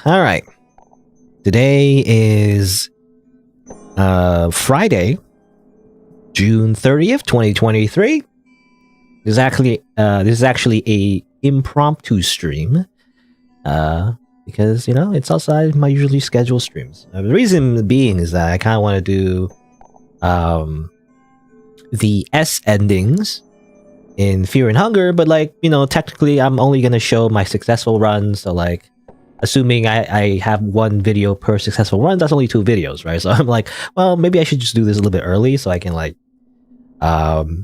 Alright. Today is Friday, June 30th, 2023. This is actually a impromptu stream. Because, you know, it's outside my usually scheduled streams. The reason being is that I kind of want to do the S endings in Fear and Hunger, but like, you know, technically I'm only going to show my successful runs, so like, assuming I have one video per successful run, that's only 2 videos, right? So I'm like, well, maybe I should just do this a little bit early so I can like,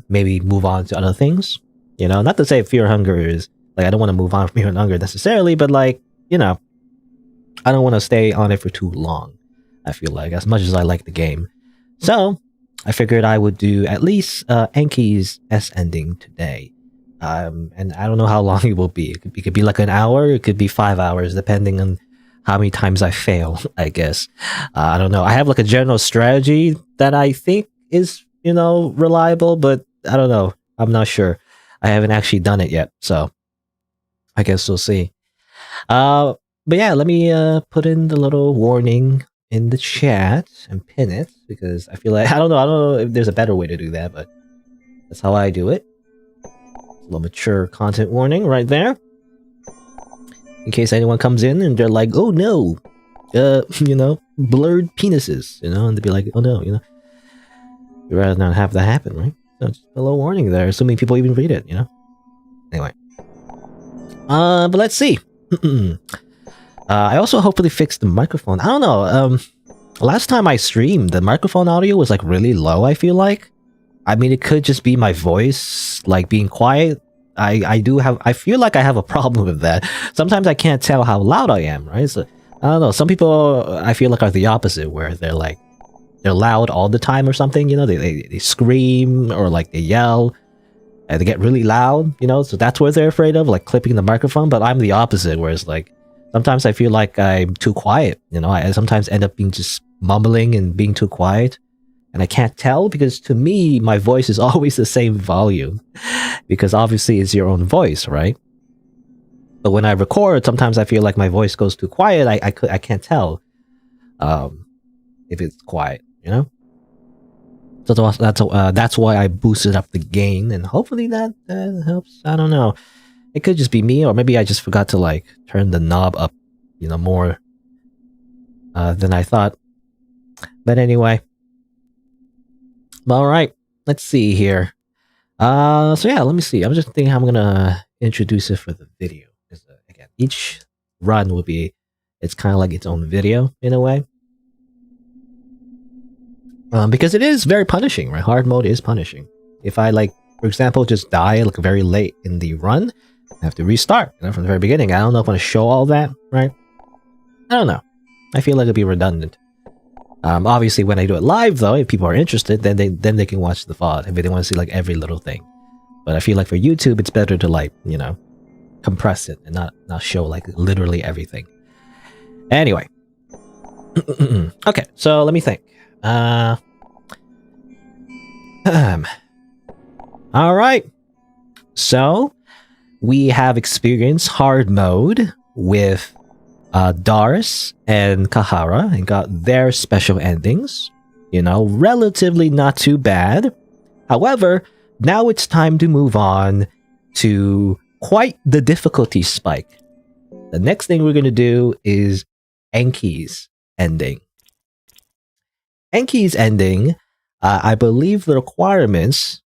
maybe move on to other things. You know, not to say Fear and Hunger is, like, I don't want to move on from Fear and Hunger necessarily, but like, you know, I don't want to stay on it for too long, I feel like, as much as I like the game. So, I figured I would do at least Enki's S ending today. And I don't know how long it will be. It could be like an hour, it could be 5 hours, depending on how many times I fail, I guess. I don't know. I have like a general strategy that I think is, you know, reliable, but I don't know. I'm not sure. I haven't actually done it yet, so I guess we'll see. But yeah, let me put in the little warning in the chat and pin it, because I feel like, I don't know if there's a better way to do that, but that's how I do it. A little mature content warning right there, in case anyone comes in and they're like, oh no, you know, blurred penises, you know, and they'd be like, oh no, you know, you'd rather not have that happen, right? So just a little warning there, assuming people even read it, you know. Anyway, but let's see. I also hopefully fixed the microphone. I don't know. Last time I streamed, the microphone audio was like really low, I feel like. I mean, it could just be my voice, like being quiet. I feel like I have a problem with that. Sometimes I can't tell how loud I am, right? So, I don't know. Some people, I feel like, are the opposite, where they're like, they're loud all the time or something, you know? They scream, or like they yell, and they get really loud, you know? So that's what they're afraid of, like clipping the microphone. But I'm the opposite, where it's like, sometimes I feel like I'm too quiet, you know? I sometimes end up being just mumbling and being too quiet. And I can't tell, because to me, my voice is always the same volume. Because obviously it's your own voice, right? But when I record, sometimes I feel like my voice goes too quiet. I can't tell if it's quiet, you know? So that's why I boosted up the gain, and hopefully that helps. I don't know. It could just be me, or maybe I just forgot to like turn the knob up, you know, more than I thought. But anyway. All right, let's see here. So yeah, let me see. I'm just thinking how I'm gonna introduce it for the video. Again, each run will be, it's kind of like its own video in a way. Because it is very punishing, right? Hard mode is punishing. If I, like, for example, just die like very late in the run, I have to restart, you know, from the very beginning. I don't know if I want to show all that, right? I don't know. I feel like it'd be redundant. Obviously, when I do it live, though, if people are interested, then they can watch the VOD if they want to see like every little thing. But I feel like for YouTube, it's better to, like, you know, compress it and not show like literally everything. Anyway, okay, so let me think. All right. So we have experienced hard mode with Dars and Kahara, and got their special endings. You know, relatively not too bad. However, now it's time to move on to quite the difficulty spike. The next thing we're going to do is Enki's ending. Enki's ending, I believe the requirements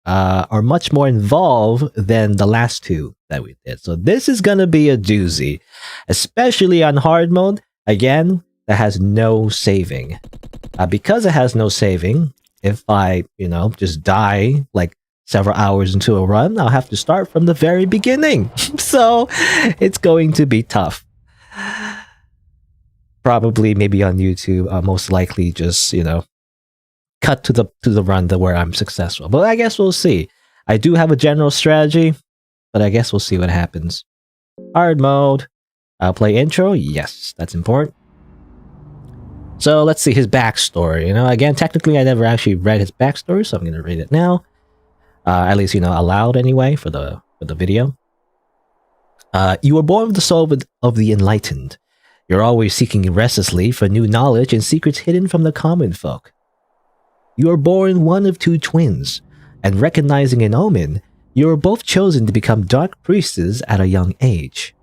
are much more involved than the last 2 that we did. So this is going to be a doozy, especially on hard mode. Again, that has no saving. Because it has no saving, if I, you know, just die like several hours into a run, I'll have to start from the very beginning. So it's going to be tough. Probably maybe on YouTube, most likely just, you know, cut to the run where I'm successful. But I guess we'll see. I do have a general strategy, but I guess we'll see what happens. Hard mode. I'll play intro. Yes, that's important. So let's see his backstory. You know, again, technically I never actually read his backstory, so I'm going to read it now. At least, allowed anyway for the video. You were born with the soul of the enlightened. You're always seeking restlessly for new knowledge and secrets hidden from the common folk. You are born one of two twins, and recognizing an omen, you were both chosen to become dark priestesses at a young age.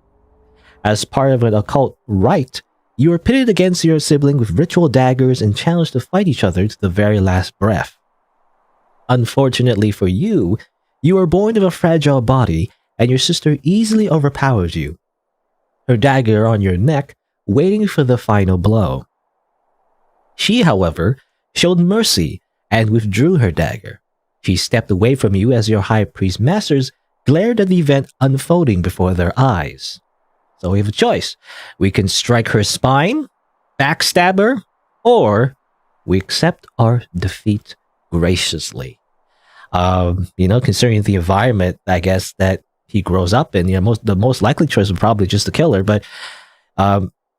As part of an occult rite, you were pitted against your sibling with ritual daggers and challenged to fight each other to the very last breath. Unfortunately for you, you were born of a fragile body, and your sister easily overpowered you, her dagger on your neck, waiting for the final blow. She, however, showed mercy and withdrew her dagger. She stepped away from you as your high priest masters glared at the event unfolding before their eyes. So we have a choice. We can strike her spine, backstab her, or we accept our defeat graciously. Considering the environment, I guess, that he grows up in, the most likely choice would probably just to kill her. But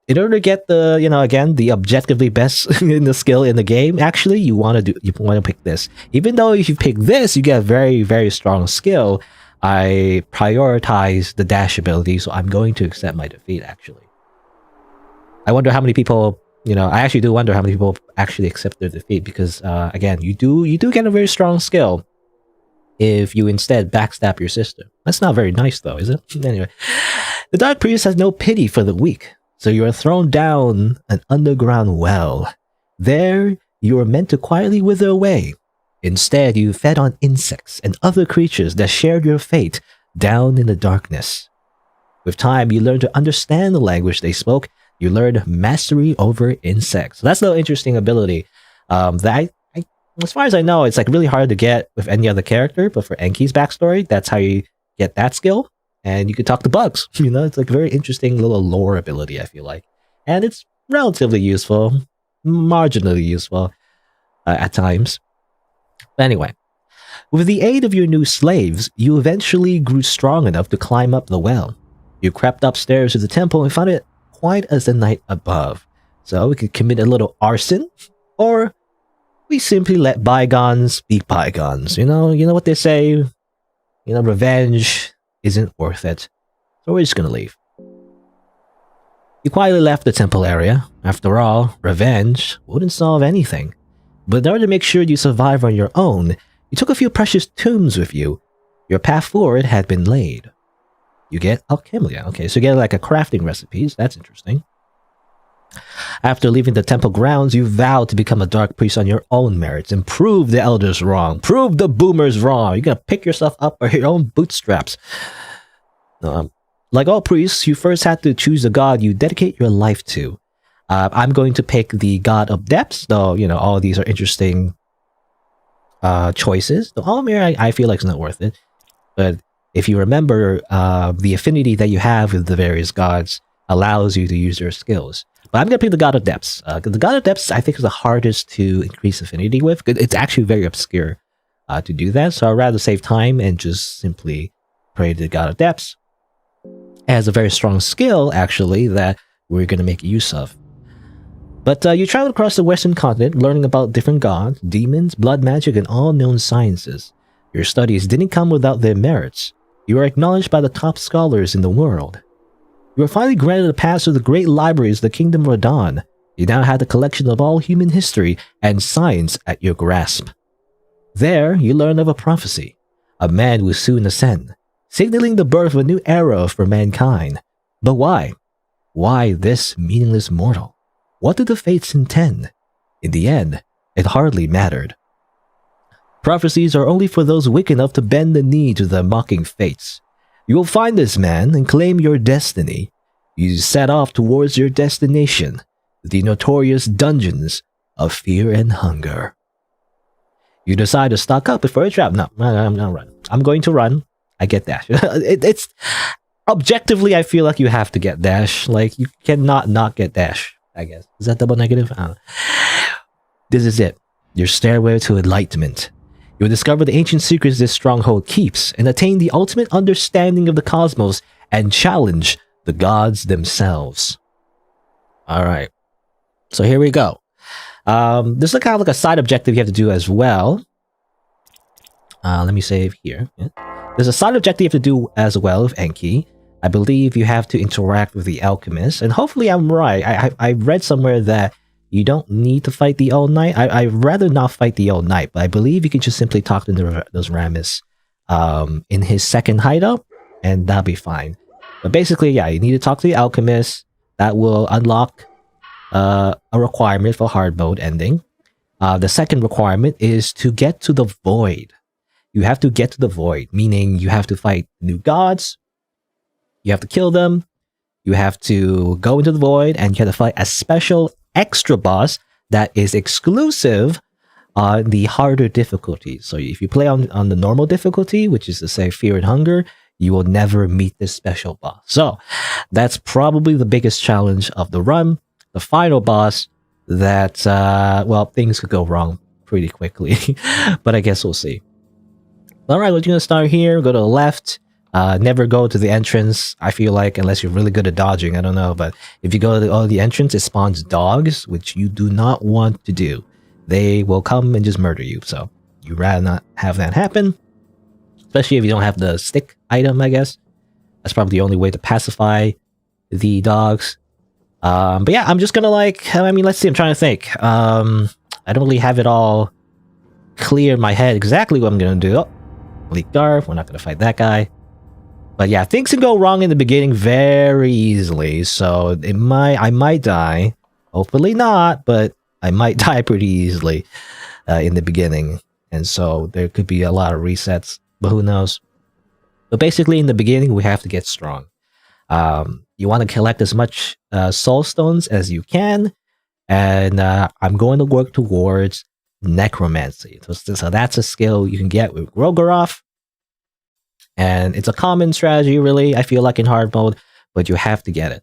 in order to get the objectively best in the skill in the game, actually, you want to pick this. Even though if you pick this, you get a very, very strong skill. I prioritize the dash ability, so I'm going to accept my defeat, actually. I wonder how many people, I actually do wonder how many people actually accept their defeat, because, again, you do get a very strong skill if you instead backstab your sister. That's not very nice, though, is it? Anyway, the Dark Priest has no pity for the weak, so you are thrown down an underground well. There, you are meant to quietly wither away. Instead, you fed on insects and other creatures that shared your fate down in the darkness. With time, you learn to understand the language they spoke. You learn mastery over insects. So that's the interesting ability that as far as I know, it's like really hard to get with any other character, but for Enki's backstory, that's how you get that skill. And you can talk to bugs. It's like a very interesting little lore ability, I feel like. And it's relatively useful, marginally useful at times. But anyway, with the aid of your new slaves, you eventually grew strong enough to climb up the well. You crept upstairs to the temple and found it quite as the night above. So we could commit a little arson, or we simply let bygones be bygones. You know what they say? Revenge isn't worth it. So we're just gonna leave. You quietly left the temple area. After all, revenge wouldn't solve anything. But in order to make sure you survive on your own, you took a few precious tombs with you. Your path forward had been laid. You get alchemia. Okay, so you get like a crafting recipes. That's interesting. After leaving the temple grounds, you vowed to become a dark priest on your own merits and prove the elders wrong. Prove the boomers wrong. You're gonna pick yourself up by your own bootstraps. Like all priests, you first had to choose a god you dedicate your life to. I'm going to pick the God of Depths, though, all of these are interesting choices. The Almir, I feel like, is not worth it. But if you remember, the affinity that you have with the various gods allows you to use your skills. But I'm going to pick the God of Depths. The God of Depths, I think, is the hardest to increase affinity with. It's actually very obscure to do that, so I'd rather save time and just simply pray to the God of Depths. It has a very strong skill, actually, that we're going to make use of. But you traveled across the western continent, learning about different gods, demons, blood magic, and all known sciences. Your studies didn't come without their merits. You were acknowledged by the top scholars in the world. You were finally granted a pass to the great libraries of the Kingdom of Radon. You now had the collection of all human history and science at your grasp. There, you learned of a prophecy. A man will soon ascend, signaling the birth of a new era for mankind. But why? Why this meaningless mortal? What did the fates intend? In the end, it hardly mattered. Prophecies are only for those weak enough to bend the knee to the mocking fates. You will find this man and claim your destiny. You set off towards your destination, the notorious dungeons of fear and hunger. You decide to stock up before a trap. No, I'm not run. I'm going to run. I get dash. It's objectively, I feel like you have to get dash. Like, you cannot not get dash, I guess. Is that double negative? I don't know. This is it. Your stairway to enlightenment. You will discover the ancient secrets this stronghold keeps and attain the ultimate understanding of the cosmos and challenge the gods themselves. Alright. So here we go. This is kind of like a side objective you have to do as well. Let me save here. Yeah. There's a side objective you have to do as well with Enki. I believe you have to interact with the alchemist, and hopefully I'm right. I read somewhere that you don't need to fight the All Knight. I'd rather not fight the All Knight, but I believe you can just simply talk to those Ramis in his second hideout, and that'll be fine. But basically, yeah, you need to talk to the alchemist. That will unlock a requirement for hard mode ending. The second requirement is to get to the void. You have to get to the void, meaning you have to fight new gods. You have to kill them. You have to go into the void, and you have to fight a special extra boss that is exclusive on the harder difficulty. So if you play on the normal difficulty, which is to say Fear and Hunger, you will never meet this special boss. So that's probably the biggest challenge of the run. The final boss that, well, things could go wrong pretty quickly, but I guess we'll see. All right, we're going to start here, go to the left. Never go to the entrance, I feel like, unless you're really good at dodging. I don't know, but if you go to the entrance, it spawns dogs, which you do not want to do. They will come and just murder you, so you'd rather not have that happen. Especially if you don't have the stick item, I guess. That's probably the only way to pacify the dogs. But yeah, I'm just gonna let's see, I'm trying to think. I don't really have it all clear in my head exactly what I'm gonna do. Oh, Bleak Dark, we're not gonna fight that guy. But yeah, things can go wrong in the beginning very easily, so I might die. Hopefully not, but I might die pretty easily in the beginning. And so there could be a lot of resets, but who knows? But basically in the beginning, we have to get strong. You want to collect as much soul stones as you can, and I'm going to work towards necromancy. So that's a skill you can get with Rogaroth. And it's a common strategy, really, I feel like, in hard mode, but you have to get it.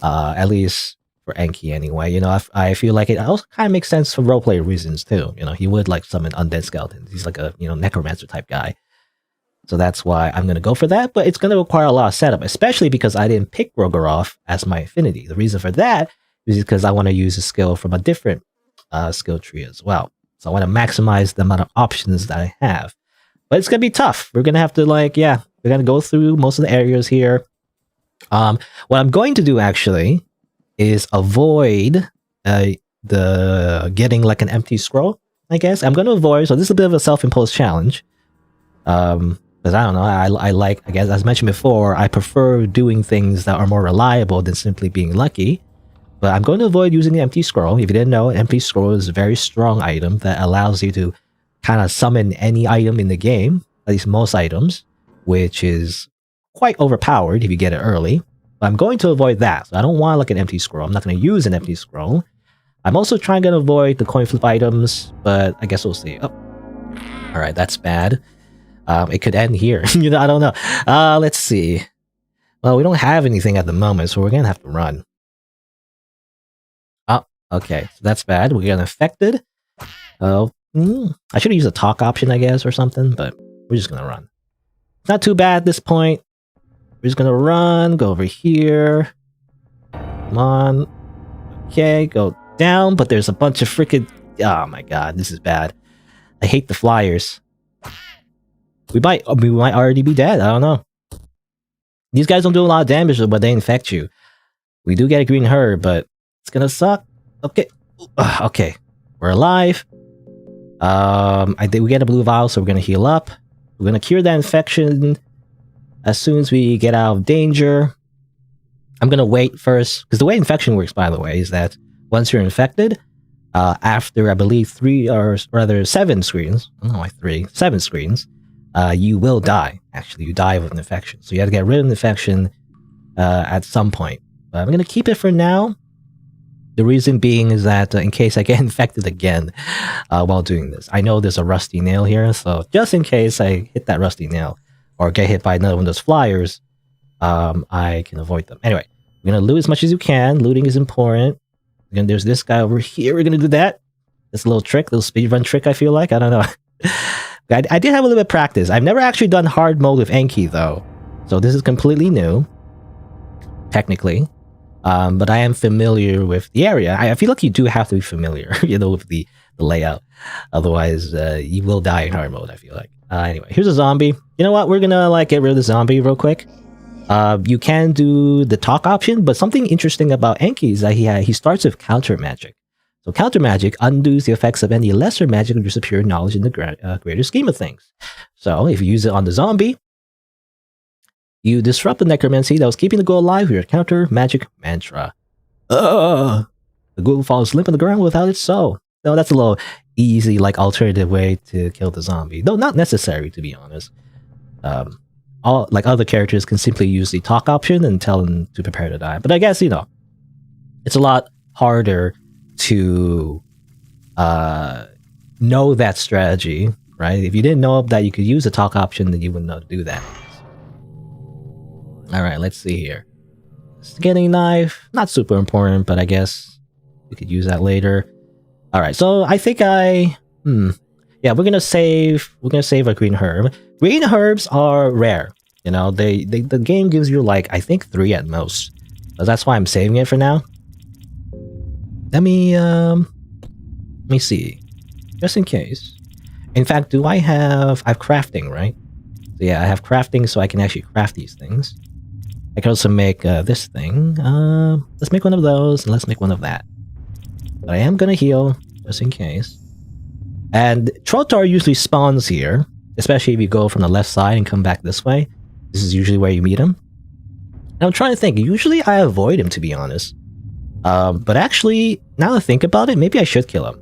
At least for Enki, anyway. You know, I feel like it also kind of makes sense for roleplay reasons, too. You know, he would, like, summon undead skeletons. He's like a, necromancer type guy. So that's why I'm going to go for that, but it's going to require a lot of setup, especially because I didn't pick Rogaroth as my affinity. The reason for that is because I want to use a skill from a different skill tree as well. So I want to maximize the amount of options that I have. But it's going to be tough. We're going to have to, we're going to go through most of the areas here. What I'm going to do, actually, is avoid the getting, like, an empty scroll, I guess. I'm going to avoid, so this is a bit of a self-imposed challenge. Because I don't know, I like, I guess, as mentioned before, I prefer doing things that are more reliable than simply being lucky. But I'm going to avoid using an empty scroll. If you didn't know, an empty scroll is a very strong item that allows you to kind of summon any item in the game, at least most items, which is quite overpowered if you get it early. But I'm going to avoid that. So I don't want like an empty scroll. I'm not going to use an empty scroll. I'm also trying to avoid the coin flip items, but I guess we'll see. Oh, all right, that's bad. It could end here. I don't know. Let's see. Well, we don't have anything at the moment, so we're going to have to run. Oh, okay. So that's bad. We're getting affected. Oh, I should have used a talk option, I guess, or something, but we're just going to run. Not too bad at this point. We're just going to run, go over here. Come on. Okay, go down, but there's a bunch of freaking... Oh my god, this is bad. I hate the flyers. We might already be dead. I don't know. These guys don't do a lot of damage, but they infect you. We do get a green herb, but it's gonna suck. Okay, okay, we're alive. I think we get a blue vial, so we're gonna heal up. We're gonna cure that infection as soon as we get out of danger. I'm gonna wait first, because the way infection works, by the way, is that once you're infected, after I believe 7 screens. I don't know why 3. 7 screens. You will die. Actually, you die with an infection. So you have to get rid of an infection at some point. But I'm going to keep it for now. The reason being is that in case I get infected again while doing this. I know there's a rusty nail here, so just in case I hit that rusty nail or get hit by another one of those flyers, I can avoid them. Anyway, we're going to loot as much as you can. Looting is important. Again, there's this guy over here. We're going to do that. This little trick, little speedrun trick, I feel like. I don't know. I did have a little bit of practice. I've never actually done hard mode with Enki, though. So this is completely new, technically. But I am familiar with the area. I feel like you do have to be familiar, with the layout. Otherwise, you will die in hard mode, I feel like. Anyway, here's a zombie. You know what? We're gonna like get rid of the zombie real quick. You can do the talk option, but something interesting about Enki is that he starts with counter magic. So counter magic undoes the effects of any lesser magic with your superior knowledge in the greater scheme of things. So if you use it on the zombie, you disrupt the necromancy that was keeping the ghoul alive with your counter magic mantra. The ghoul falls limp on the ground without its soul. No, that's a little easy, like alternative way to kill the zombie. Though not necessary, to be honest. All like other characters can simply use the talk option and tell them to prepare to die. But I guess, you know, it's a lot harder to know that strategy, right? If you didn't know that you could use the talk option, then you wouldn't know how to do that. All right, let's see here. Skinning knife, not super important, but I guess we could use that later. All right, so I think yeah, we're gonna save a green herb. Green herbs are rare. You know, the game gives you like I think 3 at most. So that's why I'm saving it for now. Let me see, just in case. In fact, do I have crafting, right? So yeah, I have crafting, so I can actually craft these things. I can also make this thing. Let's make one of those, and let's make one of that. But I am gonna heal, just in case. And Trotar usually spawns here, especially if you go from the left side and come back this way. This is usually where you meet him. And I'm trying to think, usually I avoid him, to be honest. But actually, now that I think about it, maybe I should kill him.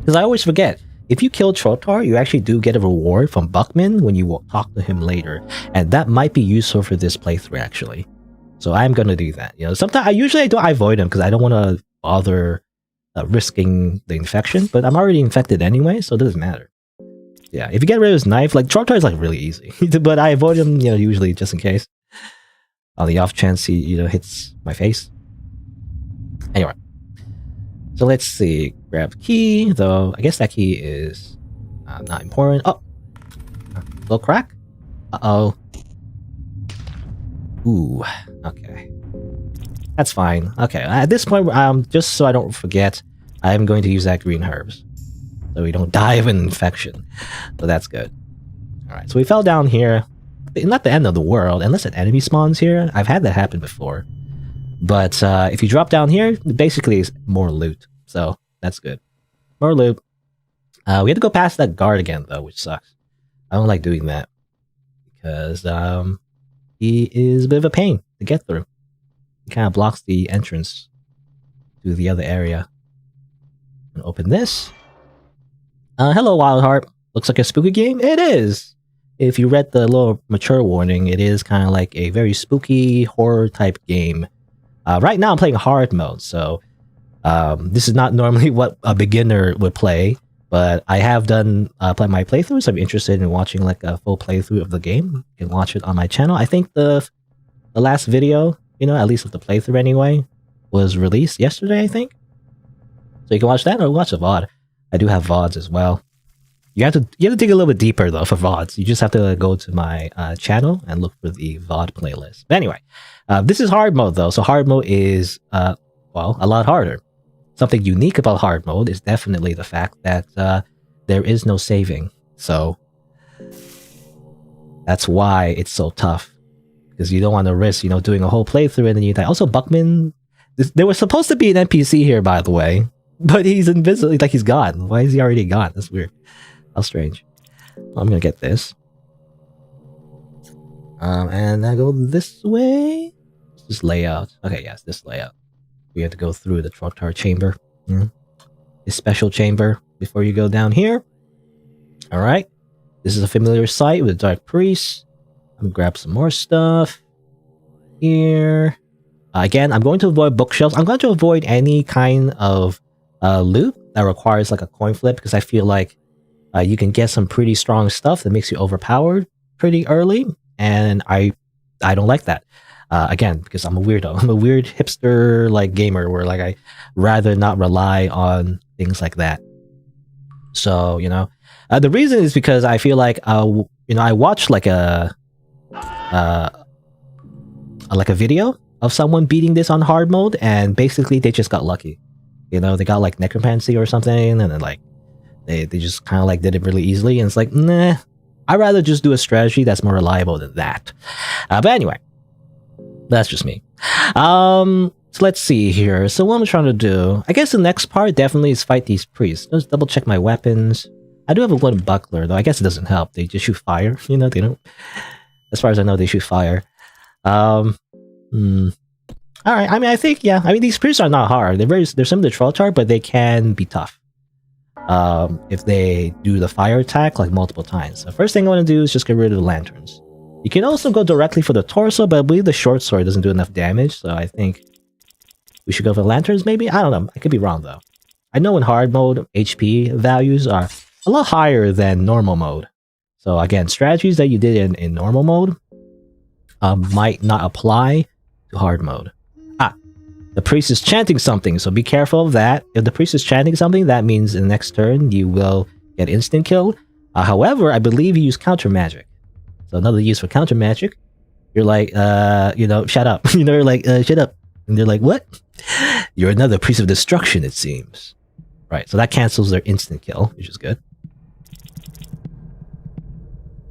Because I always forget, if you kill Trotar, you actually do get a reward from Buckman when you talk to him later. And that might be useful for this playthrough, actually. So I'm gonna do that. You know, sometimes I avoid him because I don't want to bother risking the infection, but I'm already infected anyway, so it doesn't matter. Yeah, if you get rid of his knife, like Trotar is like really easy, but I avoid him, you know, usually just in case. On the off chance he, you know, hits my face. Anyway, so let's see. Grab key, though. I guess that key is not important. Oh, little crack. Uh-oh. Ooh. Okay. That's fine. Okay, at this point, just so I don't forget, I'm going to use that green herbs. So we don't die of an infection. So that's good. Alright, so we fell down here. Not the end of the world, unless an enemy spawns here. I've had that happen before. But if you drop down here, basically it's more loot. So that's good. More loot. We have to go past that guard again, though, which sucks. I don't like doing that. Because he is a bit of a pain to get through. He kind of blocks the entrance to the other area. And open this. Hello, Wildheart. Looks like a spooky game? It is! If you read the little mature warning, it is kind of like a very spooky horror type game. Right now I'm playing hard mode, so this is not normally what a beginner would play, but I have done play my playthroughs. I'm interested in watching like a full playthrough of the game. You can watch it on my channel. I think the last video, you know, at least with the playthrough anyway, was released yesterday, I think. So you can watch that or watch the VOD. I do have VODs as well. You have to dig a little bit deeper though for VODs. You just have to go to my channel and look for the VOD playlist. But anyway, this is hard mode though. So hard mode is well, a lot harder. Something unique about hard mode is definitely the fact that there is no saving. So that's why it's so tough. Because you don't want to risk, you know, doing a whole playthrough and then you die. Also, Buckman, there was supposed to be an NPC here, by the way, but he's invisible. Like he's gone. Why is he already gone? That's weird. How strange. Well, I'm gonna get this. And I go this way. This layout. Okay, yes, this layout. We have to go through the Trotar chamber. His special chamber before you go down here. Alright. This is a familiar sight with Dark Priest. I'm gonna grab some more stuff. Here. Again, I'm going to avoid bookshelves. I'm going to avoid any kind of loot that requires like a coin flip because I feel like you can get some pretty strong stuff that makes you overpowered pretty early, and I don't like that. Again, because I'm a weirdo. I'm a weird hipster like gamer where like I rather not rely on things like that. So you know, the reason is because I feel like you know, I watched like a video of someone beating this on hard mode, and basically they just got lucky. You know, they got like necromancy or something, and then like They just kind of like did it really easily, and it's like, nah, I'd rather just do a strategy that's more reliable than that. But anyway, that's just me. So let's see here. So what I'm trying to do, I guess the next part definitely is fight these priests. Let's double check my weapons. I do have a wooden buckler, though. I guess it doesn't help. They just shoot fire. You know, they don't. As far as I know, they shoot fire. All right. I mean, I think, yeah. I mean, these priests are not hard. They're similar to Trolltar, but they can be tough. If they do the fire attack like multiple times. The first thing I want to do is just get rid of the lanterns. You can also go directly for the torso, but I believe the short sword doesn't do enough damage, so I think we should go for lanterns, maybe? I don't know. I could be wrong, though. I know in hard mode, HP values are a lot higher than normal mode. So again, strategies that you did in normal mode might not apply to hard mode. The priest is chanting something, so be careful of that. If the priest is chanting something, that means in the next turn you will get instant kill. However, I believe you use counter magic. So another use for counter magic, you're like, shut up. You're like, shut up. And they're like, what? You're another priest of destruction, it seems. Right, so that cancels their instant kill, which is good.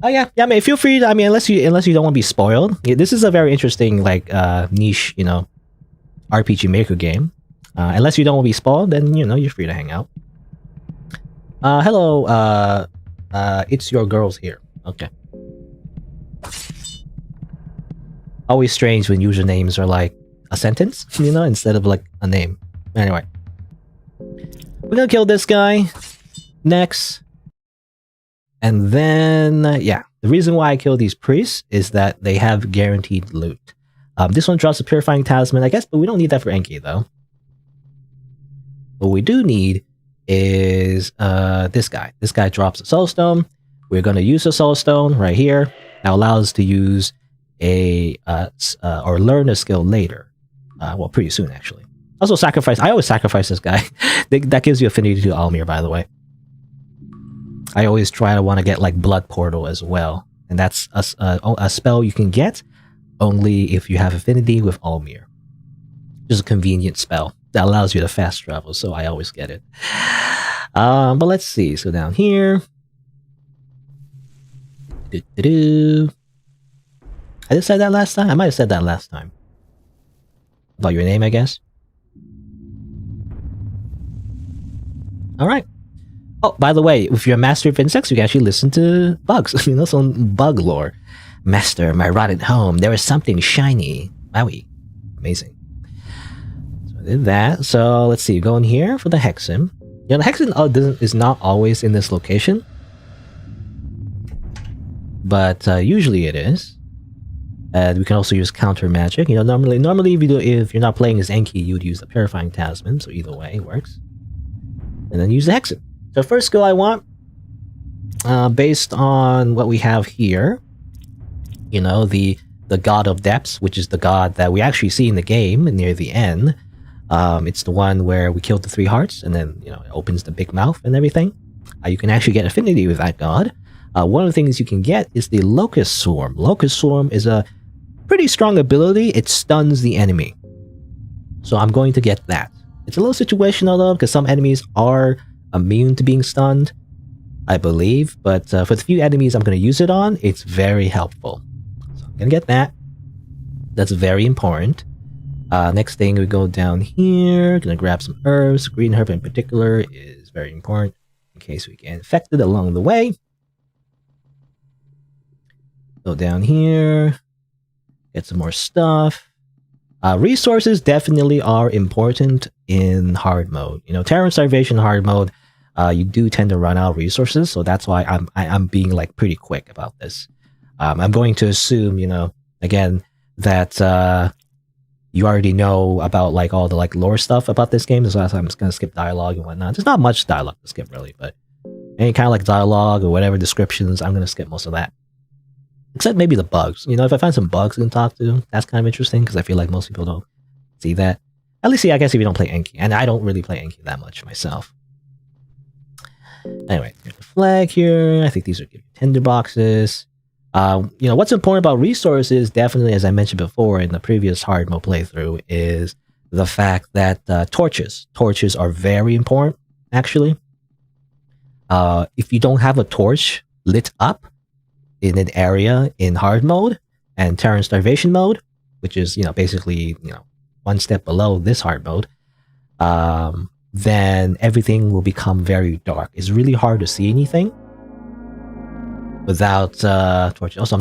Oh yeah, I mean, feel free to, unless you don't want to be spoiled. Yeah, this is a very interesting, like, niche, RPG Maker game. Unless you don't want to be spoiled, then, you're free to hang out. Hello, it's your girls here. Okay. Always strange when usernames are like a sentence, instead of like a name. Anyway. We're gonna kill this guy next. And then, yeah. The reason why I kill these priests is that they have guaranteed loot. This one drops a Purifying Talisman, I guess, but we don't need that for Enki, though. What we do need is this guy. This guy drops a Soul Stone. We're going to use a Soul Stone right here. That allows us to use or learn a skill later. Well, pretty soon, actually. Also, sacrifice. I always sacrifice this guy. That gives you affinity to Almir, by the way. I always try to want to get, like, Blood Portal as well. And that's a spell you can get only if you have affinity with Almir. Just a convenient spell that allows you to fast travel, so I always get it. But let's see. So down here. I just said that last time? I might have said that last time. About your name, I guess. Alright. Oh, by the way, if you're a master of insects, you can actually listen to bugs. Some bug lore. Master, my rotted home, there is something shiny. Wowie. Amazing. So I did that. So let's see, go in here for the Hexen. The Hexen is not always in this location. But usually it is. And we can also use counter magic. Normally if you're not playing as Enki, you would use the Purifying Talisman. So either way, it works. And then use the Hexen. So first skill I want, based on what we have here, the God of Depths, which is the god that we actually see in the game near the end. It's the one where we killed the 3 hearts, and then, it opens the big mouth and everything. You can actually get affinity with that god. One of the things you can get is the Locust Swarm. Locust Swarm is a pretty strong ability. It stuns the enemy. So I'm going to get that. It's a little situational, though, because some enemies are immune to being stunned, I believe. But for the few enemies I'm going to use it on, it's very helpful. So I'm going to get that. That's very important. Next thing, we go down here. Going to grab some herbs. Green herb in particular is very important in case we get infected along the way. Go down here. Get some more stuff. Resources definitely are important in hard mode. Terror and Starvation hard mode, you do tend to run out of resources, so that's why I'm being like pretty quick about this. I'm going to assume, again, that you already know about like all the like lore stuff about this game, so I'm just gonna skip dialogue and whatnot. There's not much dialogue to skip really, but any kind of like dialogue or whatever descriptions, I'm gonna skip most of that. Except maybe the bugs. If I find some bugs to talk to, that's kind of interesting, because I feel like most people don't see that. At least, I guess if you don't play Enki. And I don't really play Enki that much myself. Anyway, there's the flag here. I think these are tender boxes. What's important about resources, definitely, as I mentioned before in the previous hard mode playthrough, is the fact that torches. Torches are very important, actually. If you don't have a torch lit up in an area in hard mode and Terran starvation mode, which is basically one step below this hard mode, then everything will become very dark. It's really hard to see anything without torch. Also,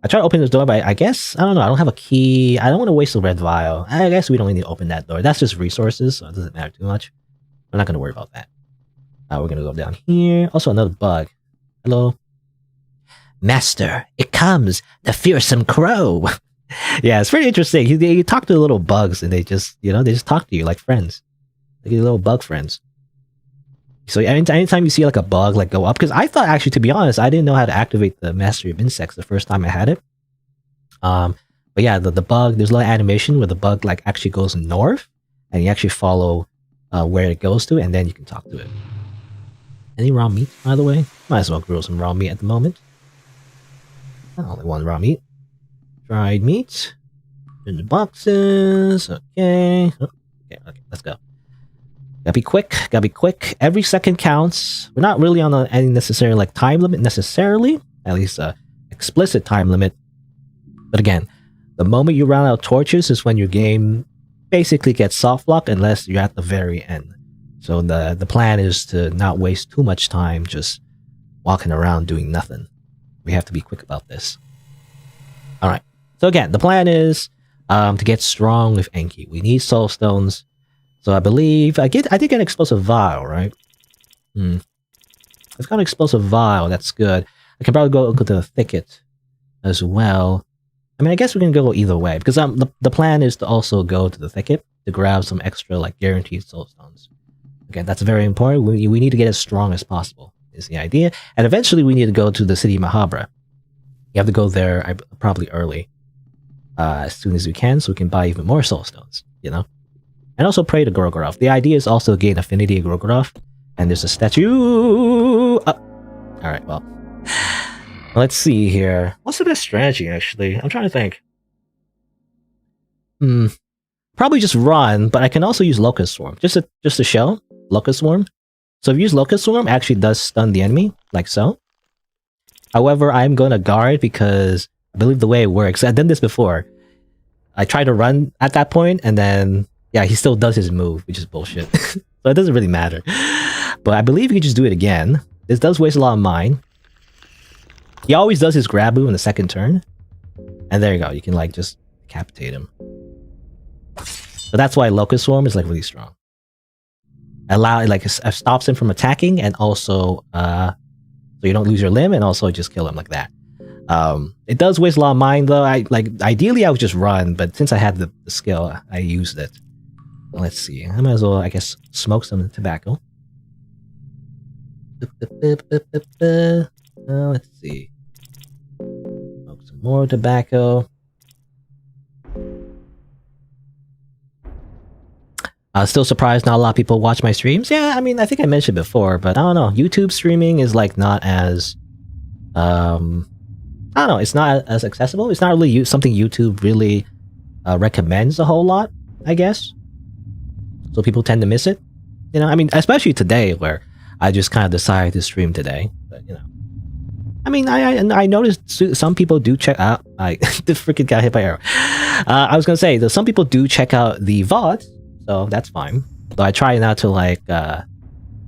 I try to open this door, but I guess I don't know. I don't have a key. I don't want to waste a red vial. I guess we don't need to open that door. That's just resources, so it doesn't matter too much. We're not going to worry about that. We're going to go down here. Also, another bug. Hello. Master, it comes, the fearsome crow. Yeah, it's pretty interesting. You talk to the little bugs, and they just talk to you like friends. Like your little bug friends. So anytime you see like a bug like go up, because I thought actually, to be honest, I didn't know how to activate the Mastery of Insects the first time I had it. But yeah, the bug, there's a little animation where the bug like actually goes north, and you actually follow where it goes to, and then you can talk to it. Any raw meat, by the way? Might as well grill some raw meat at the moment. Only one raw meat. Dried meat. In the boxes. Okay. Okay, let's go. Gotta be quick. Every second counts. We're not really on any necessary like time limit necessarily. At least explicit time limit. But again, the moment you run out of torches is when your game basically gets soft locked unless you're at the very end. So the plan is to not waste too much time just walking around doing nothing. We have to be quick about this. Alright. So again, the plan is to get strong with Enki. We need soul stones. So I believe I did get an explosive vial, right? I've got an explosive vial, that's good. I can probably go to the thicket as well. I mean, I guess we can go either way, because the plan is to also go to the thicket to grab some extra like guaranteed soul stones. Again, that's very important. We need to get as strong as possible, is the idea. And eventually we need to go to the city of Mahabra. You have to go there probably early, as soon as we can, so we can buy even more soul stones, And also pray to Gorgoroth. The idea is also to gain affinity of Gorgoroth. And there's a statue. Alright, well. Let's see here. What's the best strategy, actually? I'm trying to think. Probably just run, but I can also use Locust Swarm. Just to show. Locust Swarm. So if you use Locust Swarm, it actually does stun the enemy, like so. However, I'm going to guard because I believe the way it works, I've done this before. I try to run at that point, and then, yeah, he still does his move, which is bullshit. So it doesn't really matter. But I believe you can just do it again. This does waste a lot of mine. He always does his grab move in the second turn. And there you go, you can like just decapitate him. So that's why Locust Swarm is like really strong. It stops him from attacking, and also so you don't lose your limb, and also just kill him like that. It does waste a lot of mine though. Ideally I would just run, but since I had the skill, I used it. Let's see. I might as well, I guess, smoke some tobacco. Let's see. Smoke some more tobacco. Still surprised not a lot of people watch my streams. Yeah, I mean, I think I mentioned before, but I don't know. YouTube streaming is like not as I don't know, it's not as accessible. It's not really something YouTube really recommends a whole lot, I guess. So people tend to miss it. I mean, especially today where I just kind of decided to stream today. But, I mean, I noticed some people do check out... the freaking got hit by arrow. I was going to say, that some people do check out the VODs, so that's fine. But I try not to, like,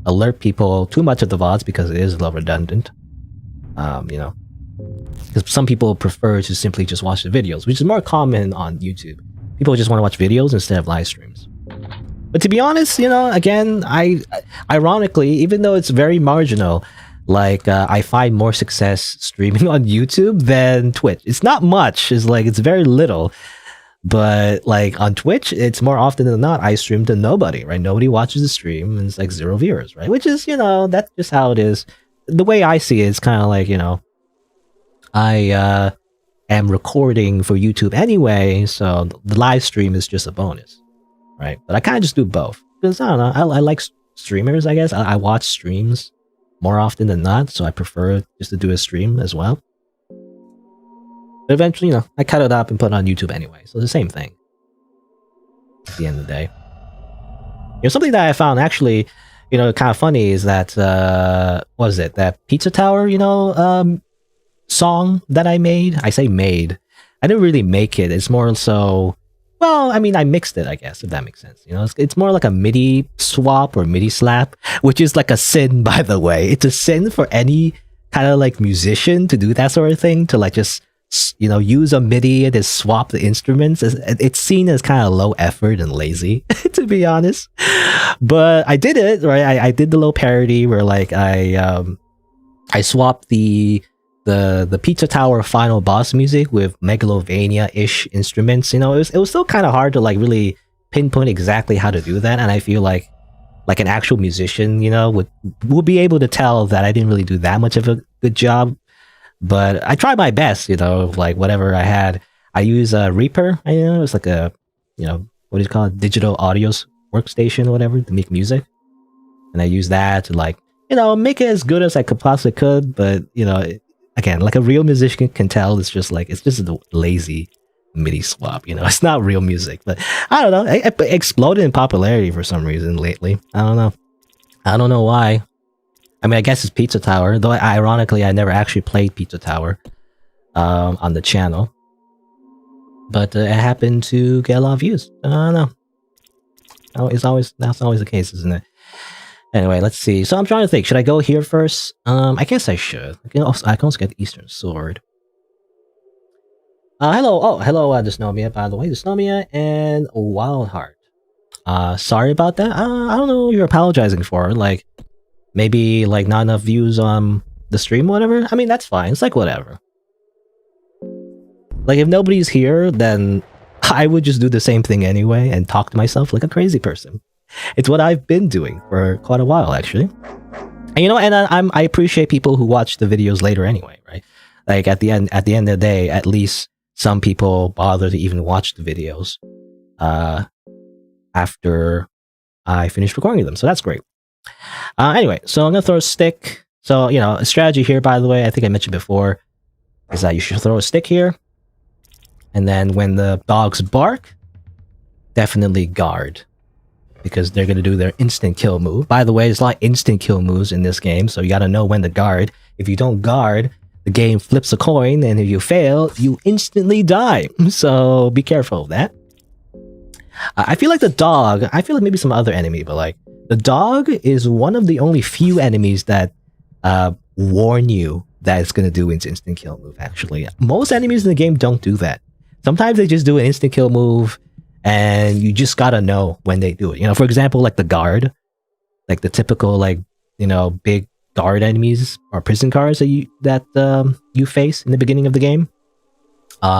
alert people too much of the VODs because it is a little redundant. Because some people prefer to simply just watch the videos, which is more common on YouTube. People just want to watch videos instead of live streams. But to be honest, again, ironically, even though it's very marginal, like, I find more success streaming on YouTube than Twitch. It's not much. It's very little. But, like, on Twitch, it's more often than not, I stream to nobody, right? Nobody watches the stream, and it's like 0 viewers, right? Which is, that's just how it is. The way I see it, it's kind of like, I am recording for YouTube anyway, so the live stream is just a bonus. Right, but I kind of just do both because I don't know. I like streamers. I guess I watch streams more often than not, so I prefer just to do a stream as well. But eventually, I cut it up and put it on YouTube anyway, so it's the same thing. At the end of the day, something that I found actually kind of funny is that what is it? That Pizza Tower, song that I made. I say made. I didn't really make it. It's more so. Well, I mean, I mixed it, I guess, if that makes sense. It's more like a MIDI swap or MIDI slap, which is like a sin, by the way. It's a sin for any kind of like musician to do that sort of thing, to like just use a MIDI and just swap the instruments. It's seen as kind of low effort and lazy, to be honest. But I did it, right? I did the little parody where like I swapped the Pizza Tower final boss music with Megalovania-ish instruments. It was still kind of hard to like really pinpoint exactly how to do that, and I feel like an actual musician, would be able to tell that I didn't really do that much of a good job. But I tried my best, like whatever I had. I use a Reaper. It's like a, what do you call it? Digital audio workstation or whatever to make music. And I use that to like, make it as good as I could possibly could. But, again, like a real musician can tell, it's just a lazy MIDI swap. It's not real music. But I don't know. It exploded in popularity for some reason lately. I don't know. I don't know why. I mean, I guess it's Pizza Tower, though ironically, I never actually played Pizza Tower on the channel. But it happened to get a lot of views. I don't know. That's always the case, isn't it? Anyway, let's see. So I'm trying to think. Should I go here first? I guess I should. I can also get the Eastern Sword. Hello. Oh, hello, Dysnomia, by the way. Dysnomia and Wildheart. Sorry about that. I don't know what you're apologizing for. Like, maybe like not enough views on the stream or whatever. I mean, that's fine. It's like whatever. Like if nobody's here, then I would just do the same thing anyway and talk to myself like a crazy person. It's what I've been doing for quite a while, actually. And I appreciate people who watch the videos later anyway, right? Like at the end of the day, at least some people bother to even watch the videos after I finish recording them. So that's great. Anyway, so I'm gonna throw a stick. So a strategy here, by the way, I think I mentioned before, is that you should throw a stick here, and then when the dogs bark, definitely guard, because they're gonna do their instant kill move. By the way, there's a lot of instant kill moves in this game, so you gotta know when to guard. If you don't guard, the game flips a coin, and if you fail, you instantly die. So be careful of that. I feel like the dog. I feel like maybe some other enemy, but like. The dog is one of the only few enemies that warn you that it's going to do its instant kill move, actually. Most enemies in the game don't do that. Sometimes they just do an instant kill move, and you just gotta know when they do it. For example, like the guard, like the typical, like, big guard enemies or prison guards that you face in the beginning of the game.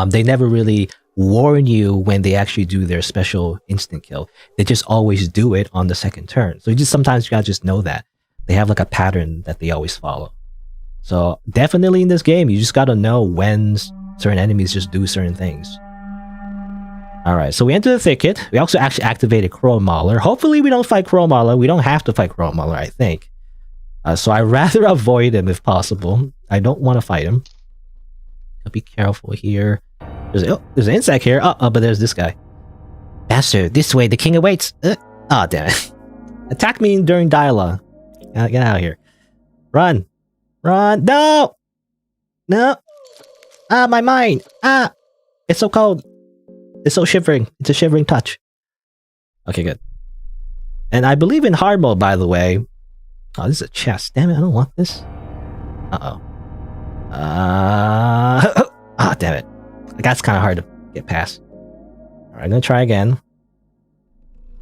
They never really warn you when they actually do their special instant kill. They just always do it on the second turn. So sometimes you gotta just know that. They have like a pattern that they always follow. So definitely in this game, you just gotta know when certain enemies just do certain things. Alright, so we enter the thicket. We also actually activated Crow Mauler. Hopefully we don't fight Crow Mauler. We don't have to fight Crow Mauler, I think. So I'd rather avoid him if possible. I don't want to fight him. Be careful here. There's an insect here. But there's this guy. Bastard, this way, the king awaits. Damn it. Attack me during dialogue. Get out of here. Run. Run. No! No! My mind! It's so cold. It's so shivering. It's a shivering touch. Okay, good. And I believe in hard mode, by the way. Oh, this is a chest. Damn it, I don't want this. Uh-oh. Damn it. That's kind of hard to get past. Alright, I'm gonna try again.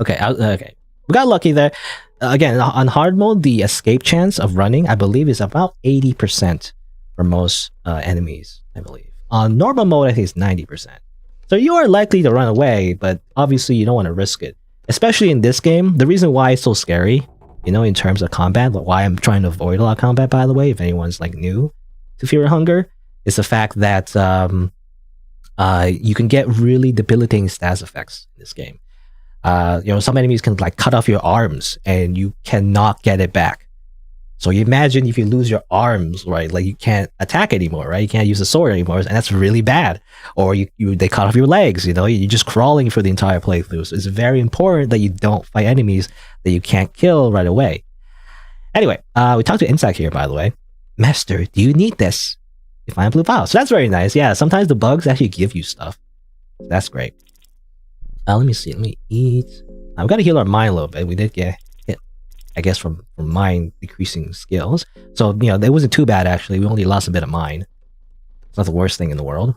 Okay, okay. We got lucky there. Again, on hard mode, the escape chance of running, I believe, is about 80% for most enemies, I believe. On normal mode, I think it's 90%. So you are likely to run away, but obviously you don't want to risk it. Especially in this game, the reason why it's so scary, in terms of combat, why I'm trying to avoid a lot of combat, by the way, if anyone's like new to Fear and Hunger, is the fact that you can get really debilitating stats effects in this game. Some enemies can like cut off your arms and you cannot get it back. So you imagine if you lose your arms, right? Like you can't attack anymore, right? You can't use a sword anymore, and that's really bad. Or they cut off your legs, you're just crawling for the entire playthrough. So it's very important that you don't fight enemies that you can't kill right away. Anyway, we talked to Insect here, by the way. Master, do you need this? You find a blue file. So that's very nice. Yeah, sometimes the bugs actually give you stuff. That's great. Let me see. Let me eat. I've got to heal our mind a little bit. We did get hit, I guess, from mind decreasing skills. So, you know, it wasn't too bad, actually. We only lost a bit of mind. It's not the worst thing in the world.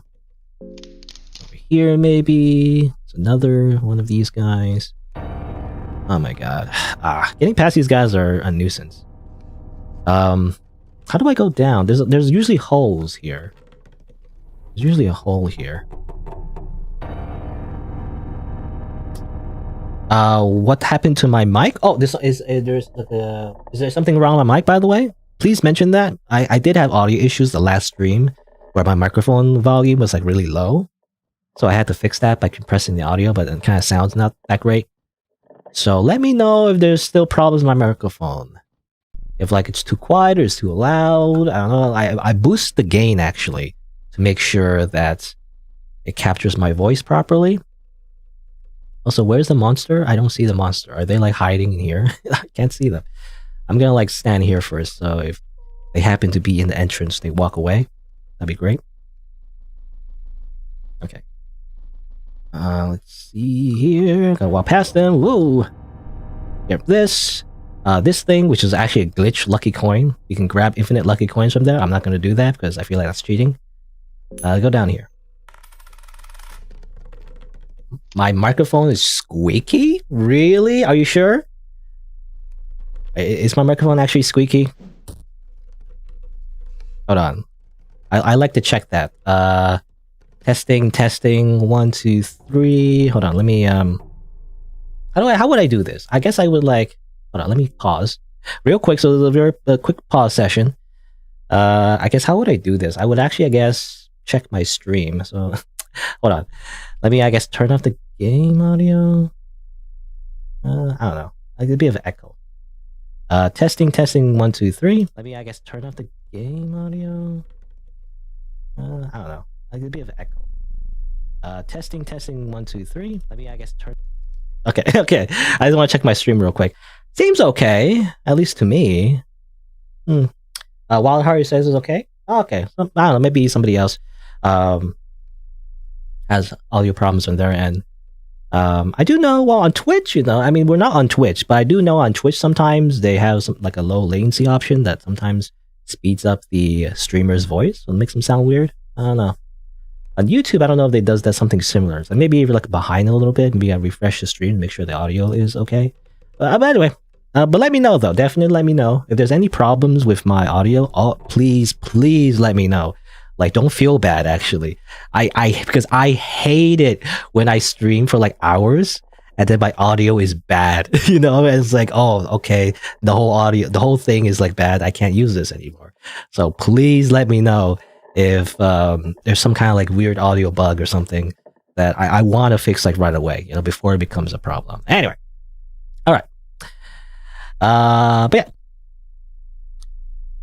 Over here, maybe. It's another one of these guys. Oh my god. Getting past these guys are a nuisance. How do I go down? There's usually holes here. There's usually a hole here. What happened to my mic? Oh, this is there something wrong with my mic, by the way? Please mention that. I did have audio issues the last stream where my microphone volume was like really low. So I had to fix that by compressing the audio, but it kind of sounds not that great. So let me know if there's still problems with my microphone. If like it's too quiet or it's too loud. I don't know. I boost the gain actually to make sure that it captures my voice properly. Also, where's the monster? I don't see the monster. Are they like hiding in here? I can't see them. I'm gonna like stand here first, so if they happen to be in the entrance, they walk away. That'd be great. Okay. Let's see here. Gotta walk past them. Whoa. Get this. This thing, which is actually a glitch lucky coin. You can grab infinite lucky coins from there. I'm not gonna do that because I feel like that's cheating. Go down here. My microphone is squeaky? Really? Are you sure? Is my microphone actually squeaky? Hold on. I like to check that. Testing, 1, 2, 3. Hold on, let me how would I do this? I guess I would like hold on, let me pause. Real quick, so this is a very quick pause session. I guess how would I do this? I would actually, I guess, check my stream. So hold on. Let me, I guess, turn off the game audio. I don't know. Like, it'd be of an echo. Testing, 1, 2, 3. Let me, I guess, turn off the game audio. I don't know. Like, it'd be of an echo. Testing, 1, 2, 3. Let me, I guess, turn. Okay, okay. I just want to check my stream real quick. Seems okay, at least to me. Wild Harry says it's okay. Oh, okay, I don't know. Maybe somebody else has audio problems on their end. I do know, well, on Twitch, you know, I mean, we're not on Twitch, but I do know on Twitch sometimes they have some, like a low latency option that sometimes speeds up the streamer's voice and makes them sound weird. I don't know. On YouTube, I don't know if they does that something similar. So maybe if you're like behind a little bit, maybe I refresh the stream, make sure the audio is okay. But anyway, but let me know though. Definitely let me know if there's any problems with my audio. Oh, please let me know. Like, don't feel bad. Actually, because I hate it when I stream for like hours and then my audio is bad. You know, it's like, oh, okay, the whole thing is like bad. I can't use this anymore. So please let me know if there's some kind of like weird audio bug or something that I want to fix like right away, you know, before it becomes a problem. Anyway, all right. But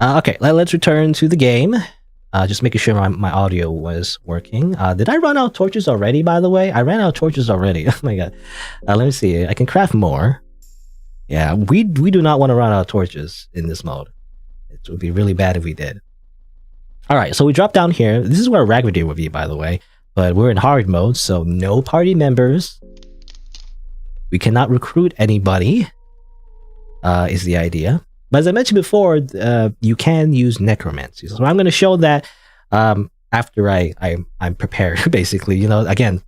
yeah. Okay, let's return to the game. Just making sure my audio was working. Did I run out of torches already, by the way? I ran out of torches already. Oh my god. Let me see. I can craft more. Yeah, we do not want to run out of torches in this mode. It would be really bad if we did. Alright, so we drop down here. This is where Ragravir would be, by the way. But we're in hard mode, so no party members. We cannot recruit anybody, is the idea. But as I mentioned before, you can use necromancy. So I'm going to show that after I'm prepared, basically. You know, again,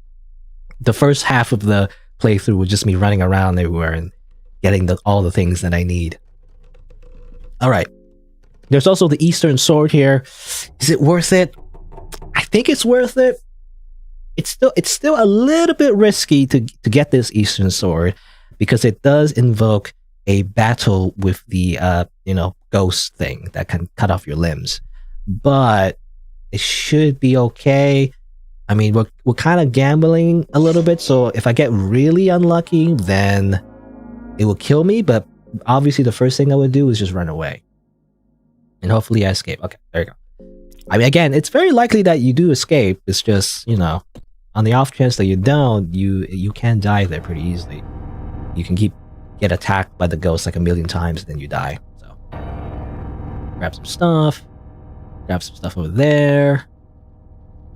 the first half of the playthrough was just me running around everywhere and getting all the things that I need. Alright. There's also the Eastern Sword here. Is it worth it? I think it's worth it. It's still a little bit risky to get this Eastern Sword because it does invoke a battle with the you know, ghost thing that can cut off your limbs. But it should be okay. I mean, we're kind of gambling a little bit, so if I get really unlucky, then it will kill me, but obviously the first thing I would do is just run away. And hopefully I escape. Okay, there you go. I mean, again, it's very likely that you do escape. It's just, you know, on the off chance that you don't, you can die there pretty easily. You can get attacked by the ghost like a million times and then you die. So Grab some stuff. Grab some stuff over there.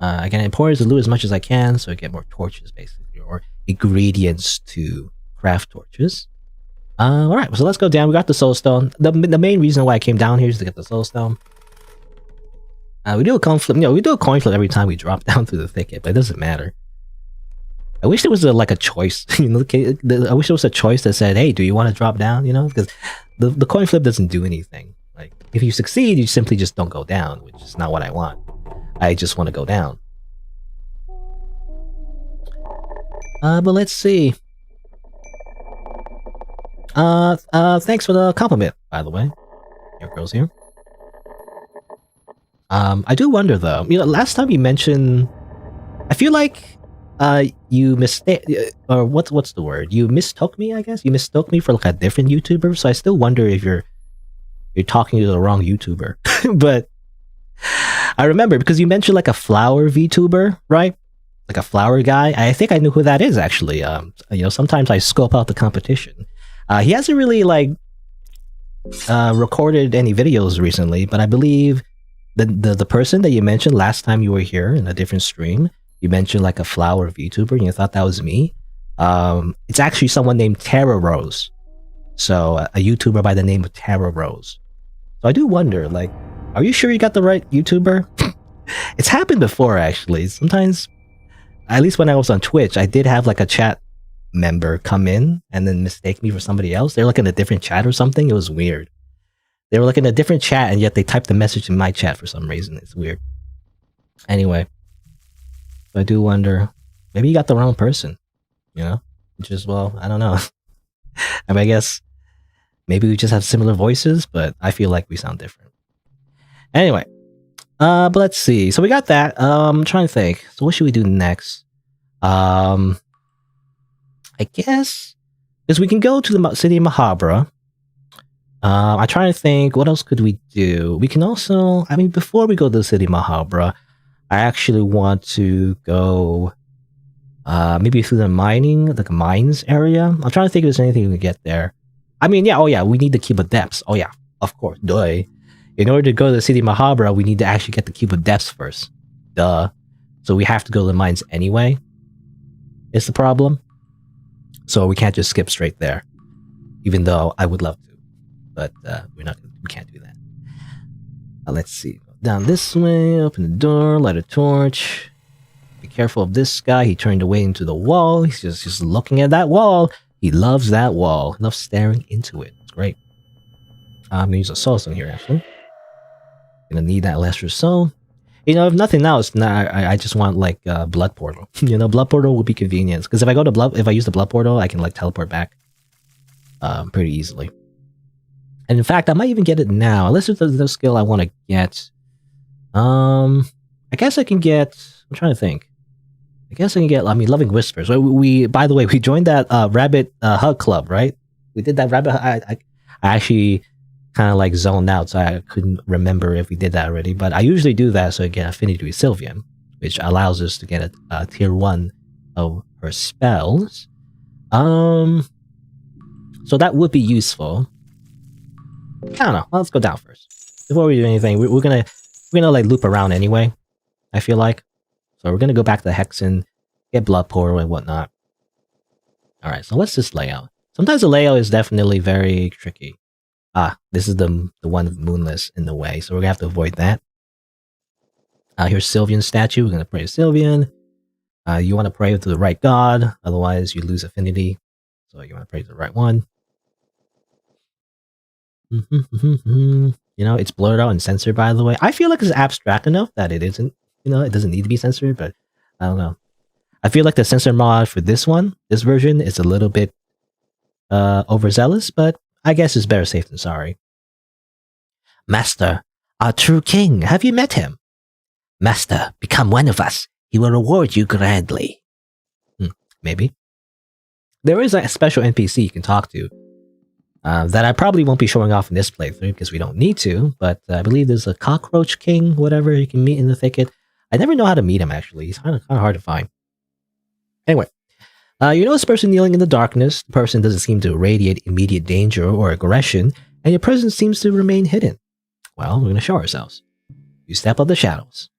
Again, important is to loot as much as I can so I get more torches, basically, or ingredients to craft torches. Alright, so let's go down. We got the soulstone. The main reason why I came down here is to get the soulstone. We do a coin flip. We do a coin flip every time we drop down through the thicket, but it doesn't matter. I wish there was like a choice. I wish there was a choice that said, "Hey, do you want to drop down?" Because the coin flip doesn't do anything. Like if you succeed, you simply just don't go down, which is not what I want. I just want to go down. But let's see. Thanks for the compliment, by the way. Your girl's here. I do wonder though. Last time you mentioned, I feel like you or what's the word? You mistook me, I guess. You mistook me for like a different YouTuber. So I still wonder if you're talking to the wrong YouTuber. But I remember because you mentioned like a flower VTuber, right? Like a flower guy. I think I knew who that is actually. Sometimes I scope out the competition. He hasn't really like recorded any videos recently, but I believe the person that you mentioned last time you were here in a different stream, you mentioned like a flower VTuber and you thought that was me. It's actually someone named Tara Rose. So a YouTuber by the name of Tara Rose. So I do wonder, like, are you sure you got the right YouTuber? It's happened before actually. Sometimes, at least when I was on Twitch, I did have like a chat member come in and then mistake me for somebody else. They're like in a different chat or something. It was weird. They were like in a different chat and yet they typed the message in my chat for some reason. It's weird. Anyway, I do wonder, maybe you got the wrong person, which is, well, I don't know. I mean, I guess maybe we just have similar voices, but I feel like we sound different. Anyway, but let's see. So we got that. I'm trying to think. So what should we do next? I guess because we can go to the city of Mahabra. I'm trying to think, what else could we do? We can also, before we go to the city of Mahabra, I actually want to go maybe through the mines area. I'm trying to think if there's anything we can get there. We need the Cube of Depths. Oh yeah, of course, duh. In order to go to the city of Mahabra, we need to actually get the Cube of Depths first. Duh. So we have to go to the mines anyway. Is the problem. So we can't just skip straight there. Even though I would love to. But we can't do that. Let's see. Down this way, open the door, light a torch. Be careful of this guy. He turned away into the wall. He's just looking at that wall. He loves that wall. He loves staring into it. It's great. I'm gonna use a soulstone here, actually. Gonna need that lesser soul. If nothing else, I just want like blood portal. Blood portal would be convenient because if I use the blood portal, I can like teleport back pretty easily. And in fact, I might even get it now. Unless it's the skill I want to get. I guess I can get. I'm trying to think. I guess I can get. Loving Whispers. By the way, we joined that rabbit hug club, right? We did that rabbit. I actually kind of like zoned out, so I couldn't remember if we did that already. But I usually do that so I get affinity with Sylvian, which allows us to get a tier 1 of her spells. So that would be useful. I don't know. Let's go down first before we do anything. We're gonna like loop around anyway. I feel like, so we're gonna go back to the Hexen, get blood portal and whatnot. All right. So what's this layout? Sometimes the layout is definitely very tricky. This is the one with Moonless in the way, so we're gonna have to avoid that. Here's Sylvian's statue. We're gonna pray to Sylvian. You want to pray to the right god, otherwise you lose affinity. So you want to pray to the right one. It's blurred out and censored, by the way. I feel like it's abstract enough that it isn't, it doesn't need to be censored, but I don't know. I feel like the censor mod for this version, is a little bit overzealous, but I guess it's better safe than sorry. Master, our true king, have you met him? Master, become one of us. He will reward you grandly. Maybe. There is a special NPC you can talk to. That I probably won't be showing off in this playthrough because we don't need to, but I believe there's a cockroach king, whatever, you can meet in the thicket. I never know how to meet him, actually. He's kind of hard to find. Anyway, this person kneeling in the darkness. The person doesn't seem to radiate immediate danger or aggression, and your presence seems to remain hidden. Well, we're gonna show ourselves. You step up the shadows.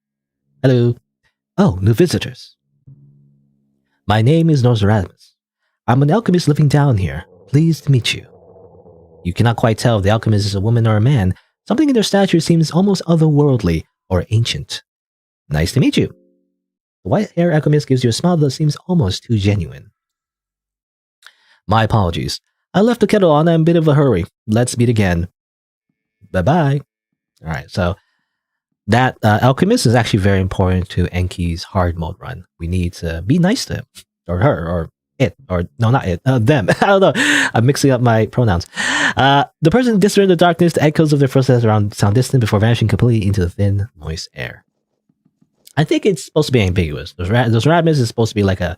Hello. Oh, new visitors. My name is Nostradamus. I'm an alchemist living down here. Pleased to meet you. You cannot quite tell if the alchemist is a woman or a man. Something in their stature seems almost otherworldly or ancient. Nice to meet you. The white-haired alchemist gives you a smile that seems almost too genuine. My apologies. I left the kettle on. I'm in a bit of a hurry. Let's meet again. Bye-bye. Alright, so that alchemist is actually very important to Enki's hard mode run. We need to be nice to him. Or her, or it, or no, not it, them. I don't know. I'm mixing up my pronouns. The person discerned in the darkness, the echoes of their footsteps around sound distant before vanishing completely into the thin, moist air. I think it's supposed to be ambiguous. Those Rasmus is supposed to be like a,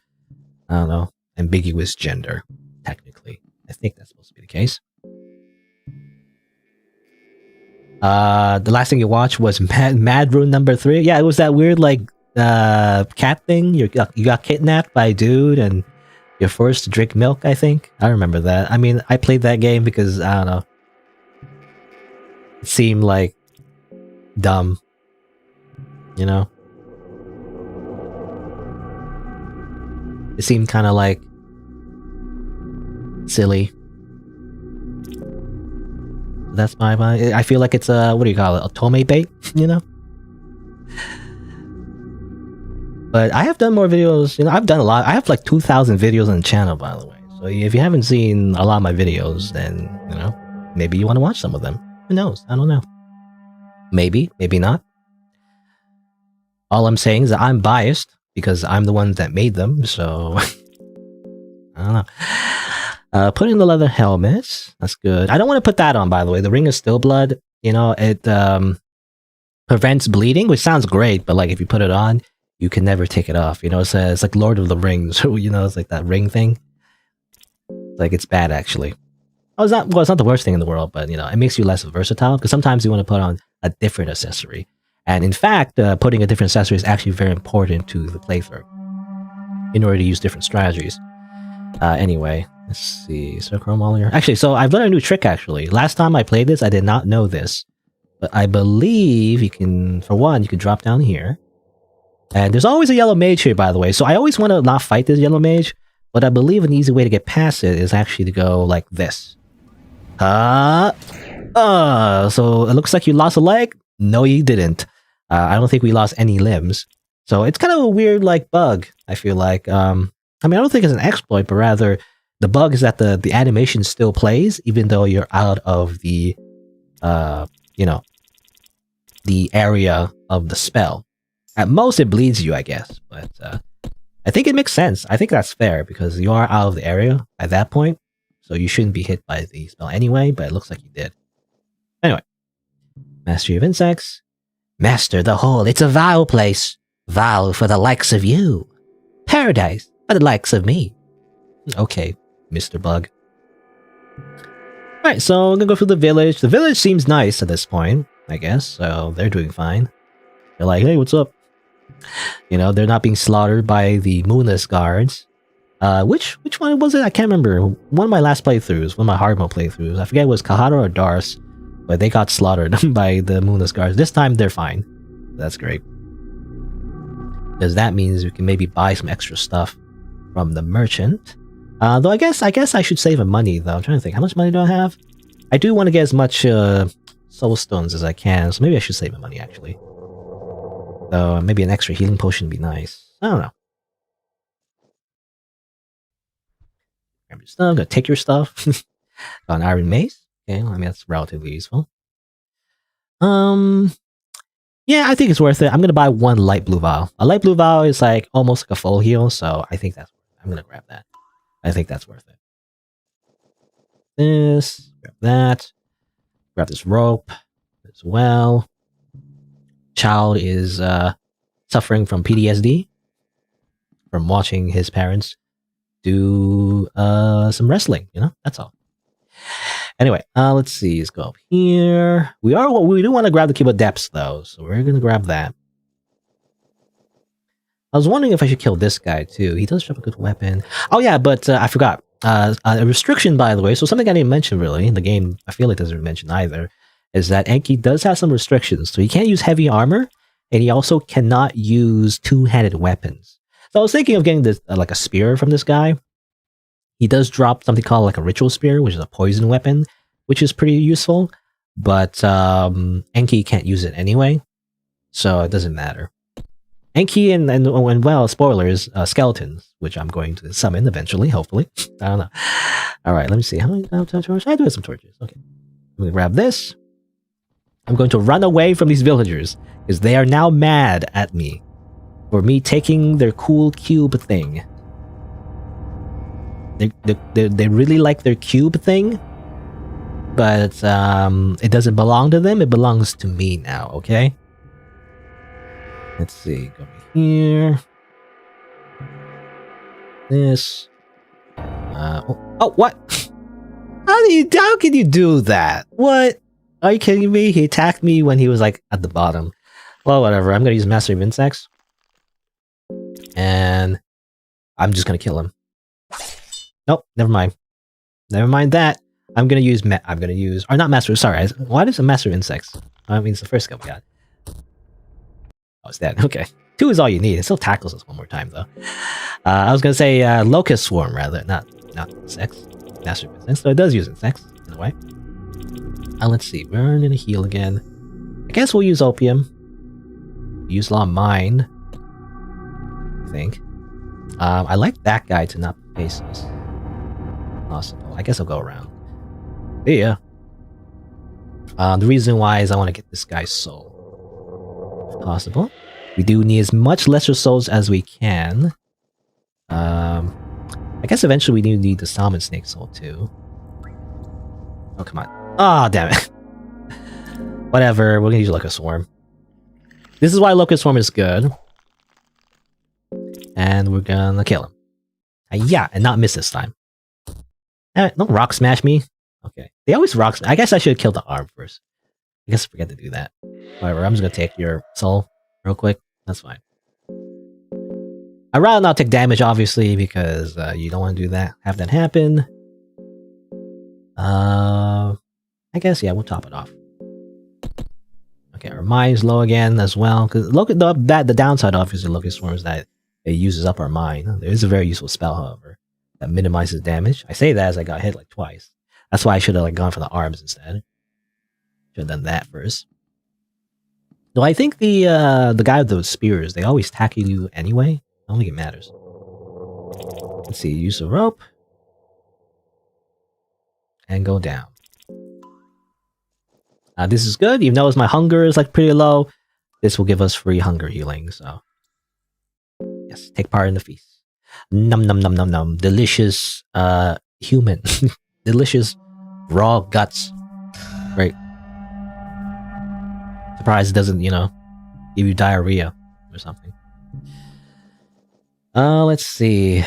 I don't know, ambiguous gender, technically. I think that's supposed to be the case. The last thing you watched was Mad Rune number 3. Yeah, it was that weird like cat thing. You got kidnapped by a dude and you're forced to drink milk, I think. I remember that. I mean, I played that game because, I don't know, it seemed like dumb, you know? It seemed kind of like silly. That's my I feel like it's a, what do you call it? A tome bait, you know? But I have done more videos, you know, I've done a lot. I have like 2,000 videos on the channel, by the way. So if you haven't seen a lot of my videos, then, you know, maybe you want to watch some of them. Who knows? I don't know. Maybe, maybe not. All I'm saying is that I'm biased because I'm the one that made them, so I don't know. Put in the leather helmet. That's good. I don't want to put that on, by the way. The ring of still blood, you know, it prevents bleeding, which sounds great, but like if you put it on, you can never take it off. You know, it's like Lord of the Rings. You know, it's like that ring thing. Like it's bad, actually. Oh, it's not the worst thing in the world, but you know, it makes you less versatile because sometimes you want to put on a different accessory. And in fact, putting a different accessory is actually very important to the playthrough in order to use different strategies. Anyway, let's see. So Chrome all here. Actually, so I've learned a new trick, actually. Last time I played this, I did not know this. But I believe you can, for one, you can drop down here. And there's always a yellow mage here, by the way. So I always want to not fight this yellow mage. But I believe an easy way to get past it is actually to go like this. So it looks like you lost a leg? No, you didn't. I don't think we lost any limbs. So it's kind of a weird like bug, I feel like. I mean, I don't think it's an exploit, but rather the bug is that the animation still plays even though you're out of the, you know, the area of the spell. At most, it bleeds you, I guess. But I think it makes sense. I think that's fair because you are out of the area at that point. So you shouldn't be hit by the spell anyway, but it looks like you did. Anyway. Mastery of insects. Master the whole. It's a vile place. Vile for the likes of you. Paradise for the likes of me. Okay, Mr. Bug. Alright, so I'm gonna go through the village. The village seems nice at this point, I guess. So they're doing fine. They're like, hey, what's up? You know, they're not being slaughtered by the moonless guards. Which one was it? I can't remember. One of my last playthroughs, one of my hard mode playthroughs. I forget it was Kahara or Dars. But they got slaughtered by the moonless guards. This time they're fine. That's great. Because that means we can maybe buy some extra stuff from the merchant. Though I guess I should save money though. I'm trying to think. How much money do I have? I do want to get as much soul stones as I can. So maybe I should save my money actually. So maybe an extra healing potion would be nice. I don't know. Grab your stuff. Gotta take your stuff. Got an iron mace. Okay, I mean that's relatively useful. Yeah, I think it's worth it. I'm gonna buy one light blue vial. A light blue vial is like almost like a full heal, so I think that's worth it. I'm gonna grab that. I think that's worth it. This, grab that, grab this rope as well. Child is suffering from PTSD from watching his parents do some wrestling. You know, that's all. Anyway, let's see. Let's go up here. We do want to grab the Cube of Depths though, so we're gonna grab that. I was wondering if I should kill this guy too. He does have a good weapon. Oh yeah, but I forgot. A restriction, by the way. So something I didn't mention really in the game. I feel like it doesn't mention either. is that Enki does have some restrictions. So he can't use heavy armor, and he also cannot use two-handed weapons. So I was thinking of getting this like a spear from this guy. He does drop something called like a ritual spear, which is a poison weapon, which is pretty useful. But Enki can't use it anyway, so it doesn't matter. Enki and well, spoilers, skeletons, which I'm going to summon eventually, hopefully. I don't know. All right, let me see. How many torches? I do have some torches. Okay, I'm gonna grab this. I'm going to run away from these villagers because they are now mad at me for me taking their cool cube thing. They really like their cube thing, but it doesn't belong to them. It belongs to me now. Okay. Let's see. Go here. This. Oh, what? How can you do that? What? Are you kidding me? He attacked me when he was like at the bottom. Well, whatever. I'm gonna use Mastery of Insects, and I'm just gonna kill him. Nope. Never mind. Never mind that. I'm gonna use. Or not Master. Sorry. What is a Master of Insects? I mean, it's the first skill we got. Oh, it's that. Okay. 2 is all you need. It still tackles us one more time, though. I was going to say Locust Swarm, rather. Not insects. Master of Insects. So it does use insects, in a way. Let's see. We're going to heal again. I guess we'll use Opium. Use a lot of Mine. I think. I like that guy to not face us. Possible. I guess I'll go around. Yeah. The reason why is I want to get this guy's soul. Possible. We do need as much lesser souls as we can. I guess eventually we do need the salmon snake soul too. Oh, come on. Ah, oh, damn it. Whatever, we're gonna use Locust Swarm. This is why Locust Swarm is good. And we're gonna kill him. Yeah, and not miss this time. Don't rock smash me. Okay. They always rock smash. I guess I should have killed the arm first. I guess I forget to do that. Whatever, I'm just gonna take your soul real quick. That's fine. I'd rather not take damage, obviously, because you don't want to do that. Have that happen. I guess, yeah, we'll top it off. Okay, our mine's low again as well. Because the downside, obviously, Locust Swarm is that it uses up our mine. There is a very useful spell, however, that minimizes damage. I say that as I got hit like twice. That's why I should have like gone for the arms instead. Should have done that first. Though I think the guy with those spears, they always tackle you anyway. I don't think it matters. Let's see, use a rope. And go down. This is good, even though my hunger is like pretty low. This will give us free hunger healing, so. Yes, take part in the feast. Num num num num num. Delicious human. Delicious raw guts. Right. Surprised it doesn't, give you diarrhea or something. Let's see.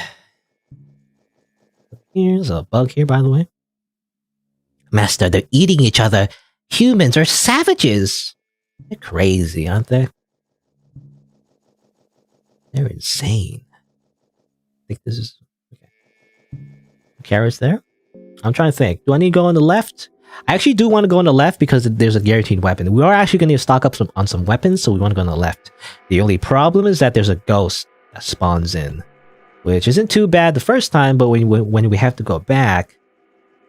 Here's a bug here, by the way. Master, they're eating each other. Humans are savages. They're crazy, aren't they? They're insane. I think this is... Okay. Carrots there? I'm trying to think. Do I need to go on the left? I actually do want to go on the left because there's a guaranteed weapon. We are actually going to stock up on some weapons, so we want to go on the left. The only problem is that there's a ghost that spawns in, which isn't too bad the first time, but when we have to go back,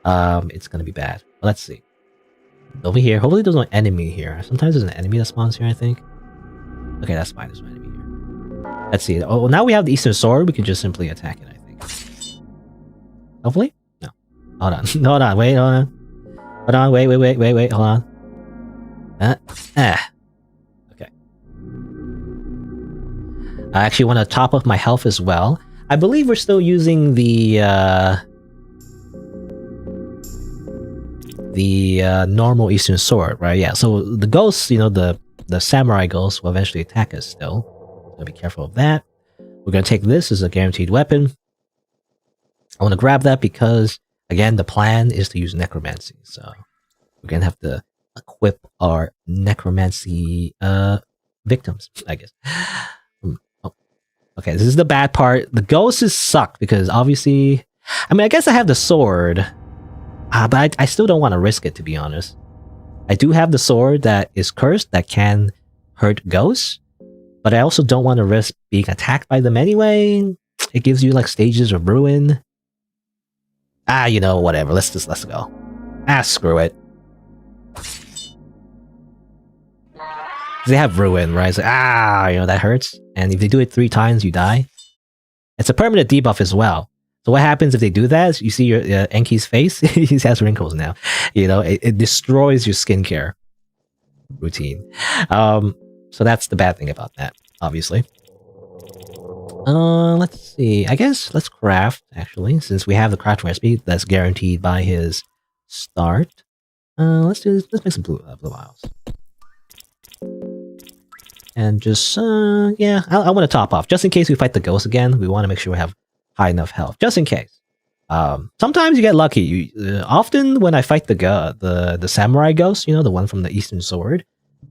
it's going to be bad. Let's see. Over here, hopefully there's no enemy here. Sometimes there's an enemy that spawns here, I think. Okay, that's fine. There's no enemy here. Let's see. Oh, now we have the Eastern Sword. We can just simply attack it, I think. Hopefully? No. Hold on. Hold on. Wait, hold on. Hold on, wait, hold on. Okay. I actually want to top up my health as well. I believe we're still using the normal Eastern Sword, right? Yeah, so the ghosts, the samurai ghosts will eventually attack us still. So be careful of that. We're going to take this as a guaranteed weapon. I want to grab that because, again, the plan is to use necromancy. So we're going to have to equip our necromancy victims, I guess. Oh. Okay, this is the bad part. The ghosts suck because obviously... I mean, I guess I have the sword. But I still don't want to risk it, to be honest. I do have the sword that is cursed that can hurt ghosts, but I also don't want to risk being attacked by them anyway. It gives you like stages of ruin. You know, whatever. Let's go. Screw it. They have ruin, right? It's like, you know, that hurts. And if they do it 3 times, you die. It's a permanent debuff as well. So what happens if they do that? You see your Enki's face? He has wrinkles now. You know, it destroys your skincare routine. So that's the bad thing about that, obviously. Let's see. I guess let's craft, actually, since we have the crafting recipe that's guaranteed by his start. Let's do this. Let's make some blue vials. And just, yeah, I want to top off. Just in case we fight the ghost again, we want to make sure we have high enough health. Just in case. Sometimes you get lucky. Often when I fight the samurai ghost, you know, the one from the Eastern Sword,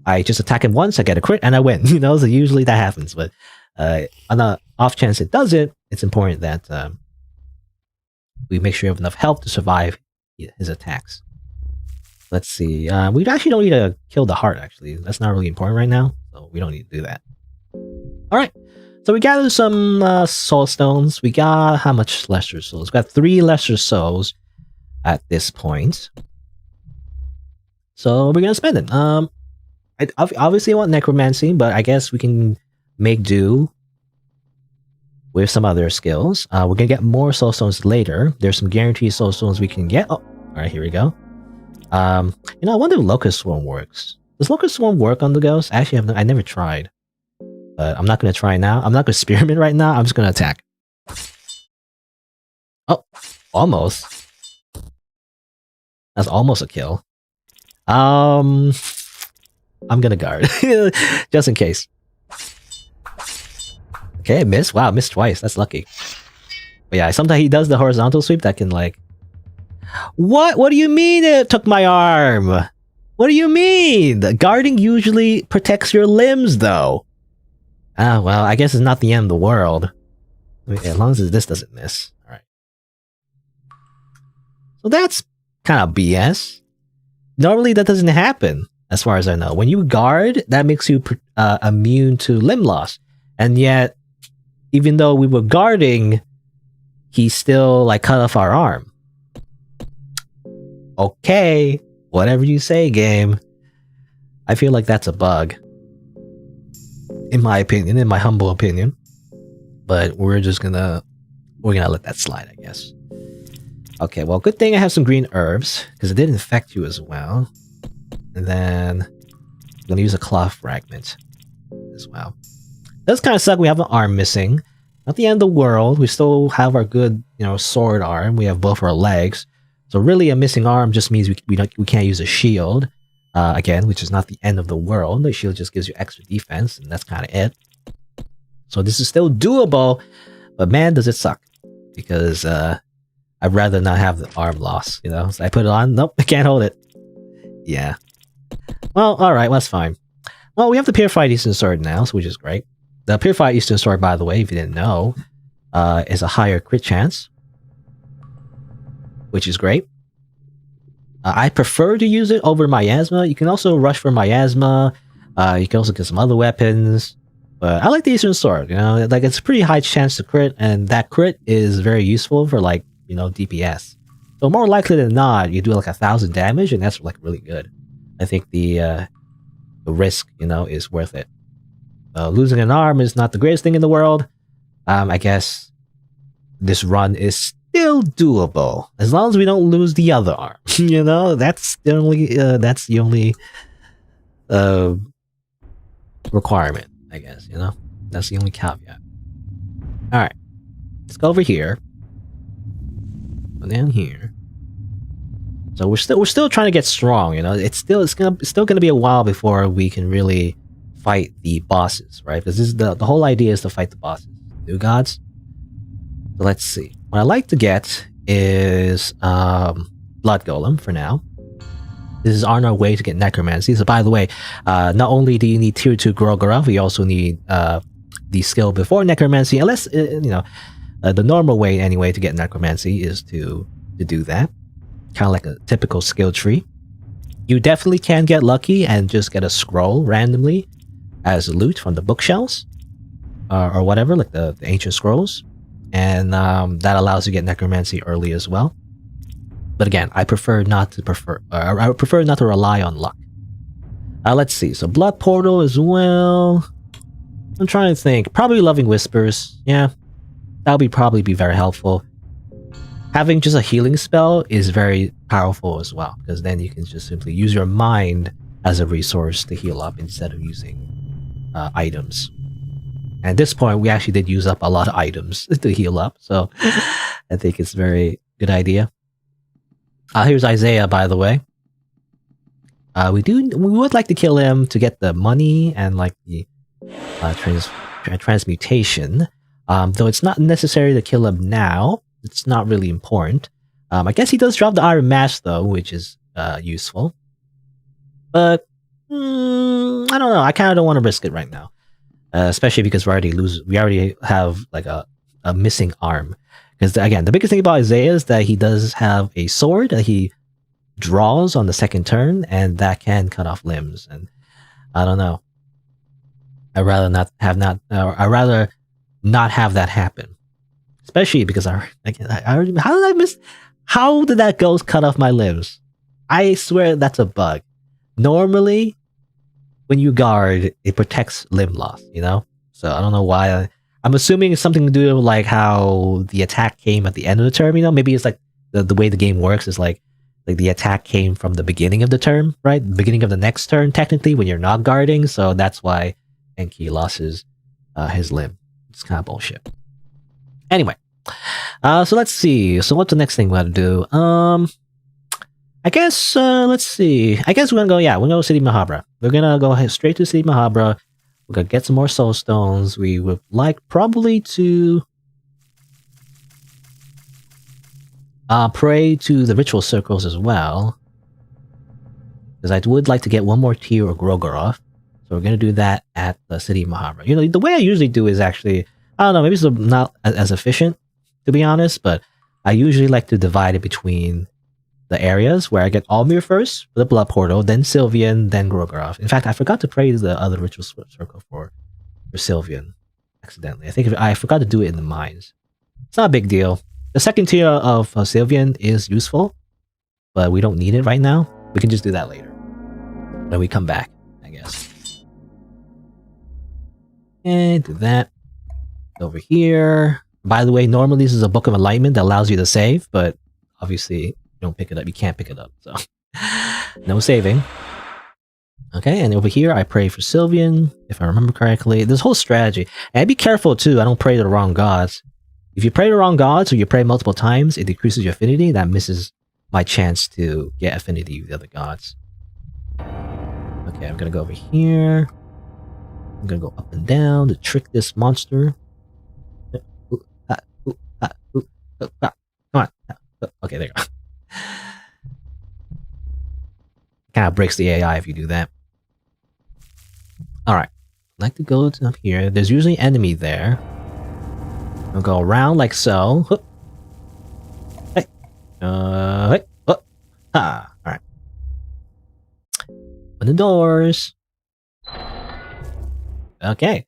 I just attack him once, I get a crit, and I win. You know, so usually that happens. But on the off chance it doesn't, it's important that we make sure we have enough health to survive his attacks. Let's see. We actually don't need to kill the heart, actually. That's not really important right now, so we don't need to do that. Alright, so we gathered some soul stones. We got how much lesser souls? We got 3 lesser souls at this point. So we're gonna spend it. I obviously want necromancy, but I guess we can make do with some other skills. We're gonna get more soul stones later. There's some guaranteed soul stones we can get. Oh, alright, here we go. You know, I wonder if Locust Swarm works. Does Locust Swarm work on the ghost? Actually, I never tried. But I'm not going to try now. I'm not going to experiment right now. I'm just going to attack. Oh, almost. That's almost a kill. I'm going to guard. Just in case. Okay, miss. Wow, missed twice. That's lucky. But yeah, sometimes he does the horizontal sweep that can like... What? What do you mean it took my arm? What do you mean? The guarding usually protects your limbs, though. Well, I guess it's not the end of the world. I mean, as long as this doesn't miss. Alright. So that's kind of BS. Normally that doesn't happen, as far as I know. When you guard, that makes you immune to limb loss. And yet, even though we were guarding, he still like cut off our arm. Okay, whatever you say, game. I feel like that's a bug. In my opinion, in my humble opinion. But we're gonna let that slide, I guess. Okay, well, good thing I have some green herbs, because it did infect you as well. And then I'm gonna use a claw fragment as well. Does kind of suck, we have an arm missing. Not the end of the world, we still have our good, you know, sword arm. We have both our legs. So really, a missing arm just means we can't use a shield, again, which is not the end of the world. The shield just gives you extra defense, and that's kind of it. So this is still doable, but man, does it suck. Because I'd rather not have the arm loss, you know? So I put it on, nope, I can't hold it. Yeah. Well, alright, well, that's fine. Well, we have the Purified Eastern Sword now, which is great. The Purified Eastern Sword, by the way, if you didn't know, is a higher crit chance, which is great. I prefer to use it over Miasma. You can also rush for Miasma. You can also get some other weapons. But I like the Eastern Sword, you know? Like, it's a pretty high chance to crit, and that crit is very useful for, like, you know, DPS. So more likely than not, you do like 1,000 damage, and that's, like, really good. I think the risk, you know, is worth it. Losing an arm is not the greatest thing in the world. I guess this run is still doable as long as we don't lose the other arm. You know, that's the only requirement, I guess. You know, that's the only caveat. All right, let's go over here. Go down here. So we're still trying to get strong. You know, it's still gonna be a while before we can really fight the bosses, right? Because this is the whole idea is to fight the bosses, new gods. So let's see. What I like to get is Blood Golem for now. This is on our way to get Necromancy. So by the way, not only do you need Tier 2 Gorogora, we also need the skill before Necromancy. Unless, you know, the normal way anyway to get Necromancy is to do that. Kind of like a typical skill tree. You definitely can get lucky and just get a scroll randomly as loot from the bookshelves or whatever, like the ancient scrolls, and that allows you to get necromancy early as well. But again, I prefer not to I prefer not to rely on luck. Let's see. So blood portal as well. I'm trying to think. Probably loving whispers. Yeah, that would probably be very helpful. Having just a healing spell is very powerful as well, because then you can just simply use your mind as a resource to heal up instead of using items. And at this point, we actually did use up a lot of items to heal up, so I think it's a very good idea. Here's Isaiah, by the way. We would like to kill him to get the money and like the transmutation. Though it's not necessary to kill him now. It's not really important. I guess he does drop the Iron Mask though, which is useful. But I don't know. I kind of don't want to risk it right now, especially because we already have like a missing arm. Because again, the biggest thing about Isaiah is that he does have a sword that he draws on the second turn, and that can cut off limbs. And I don't know. I'd rather not have that happen. Especially because I already, how did that ghost cut off my limbs? I swear that's a bug. Normally, when you guard, it protects limb loss, you know? So I don't know why. I'm assuming it's something to do with like how the attack came at the end of the term, you know? Maybe it's like the way the game works is like the attack came from the beginning of the term, right? Beginning of the next turn, technically, when you're not guarding. So that's why Enki lost his limb. It's kind of bullshit. Anyway, so let's see. So what's the next thing we have to do? I guess, let's see. I guess we're gonna go, we're gonna go to City Mahabra. We're gonna go straight to City Mahabra. We're gonna get some more soul stones. We would like probably to pray to the ritual circles as well. Because I would like to get one more tier of Grogoroth. So we're gonna do that at the City of Mahabra. You know, the way I usually do is actually, I don't know, maybe it's not as efficient, to be honest, but I usually like to divide it between the areas where I get Almir first for the Blood Portal, then Sylvian, then Grogoroth. In fact, I forgot to pray the other ritual circle for Sylvian accidentally. I forgot to do it in the mines. It's not a big deal. The second tier of Sylvian is useful, but we don't need it right now. We can just do that later when we come back, I guess. And do that. Over here. By the way, normally this is a Book of Enlightenment that allows you to save, but obviously you don't pick it up. You can't pick it up, so no saving. Okay, and over here I pray for Sylvian, if I remember correctly. This whole strategy. And be careful too, I don't pray to the wrong gods. If you pray to the wrong gods or you pray multiple times, it decreases your affinity. That misses my chance to get affinity with the other gods. Okay, I'm gonna go over here. I'm gonna go up and down to trick this monster. Come on. Okay, there you go. Kind of breaks the AI if you do that. Alright. I'd like to go up here. There's usually an enemy there. I'll go around like so. Hey. Hey. Oh. Ah. Alright. Open the doors. Okay.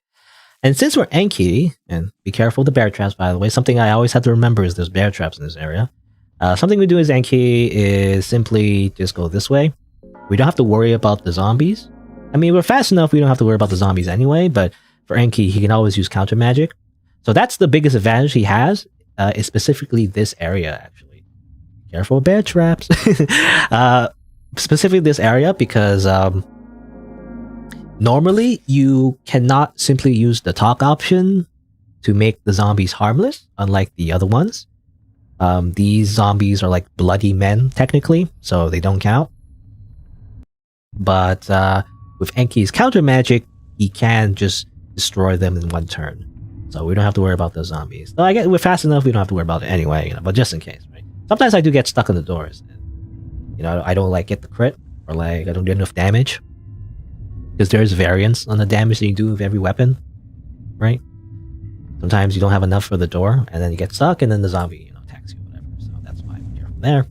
And since we're Enki, and be careful of the bear traps, by the way, something I always have to remember is there's bear traps in this area. Something we do as Enki is simply just go this way. We don't have to worry about the zombies. I mean, we're fast enough, we don't have to worry about the zombies anyway, but for Enki, he can always use counter magic. So that's the biggest advantage he has, is specifically this area, actually. Careful of bear traps. Specifically this area, because normally you cannot simply use the talk option to make the zombies harmless, unlike the other ones. These zombies are like bloody men, technically, so they don't count. But with Enki's counter magic, he can just destroy them in one turn. So we don't have to worry about the zombies. So I guess we're fast enough, we don't have to worry about it anyway, you know, but just in case, right? Sometimes I do get stuck in the doors. You know, I don't like get the crit, or like I don't get enough damage. Because there's variance on the damage that you do with every weapon, right? Sometimes you don't have enough for the door, and then you get stuck, and then the zombie, you know, attacks you, whatever. So that's why I'm here from there.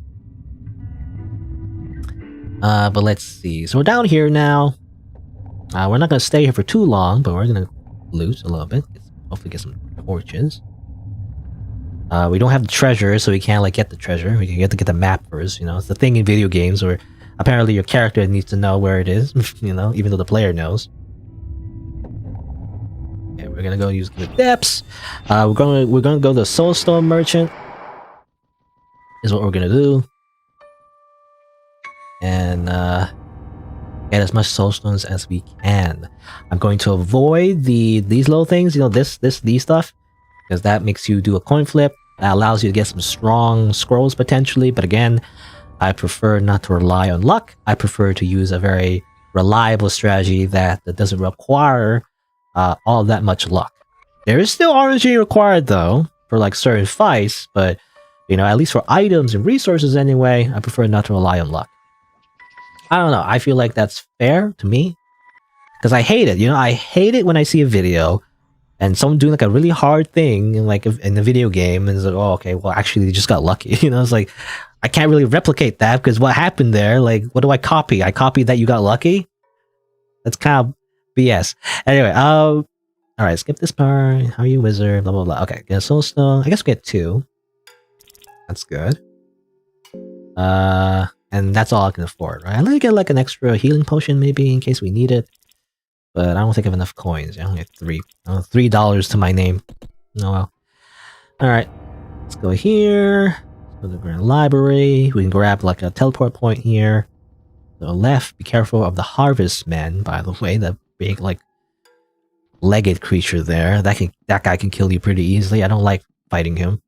But let's see. So we're down here now. We're not gonna stay here for too long, but we're gonna loot a little bit. Hopefully get some torches. We don't have the treasure, so we can't like get the treasure. We have to get the map first. You know, it's the thing in video games where apparently your character needs to know where it is. You know, even though the player knows. Okay, we're gonna go use the depths. We're gonna go to the Soulstone Merchant. Is what we're gonna do. And get as much soulstones as we can. I'm going to avoid these little things, you know, these stuff, because that makes you do a coin flip. That allows you to get some strong scrolls potentially, but again, I prefer not to rely on luck. I prefer to use a very reliable strategy that doesn't require all that much luck. There is still RNG required though, for like certain fights, but you know, at least for items and resources anyway, I prefer not to rely on luck. I don't know, I feel like that's fair to me. Because I hate it, you know, I hate it when I see a video and someone doing like a really hard thing in like in the video game and it's like, oh, okay, well actually they just got lucky. You know, it's like, I can't really replicate that because what happened there, like, what do I copy? I copied that you got lucky? That's kind of BS. Anyway, alright, skip this part. How are you, wizard? Blah, blah, blah. Okay, get a soulstone. I guess we get 2. That's good. And that's all I can afford, right? I'd like to get like an extra healing potion maybe in case we need it. But I don't think I have enough coins. I only have $3 to my name. Oh well. Alright. Let's go here. Let's go to the Grand Library. We can grab like a teleport point here. To the left, be careful of the Harvestman, by the way. The big like legged creature there. That guy can kill you pretty easily. I don't like fighting him.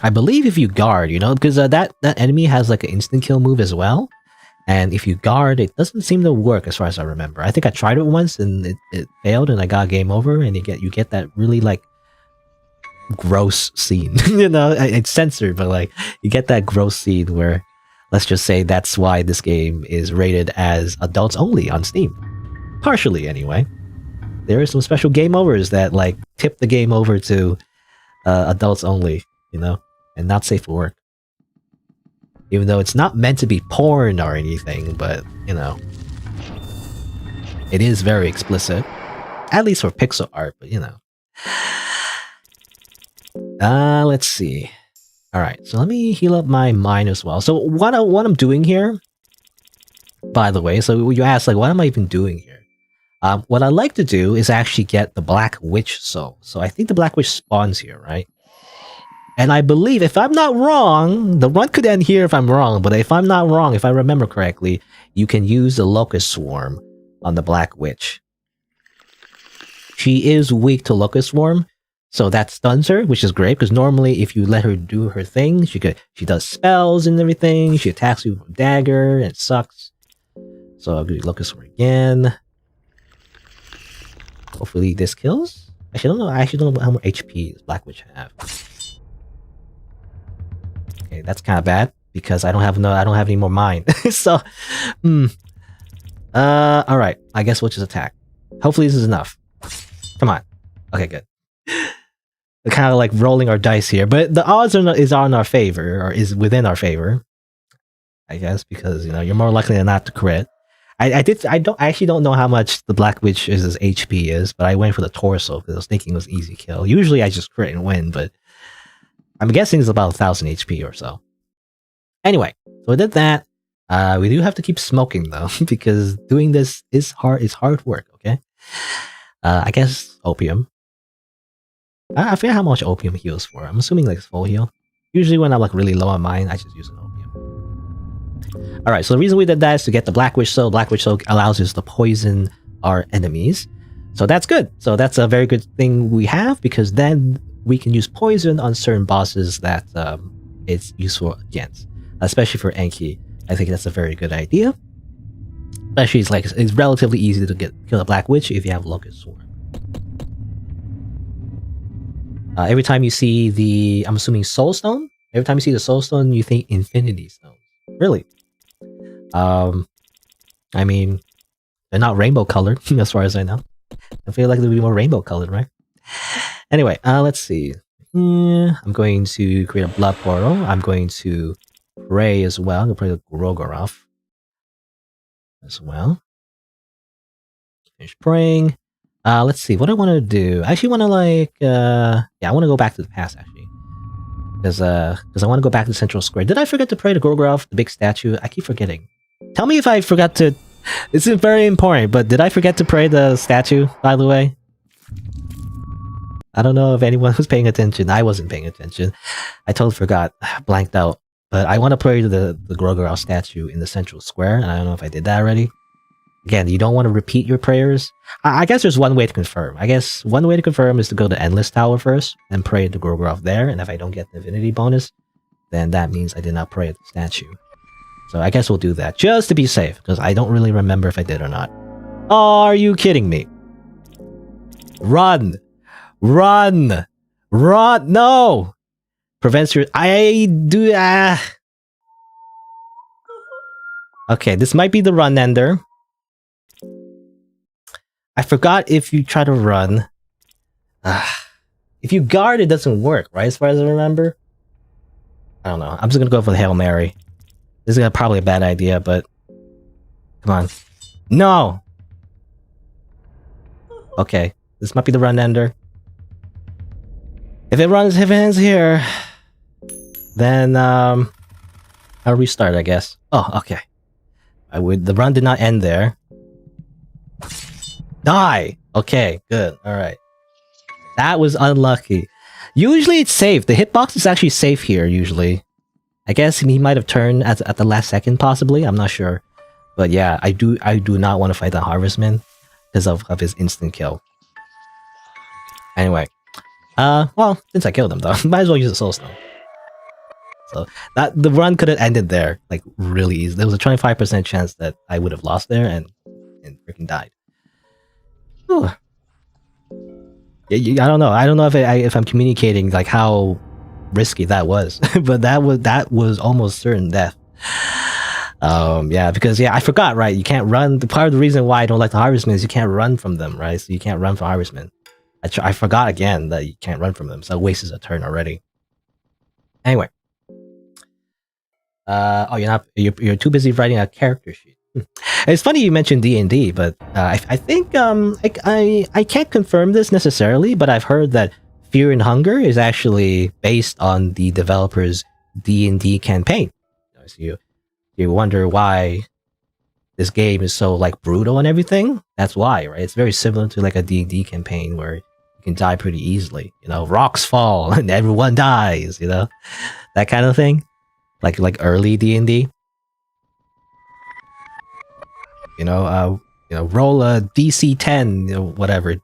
I believe if you guard, you know, because that enemy has like an instant kill move as well. And if you guard, it doesn't seem to work as far as I remember. I think I tried it once and it failed and I got game over and you get that really like gross scene. You know, it's censored, but like you get that gross scene where, let's just say that's why this game is rated as adults only on Steam. Partially anyway. There are some special game overs that like tip the game over to adults only, you know, and not safe for work. Even though it's not meant to be porn or anything, but, you know, it is very explicit. At least for pixel art, but, you know. Let's see. Alright, so let me heal up my mine as well. So what I'm doing here, by the way, so you ask, like, what am I even doing here? What I like to do is actually get the Black Witch soul. So I think the Black Witch spawns here, right? And I believe, if I'm not wrong, the run could end here if I'm wrong, but if I'm not wrong, if I remember correctly, you can use the Locust Swarm on the Black Witch. She is weak to Locust Swarm, so that stuns her, which is great, because normally if you let her do her thing, she does spells and everything, she attacks you with a dagger, and it sucks. So I'll do Locust Swarm again. Hopefully this kills? I actually don't know how much HP does Black Witch have. Okay, that's kind of bad because I don't have any more mine. So, all right. I guess we'll just attack. Hopefully this is enough. Come on. Okay, good. We're kind of like rolling our dice here, but the odds is on our favor, or is within our favor, I guess, because you know you're more likely than not to crit. I actually don't know how much the Black Witch's HP is, but I went for the torso because I was thinking it was easy kill. Usually I just crit and win, but I'm guessing it's about 1,000 HP or so. Anyway, so we did that. We do have to keep smoking though, because doing this is hard. It's hard work. Okay. I guess opium. I forget how much opium heals for. I'm assuming like full heal. Usually when I'm like really low on mine, I just use an opium. All right. So the reason we did that is to get the Black Witch Soul. Black Witch Soul allows us to poison our enemies. So that's good. So that's a very good thing we have, because then we can use poison on certain bosses that it's useful against, especially for Enki. I think that's a very good idea. Especially it's relatively easy to kill a Black Witch if you have Locust Swarm. Every time you see the, I'm assuming Soul Stone. Every time you see the Soul Stone, you think Infinity Stone. Really? I mean, they're not rainbow colored as far as I know. I feel like they'd be more rainbow colored, right? Anyway, let's see. I'm going to create a blood portal. I'm going to pray as well. I'm going to pray to Grogoroth as well. Finish praying. Let's see. What I want to do. I actually want to I want to go back to the past actually. Because I want to go back to Central Square. Did I forget to pray to Grogoroth, the big statue? I keep forgetting. Tell me if I forgot to. This is very important, but did I forget to pray the statue, by the way? I don't know if anyone was paying attention. I wasn't paying attention. I totally forgot. Blanked out. But I want to pray to the Grogoroth statue in the Central Square, and I don't know if I did that already. Again, you don't want to repeat your prayers. I guess there's one way to confirm. I guess one way to confirm is to go to Endless Tower first and pray to Grogoroth there, and if I don't get the Divinity bonus, then that means I did not pray at the statue. So I guess we'll do that, just to be safe, because I don't really remember if I did or not. Are you kidding me? Run! Run! Run! No! Prevents your... I do... Okay, this might be the run ender. I forgot if you try to run. If you guard, it doesn't work, right? As far as I remember. I don't know. I'm just gonna go for the Hail Mary. This is probably a bad idea, but... Come on. No! Okay. This might be the run ender. If it ends here... Then, I'll restart, I guess. Oh, okay. The run did not end there. Die! Okay, good. Alright. That was unlucky. Usually it's safe. The hitbox is actually safe here, usually. I guess he might have turned at the last second, possibly. I'm not sure. But yeah, I do not want to fight the Harvestman because of his instant kill. Anyway. Well, since I killed him though, might as well use the Soul Stone. So the run could have ended there, like really easy. There was a 25% chance that I would have lost there and freaking died. Whew. I don't know. I don't know if I'm communicating like how risky that was, but that was almost certain death. Yeah, because I forgot, right? You can't run. Part of the reason why I don't like the Harvestmen is you can't run from them, right? So you can't run from Harvestmen. I forgot again that you can't run from them, so it wastes a turn already. Anyway. Oh, you're too busy writing a character sheet. It's funny you mentioned D&D, but I think I can't confirm this necessarily, but I've heard that Fear and Hunger is actually based on the developer's D&D campaign. So you wonder why this game is so like brutal and everything. That's why, right? It's very similar to like a D&D campaign where you can die pretty easily. Rocks fall and everyone dies. That kind of thing. Like early D&D. Roll a DC 10, whatever,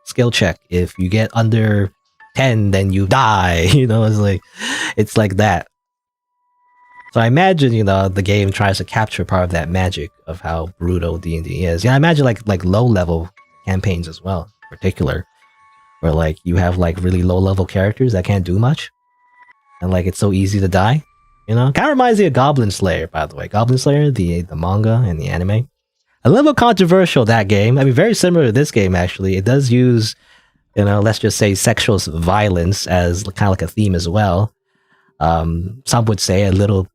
skill check. If you get under 10, then you die. It's like that. So I imagine, the game tries to capture part of that magic of how brutal D&D is. I imagine like low level campaigns as well, in particular, where like you have like really low level characters that can't do much, and like it's so easy to die. Kind of reminds me of Goblin Slayer, by the way. Goblin Slayer, the manga and the anime. A little controversial, that game. I mean, very similar to this game, actually. It does use, let's just say sexual violence as kind of like a theme as well. Some would say a little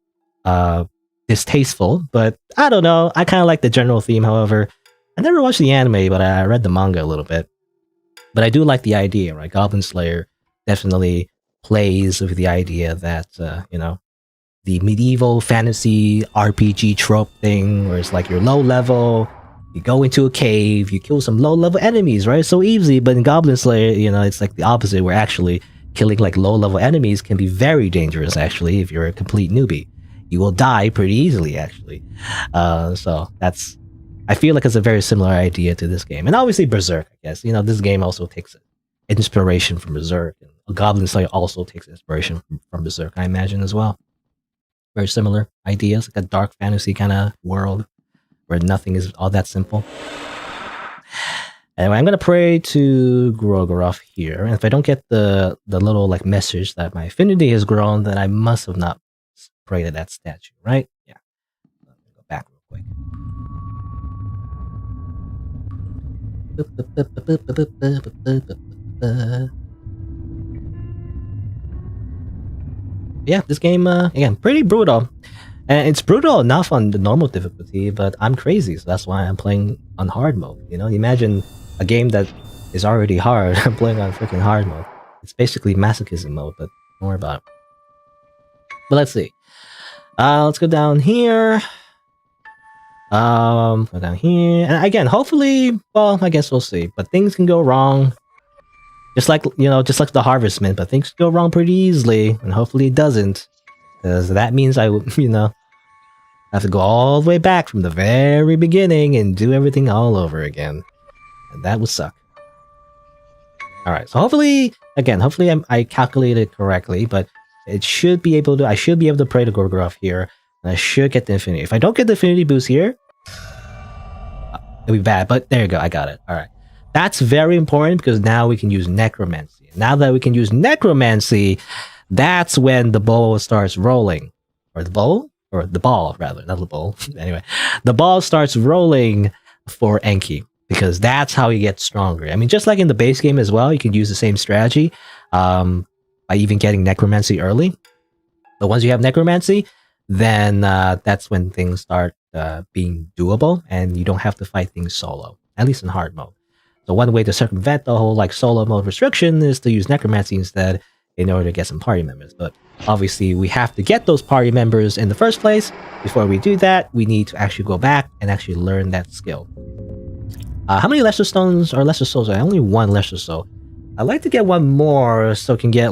distasteful, but I don't know. I kind of like the general theme, however. I never watched the anime, but I read the manga a little bit. But I do like the idea, right? Goblin Slayer definitely plays with the idea that, the medieval fantasy RPG trope thing, where it's like you're low level, you go into a cave, you kill some low level enemies, right? So easy. But in Goblin Slayer, it's like the opposite, where actually killing like low level enemies can be very dangerous, actually, if you're a complete newbie. You will die pretty easily, actually. So I feel like it's a very similar idea to this game. And obviously Berserk, I guess. This game also takes inspiration from Berserk. And Goblin Slayer also takes inspiration from Berserk, I imagine, as well. Very similar ideas, like a dark fantasy kind of world where nothing is all that simple. Anyway, I'm gonna pray to Grogoroth here, and if I don't get the little like message that my affinity has grown, then I must have not prayed to that statue, right? Yeah. Let me go back real quick. Yeah, this game, again, pretty brutal. And it's brutal enough on the normal difficulty, but I'm crazy, so that's why I'm playing on hard mode. You know, imagine a game that is already hard. I'm playing on freaking hard mode. It's basically masochism mode, but don't worry about it. But let's see. Let's go down here. Go down here, and again, hopefully, well, I guess we'll see. But things can go wrong, just like just like the Harvestman. But things can go wrong pretty easily, and hopefully it doesn't, because that means I would, have to go all the way back from the very beginning and do everything all over again, and that would suck. All right, so hopefully, I calculated correctly, but it should be able to. I should be able to pray to Gorgoroth here, and I should get the Infinity. If I don't get the Infinity boost here, it'll be bad. But there you go, I got it. All right, that's very important because now we can use Necromancy. Now that we can use Necromancy, that's when the bowl starts rolling, or the bowl. Or the ball, rather, not the bowl. Anyway, the ball starts rolling for Enki, because that's how he gets stronger. I mean, just like in the base game as well, you can use the same strategy by even getting Necromancy early. But once you have Necromancy, then that's when things start being doable, and you don't have to fight things solo, at least in hard mode. So one way to circumvent the whole solo mode restriction is to use Necromancy instead, in order to get some party members. But obviously we have to get those party members in the first place. Before we do that, we need to actually go back and actually learn that skill. How many Lesser Stones or Lesser Souls? I only one Lesser Soul. I'd like to get one more so I can get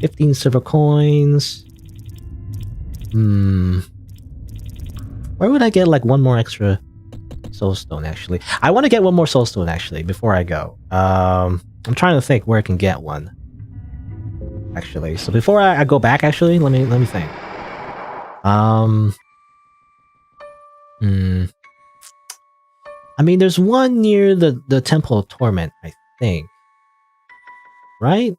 15 silver coins. Where would I get one more extra Soul Stone? Actually, I want to get one more Soul Stone actually before I go. I'm trying to think where I can get one. Actually, so before I go back, actually, let me think. I mean, there's one near the Temple of Torment, I think. Right?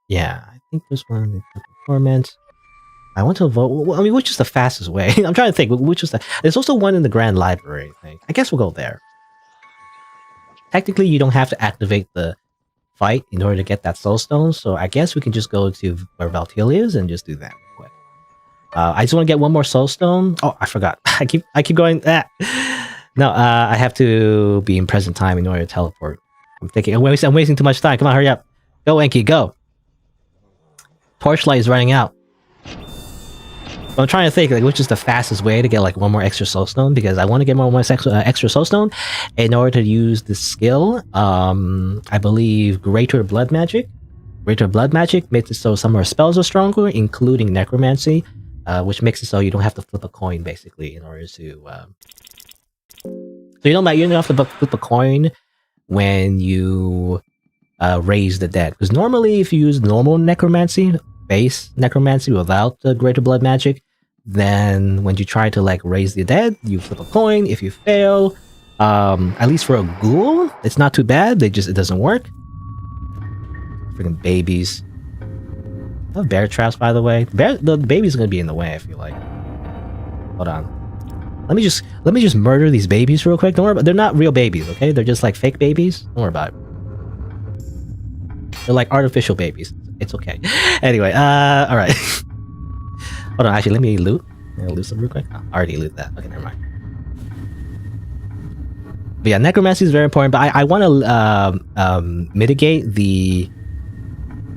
Yeah, I think there's one in the Temple of Torment. I want to vote. I mean, which is the fastest way? I'm trying to think. Which is the? There's also one in the Grand Library, I think. I guess we'll go there. Technically, you don't have to activate the fight in order to get that Soul Stone, so I guess we can just go to where Valtiel is and just do that real quick. I just want to get one more Soul Stone. Oh, I forgot. I keep going. No, I have to be in present time in order to teleport. I'm wasting too much time. Come on, hurry up. Go, Enki, go. Torchlight is running out. I'm trying to think which is the fastest way to get one more extra Soul Stone, because I want to get one more extra Soul Stone in order to use the skill. I believe Greater Blood Magic. Greater Blood Magic makes it so some of our spells are stronger, including Necromancy, which makes it so you don't have to flip a coin basically in order to. So you don't have to flip a coin when you raise the dead, because normally if you use normal Necromancy, base Necromancy without the Greater Blood Magic, then when you try to raise the dead, you flip a coin. If you fail, at least for a ghoul, it's not too bad. It doesn't work. Freaking babies. Oh, bear traps, by the way. The baby's gonna be in the way, I feel like. Hold on. Let me just murder these babies real quick. Don't worry about. They're not real babies, okay? They're just fake babies. Don't worry about it. They're artificial babies. It's okay. Anyway, all right. Hold on, actually, let me loot. Loot some real quick. Oh, I already loot that. Okay, never mind. But yeah, Necromancy is very important, but I want to mitigate the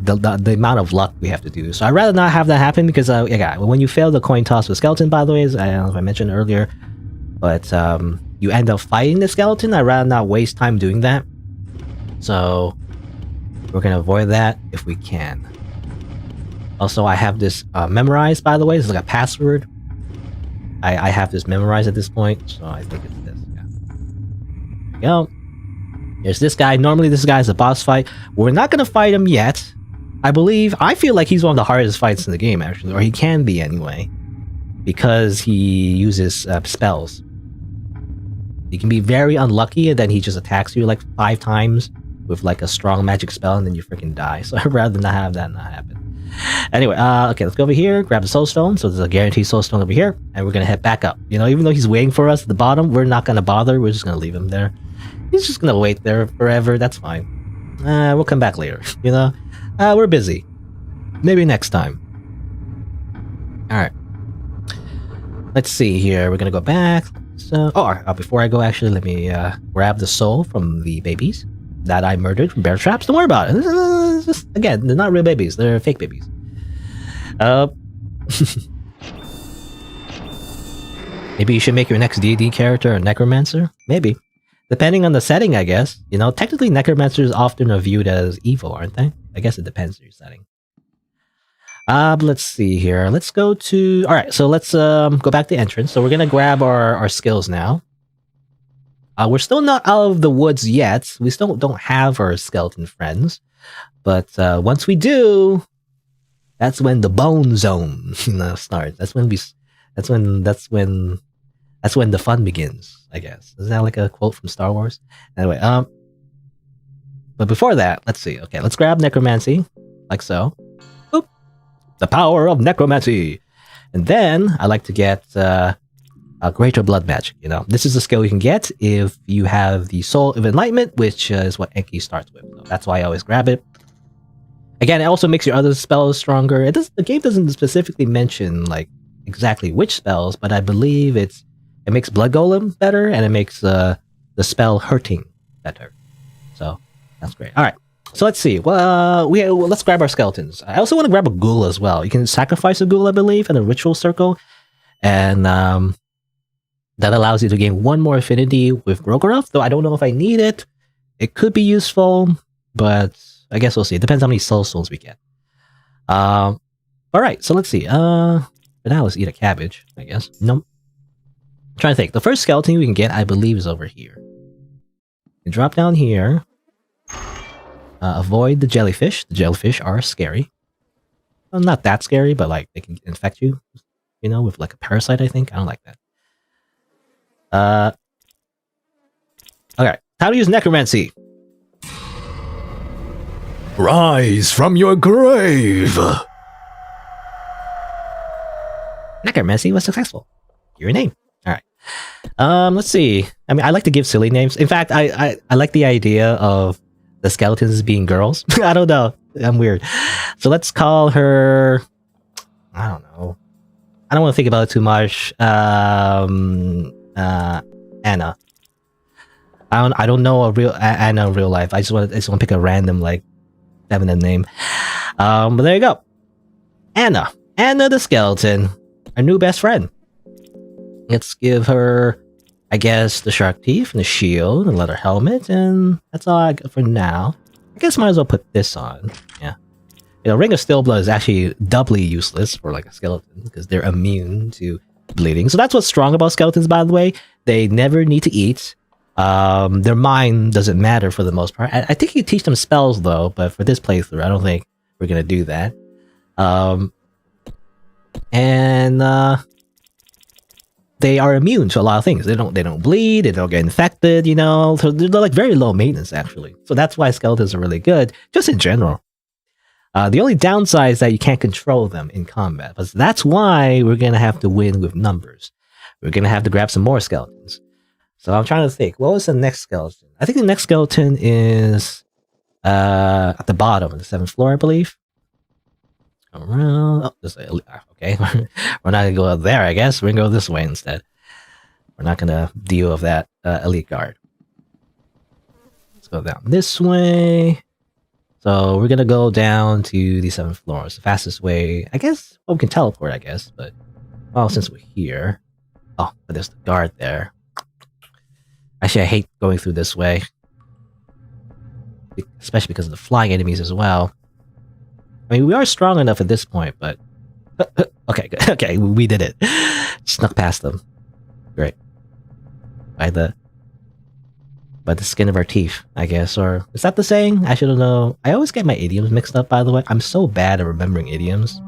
amount of luck we have to do. So I'd rather not have that happen, because when you fail the coin toss with skeleton, by the way, I don't know if I mentioned earlier, but you end up fighting the skeleton. I'd rather not waste time doing that. So we're gonna avoid that if we can. Also, I have this memorized, by the way. This is a password. I have this memorized at this point, so I think it's this. Yeah. There we go. There's this guy. Normally, this guy is a boss fight. We're not gonna fight him yet. I feel like he's one of the hardest fights in the game, actually, or he can be anyway, because he uses spells. He can be very unlucky, and then he just attacks you 5 times with a strong magic spell, and then you freaking die. So I'd rather not have that not happen. Anyway, okay, let's go over here, grab the Soul Stone. So there's a guaranteed Soul Stone over here, and we're gonna head back up. Even though he's waiting for us at the bottom, we're not gonna bother. We're just gonna leave him there. He's just gonna wait there forever. That's fine. we'll come back later. You know, we're busy. Maybe next time. All right. Let's see here. We're gonna go back. So, before I go, actually, let me grab the soul from the babies that I murdered from bear traps. Don't worry about it. Just, again, they're not real babies. They're fake babies. Maybe you should make your next D&D character a necromancer. Maybe, depending on the setting, I guess. You know, technically, necromancers often are viewed as evil, aren't they? I guess it depends on your setting. Let's see here. Let's go to... Alright, so let's go back to entrance. So we're gonna grab our skills now. We're still not out of the woods yet. We still don't have our skeleton friends. But once we do, that's when the bone zone starts. That's when the fun begins, I guess. Isn't that like a quote from Star Wars? Anyway, but before that, let's see. Okay, let's grab necromancy, like so. Oop. The power of necromancy. And then I like to get a greater blood magic. You know, this is a skill you can get if you have the soul of enlightenment, which is what Enki starts with. So that's why I always grab it. Again, it also makes your other spells stronger. The game doesn't specifically mention like exactly which spells, but I believe it makes Blood Golem better, and it makes the spell hurting better. So that's great. All right, so let's see. Well, let's grab our skeletons. I also want to grab a ghoul as well. You can sacrifice a ghoul, I believe, in a ritual circle, and that allows you to gain one more affinity with Rogaroth. Though I don't know if I need it. It could be useful, but I guess we'll see. It depends how many soul souls we get. All right, so let's see. For now, let's eat a cabbage, I guess. Nope. I'm trying to think. The first skeleton we can get, I believe, is over here. You drop down here. Avoid the jellyfish. The jellyfish are scary. Well, not that scary, but like they can infect you, you know, with like a parasite, I think. I don't like that. Okay. How to use necromancy. Rise from your grave! Necromancy was successful. Your name. Alright. Let's see. I mean, I like to give silly names. In fact, I like the idea of the skeletons being girls. I don't know. I'm weird. So let's call her... I don't know. I don't want to think about it too much. Anna. I don't know a real Anna in real life. I just want to pick a random like feminine name. But there you go. Anna the skeleton, our new best friend. Let's give her, I guess, the shark teeth and the shield and leather helmet, and that's all I got for now. I guess might as well put this on. Yeah, you know, Ring of Stillblood is actually doubly useless for like a skeleton because they're immune to bleeding. So that's what's strong about skeletons, by the way. They never need to eat. Their mind doesn't matter for the most part. I think you teach them spells though, but for this playthrough, I don't think we're gonna do that. They are immune to a lot of things. They don't bleed. They don't get infected. You know, so they're like very low maintenance actually. So that's why skeletons are really good, just in general. The only downside is that you can't control them in combat, but that's why we're gonna have to win with numbers. We're gonna have to grab some more skeletons. So I'm trying to think, what was the next skeleton? I think the next skeleton is at the bottom of the 7th floor, I believe. Around, okay. We're not gonna go up there, I guess. We're gonna go this way instead. We're not gonna deal with that elite guard. Let's go down this way. So we're gonna go down to the 7th floor. It's the fastest way, I guess. Well, we can teleport, I guess, but well, since we're here. Oh, but there's the guard there. Actually, I hate going through this way. Especially because of the flying enemies as well. I mean, we are strong enough at this point, but... okay, good. Okay, we did it. Snuck past them. Great. By the skin of our teeth, I guess. Or, is that the saying? I should know. I always get my idioms mixed up, by the way. I'm so bad at remembering idioms.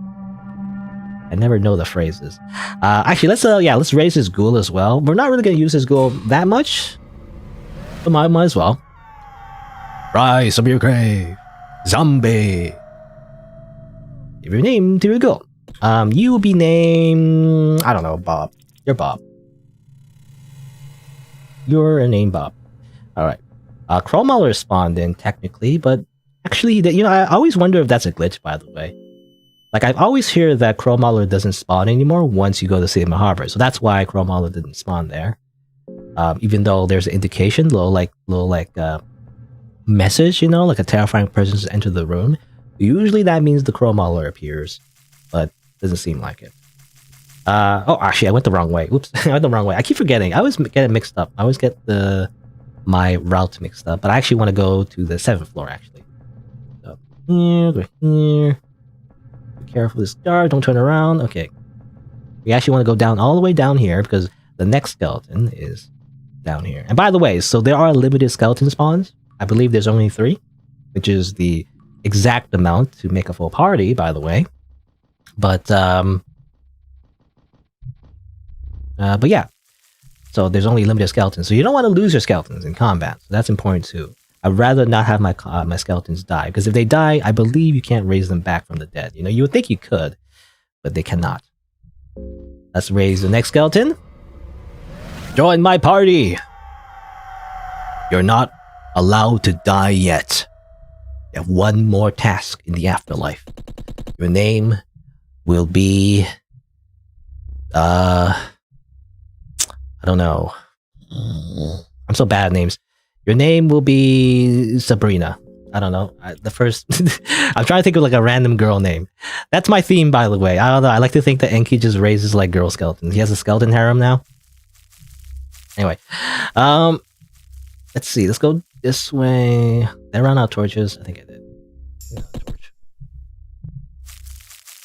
I never know the phrases. Actually, let's raise his ghoul as well. We're not really going to use his ghoul that much. But might as well. Rise from your grave, zombie. Give your name to your ghoul. You will be named... I don't know, Bob. You're Bob. You're a name Bob. Alright. Crowmauler spawned in technically, but actually, I always wonder if that's a glitch. By the way, like I always hear that Crowmauler doesn't spawn anymore once you go to Sigma Harbor, so that's why Crowmauler didn't spawn there. Even though there's an indication, little message, like a terrifying presence entered the room. Usually that means the Crowmauler appears, but doesn't seem like it. Oh, actually, I went the wrong way. Oops, I went the wrong way. I keep forgetting. I always get it mixed up. I always get my route mixed up, but I actually want to go to the 7th floor, actually. So, here, here. Be careful with this guard, don't turn around. Okay. We actually want to go down all the way down here, because the next skeleton is down here. And by the way, so there are limited skeleton spawns. I believe there's only 3, which is the exact amount to make a full party, by the way. But yeah, so there's only limited skeletons. So you don't want to lose your skeletons in combat. So that's important too. I'd rather not have my skeletons die, because if they die, I believe you can't raise them back from the dead. You would think you could, but they cannot. Let's raise the next skeleton. Join my party. You're not allowed to die yet. You have one more task in the afterlife. Your name will be I don't know. I'm so bad at names. Your name will be Sabrina. I don't know. I'm trying to think of like a random girl name. That's my theme, by the way. I don't know. I like to think that Enki just raises like girl skeletons. He has a skeleton harem now. Anyway, let's see. Let's go this way. Did I run out of torches? I think I did. Yeah, torch.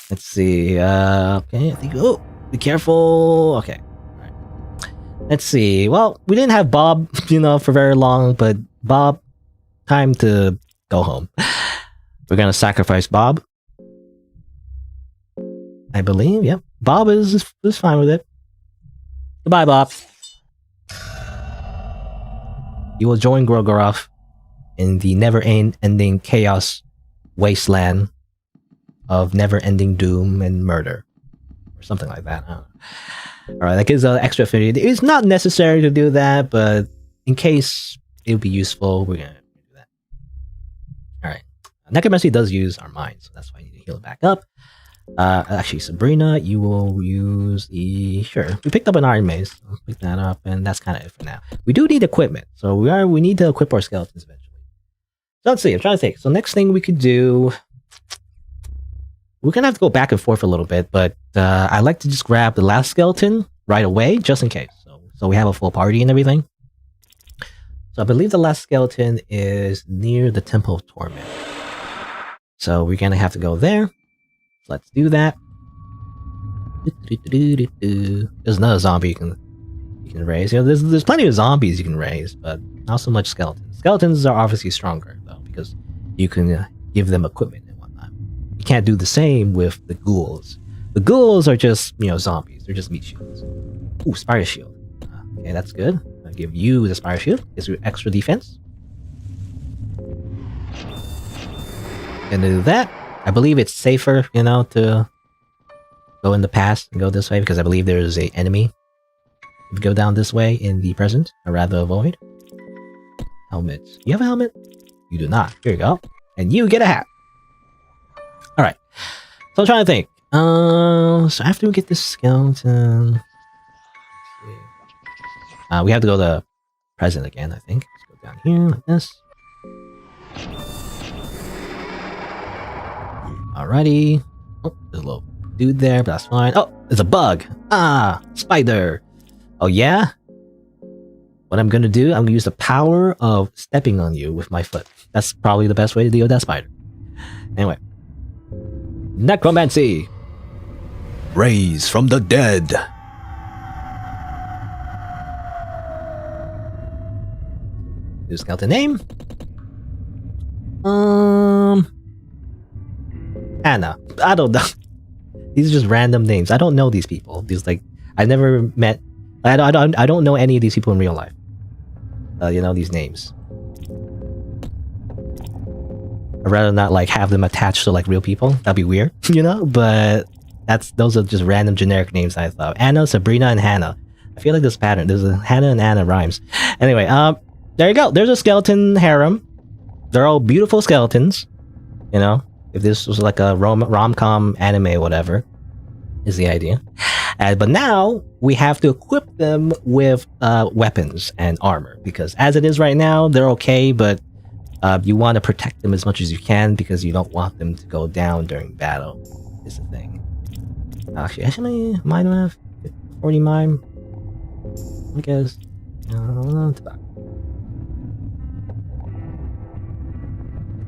Let's see. Okay, I think. Oh, be careful. Okay. All right. Let's see. Well, we didn't have Bob, for very long, but Bob, time to go home. We're gonna sacrifice Bob. I believe. Yep. Bob is fine with it. Goodbye, Bob. You will join Gorgoroth in the never-ending chaos wasteland of never-ending doom and murder, or something like that. All right, that gives an extra affinity. It's not necessary to do that, but in case it would be useful, we're gonna do that. All right, Necromancy does use our mind, so that's why I need to heal it back up. Actually, Sabrina, you will use the... Sure, we picked up an Iron Mace. I'll pick that up, and that's kind of it for now. We do need equipment, so we need to equip our skeletons eventually. So let's see, I'm trying to think. So next thing we could do... We're gonna have to go back and forth a little bit, but I like to just grab the last skeleton right away, just in case. So we have a full party and everything. So I believe the last skeleton is near the Temple of Torment. So we're gonna have to go there. Let's do that. There's another zombie you can raise. There's plenty of zombies you can raise, but not so much skeletons. Skeletons are obviously stronger though, because you can give them equipment and whatnot. You can't do the same with the ghouls. The ghouls are just zombies. They're just meat shields. Ooh, Spider Shield. Okay, that's good. I'll give you the Spider Shield. Gives you extra defense. Gonna do that. I believe it's safer, to go in the past and go this way, because I believe there is an enemy. If you go down this way in the present, I'd rather avoid. Helmets. You have a helmet? You do not. Here you go. And you get a hat. Alright. So I'm trying to think. So after we get this skeleton... we have to go to the present again, I think. Let's go down here like this. Alrighty. Oh, there's a little dude there, but that's fine. Oh, there's a bug. Ah, spider. Oh yeah? What I'm gonna do, I'm gonna use the power of stepping on you with my foot. That's probably the best way to deal with that spider. Anyway. Necromancy. Raise from the dead. Do skeleton name. Anna. I don't know. These are just random names. I don't know these people. I've never met. I don't know any of these people in real life. These names. I'd rather not have them attached to real people. That'd be weird, But those are just random generic names I thought. Anna, Sabrina, and Hannah. I feel like this pattern. There's a Hannah and Anna rhymes. Anyway, there you go. There's a skeleton harem. They're all beautiful skeletons. You know, if this was like a rom-com anime or whatever, is the idea. But now we have to equip them with weapons and armor, because as it is right now, they're okay, but you want to protect them as much as you can because you don't want them to go down during battle, is the thing. Actually, mine have 40 mine. I guess.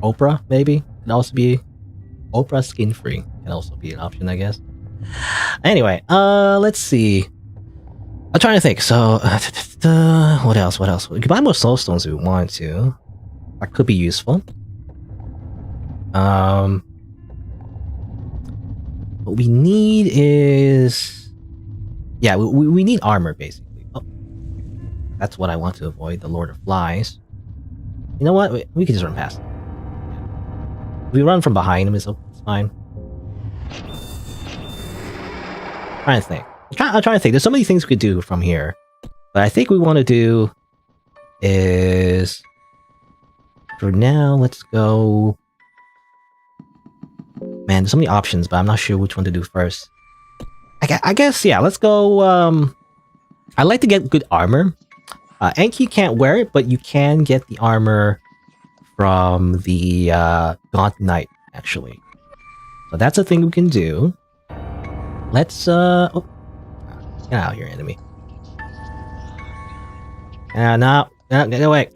Oprah, maybe? Can also be Oprah skin free. Can also be an option, I guess. Anyway, let's see. I'm trying to think. So, what else? We can buy more soul stones if we want to. That could be useful. What we need is... Yeah, we need armor, basically. Oh, that's what I want to avoid, the Lord of Flies. You know what? We can just run past him. If we run from behind him, it's fine. I'm trying to think. There's so many things we could do from here. But I think we want to do is... For now, let's go... Man, there's so many options, but I'm not sure which one to do first. I guess, yeah, let's go... I'd like to get good armor. Enki can't wear it, but you can get the armor from the Gaunt Knight, actually. So that's a thing we can do. Let's, oh. Get out of here, enemy. No, get away.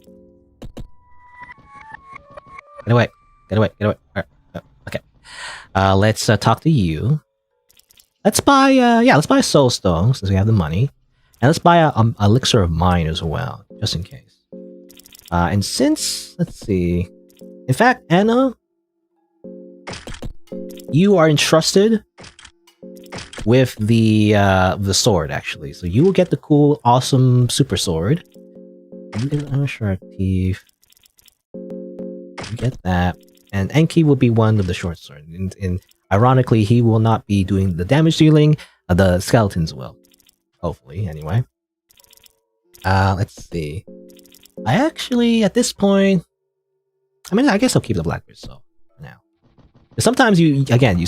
Get away. Alright, okay. Let's talk to you. Let's buy, let's buy a soul stone, since we have the money. And let's buy a elixir of mine as well, just in case. And since, let's see. In fact, Anna, you are entrusted with the sword, actually. So you will get the cool, awesome super sword. You get an shark teeth. You get that. And Enki will be one of the short sword. And ironically, he will not be doing the damage dealing. The skeletons will. Hopefully, anyway. Let's see. I actually, at this point... I mean, I guess I'll keep the Blackbeard Soul for now. Sometimes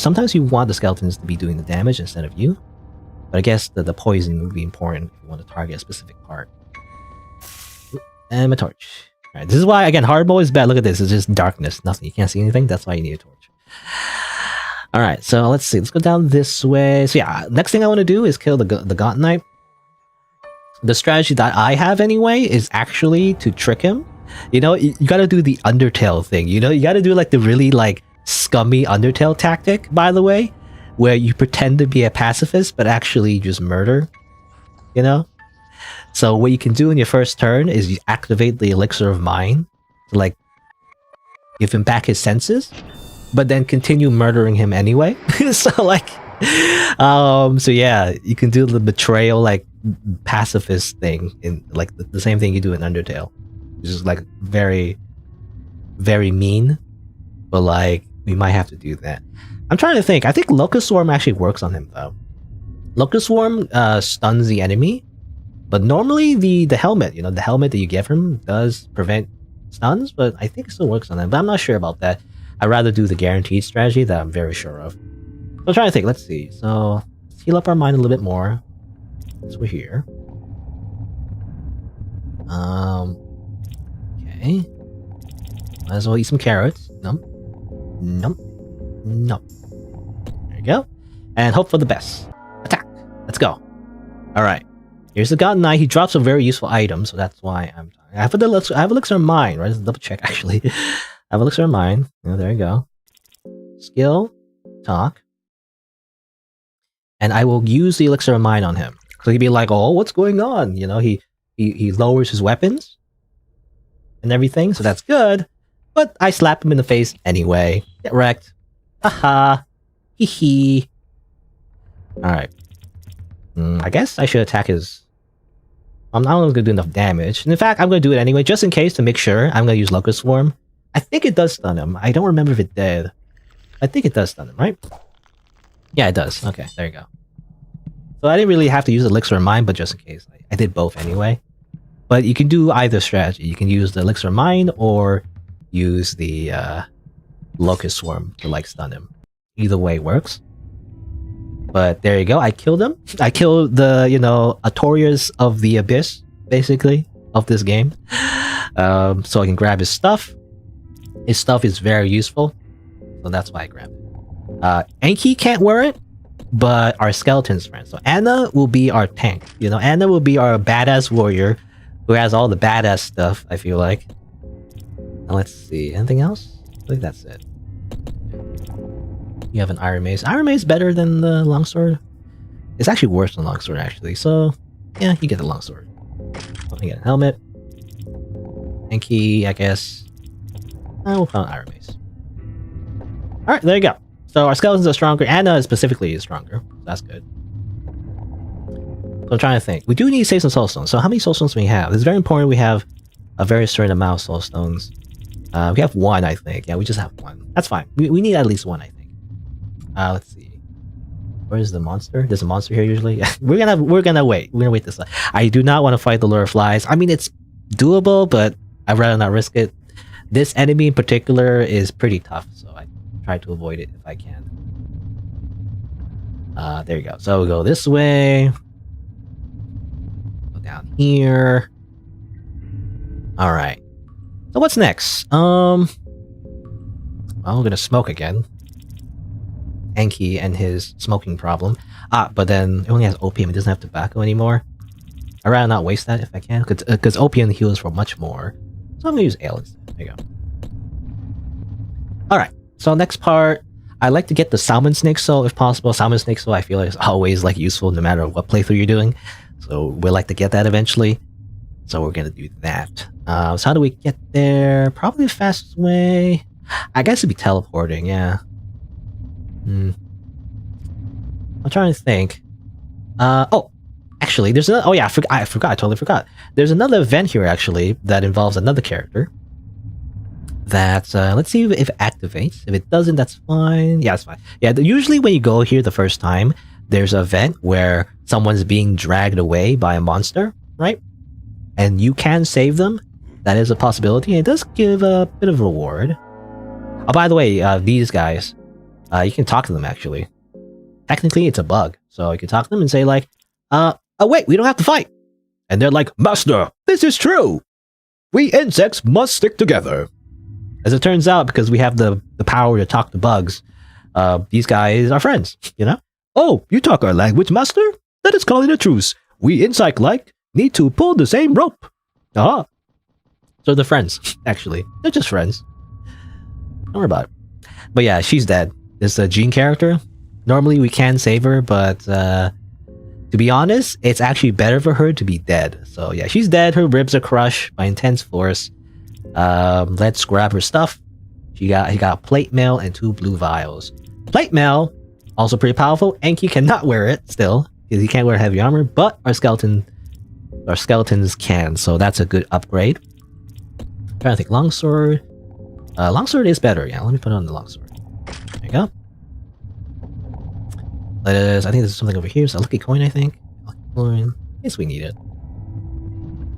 sometimes you want the skeletons to be doing the damage instead of you. But I guess the poison would be important if you want to target a specific part. And my torch. Alright, this is why, again, hard mode is bad. Look at this, it's just darkness, nothing. You can't see anything, that's why you need a torch. Alright, so let's see, let's go down this way. So yeah, next thing I want to do is kill the Gaunt Knight. The strategy that I have anyway is actually to trick him. You know, you gotta do the Undertale thing, you know? You gotta do like the really like scummy Undertale tactic, by the way, where you pretend to be a pacifist but actually just murder, you know? So what you can do in your first turn is you activate the Elixir of Mine to like give him back his senses, but then continue murdering him anyway. So like, so yeah, you can do the betrayal like pacifist thing in like the same thing you do in Undertale, which is like very, very mean, but like we might have to do that. I'm trying to think. I think Locust Swarm actually works on him though. Locust Swarm stuns the enemy. But normally the helmet, you know, the helmet that you get from him does prevent stuns, but I think it still works on them. But I'm not sure about that. I'd rather do the guaranteed strategy that I'm very sure of. So I'm trying to think. Let's see. So let's heal up our mind a little bit more since we're here. Okay. Might as well eat some carrots. Nope. There you go. And hope for the best. Attack. Let's go. All right. Here's the Gaunt Knight. He drops a very useful item, so that's why I have Elixir of Mine, right? Let's double check, actually. I have Elixir of Mine. Oh, there you go. Skill. Talk. And I will use the Elixir of Mine on him. So he'd be like, oh, what's going on? You know, he lowers his weapons and everything, so that's good. But I slap him in the face anyway. Get wrecked. Haha. Hee hee. Alright. I guess I should attack his... I'm not going to do enough damage. And in fact, I'm going to do it anyway, just in case, to make sure. I'm going to use Locust Swarm. I think it does stun him. I don't remember if it did. I think it does stun him, right? Yeah, it does. Okay, there you go. So I didn't really have to use Elixir of Mine, but just in case. I did both anyway. But you can do either strategy. You can use the Elixir Mine or use the Locust Swarm to like stun him. Either way works. But there you go. I killed him. I killed the, Artorias of the Abyss, basically, of this game. So I can grab his stuff. His stuff is very useful. So that's why I grabbed it. Enki can't wear it, but our skeleton's friend. So Anna will be our tank. Anna will be our badass warrior who has all the badass stuff, I feel like. Now let's see. Anything else? I think that's it. You have an Iron Mace. Iron Mace better than the Longsword? It's actually worse than Longsword, actually. So, yeah, you get the Longsword. I get a helmet. Enki, I guess. We'll find Iron Mace. Alright, there you go. So our skeletons are stronger. Anna specifically is stronger. So that's good. So I'm trying to think. We do need to save some soul stones. So how many soul stones do we have? It's very important we have a very certain amount of soul stones. We have one, I think. Yeah, we just have one. That's fine. We need at least one, I think. Let's see. Where's the monster? There's a monster here usually. We're gonna wait. We're gonna wait this. I do not want to fight the lure of flies. I mean, it's doable, but I'd rather not risk it. This enemy in particular is pretty tough, so I try to avoid it if I can. There you go. So we go this way. Go down here. All right. So what's next? Well, we're gonna smoke again. Enki and his smoking problem. But then it only has opium. It doesn't have tobacco anymore. I'd rather not waste that if I can, because opium heals for much more. So I'm gonna use ale instead. There you go. All right. So next part, I like to get the salmon snake soul if possible. Salmon snake soul I feel is always like useful no matter what playthrough you're doing. So we like to get that eventually. So we're gonna do that. So how do we get there? Probably the fastest way. I guess it'd be teleporting. Yeah. I'm trying to think. Oh, actually, there's another. Oh yeah, I forgot. I totally forgot. There's another event here actually that involves another character. That let's see if it activates. If it doesn't, that's fine. Yeah, it's fine. Yeah, usually when you go here the first time, there's an event where someone's being dragged away by a monster, right? And you can save them. That is a possibility. It does give a bit of reward. Oh, by the way, these guys. You can talk to them, actually. Technically, it's a bug. So you can talk to them and say, like, oh, wait, we don't have to fight. And they're like, Master, this is true. We insects must stick together. As it turns out, because we have the power to talk to bugs, these guys are friends, Oh, you talk our language, Master? Let us call it a truce. We insect-like need to pull the same rope. Ah. So they're friends, actually. They're just friends. Don't worry about it. But yeah, she's dead. This Jean character. Normally we can save her, but to be honest, it's actually better for her to be dead. So yeah, she's dead. Her ribs are crushed by intense force. Let's grab her stuff. He got plate mail and 2 blue vials. Plate mail, also pretty powerful. Enki cannot wear it still, because he can't wear heavy armor, but our skeletons can, so that's a good upgrade. I'm trying to think, longsword. Longsword is better, yeah. Let me put on the longsword. There you go. I think there's something over here. It's a lucky coin, I think. Lucky coin. In case we need it.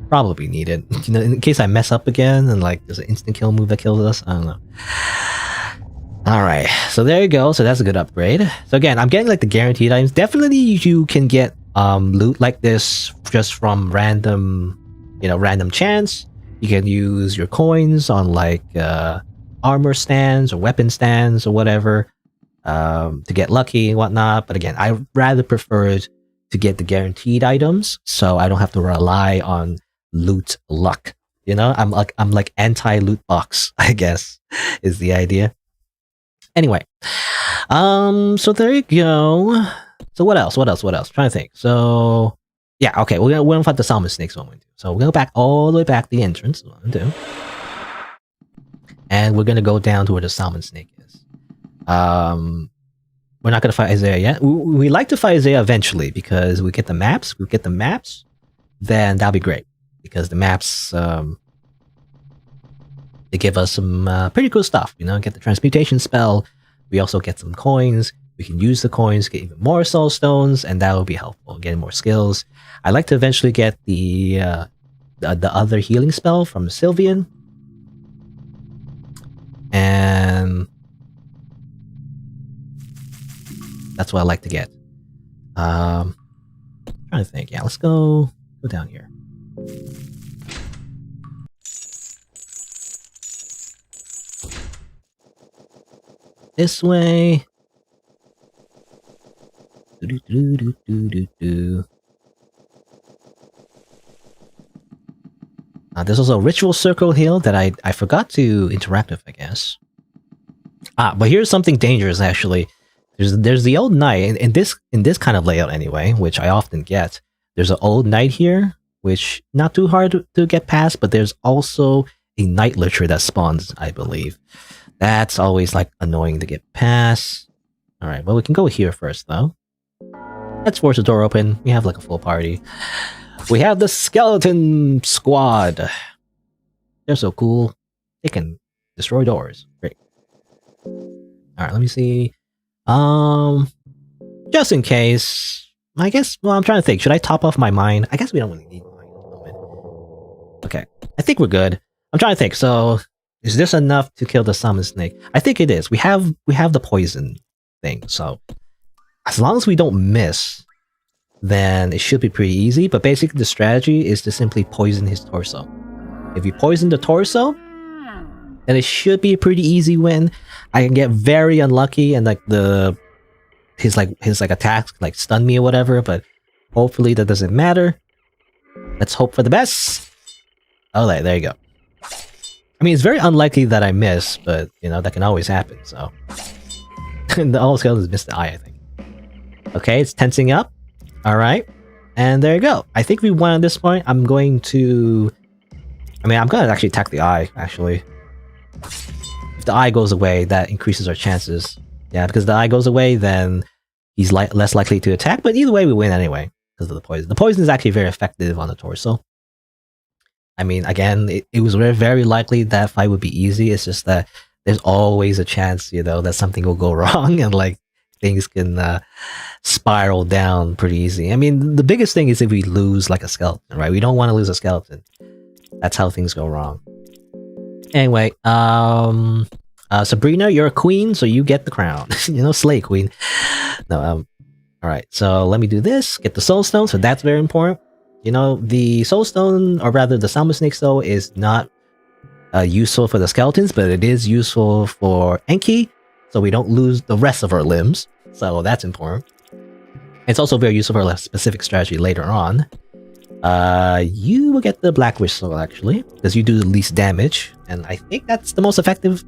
Probably need it. In case I mess up again and like there's an instant kill move that kills us. I don't know. Alright, so there you go. So that's a good upgrade. So again, I'm getting like the guaranteed items. Definitely you can get loot like this just from random chance. You can use your coins on like armor stands or weapon stands or whatever to get lucky and whatnot. But again, I rather prefer to get the guaranteed items so I don't have to rely on loot luck. I'm like anti-loot box, I guess, is the idea. Anyway, so there you go. So what else? Trying to think. So yeah, okay, we're gonna fight the salmon snakes 1 and 2. So we're gonna go back all the way back to the entrance 1 and 2. And we're gonna go down to where the salmon snake is. We're not gonna fight Isaiah yet. We like to fight Isaiah eventually because we get the maps. Then that'll be great because the maps they give us some pretty cool stuff. Get the transmutation spell. We also get some coins. We can use the coins, get even more soul stones, and that will be helpful. Getting more skills. I like to eventually get the the other healing spell from Sylvian. And that's what I like to get. Trying to think. Yeah, let's go down here. This way. There's also a ritual circle here that I forgot to interact with, I guess. But here's something dangerous actually. There's the old knight in this kind of layout anyway, which I often get. There's an old knight here, which not too hard to get past, but there's also a night licher that spawns, I believe. That's always like annoying to get past. All right, well we can go here first though. Let's force the door open. We have like a full party. We have the skeleton squad. They're so cool. They can destroy doors. Great. All right, let me see. Just in case, I guess. Well, I'm trying to think. Should I top off my mine? I guess we don't really need mine at the moment. Okay, I think we're good. I'm trying to think. So, is this enough to kill the summon snake? I think it is. We have the poison thing. So, as long as we don't miss, then it should be pretty easy. But basically, the strategy is to simply poison his torso. If you poison the torso, then it should be a pretty easy win. I can get very unlucky and like his attacks like stun me or whatever, but hopefully that doesn't matter. Let's hope for the best. Oh, there you go. I mean, it's very unlikely that I miss, but you know that can always happen. So, and all skeletons missed the eye, I think. Okay, it's tensing up. All right, and there you go. I think we won at this point. I'm going to actually attack the eye. Actually, if the eye goes away, that increases our chances. Yeah, because the eye goes away, then he's less likely to attack. But either way, we win anyway because of the poison. The poison is actually very effective on the torso. I mean, again, it was very, very likely that fight would be easy. It's just that there's always a chance, you know, that something will go wrong and like things can spiral down pretty easy. I mean, the biggest thing is if we lose like a skeleton, right? We don't want to lose a skeleton. That's how things go wrong. Anyway, Sabrina, you're a queen, so you get the crown. You know, slay queen. No, all right. So let me do this. Get the soul stone. So that's very important. You know, the soul stone, or rather the Samba Snake Soul, is not useful for the skeletons, but it is useful for Enki, so we don't lose the rest of our limbs. So that's important. It's also very useful for a specific strategy later on. You will get the Black Wish Soul, actually, because you do the least damage, and I think that's the most effective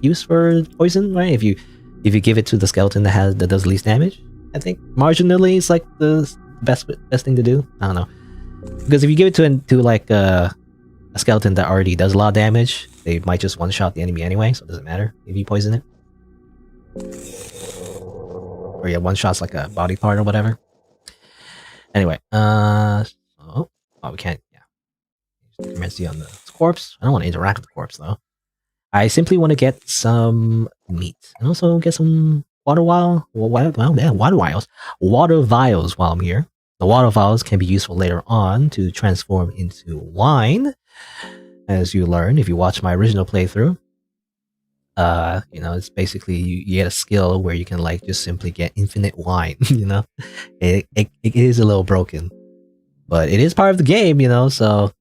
use for poison, right? If you give it to the skeleton that does the least damage, I think marginally it's like the best thing to do. I don't know. Because if you give it to like a skeleton that already does a lot of damage, they might just one-shot the enemy anyway, so it doesn't matter if you poison it. Or yeah, one-shot's like a body part or whatever. Anyway, we can't, yeah. Mercy on the corpse. I don't want to interact with the corpse though. I simply want to get some meat. And also get some water vials while I'm here. The water vials can be useful later on to transform into wine, as you learn if you watch my original playthrough. You know, it's basically you get a skill where you can like just simply get infinite wine. You know, it is a little broken, but it is part of the game. You know, so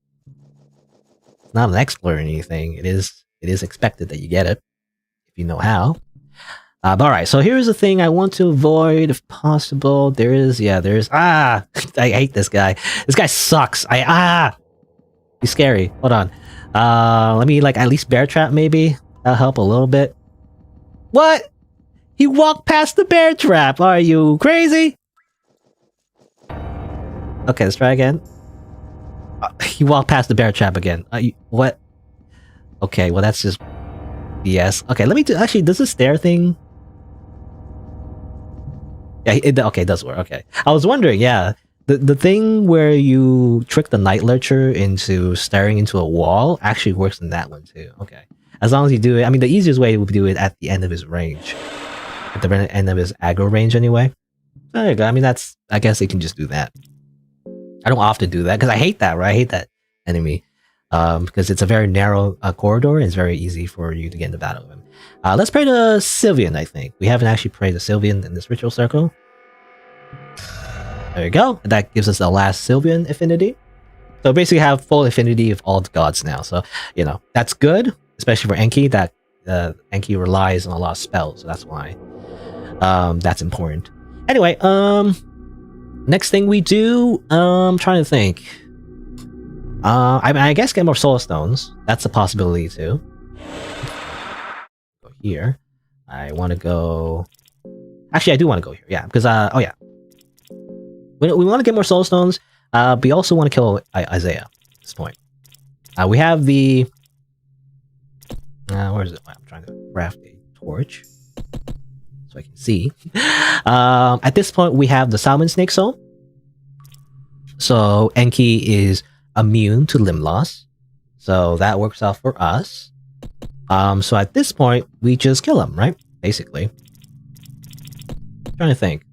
it's not an exploit or anything. It is expected that you get it if you know how. But alright, so here's the thing I want to avoid if possible. There's I hate this guy. This guy sucks. He's scary. Hold on. Let me like at least bear trap maybe. That'll help a little bit. What? He walked past the bear trap. Are you crazy? Okay, let's try again. He walked past the bear trap again. What? Okay, well that's just BS. Okay, let me do. Actually, does the stair thing? Yeah, it does work. Okay, I was wondering. Yeah, the thing where you trick the night lurcher into staring into a wall actually works in that one too. Okay, as long as you do it. I mean, the easiest way would be to do it at the end of his range, at the end of his aggro range anyway. There you go. I mean, I guess they can just do that. I don't often do that because I hate that, right? I hate that enemy. Because it's a very narrow corridor and it's very easy for you to get into battle with him. Let's pray to Sylvian, I think. We haven't actually prayed to Sylvian in this ritual circle. There you go. That gives us the last Sylvian affinity. So basically have full affinity of all the gods now. So, you know, that's good, especially for Enki, that Enki relies on a lot of spells, so that's why that's important. Anyway, next thing we do, I'm trying to think. I guess get more soul stones. That's a possibility too. Go here. I want to go. Actually, I do want to go here. Yeah, because oh yeah, we want to get more soul stones. We also want to kill Isaiah at this point. We have the. Where is it? I'm trying to craft a torch so I can see. At this point, we have the Salmon Snake Soul. So Enki is immune to limb loss, so that works out for us. So at this point, we just kill him, right? Basically. Trying to think.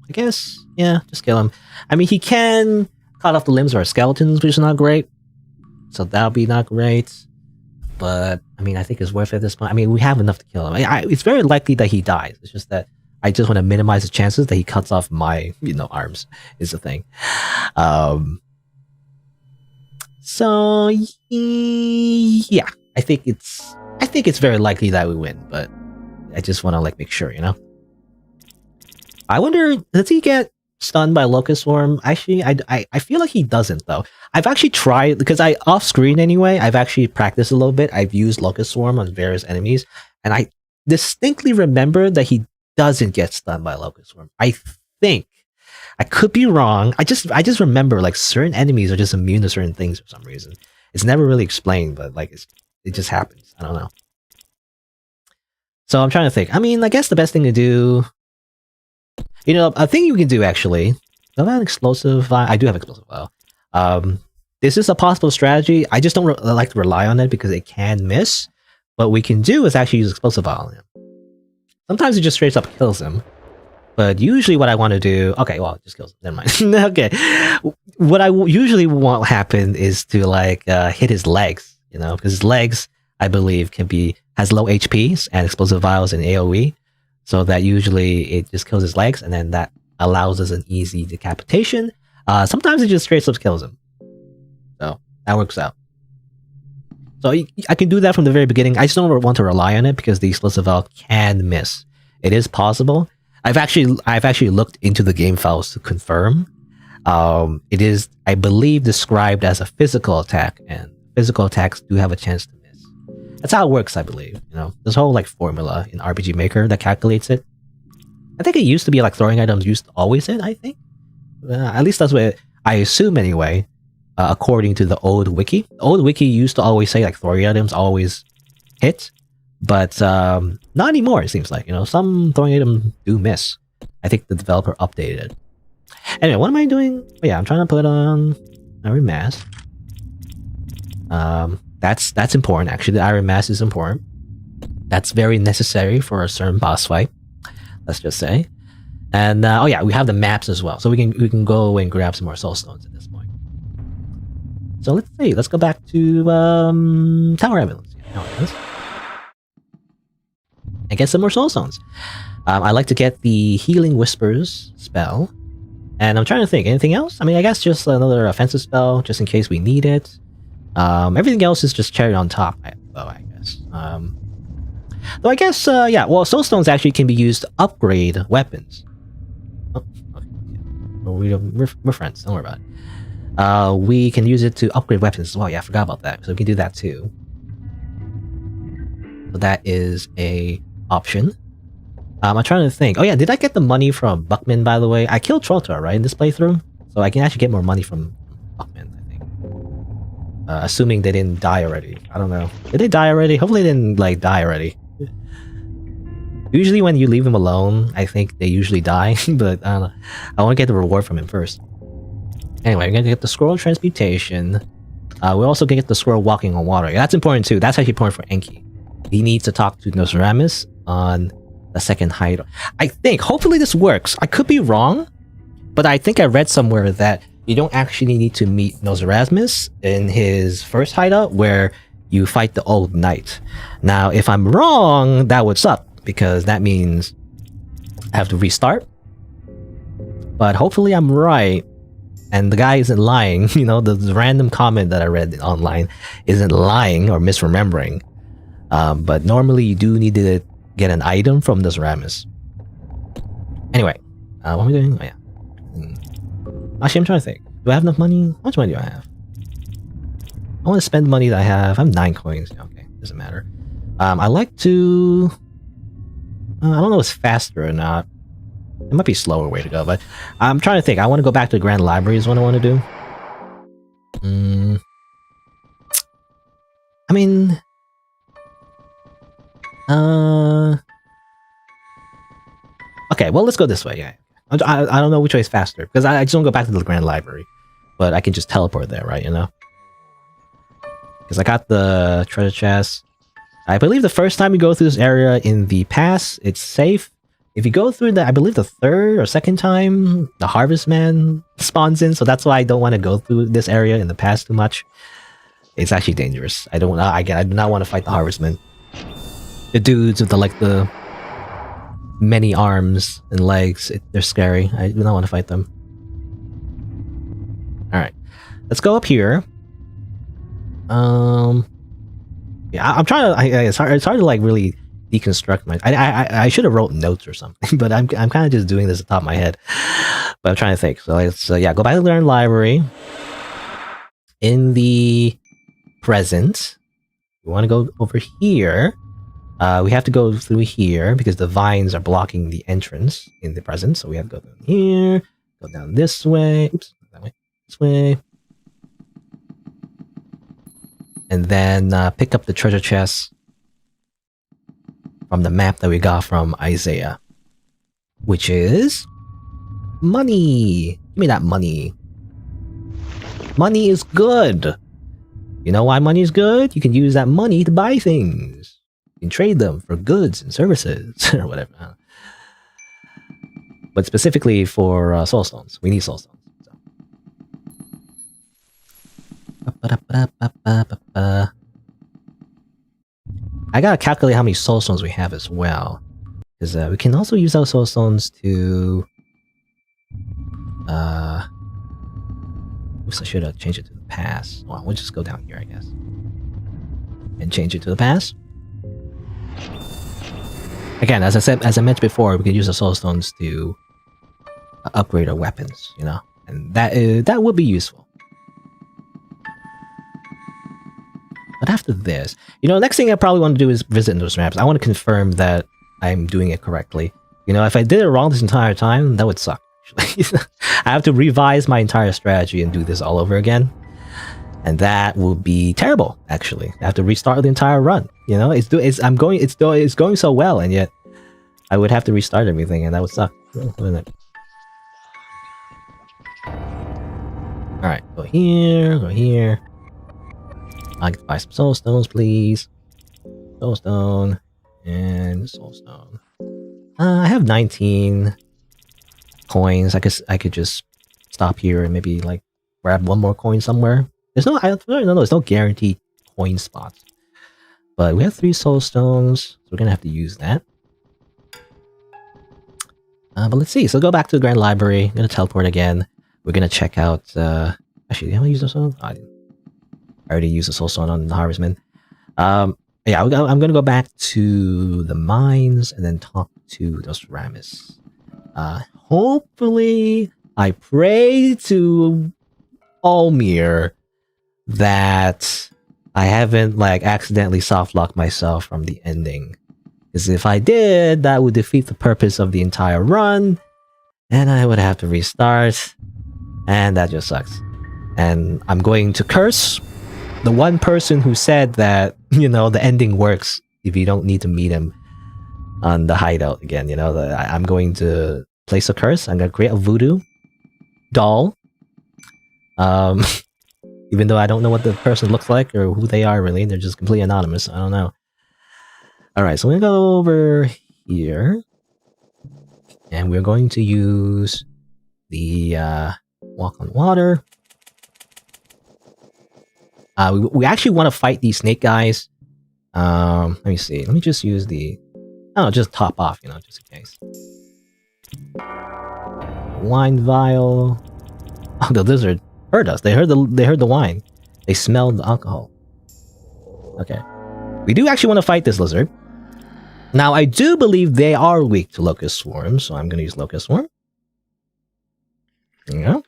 I guess, yeah, just kill him. I mean, he can cut off the limbs of our skeletons, which is not great. So that'll be not great. But, I mean, I think it's worth it at this point. I mean, we have enough to kill him. It's very likely that he dies. It's just that I just want to minimize the chances that he cuts off my, arms, is the thing. So, yeah. I think it's very likely that we win, but I just want to, make sure, I wonder, does he get stunned by Locust Swarm? Actually, I feel like he doesn't, though. I've actually tried, because off screen anyway, I've actually practiced a little bit. I've used Locust Swarm on various enemies, and I distinctly remember that he doesn't get stunned by Locust Swarm. I think. I could be wrong. I just remember, certain enemies are just immune to certain things for some reason. It's never really explained, but, it just happens. I don't know. So I'm trying to think. I mean, I guess the best thing to do... a thing you can do, actually... Do I have an explosive vial? I do have explosive vial. This is a possible strategy. I just don't like to rely on it because it can miss. What we can do is actually use explosive vial on him. Sometimes it just straight up kills him. But usually what I want to do... Okay, well, it just kills him. Never mind. Okay. What I usually want to happen is to, hit his legs, because his legs, I believe, has low HPs and explosive vials and AoE. So that usually it just kills his legs, and then that allows us an easy decapitation. Sometimes it just straight up kills him. So that works out. So I can do that from the very beginning. I just don't want to rely on it because the explosive vial can miss. It is possible. I've actually looked into the game files to confirm. It is, I believe, described as a physical attack, and physical attacks do have a chance to miss. That's how it works, I believe. This whole formula in RPG Maker that calculates it. I think it used to be throwing items used to always hit. I think, at least that's what I assume anyway. According to the old wiki, used to always say throwing items always hit. But not anymore, it seems like. Some throwing items do miss. I think the developer updated it. Anyway, what am I doing? Oh, yeah, I'm trying to put on Iron Mask. That's important, actually. The Iron Mask is important. That's very necessary for a certain boss fight, let's just say. And, oh yeah, we have the maps as well. So we can go and grab some more soul stones at this point. So let's see. Let's go back to Tower Ambulance. And get some more soul stones. I like to get the Healing Whispers spell. And I'm trying to think, anything else? I mean, I guess just another offensive spell, just in case we need it. Everything else is just cherry on top, though, I guess. Though I guess, yeah, well, soul stones actually can be used to upgrade weapons. Oh, okay. Well, we're friends, don't worry about it. We can use it to upgrade weapons as well. Yeah, I forgot about that. So we can do that too. So that is a option. I'm trying to think. Oh yeah, did I get the money from Buckman, by the way? I killed Trolltar, right, in this playthrough? So I can actually get more money from Buckman, I think. Assuming they didn't die already. I don't know. Did they die already? Hopefully they didn't, die already. Usually when you leave them alone, I think they usually die, but I don't know. I want to get the reward from him first. Anyway, we're going to get the Scroll Transmutation. We're also going to get the Scroll Walking on Water. Yeah, that's important too. That's actually important for Enki. He needs to talk to Nosaramus on the second height. I think, hopefully this works. I could be wrong, but I think I read somewhere that you don't actually need to meet Nosferatu in his first hideout where you fight the old knight. Now, if I'm wrong, that would suck because that means I have to restart. But hopefully I'm right, and the guy isn't lying. You know, the random comment that I read online isn't lying or misremembering. But normally you do need to get an item from Nosferatu. Anyway, what am I doing? Oh, yeah. Actually, I'm trying to think. Do I have enough money? How much money do I have? I want to spend money that I have. I have 9 coins. Okay, doesn't matter. I like to... I don't know if it's faster or not. It might be a slower way to go, but I'm trying to think. I want to go back to the Grand Library is what I want to do. I mean... Okay, well, let's go this way, yeah. I don't know which way is faster, because I just don't go back to the Grand Library. But I can just teleport there, right, you know? Because I got the treasure chest. I believe the first time you go through this area in the pass, it's safe. If you go through I believe the third or second time, the Harvest Man spawns in, so that's why I don't want to go through this area in the pass too much. It's actually dangerous. I do not want to fight the Harvest Man. The dudes with the many arms and legs, they're scary. I do not want to fight them. Alright. Let's go up here. Yeah, I'm trying to. It's hard to like really deconstruct my. I should have wrote notes or something, but I'm kind of just doing this at the top of my head. But I'm trying to think. So let's yeah, go back to the Grand Library. In the present, we want to go over here. We have to go through here because the vines are blocking the entrance in the present. So we have to go down here, go down this way. Oops, that way. This way. And then pick up the treasure chest from the map that we got from Isaiah, which is money. Give me that money. Money is good. You know why money is good? You can use that money to buy things. You can trade them for goods and services or whatever. But specifically for soul stones, we need soul stones. I gotta calculate how many soul stones we have as well, because we can also use those soul stones to. Oops, I should have changed it to the pass. Well, we'll just go down here, I guess, and change it to the pass. Again, as I mentioned before, we can use the soul stones to upgrade our weapons, you know, and that would be useful. But after this, you know, next thing I probably want to do is visit those maps. I want to confirm that I'm doing it correctly. You know, if I did it wrong this entire time, that would suck, actually. I have to revise my entire strategy and do this all over again. And that would be terrible, actually. I have to restart the entire run. You know, it's going so well, and yet I would have to restart everything, and that would suck. Wouldn't it? Alright, go here, go here. I can buy some soul stones, please. Soul stone and soul stone. I have 19 coins. I could just stop here and maybe like grab one more coin somewhere. There's no guaranteed coin spots. But we have 3 soul stones, so we're gonna have to use that. But let's see. So go back to the Grand Library. I'm gonna teleport again. We're gonna check out. Actually, did I use those stones? I already used the soul stone on the Harvestman. Yeah, I'm gonna go back to the mines and then talk to those Ramis. Hopefully, I pray to Almir that I haven't like accidentally softlocked myself from the ending. Because if I did, that would defeat the purpose of the entire run, and I would have to restart, and that just sucks. And I'm going to curse the one person who said that, you know, the ending works if you don't need to meet him on the hideout again. You know, I'm going to place a curse. I'm going to create a voodoo doll. Even though I don't know what the person looks like or who they are really. They're just completely anonymous. I don't know. Alright, so we're going to go over here. And we're going to use the Walk on water. We actually want to fight these snake guys. Let me see. Let me just use the... Oh, just top off, you know, just in case. Wine vial. Oh, the lizard heard us. They heard the wine. They smelled the alcohol. Okay. We do actually want to fight this lizard. Now, I do believe they are weak to locust swarm, so I'm going to use locust swarm. There you go.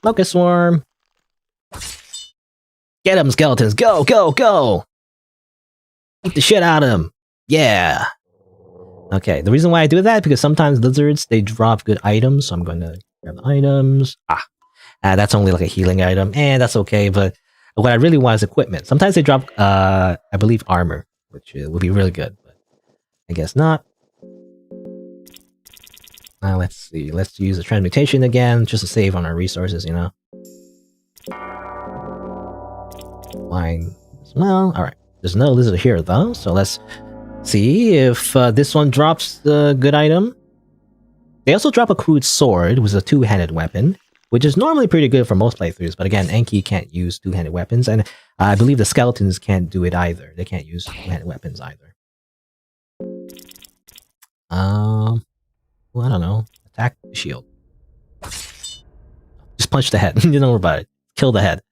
Locust swarm. Get them, skeletons. Go, go, go. Eat the shit out of them. Yeah. Okay, the reason why I do that is because sometimes lizards, they drop good items, so I'm going to grab the items. That's only like a healing item, and that's okay, but what I really want is equipment. Sometimes they drop, I believe, armor, which would be really good, but I guess not. Let's see, let's use the transmutation again, just to save on our resources, you know. Wine as well. Alright, there's no lizard here though, so let's see if this one drops the good item. They also drop a crude sword, which is a two-handed weapon, which is normally pretty good for most playthroughs, but again, Enki can't use two-handed weapons, and I believe the skeletons can't do it either. They can't use two-handed weapons either. Well, I don't know. Attack the shield. Just punch the head. You know about it. Kill the head.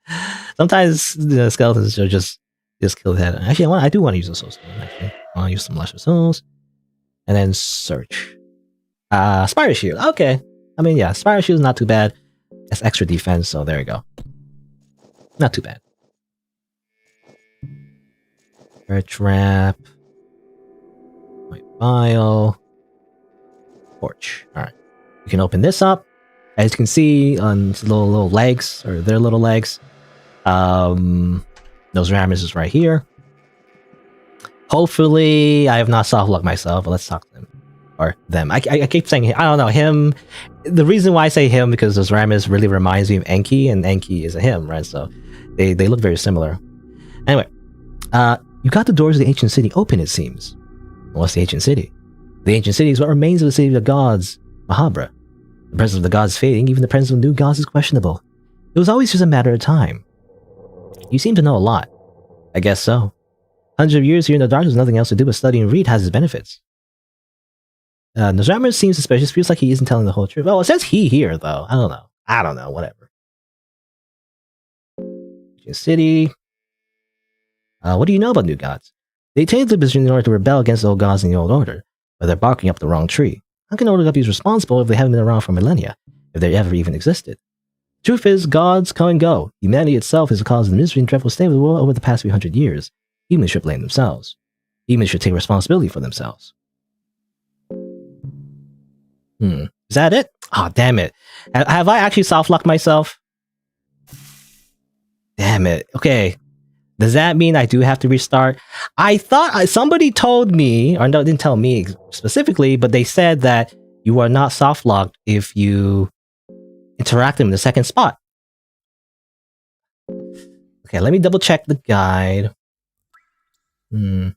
Sometimes the skeletons are just kill the head. Actually, I do want to use a soul stone. Actually, I want to use some lesser souls, and then search. Spider shield. Okay. I mean, yeah, spider shield is not too bad. That's extra defense, so there you go. Not too bad. Red trap. White vial. Torch. Alright. We can open this up. As you can see on little legs, or their little legs. Those rammers is right here. Hopefully, I have not soft-locked myself, but let's talk to them. Or them. I keep saying, I don't know, him. The reason why I say him, because those rammers really reminds me of Enki, and Enki is a him, right? So, they look very similar. Anyway, you got the doors of the ancient city open, it seems. What's the ancient city? The ancient city is what remains of the city of the gods, Mahabra. The presence of the gods fading, even the presence of new gods is questionable. It was always just a matter of time. You seem to know a lot. I guess so. Hundreds of years here in the dark, there's nothing else to do but study and read has its benefits. Nazarmer seems suspicious, feels like he isn't telling the whole truth. Well, it says he here, though. I don't know, whatever. Ancient city. What do you know about new gods? They attained the position in order to rebel against the old gods in the old order, but they're barking up the wrong tree. How can order be responsible if they haven't been around for millennia, if they ever even existed? Truth is, gods come and go. Humanity itself is the cause of the misery and dreadful state of the world over the past few hundred years. Humans should blame themselves. Humans should take responsibility for themselves. Is that it? Oh, damn it. Have I actually soft-locked myself? Damn it. Okay. Does that mean I do have to restart? I thought somebody told me, or no, didn't tell me specifically, but they said that you are not soft-locked if you interact them in the second spot. Okay, let me double-check the guide. No.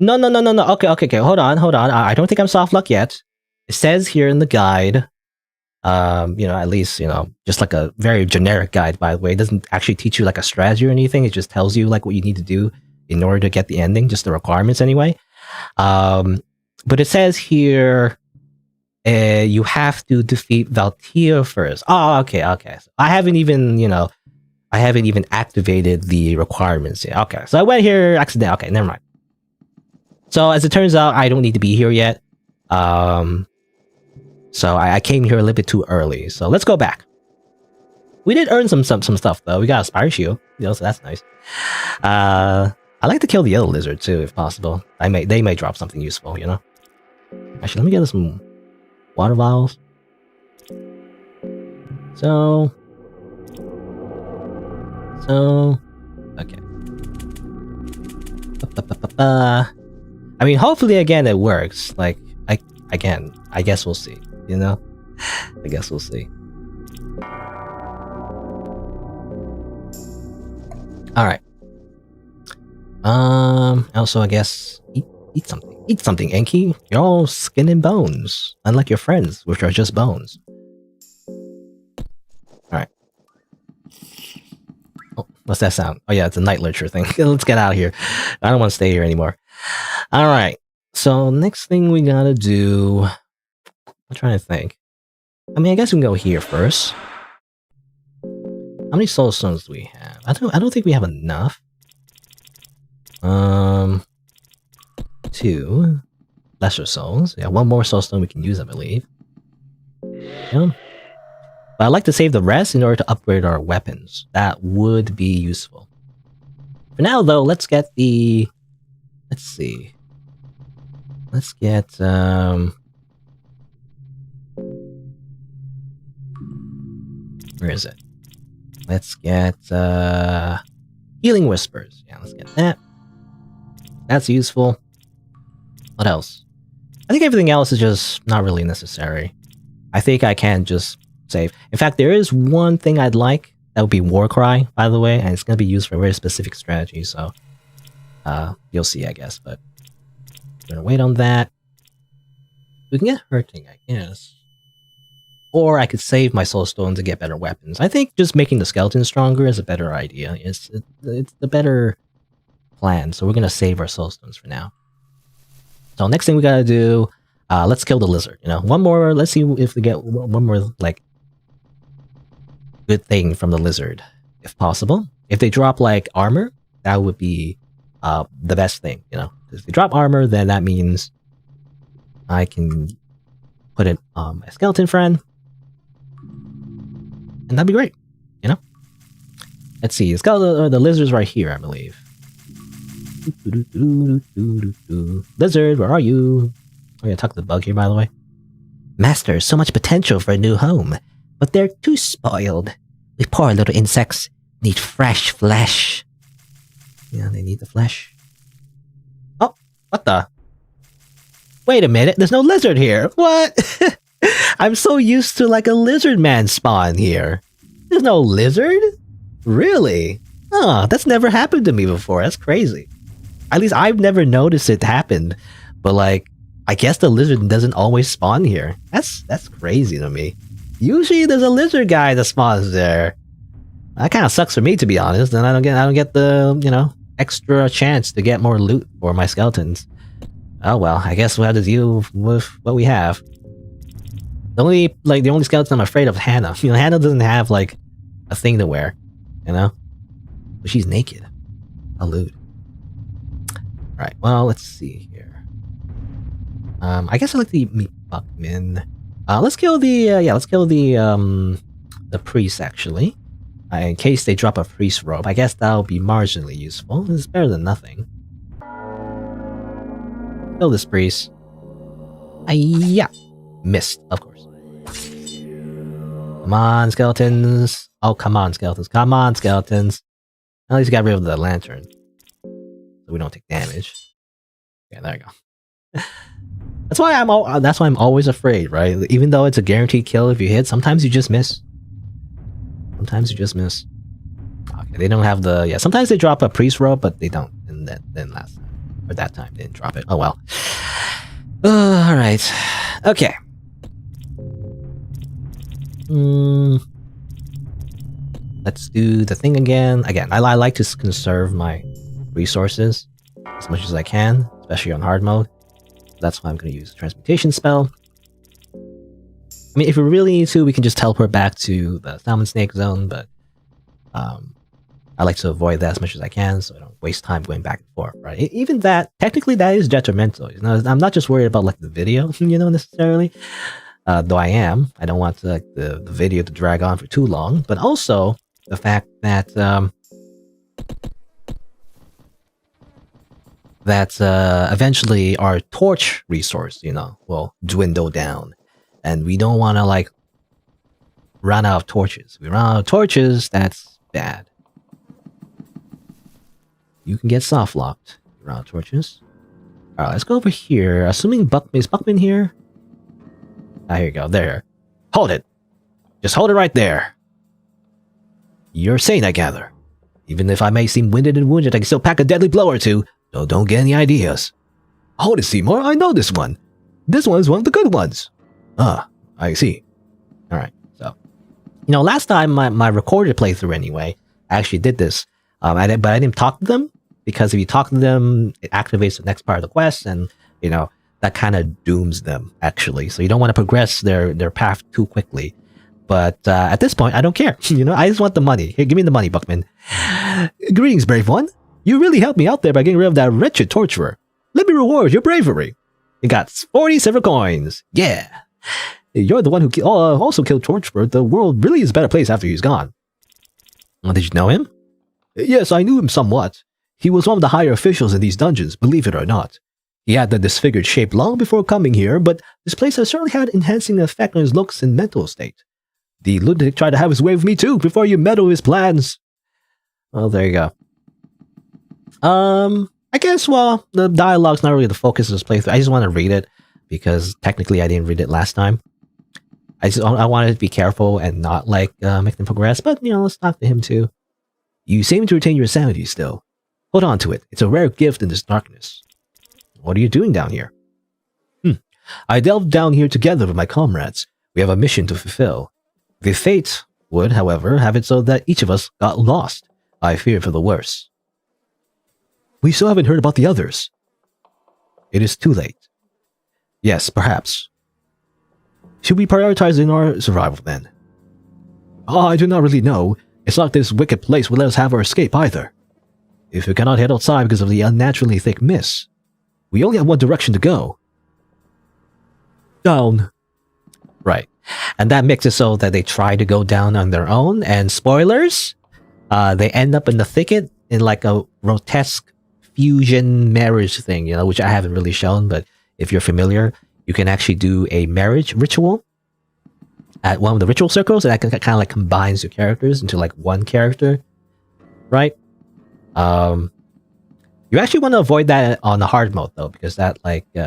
Okay. Hold on. I don't think I'm soft-locked yet. It says here in the guide, at least, just like a very generic guide, by the way. It doesn't actually teach you like a strategy or anything. It just tells you like what you need to do in order to get the ending, just the requirements anyway. But it says here, you have to defeat Valtia first. Oh, okay. So I haven't even activated the requirements yet. Okay, so I went here accidentally. Okay, never mind. So as it turns out, I don't need to be here yet. So I came here a little bit too early. So let's go back. We did earn some stuff though. We got a Spire Shield, so that's nice. I like to kill the yellow lizard too, if possible. They may drop something useful, Actually, let me get some water vials. So okay. I mean, hopefully again it works. Like, I guess we'll see. I guess we'll see. All right. Also, I guess eat something. Eat something, Enki. You're all skin and bones, unlike your friends, which are just bones. What's that sound? Oh yeah, it's a night lurcher thing. Let's get out of here. I don't want to stay here anymore. All right. So next thing we gotta do. I'm trying to think. I mean, I guess we can go here first. How many soul stones do we have? I don't think we have enough. 2 lesser souls. Yeah, 1 more soul stone we can use, I believe. Yeah. But I'd like to save the rest in order to upgrade our weapons. That would be useful. For now, though, let's get the... Let's see. Let's get, Where is it? Let's get, Healing Whispers. Yeah, let's get that. That's useful. What else? I think everything else is just not really necessary. I think I can just save. In fact, there is one thing I'd like. That would be Warcry, by the way, and it's going to be used for a very specific strategy, so you'll see, I guess, but I'm going to wait on that. We can get Hurting, I guess. Or I could save my soul stone to get better weapons. I think just making the skeleton stronger is a better idea. It's the better plan, so we're going to save our soul stones for now. So next thing we gotta do, let's kill the lizard. You know, one more. Let's see if we get one more like good thing from the lizard, if possible. If they drop like armor, that would be the best thing. You know, if they drop armor, then that means I can put it on my skeleton friend, and that'd be great. You know. Let's see. It's got the lizard's right here, I believe. Lizard, where are you? Oh yeah, talk to the bug here, by the way. Master, so much potential for a new home, but they're too spoiled. We poor little insects need fresh flesh. Yeah, they need the flesh. Oh, what the? Wait a minute, there's no lizard here. What? I'm so used to like a lizard man spawn here. There's no lizard? Really? Oh, that's never happened to me before. That's crazy. At least I've never noticed it happened, but like, I guess the lizard doesn't always spawn here. That's crazy to me. Usually there's a lizard guy that spawns there. That kind of sucks for me, to be honest. And I don't get the, you know, extra chance to get more loot for my skeletons. Oh well, I guess we'll have to deal with what we have. The only skeleton I'm afraid of is Hannah. You know, Hannah doesn't have like a thing to wear, you know, but she's naked. A loot. Right, well, let's see here. I guess I like to meet Buckman. Let's kill the priest, actually. In case they drop a priest robe. I guess that'll be marginally useful. It's better than nothing. Kill this priest. Yeah. Missed, of course. Come on, skeletons. Oh, come on, skeletons. Come on, skeletons. At least got rid of the lantern. So we don't take damage. Yeah, there you go. That's why I'm always afraid, right? Even though it's a guaranteed kill if you hit, sometimes you just miss. Sometimes you just miss. Okay, they don't have the... Yeah, sometimes they drop a priest robe, but they don't. And then last time, or that time, they didn't drop it. Oh well. Alright. Okay. Let's do the thing again. Again, I like to conserve my resources as much as I can, especially on hard mode. That's why I'm going to use the transmutation spell. I mean, if we really need to, we can just teleport back to the salmon snake zone, but I like to avoid that as much as I can, so I don't waste time going back and forth, right? Even that, technically that is detrimental. You know, I'm not just worried about like the video, you know, necessarily. Though I am. I don't want like the video to drag on for too long, but also the fact that eventually our torch resource, you know, will dwindle down, and we don't want to like run out of torches. If we run out of torches, that's bad. You can get soft locked. Run out of torches. All right, let's go over here. Assuming is Buckman here? Ah, here you go. There. Hold it. Just hold it right there. You're sane, I gather. Even if I may seem winded and wounded, I can still pack a deadly blow or two. So don't get any ideas. Hold it, Seymour. I know this one. This one is one of the good ones. Ah, I see. Alright, so. You know, last time, my recorded playthrough anyway, I actually did this. But I didn't talk to them, because if you talk to them, it activates the next part of the quest, and that kind of dooms them, actually. So you don't want to progress their path too quickly. But at this point, I don't care. I just want the money. Here, give me the money, Buckman. Greetings, brave one. You really helped me out there by getting rid of that wretched torturer. Let me reward your bravery. You got 40 silver coins. Yeah. You're the one who also killed Torchwood. The world really is a better place after he's gone. Well, did you know him? Yes, I knew him somewhat. He was one of the higher officials in these dungeons, believe it or not. He had the disfigured shape long before coming here, but this place has certainly had enhancing effect on his looks and mental state. The lunatic tried to have his way with me too, before you meddle his plans. Well, there you go. I guess, well, the dialogue's not really the focus of this playthrough. I just want to read it, because technically I didn't read it last time. I wanted to be careful and not, make them progress, but, let's talk to him too. You seem to retain your sanity still. Hold on to it. It's a rare gift in this darkness. What are you doing down here? I delved down here together with my comrades. We have a mission to fulfill. The fate would, however, have it so that each of us got lost. I fear for the worst. We still haven't heard about the others. It is too late. Yes, perhaps. Should we prioritize in our survival then? I do not really know. It's not like this wicked place will let us have our escape either. If we cannot head outside because of the unnaturally thick mist, we only have one direction to go. Down. Right. And that makes it so that they try to go down on their own, and spoilers, they end up in the thicket in like a grotesque fusion marriage thing, which I haven't really shown, but if you're familiar, you can actually do a marriage ritual at one of the ritual circles, and that kind of like combines your characters into like one character, right? You actually want to avoid that on the hard mode though, because that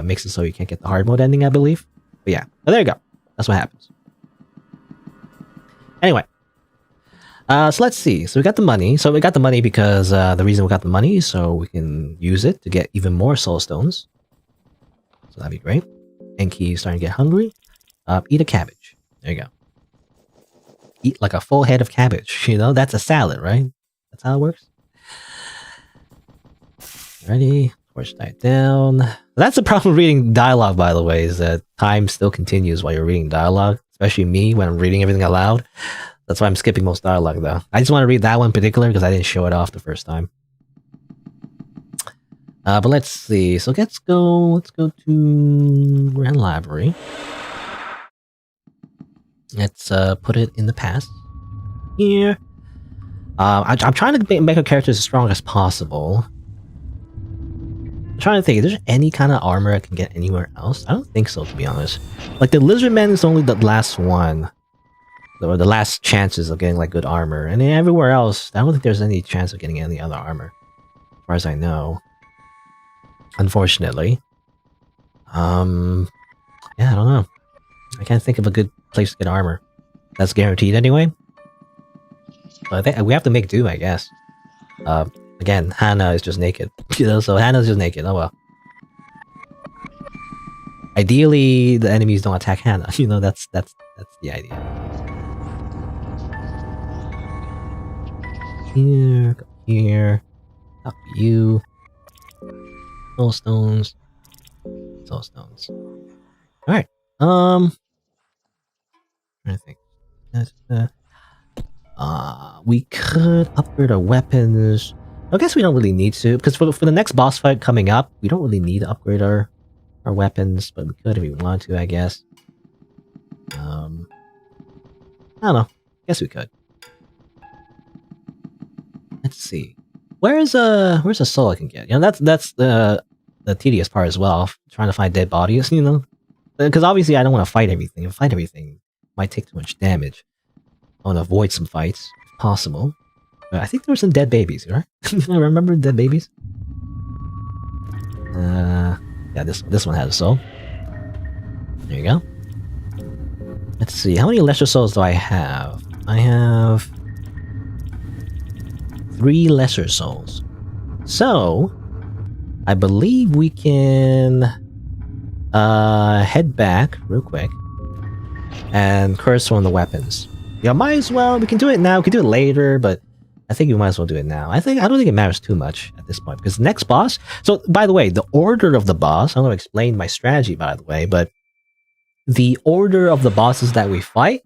makes it so you can't get the hard mode ending, I believe. But yeah, but there you go. That's what happens. Anyway, so let's see. So we got the money. So we got the money because the reason we got the money, so we can use it to get even more soul stones. So that'd be great. Enki's starting to get hungry. Eat a cabbage. There you go. Eat like a full head of cabbage. That's a salad, right? That's how it works. Ready. Torch died down. That's the problem with reading dialogue, by the way, is that time still continues while you're reading dialogue. Especially me when I'm reading everything aloud. That's why I'm skipping most dialogue, though. I just want to read that one in particular because I didn't show it off the first time. But let's see. So let's go to Grand Library. Let's put it in the past. Here. I'm trying to make our characters as strong as possible. I'm trying to think, is there any kind of armor I can get anywhere else? I don't think so, to be honest. Like, the Lizard Man is only the last one. Or the last chances of getting, like, good armor. And then everywhere else, I don't think there's any chance of getting any other armor. As far as I know. Unfortunately. Yeah, I don't know. I can't think of a good place to get armor. That's guaranteed anyway. But I think we have to make do, I guess. Again, Hannah is just naked. So Hannah's just naked. Oh well. Ideally, the enemies don't attack Hannah. That's the idea. Here, go here. Talk to you. Soul stones. Soul stones. Alright. Trying to think. We could upgrade our weapons. I guess we don't really need to, because for the next boss fight coming up, we don't really need to upgrade our weapons, but we could if we want to, I guess. I don't know. Guess we could. Let's see. Where's a soul I can get? That's the tedious part as well. Trying to find dead bodies, because obviously I don't want to fight everything. If I fight everything, it might take too much damage. I want to avoid some fights if possible. I think there were some dead babies, right? I remember dead babies. Yeah, this one has a soul. There you go. Let's see, how many lesser souls do I have? I have 3 lesser souls. So, I believe we can head back real quick and curse one of the weapons. Yeah, might as well. We can do it now. We can do it later, but I think you might as well do it now. I don't think it matters too much at this point because next boss. So by the way, the order of the boss. I'm going to explain my strategy by the way, but the order of the bosses that we fight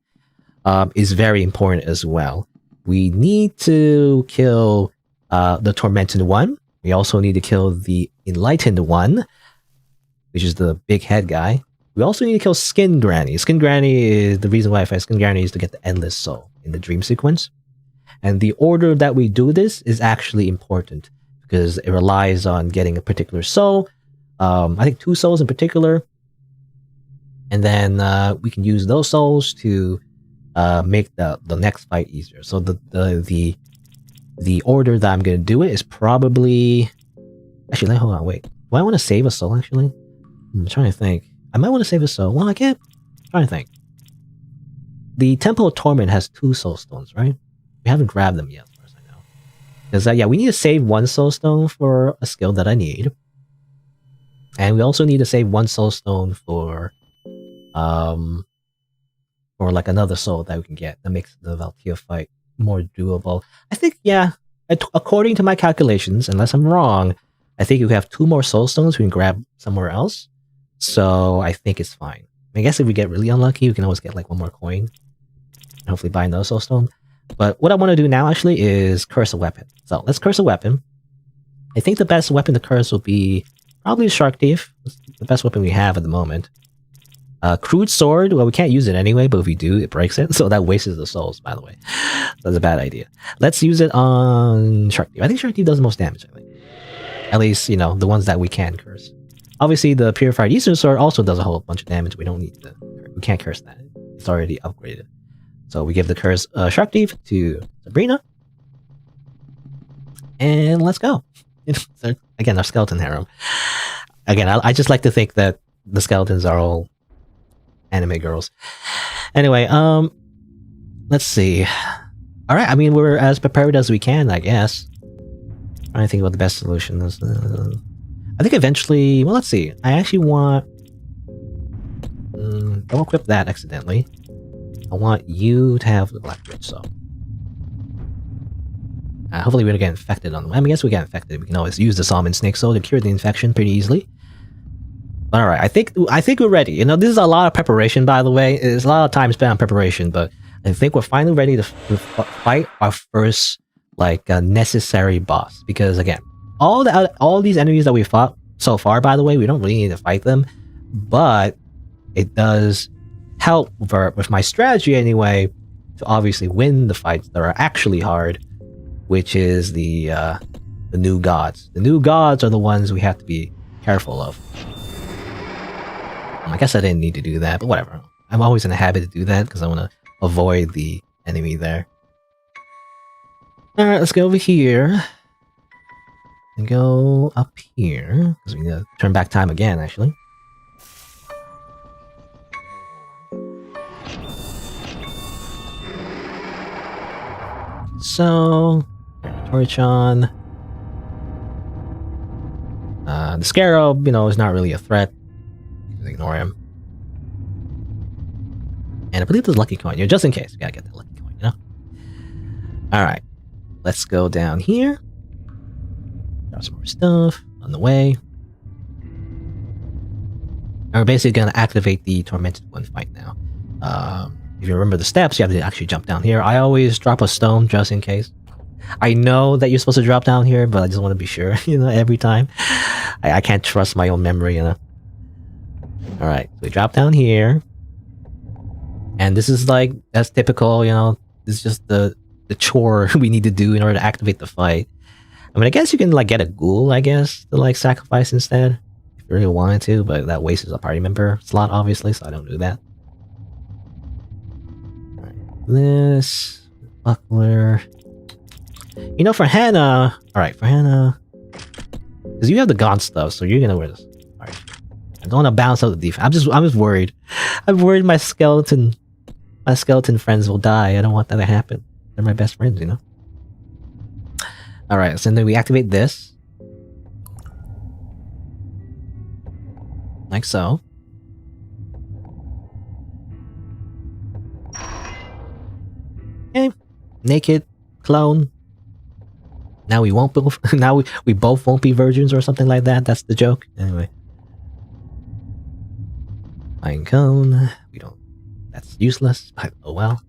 is very important as well. We need to kill the Tormented One. We also need to kill the Enlightened One, which is the big head guy. We also need to kill Skin Granny. Skin Granny is the reason why I fight Skin Granny is to get the Endless Soul in the dream sequence. And the order that we do this is actually important because it relies on getting a particular soul. I think 2 souls in particular. And then we can use those souls to make the next fight easier. So the order that I'm going to do it is probably... Actually, hold on, wait. Do I want to save a soul, actually? I'm trying to think. I might want to save a soul. Well, I can't. I'm trying to think. The Temple of Torment has 2 soul stones, right? We haven't grabbed them yet, as far as I know. Because, yeah, we need to save 1 soul stone for a skill that I need. And we also need to save 1 soul stone for like another soul that we can get that makes the Valkyria fight more doable. I think, yeah, according to my calculations, unless I'm wrong, I think you have 2 more soul stones we can grab somewhere else. So I think it's fine. I guess if we get really unlucky, we can always get like 1 more coin. And hopefully buy another soul stone. But what I want to do now actually is curse a weapon. So let's curse a weapon. I think the best weapon to curse will be probably Shark Teeth. It's the best weapon we have at the moment. Crude Sword, well, we can't use it anyway, but if we do, it breaks it. So that wastes the souls, by the way. That's a bad idea. Let's use it on Shark Teeth. I think Shark Teeth does the most damage, I think. At least, you know, the ones that we can curse. Obviously, the Purified Eastern Sword also does a whole bunch of damage. We can't curse that. It's already upgraded. So we give the curse Shark Teeth to Sabrina. And let's go. Again, our skeleton harem. Again, I just like to think that the skeletons are all anime girls. Anyway, let's see. All right, I mean, we're as prepared as we can, I guess. Trying to think about the best solution. I think eventually, well, let's see. I actually want... don't equip that accidentally. I want you to have the Black Bridge, so... hopefully we don't get infected on them. I mean, I guess we get infected. We can always use the Salmon Snake Soul to cure the infection pretty easily. But alright, I think we're ready. You know, this is a lot of preparation, by the way. It's a lot of time spent on preparation, but I think we're finally ready to fight our first, like, necessary boss. Because, again, all these enemies that we fought so far, by the way, we don't really need to fight them. But it does help with my strategy, anyway, to obviously win the fights that are actually hard, which is the new gods. The new gods are the ones we have to be careful of. I guess I didn't need to do that, but whatever. I'm always in a habit to do that because I want to avoid the enemy there. Alright, let's go over here. And go up here. Because we need to turn back time again, actually. So, torch on. The Scarab, you know, is not really a threat. Ignore him. And I believe there's a lucky coin here, just in case. We gotta get that lucky coin, you know? Alright. Let's go down here. Got some more stuff on the way. And we're basically gonna activate the Tormented One fight now. If you remember the steps, you have to actually jump down here. I always drop a stone just in case. I know that you're supposed to drop down here, but I just want to be sure, you know, every time. I can't trust my own memory, you know? Alright, so we drop down here. And this is like, that's typical, you know, this is just the chore we need to do in order to activate the fight. I mean, I guess you can like get a ghoul, I guess, to like sacrifice instead. If you really wanted to, but that wastes a party member slot, obviously, so I don't do that. Alright, this, buckler. You know, for Hannah, alright, for Hannah, because you have the gaunt stuff, so you're gonna wear this. Alright. I don't want to balance out the defense. I'm just worried. I'm worried my skeleton friends will die. I don't want that to happen. They're my best friends, you know? Alright, so then we activate this. Like so. Okay. Naked. Clone. Now we won't both. Now we both won't be virgins or something like that. That's the joke. Anyway, Iron Cone. We don't. That's useless. But oh well.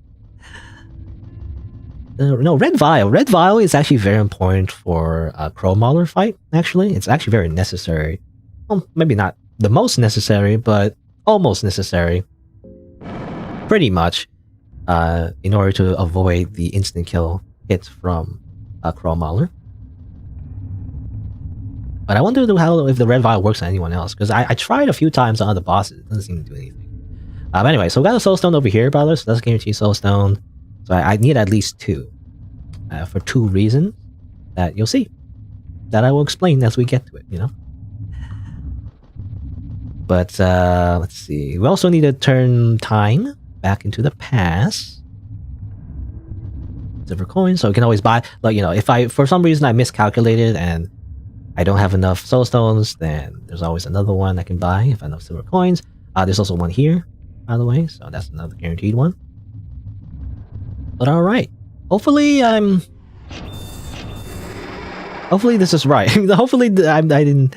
No, Red Vial. Red Vial is actually very important for a Crow Mauler fight. Actually, it's actually very necessary. Well, maybe not the most necessary, but almost necessary. Pretty much, in order to avoid the instant kill hits from a Crow Mauler. But I wonder if the Red Vial works on anyone else, because I tried a few times on other bosses. It doesn't seem to do anything. Anyway, so we got a Soul Stone over here, brothers. So that's guarantee Soul Stone. So I need at least 2. For 2 reasons that you'll see. That I will explain as we get to it, you know? But, let's see. We also need to turn time back into the past. Silver coins, so we can always buy, like, you know, if for some reason I miscalculated and I don't have enough soul stones, then there's always another one I can buy if I have enough silver coins. There's also one here, by the way, so that's another guaranteed one. But alright. Hopefully this is right. Hopefully I don't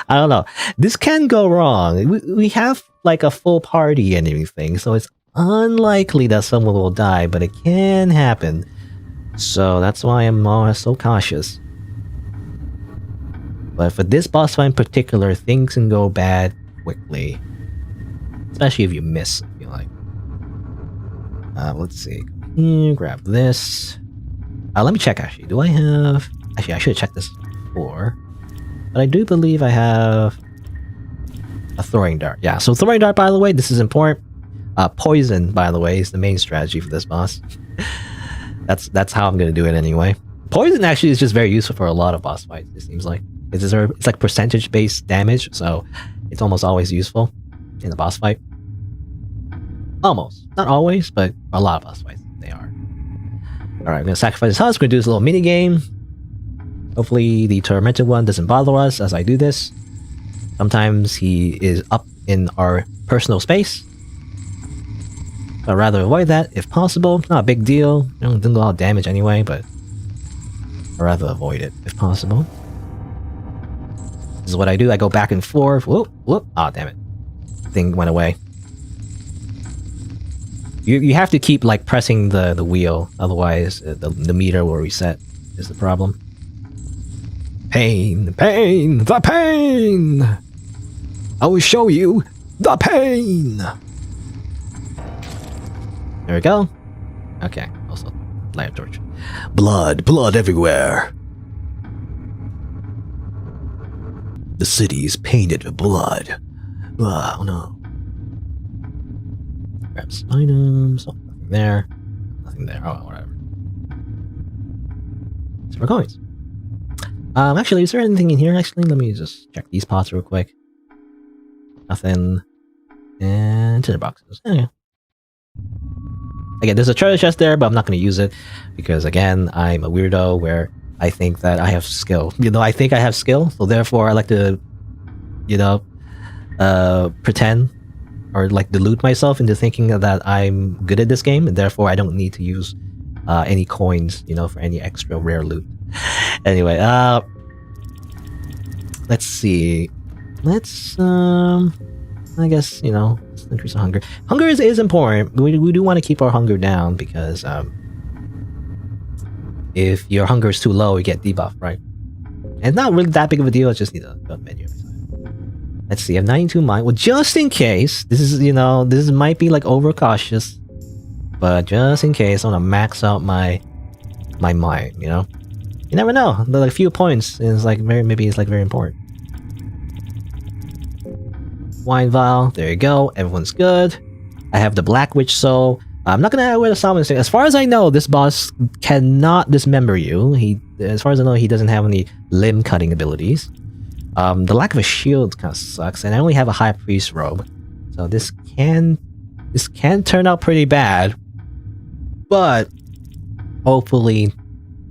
know. This can go wrong. We have like a full party and everything, so it's unlikely that someone will die, but it can happen. So that's why I'm so cautious. But for this boss fight in particular, things can go bad quickly. Especially if you miss, I feel like. Let's see. Here, grab this. Let me check actually. Do I have... Actually, I should have checked this before. But I do believe I have a throwing dart. Yeah, so throwing dart, by the way, this is important. Poison, by the way, is the main strategy for this boss. That's how I'm going to do it anyway. Poison actually is just very useful for a lot of boss fights, it seems like. It's like percentage-based damage, so it's almost always useful in a boss fight. Almost. Not always, but a lot of boss fights, they are. Alright, I'm going to sacrifice his husk. We're going to do this little mini-game. Hopefully the tormented one doesn't bother us as I do this. Sometimes he is up in our personal space. I'd rather avoid that if possible. Not a big deal. You know, didn't do a lot of damage anyway, but I'd rather avoid it if possible. This is what I do. I go back and forth. Whoop, whoop. Ah, damn it. Thing went away. You have to keep like pressing the wheel, otherwise the meter will reset. Is the problem. Pain, pain, the pain! I will show you the pain! There we go. Okay, also light a torch. Blood, blood everywhere. The city is painted with blood. Oh no. Grab some items. Oh, nothing there. Nothing there. Oh, whatever. Silver coins. Actually, is there anything in here? Actually, let me just check these pots real quick. Nothing. And tinder boxes. Yeah. Again, there's a treasure chest there, but I'm not going to use it because, again, I'm a weirdo where I think that I have skill. You know, I think I have skill, so therefore I like to, you know, pretend or like delude myself into thinking that I'm good at this game, and therefore I don't need to use any coins, you know, for any extra rare loot. Anyway, let's see. Let's, I guess, you know, let's increase the hunger. Hunger is important. We do want to keep our hunger down because if your hunger is too low, you get debuff, right? And it's not really that big of a deal. I just need a menu every time. Let's see. I have 92 mind. Well, just in case, this is, you know, this might be like overcautious, but just in case, I want to max out my mind. You know, you never know. Like a few points is like maybe it's like very important. Wine vial, there you go, everyone's good. I have the Black Witch Soul. I'm not gonna wear the Solomon Stick. As far as I know, this boss cannot dismember you. As far as I know, he doesn't have any limb cutting abilities. The lack of a shield kind of sucks, and I only have a High Priest robe, so this can turn out pretty bad. But hopefully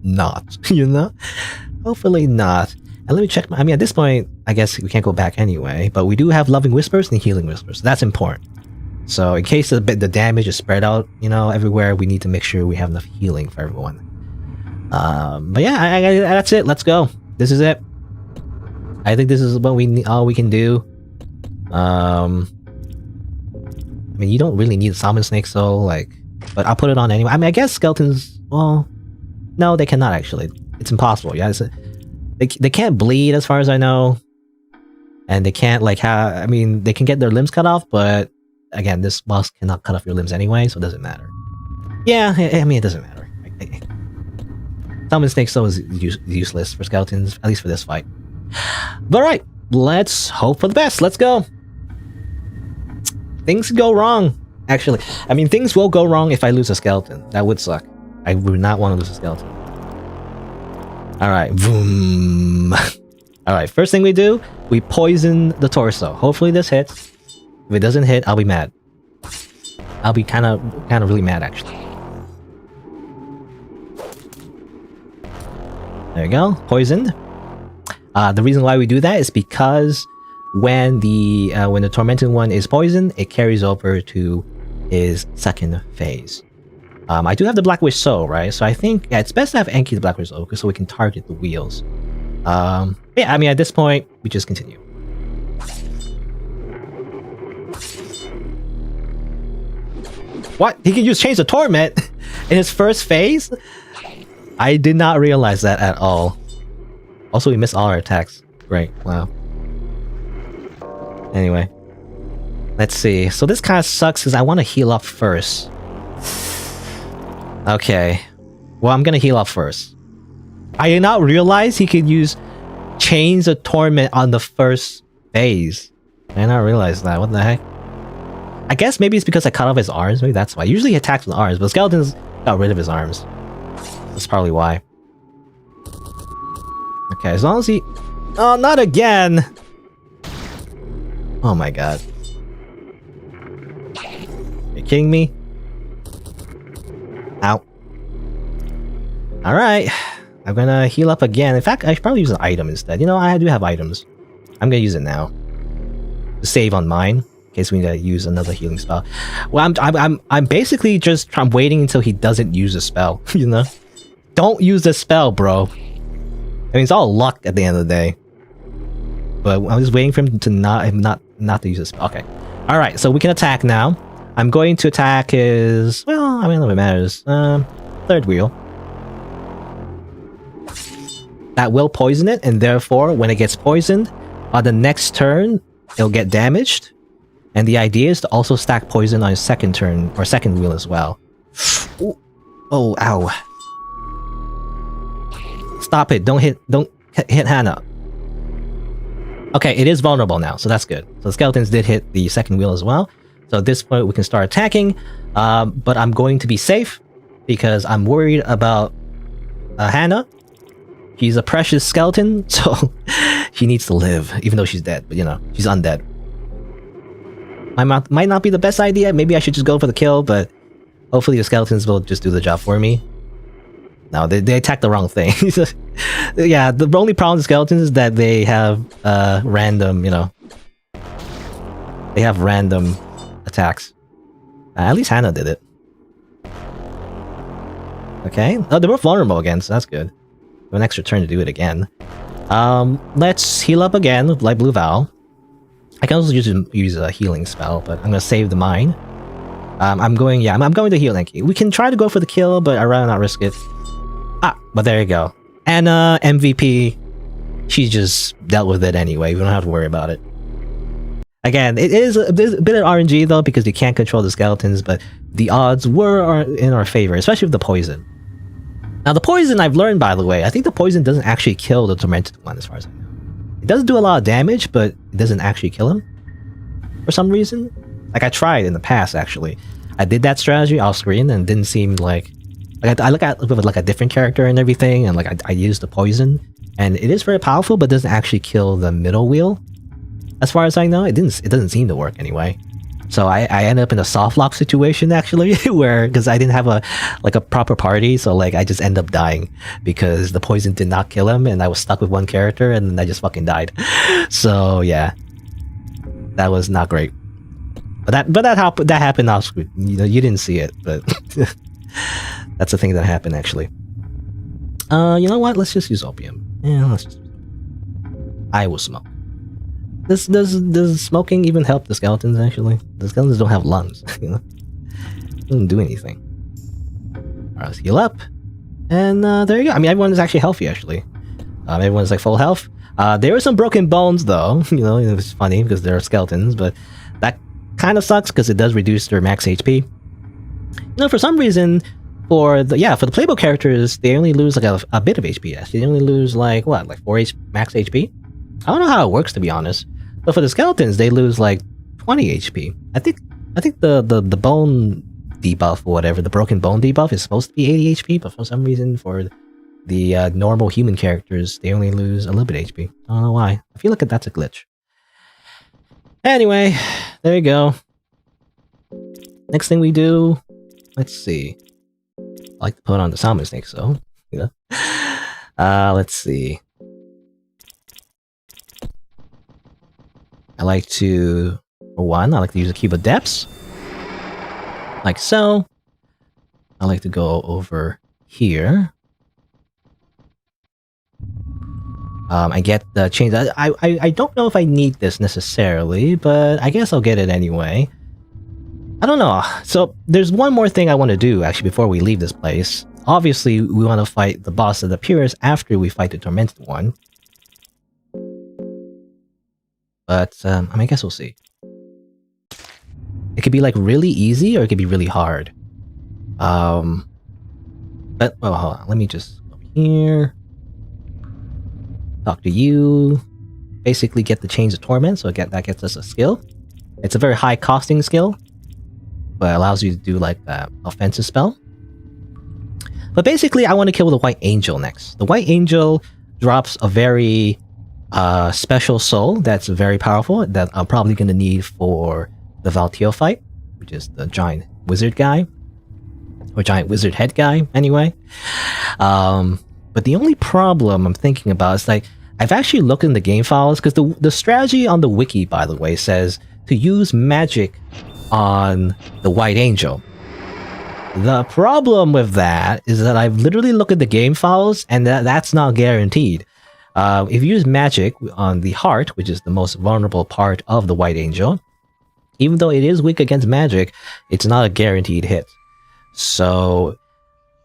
not, you know? Hopefully not. And let me check I mean, at this point, I guess we can't go back anyway, but we do have Loving Whispers and Healing Whispers. So that's important. So in case the damage is spread out, you know, everywhere, we need to make sure we have enough healing for everyone. But yeah, that's it. Let's go. This is it. I think this is what all we can do. I mean, you don't really need a Salmon Snake Soul, like, but I'll put it on anyway. I mean, I guess skeletons. Well, no, they cannot actually. It's impossible. Yeah, they can't bleed as far as I know, and they can't like have. I mean, they can get their limbs cut off, but again, this boss cannot cut off your limbs anyway, so it doesn't matter. Yeah, I mean, it doesn't matter. Salmon Snake Soul is useless for skeletons, at least for this fight. But alright, let's hope for the best. Let's go. Things go wrong, actually. I mean, things will go wrong if I lose a skeleton. That would suck. I would not want to lose a skeleton. Alright, boom. Alright, first thing we do, we poison the torso. Hopefully this hits. If it doesn't hit, I'll be mad. I'll be kind of really mad, actually. There you go, poisoned. The reason why we do that is because when the tormented one is poisoned, it carries over to his second phase. I do have the Black Wish Soul, right? So I think it's best to have Enki the Black Wish Soul so we can target the wheels. Yeah, I mean at this point we just continue. What? He can use Change the Torment in his first phase? I did not realize that at all. Also, we missed all our attacks. Great. Wow. Anyway. Let's see. So this kind of sucks because I want to heal up first. Okay. Well, I'm going to heal up first. I did not realize he could use Chains of Torment on the first phase. I did not realize that. What the heck? I guess maybe it's because I cut off his arms. Maybe that's why. Usually he attacks with arms, but skeletons got rid of his arms. That's probably why. Okay, as long as he... Oh, not again! Oh my god. Are you kidding me? Ow. Alright. I'm gonna heal up again. In fact, I should probably use an item instead. You know, I do have items. I'm gonna use it now. To save on mine. In case we need to use another healing spell. Well, I'm basically just... I'm waiting until he doesn't use a spell, you know? Don't use the spell, bro. I mean, it's all luck at the end of the day. But I'm just waiting for him to not to use a spell. Okay. Alright, so we can attack now. I'm going to attack his... Well, I mean, if it matters. Third wheel. That will poison it, and therefore, when it gets poisoned, on the next turn, it'll get damaged. And the idea is to also stack poison on his second turn, or second wheel as well. Ooh. Oh, ow. Stop it. Don't hit Hannah. Okay, it is vulnerable now, so that's good. So the skeletons did hit the second wheel as well. So at this point, we can start attacking. But I'm going to be safe because I'm worried about Hannah. She's a precious skeleton, so she needs to live, even though she's dead. But you know, she's undead. Might not be the best idea. Maybe I should just go for the kill, but hopefully the skeletons will just do the job for me. No, they attacked the wrong thing. Yeah, the only problem with skeletons is that they have random, you know... They have random attacks. At least Hannah did it. Okay. Oh, they're both vulnerable again, so that's good. An extra turn to do it again. Let's heal up again with Light Blue Vow. I can also use a healing spell, but I'm gonna save the mine. I'm going to heal Enki. We can try to go for the kill, but I'd rather not risk it. Ah, but there you go. Anna, MVP, she just dealt with it anyway. We don't have to worry about it. Again, it is a bit of RNG though, because you can't control the skeletons, but the odds were in our favor, especially with the poison. Now the poison I've learned, by the way, I think the poison doesn't actually kill the tormented one as far as I know. It doesn't do a lot of damage, but it doesn't actually kill him. For some reason. Like I tried in the past actually. I did that strategy off screen and it didn't seem like I look at it with like a different character and everything, and like I used the poison, and it is very powerful, but doesn't actually kill the middle wheel. As far as I know, it doesn't seem to work anyway. So I ended up in a soft lock situation actually, where because I didn't have a proper party, so like I just end up dying because the poison did not kill him, and I was stuck with one character, and I just fucking died. So yeah, that was not great. But that happened off screen. You know, you didn't see it, but that's the thing that happened actually. You know what? Let's just use opium. Yeah, let's just. I will smoke. Does smoking even help the skeletons? Actually, the skeletons don't have lungs. You know, doesn't do anything. Alright, let's heal up, and there you go. I mean, everyone is actually healthy. Actually, everyone's like full health. There are some broken bones though. You know, it's funny because there are skeletons, but that kind of sucks because it does reduce their max HP. You know, for some reason, for the playable characters, they only lose like a bit of HP. Actually, they only lose like what, like 4 max HP. I don't know how it works, to be honest. But for the skeletons, they lose like 20 HP. I think the bone debuff or whatever, the broken bone debuff is supposed to be 80 HP, but for some reason for the normal human characters, they only lose a little bit HP. I don't know why. I feel like that's a glitch. Anyway, there you go. Next thing we do, let's see. I like to put on the salmon snake, so you know. Let's see. I like to, for one, I like to use a cube of depths, like so. I like to go over here. I get the change. I don't know if I need this necessarily, but I guess I'll get it anyway. I don't know. So there's one more thing I want to do actually before we leave this place. Obviously, we want to fight the boss that appears after we fight the tormented one. But I mean, I guess we'll see. It could be like really easy, or it could be really hard. But well, hold on. Let me just go over here. Talk to you. Basically, get the Chains of Torment, so that gets us a skill. It's a very high costing skill, but it allows you to do like that offensive spell. But basically, I want to kill the White Angel next. The White Angel drops a very special soul that's very powerful that I'm probably going to need for the Valtiel fight, which is the giant wizard guy, or giant wizard head guy, anyway. But the only problem I'm thinking about is like, I've actually looked in the game files, because the strategy on the wiki, by the way, says to use magic on the White Angel. The problem with that is that I've literally looked at the game files, and that's not guaranteed. If you use magic on the heart, which is the most vulnerable part of the White Angel, even though it is weak against magic, it's not a guaranteed hit. So,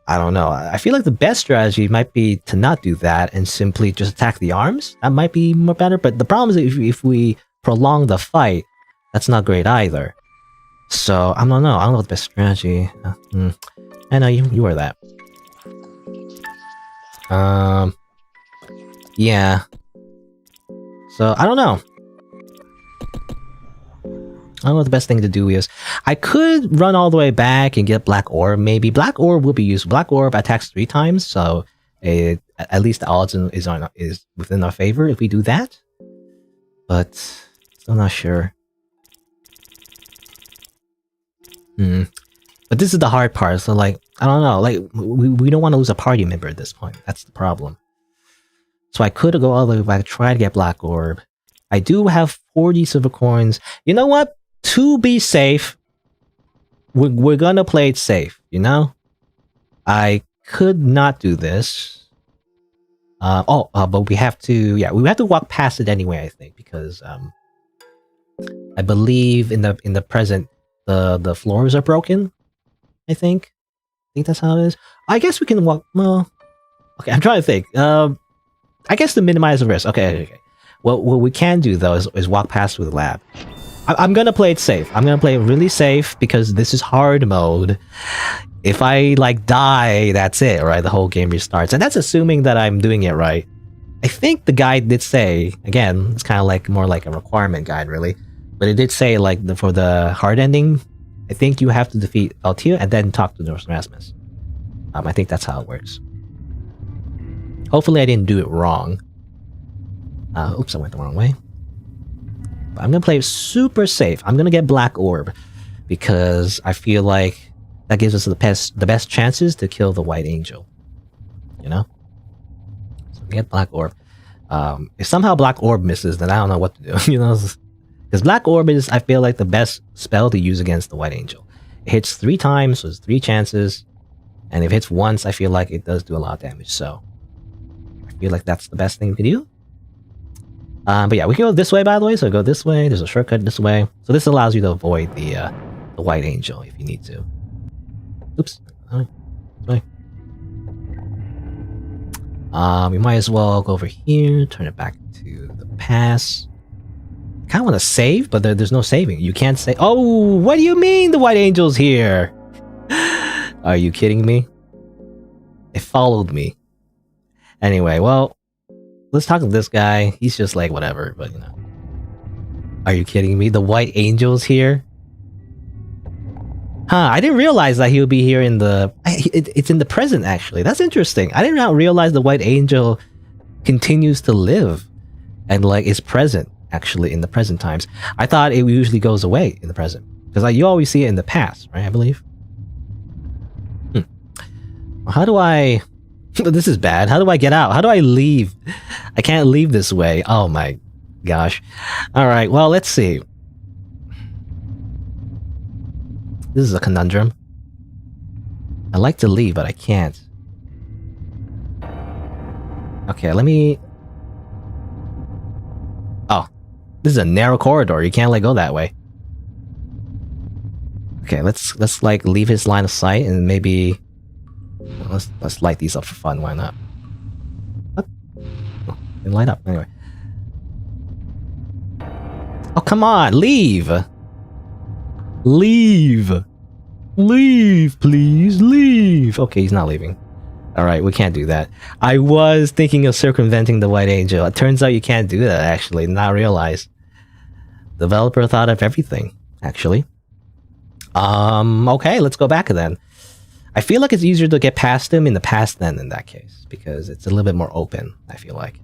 I don't know. I feel like the best strategy might be to not do that and simply just attack the arms. That might be more better, but the problem is if we prolong the fight, that's not great either. So, I don't know. I don't know what the best strategy. I know you are that. Yeah. So, I don't know. I don't know what the best thing to do is. I could run all the way back and get Black Orb, maybe. Black Orb will be used. Black Orb attacks 3 times, so at least the odds is within our favor if we do that. But, still not sure. But this is the hard part, so like, I don't know, like, we don't want to lose a party member at this point. That's the problem. So I could go all the way back, try to get Black Orb. I do have 40 silver coins. You know what? To be safe, we're gonna play it safe, you know? I could not do this. But we have to, we have to walk past it anyway, I think, because I believe in the present the floors are broken. I think that's how it is. I guess we can walk. Well, okay, I'm trying to think. I guess to minimize the risk. Okay. Well, what we can do though is walk past with the lab. I'm gonna play it safe. I'm gonna play it really safe because this is hard mode. If I like die, that's it, right? The whole game restarts, and that's assuming that I'm doing it right. I think the guide did say, again, it's kind of like more like a requirement guide, really, but it did say like for the hard ending, I think you have to defeat Valtier and then talk to Norse Rasmus. I think that's how it works. Hopefully, I didn't do it wrong. Oops, I went the wrong way. But I'm gonna play super safe. I'm gonna get Black Orb because I feel like that gives us the best chances to kill the White Angel. You know? So we get Black Orb. If somehow Black Orb misses, then I don't know what to do. You know? Because Black Orb is, I feel like, the best spell to use against the White Angel. It hits 3 times, so it's 3 chances. And if it hits once, I feel like it does do a lot of damage. So feel like that's the best thing we can do. But yeah, we can go this way, by the way. So go this way. There's a shortcut this way. So this allows you to avoid the White Angel if you need to. Oops. Sorry. We might as well go over here, turn it back to the past. Kind of want to save, but there's no saving. You can't say. Oh, what do you mean the White Angel's here? Are you kidding me? It followed me. Anyway, well, let's talk to this guy. He's just like whatever, but you know. Are you kidding me? The White Angel's here? Huh, I didn't realize that he would be here in the... It's in the present, actually. That's interesting. I did not realize the White Angel continues to live and, like, is present, actually, in the present times. I thought it usually goes away in the present. Because like, you always see it in the past, right, I believe? How do I... This is bad. How do I get out? How do I leave? I can't leave this way. Oh my gosh. Alright, well, let's see. This is a conundrum. I like to leave, but I can't. Okay, let me... Oh. This is a narrow corridor. You can't let go that way. Okay, let's like leave his line of sight and maybe... Let's light these up for fun. Why not? What? Oh, they light up anyway. Oh come on, leave! Leave! Leave, please, leave! Okay, he's not leaving. Alright, we can't do that. I was thinking of circumventing the White Angel. It turns out you can't do that, actually. Not realize. Developer thought of everything, actually. Okay, let's go back then. I feel like it's easier to get past him in the past then in that case, because it's a little bit more open, I feel like.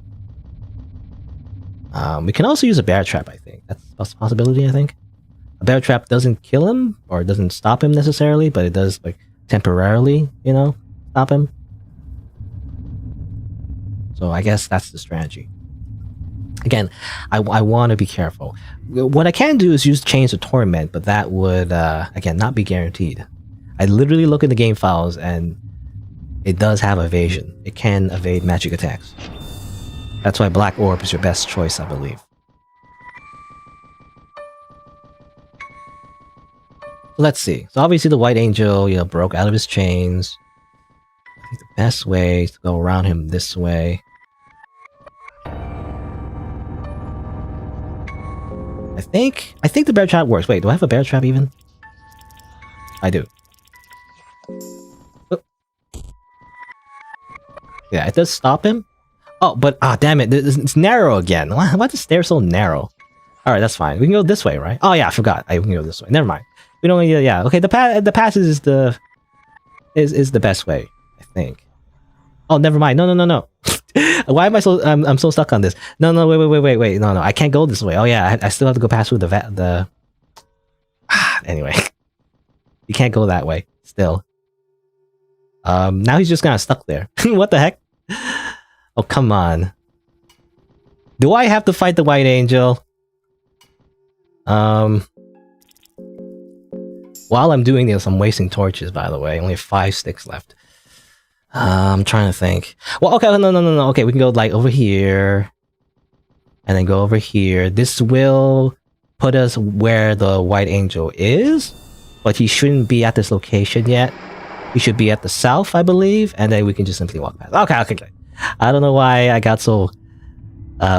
We can also use a bear trap, I think. That's a possibility, I think. A bear trap doesn't kill him, or doesn't stop him necessarily, but it does, like, temporarily, you know, stop him. So I guess that's the strategy. Again, I want to be careful. What I can do is use Chains of Torment, but that would, again, not be guaranteed. I literally look in the game files, and it does have evasion. It can evade magic attacks. That's why Black Orb is your best choice, I believe. Let's see. So obviously the White Angel, you know, broke out of his chains. I think the best way is to go around him this way. I think the bear trap works. Wait, do I have a bear trap even? I do. Oh. Yeah, it does stop him. Oh, but damn it, it's narrow again. Why is the stair so narrow? All right, that's fine. We can go this way, right? Oh yeah, I forgot. We can go this way. Never mind. We don't. Yeah. Okay, the passage is the best way, I think. Oh, never mind. No. Why am I so? I'm so stuck on this. No. Wait. No. I can't go this way. Oh yeah, I still have to go past through the. Anyway, you can't go that way. Still. Now he's just kind of stuck there. What the heck? Oh come on. Do I have to fight the White Angel? While I'm doing this, I'm wasting torches, by the way. Only 5 sticks left. I'm trying to think. Well, okay, no. Okay, we can go, like, over here. And then go over here. This will put us where the White Angel is. But he shouldn't be at this location yet. He should be at the south, I believe. And then we can just simply walk past. Okay. I don't know why I got so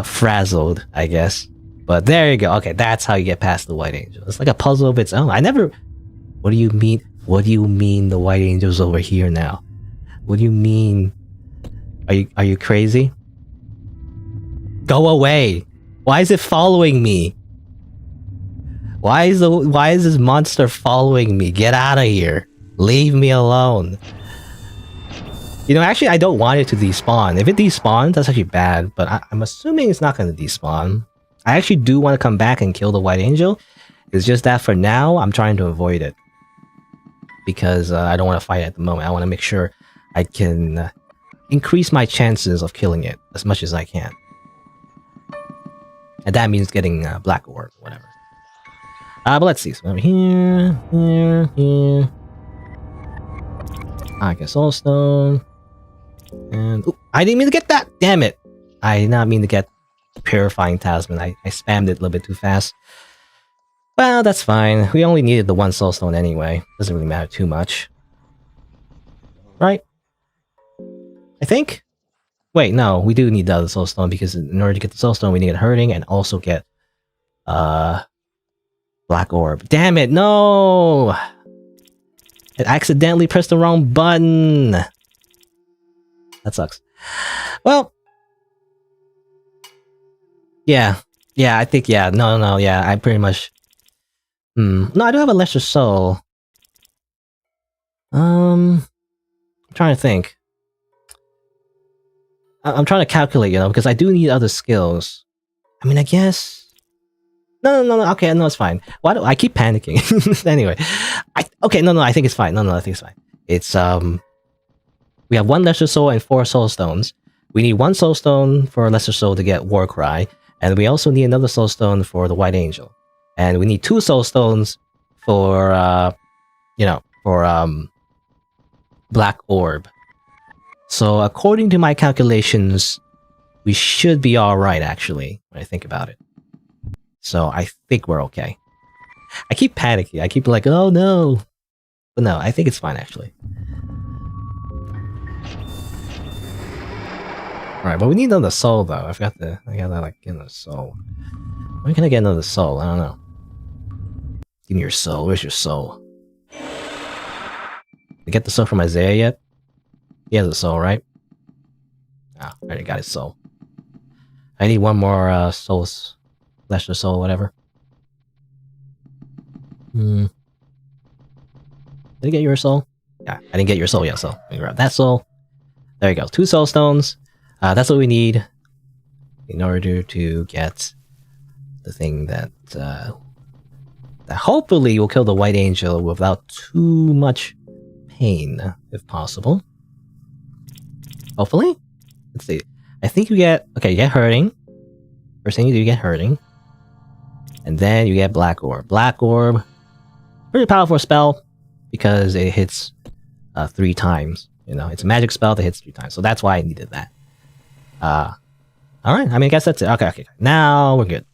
frazzled, I guess. But there you go. Okay, that's how you get past the White Angel. It's like a puzzle of its own. What do you mean? What do you mean the White Angel's over here now? What do you mean? Are you crazy? Go away! Why is it following me? Why is this monster following me? Get out of here! Leave me alone! You know, actually, I don't want it to despawn. If it despawns, that's actually bad. But I'm assuming it's not going to despawn. I actually do want to come back and kill the White Angel. It's just that for now, I'm trying to avoid it. Because I don't want to fight it at the moment. I want to make sure I can increase my chances of killing it as much as I can. And that means getting Black Orb, whatever. But let's see. So over here. I guess Soulstone. And... Ooh, I didn't mean to get that! Damn it! I did not mean to get Purifying Talisman. I spammed it a little bit too fast. Well, that's fine. We only needed the one soulstone anyway. Doesn't really matter too much. Right? I think? Wait, no, we do need the other soulstone because in order to get the soulstone, we need to get Hurting and also get Black Orb. Damn it, no! I accidentally pressed the wrong button. That sucks. Well, yeah, I think no, yeah, I pretty much. No, I do have a lesser soul. I'm trying to think. I'm trying to calculate, because I do need other skills. I mean, I guess. No. Okay, no, it's fine. Why do I keep panicking? Anyway, no, I think it's fine. No, I think it's fine. It's we have one lesser soul and 4 soul stones. We need 1 soul stone for a lesser soul to get War Cry, and we also need another soul stone for the White Angel, and we need 2 soul stones for Black Orb. So according to my calculations, we should be all right actually when I think about it. So I think we're okay. I keep panicking. I keep like, oh no. But no, I think it's fine actually. Alright, but we need another soul though. I gotta like get another soul. Where can I get another soul? I don't know. Give me your soul. Where's your soul? Did I get the soul from Isaiah yet? He has a soul, right? Ah, I already got his soul. I need one more souls. Lesser soul, whatever. Did I get your soul? Yeah, I didn't get your soul yet, so let me grab that soul. There you go. 2 soul stones. That's what we need in order to get the thing that hopefully will kill the White Angel without too much pain, if possible. Hopefully? Let's see. I think you get... Okay, you get Hurting. First thing you do, you get Hurting. And then you get Black Orb. Black Orb, pretty powerful spell because it hits 3 times. It's a magic spell that hits 3 times. So that's why I needed that. Alright, I mean, I guess that's it. Okay. Now we're good.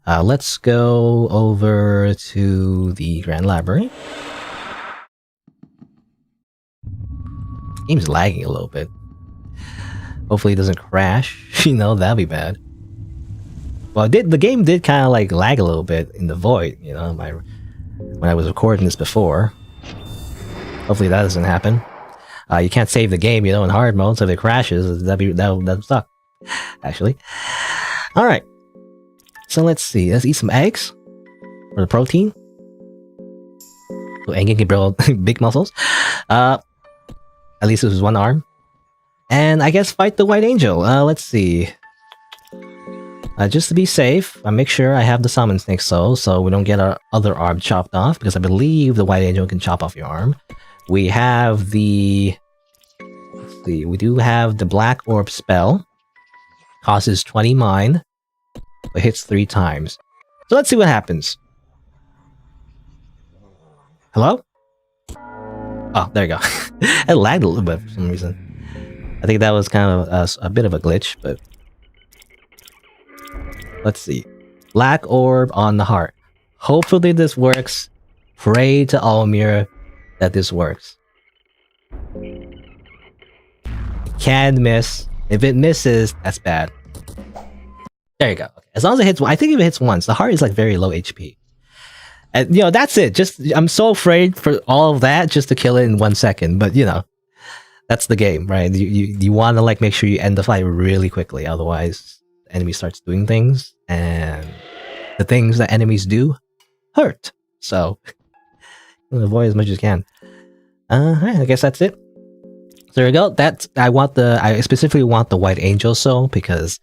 Let's go over to the Grand Library. Game's lagging a little bit. Hopefully it doesn't crash. That'd be bad. Well, the game did kind of like lag a little bit in the void, when I was recording this before. Hopefully that doesn't happen. You can't save the game, in hard mode, so if it crashes, that'd suck. Actually. Alright. So let's see. Let's eat some eggs for the protein. So Enki can build big muscles. At least this was 1 arm. And I guess fight the White Angel. Let's see. Just to be safe, I make sure I have the Summon Snake Soul so we don't get our other arm chopped off, because I believe the White Angel can chop off your arm. We have the... Let's see. We do have the Black Orb spell. Causes 20 mine. But hits 3 times. So let's see what happens. Hello? Oh, there you go. It lagged a little bit for some reason. I think that was kind of a bit of a glitch, but... Let's see. Black Orb on the heart. Hopefully this works. Pray to Almir that this works. It can miss. If it misses, that's bad. There you go. As long as it hits, I think if it hits once, the heart is like very low HP. And that's it. I'm so afraid for all of that just to kill it in 1 second. But that's the game, right? You want to like make sure you end the fight really quickly, otherwise the enemy starts doing things, and the things that enemies do hurt. So avoid as much as you can. Alright, I guess that's it. So there we go. I specifically want the White Angel soul because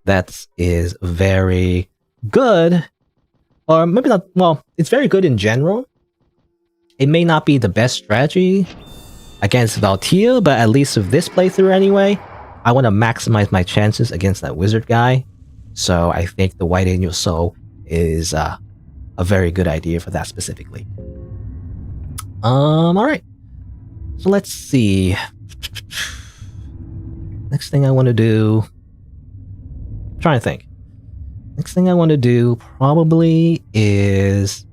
that is very good. Or maybe not, well, it's very good in general. It may not be the best strategy against Valtia, but at least with this playthrough anyway, I want to maximize my chances against that wizard guy. So I think the White Angel Soul is a very good idea for that specifically. All right. So let's see. Next thing I want to do. I'm trying to think. Next thing I want to do probably is,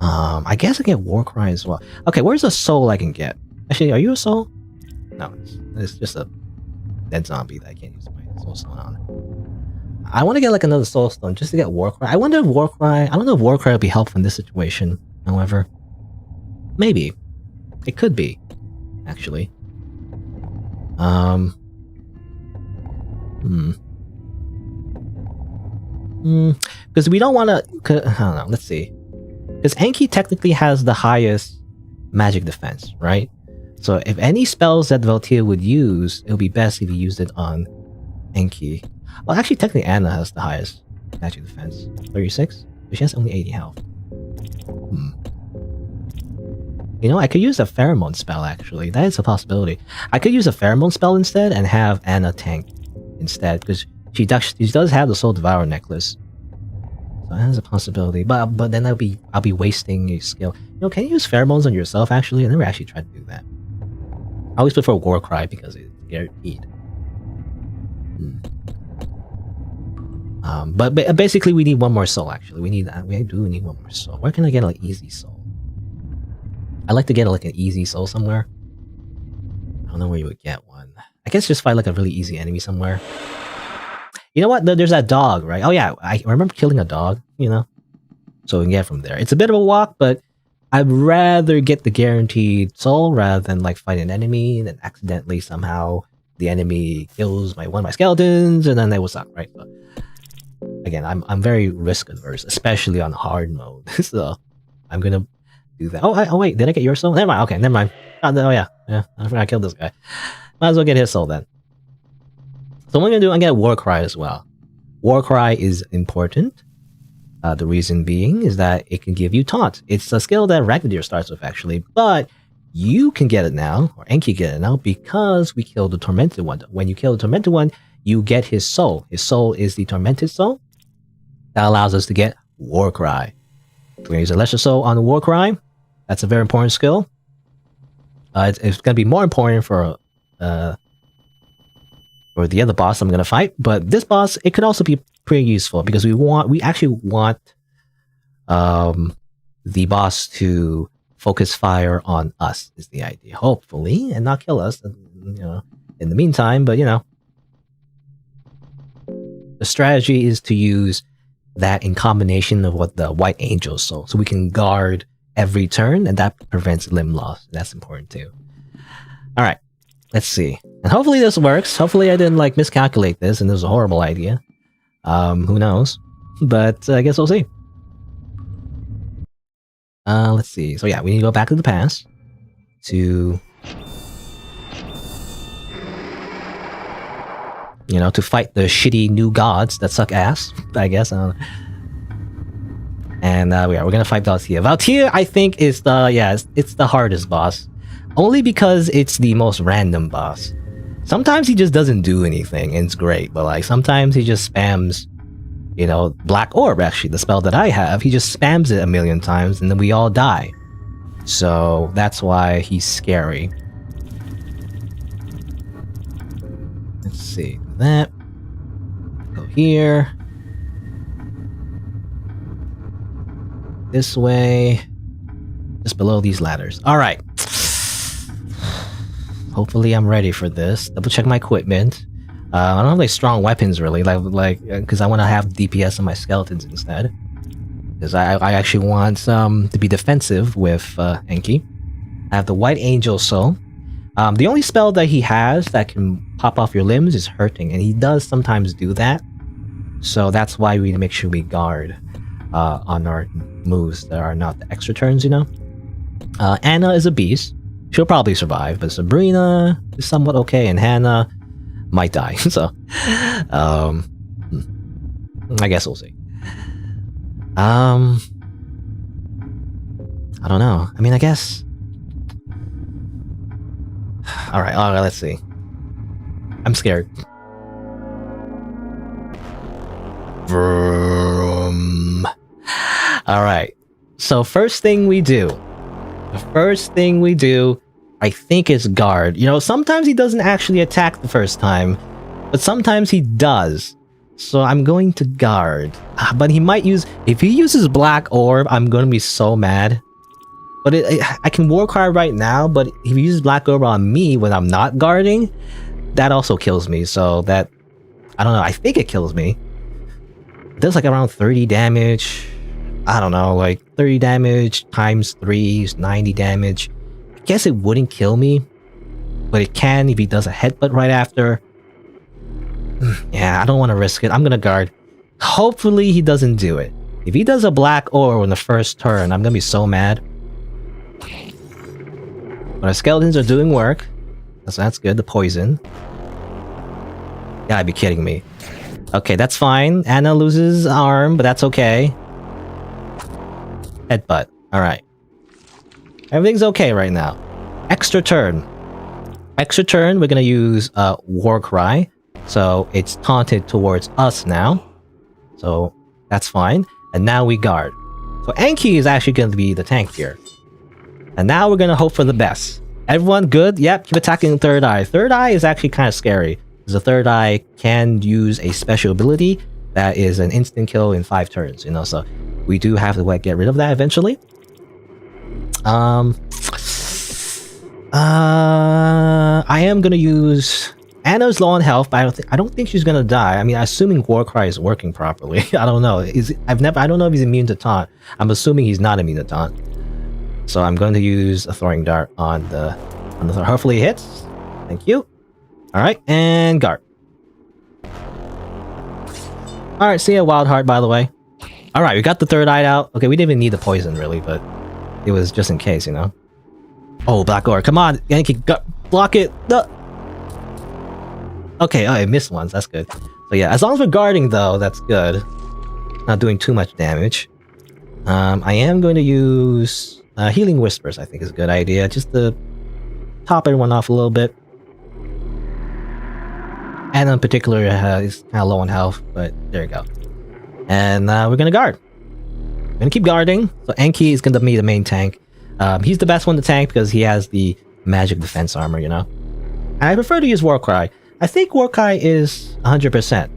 I guess I get Warcry as well. Okay, where's a soul I can get? Actually, are you a soul? No, it's just a dead zombie that I can't use my soul stone on. I want to get like another soul stone just to get Warcry. I wonder if Warcry. I don't know if Warcry would be helpful in this situation. However, maybe it could be. Actually, because we don't want to. I don't know. Let's see. Because Enki technically has the highest magic defense, right? So if any spells that Valtia would use, it would be best if you used it on Enki. Well, actually, technically Anna has the highest magic defense, 36, but she has only 80 health. You know, I could use a pheromone spell, actually. That is a possibility. I could use a pheromone spell instead and have Anna tank instead, because she does have the Soul Devourer necklace. So that is a possibility. But then I'll be wasting a skill. You know, can you use pheromones on yourself, actually? I never actually tried to do that. I always prefer Warcry because it's guaranteed. But basically we need one more soul, actually. We do need one more soul. Where can I get like easy soul? I like to get like an easy soul somewhere. I don't know where you would get one. I guess just fight like a really easy enemy somewhere. You know what? There's that dog, right? Oh yeah, I remember killing a dog, you know? So we can get from there. It's a bit of a walk, but I'd rather get the guaranteed soul rather than like fight an enemy and then accidentally somehow the enemy kills one of my skeletons and then they will suck, right? So, again, I'm very risk adverse, especially on hard mode. So I'm gonna do that. Oh wait, did I get your soul? Never mind. Okay, never mind. Oh yeah, I forgot I killed this guy. Might as well get his soul then. So what I'm gonna do, I'm gonna get Warcry as well. Warcry is important. The reason being is that it can give you taunt. It's a skill that Ragnadir starts with actually, but you can get it now, or Enki get it now, because we killed the Tormented One. When you kill the Tormented One, you get his soul. His soul is the Tormented Soul. That allows us to get Warcry. We're gonna use a Lesser Soul on the Warcry. That's a very important skill. It's gonna be more important for the other boss I'm gonna fight, but this boss, it could also be pretty useful because we actually want the boss to focus fire on us is the idea, hopefully, and not kill us, you know, in the meantime. But you know, the strategy is to use that in combination of what the White Angel Soul, so we can guard every turn, and that prevents limb loss. That's important too. All right, let's see, and hopefully this works. Hopefully I didn't like miscalculate this, and this was a horrible idea. Who knows? But I guess we'll see. Let's see. So yeah, we need to go back to the past to, you know, to fight the shitty new gods that suck ass, I guess. And we're gonna fight Valtia. Valtia, I think, is it's the hardest boss, only because it's the most random boss. Sometimes he just doesn't do anything, and it's great. But like sometimes he just spams, you know, Black Orb. Actually, the spell that I have, he just spams it a million times, and then we all die. So that's why he's scary. Let's see that. Go here. This way. Just below these ladders. All right. Hopefully I'm ready for this. Double check my equipment. I don't have like strong weapons really, like because I want to have DPS on my skeletons instead. Because I actually want to be defensive with Enki. I have the White Angel Soul. The only spell that he has that can pop off your limbs is hurting, and he does sometimes do that. So that's why we need to make sure we guard on our moves that are not the extra turns, you know. Anna is a beast. She'll probably survive, but Sabrina is somewhat okay, and Hannah might die. So, I guess we'll see. I don't know. I mean, I guess. All right. Let's see. I'm scared. Vroom. All right. So first thing we do, I think is guard. You know, sometimes he doesn't actually attack the first time, but sometimes he does. So I'm going to guard. But he might use, if he uses black orb, I'm going to be so mad. But I can war cry right now, but if he uses black orb on me when I'm not guarding, that also kills me. So that, I don't know, I think it kills me. It does like around 30 damage. I don't know, like 30 damage times 3 is 90 damage. I guess it wouldn't kill me, but it can if he does a headbutt right after. Yeah, I don't want to risk it. I'm gonna guard. Hopefully he doesn't do it. If he does a black orb in the first turn, I'm gonna be so mad. But our skeletons are doing work. So that's good. The poison. You gotta be kidding me. Okay, that's fine. Anna loses arm, but that's okay. Headbutt. Alright. Everything's okay right now. Extra turn. We're gonna use War Cry. So it's taunted towards us now. So that's fine. And now we guard. So Enki is actually going to be the tank here. And now we're going to hope for the best. Everyone good? Yep, keep attacking Third Eye. Third Eye is actually kind of scary. Because the Third Eye can use a special ability that is an instant kill in 5 turns, you know, so we do have to get rid of that eventually. I am going to use... Anna's low on health, but I don't think she's gonna die. I mean, assuming Warcry is working properly. I don't know. I don't know if he's immune to taunt. I'm assuming he's not immune to taunt. So I'm going to use a throwing dart on the hopefully it hits. Thank you. All right, and guard. All right, see ya, Wild Heart. By the way. All right, we got the third eye out. Okay, we didn't even need the poison really, but it was just in case, you know. Oh, Black Ore, come on, Yankee, block it. No. Okay, oh, I missed ones. That's good. So yeah, as long as we're guarding though, that's good. Not doing too much damage. I am going to use Healing Whispers. I think is a good idea, just to top everyone off a little bit. And in particular, he's kind of low on health, but there you go. And we're gonna guard. We're gonna keep guarding. So Enki is gonna be the main tank. He's the best one to tank because he has the magic defense armor, you know. And I prefer to use Warcry. I think Warcry is 100%.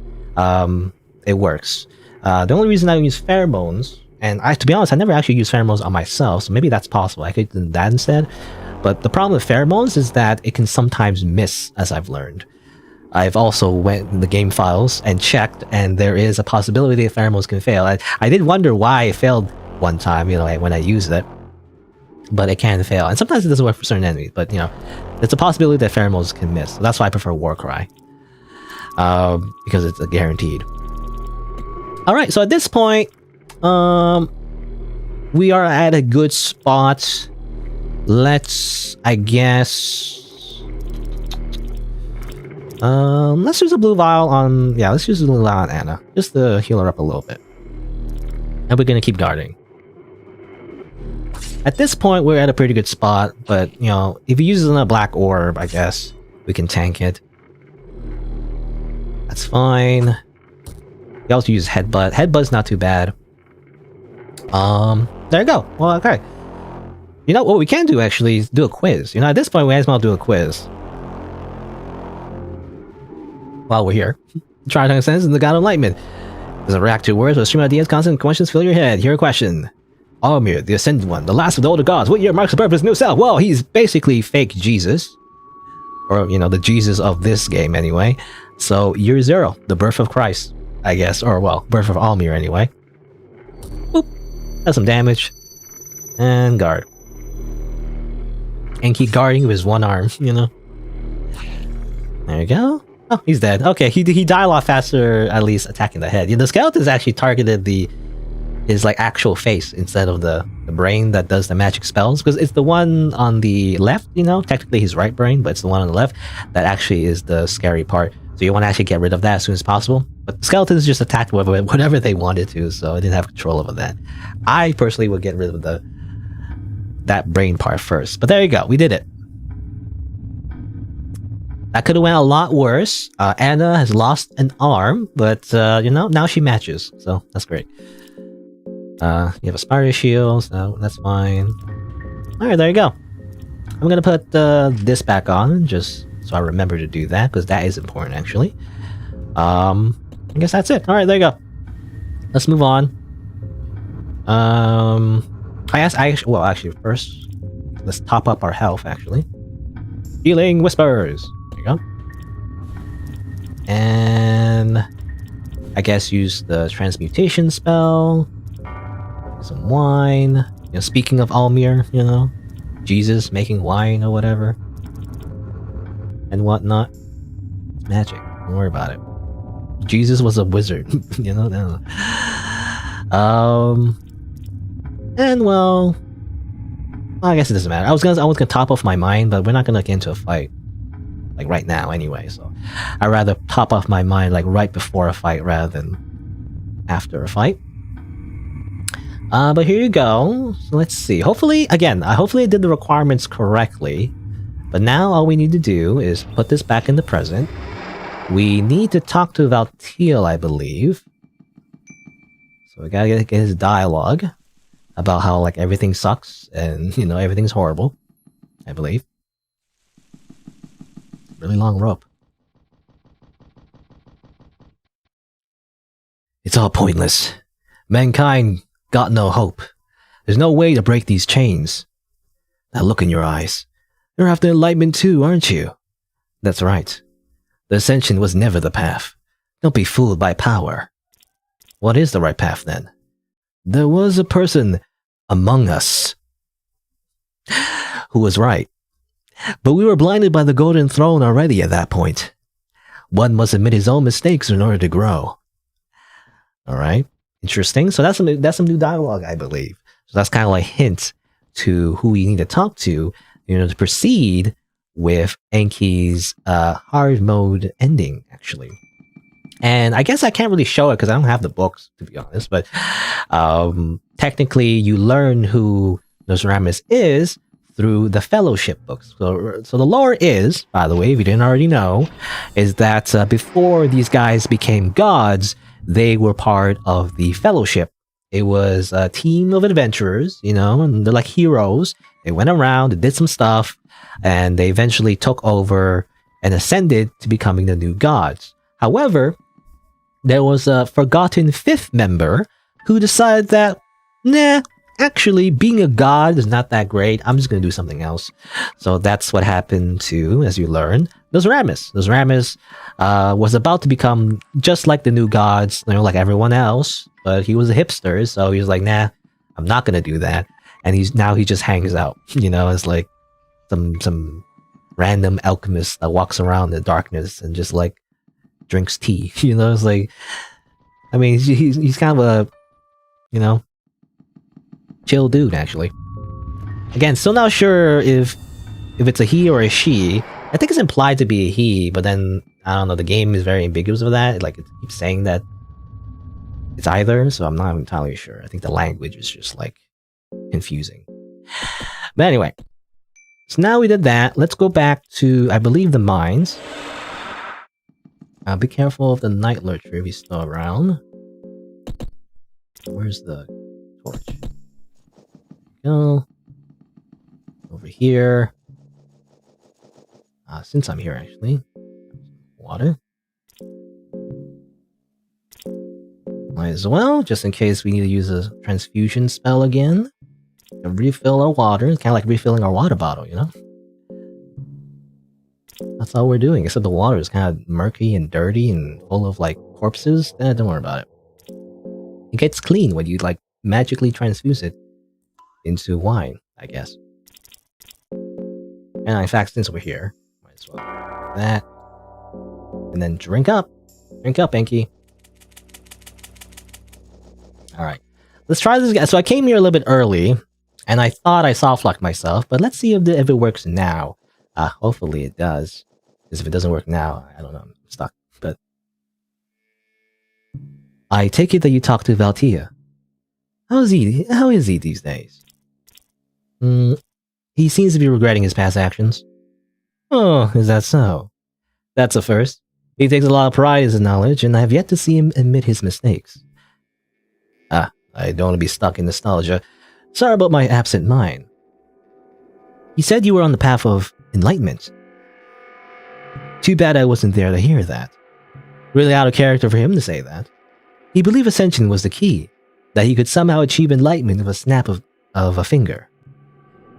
It works. The only reason I use Pheromones, and to be honest, I never actually use Pheromones on myself, so maybe that's possible. I could do that instead. But the problem with Pheromones is that it can sometimes miss, as I've learned. I've also went in the game files and checked, and there is a possibility that Pheromones can fail. I did wonder why it failed one time, you know, when I used it. But it can fail, and sometimes it doesn't work for certain enemies, but, you know, there's a possibility that Pheromones can miss. So that's why I prefer Warcry. Because it's a guaranteed. Alright, so at this point, we are at a good spot. Let's, I guess... let's use a blue vial on... Yeah, let's use a blue vial on Anna. Just to heal her up a little bit. And we're gonna keep guarding. At this point, we're at a pretty good spot, but, you know, if he uses a black orb, I guess we can tank it. That's fine. He also uses Headbutt. Headbutt's not too bad. There you go. Well, okay. You know, what we can do, actually, is do a quiz. You know, at this point, we might as well do a quiz. While we're here. Try to understand in the God of Enlightenment. Doesn't react to words, but stream ideas, constant questions fill your head. Here a question. Almir, the Ascended One, the last of the older gods. What year marks the birth of his new self? Well, he's basically fake Jesus. Or, you know, the Jesus of this game, anyway. So, year 0, the birth of Christ, I guess. Or, well, birth of Almir, anyway. Boop. That's some damage. And guard. And keep guarding with his one arm, you know. There you go. Oh, he's dead. Okay, he died a lot faster, at least attacking the head. Yeah, the skeletons actually targeted his like actual face instead of the brain that does the magic spells, because it's the one on the left, you know, technically his right brain, but it's the one on the left that actually is the scary part. So you want to actually get rid of that as soon as possible. But the skeletons just attacked whatever they wanted to, so I didn't have control over that. I personally would get rid of that brain part first. But there you go, we did it. That could have went a lot worse. Anna has lost an arm, but you know, now she matches, so that's great. You have a spider shield, so that's fine. Alright, there you go. I'm gonna put this back on, just so I remember to do that, because that is important, actually. I guess that's it. Alright, there you go. Let's move on. Actually, first, let's top up our health, actually. Healing Whispers. There you go. And I guess use the transmutation spell. Some wine. You know, speaking of Almir, you know, Jesus making wine or whatever. And whatnot. It's magic. Don't worry about it. Jesus was a wizard, you know? No. And well, I guess it doesn't matter. I was gonna top off my mind, but we're not gonna get into a fight like right now anyway. So I'd rather top off my mind like right before a fight rather than after a fight. But here you go. So let's see. Hopefully I did the requirements correctly. But now all we need to do is put this back in the present. We need to talk to Valtiel, I believe. So we gotta get his dialogue about how like everything sucks and you know everything's horrible. I believe. Really long rope. It's all pointless. Mankind got no hope. There's no way to break these chains. That look in your eyes. You're after enlightenment too, aren't you? That's right. The ascension was never the path. Don't be fooled by power. What is the right path then? There was a person among us who was right. But we were blinded by the golden throne already at that point. One must admit his own mistakes in order to grow. Alright. Interesting. So that's some new dialogue, I believe. So that's kind of like a hint to who we need to talk to, you know, to proceed with Enki's hard mode ending, actually. And I guess I can't really show it because I don't have the books, to be honest, but technically you learn who Nosramis is through the Fellowship books. So the lore is, by the way, if you didn't already know, is that before these guys became gods, they were part of the Fellowship. It was a team of adventurers, you know, and they're like heroes. They went around, they did some stuff, and they eventually took over and ascended to becoming the new gods. However, there was a forgotten fifth member who decided that, nah, actually being a god is not that great. I'm just going to do something else. So that's what happened to, as you learn, Nosramis. Nosramis was about to become just like the new gods, you know, like everyone else, but he was a hipster, so he was like, nah, I'm not going to do that. And he just hangs out, you know, as like some random alchemist that walks around in the darkness and just like drinks tea, you know. It's like, I mean, he's kind of a, you know, chill dude, actually. Again, still not sure if it's a he or a she. I think it's implied to be a he, but then I don't know, the game is very ambiguous with that. Like, it keeps saying that it's either, so I'm not entirely sure. I think the language is just like confusing. But anyway, so now we did that. Let's go back to, I believe, the mines. Be careful of the night lurcher if he's still around. Where's the torch? Go over here. Since I'm here, actually, water. Might as well, just in case we need to use a transfusion spell again. And refill our water. It's kind of like refilling our water bottle, you know? That's all we're doing, except the water is kind of murky and dirty and full of, like, corpses. Don't worry about it. It gets clean when you, like, magically transfuse it into wine, I guess. And in fact, since we're here, might as well do that. And then drink up. Drink up, Enki. Alright. Let's try this again. So I came here a little bit early, and I thought I soft-locked myself, but let's see if it works now. Hopefully it does. Because if it doesn't work now, I don't know, I'm stuck. But I take it that you talked to Valtia. How is he these days? He seems to be regretting his past actions. Oh, is that so? That's a first. He takes a lot of pride in his knowledge, and I have yet to see him admit his mistakes. I don't want to be stuck in nostalgia. Sorry about my absent mind. He said you were on the path of enlightenment. Too bad I wasn't there to hear that. Really out of character for him to say that. He believed ascension was the key, that he could somehow achieve enlightenment with a snap of a finger.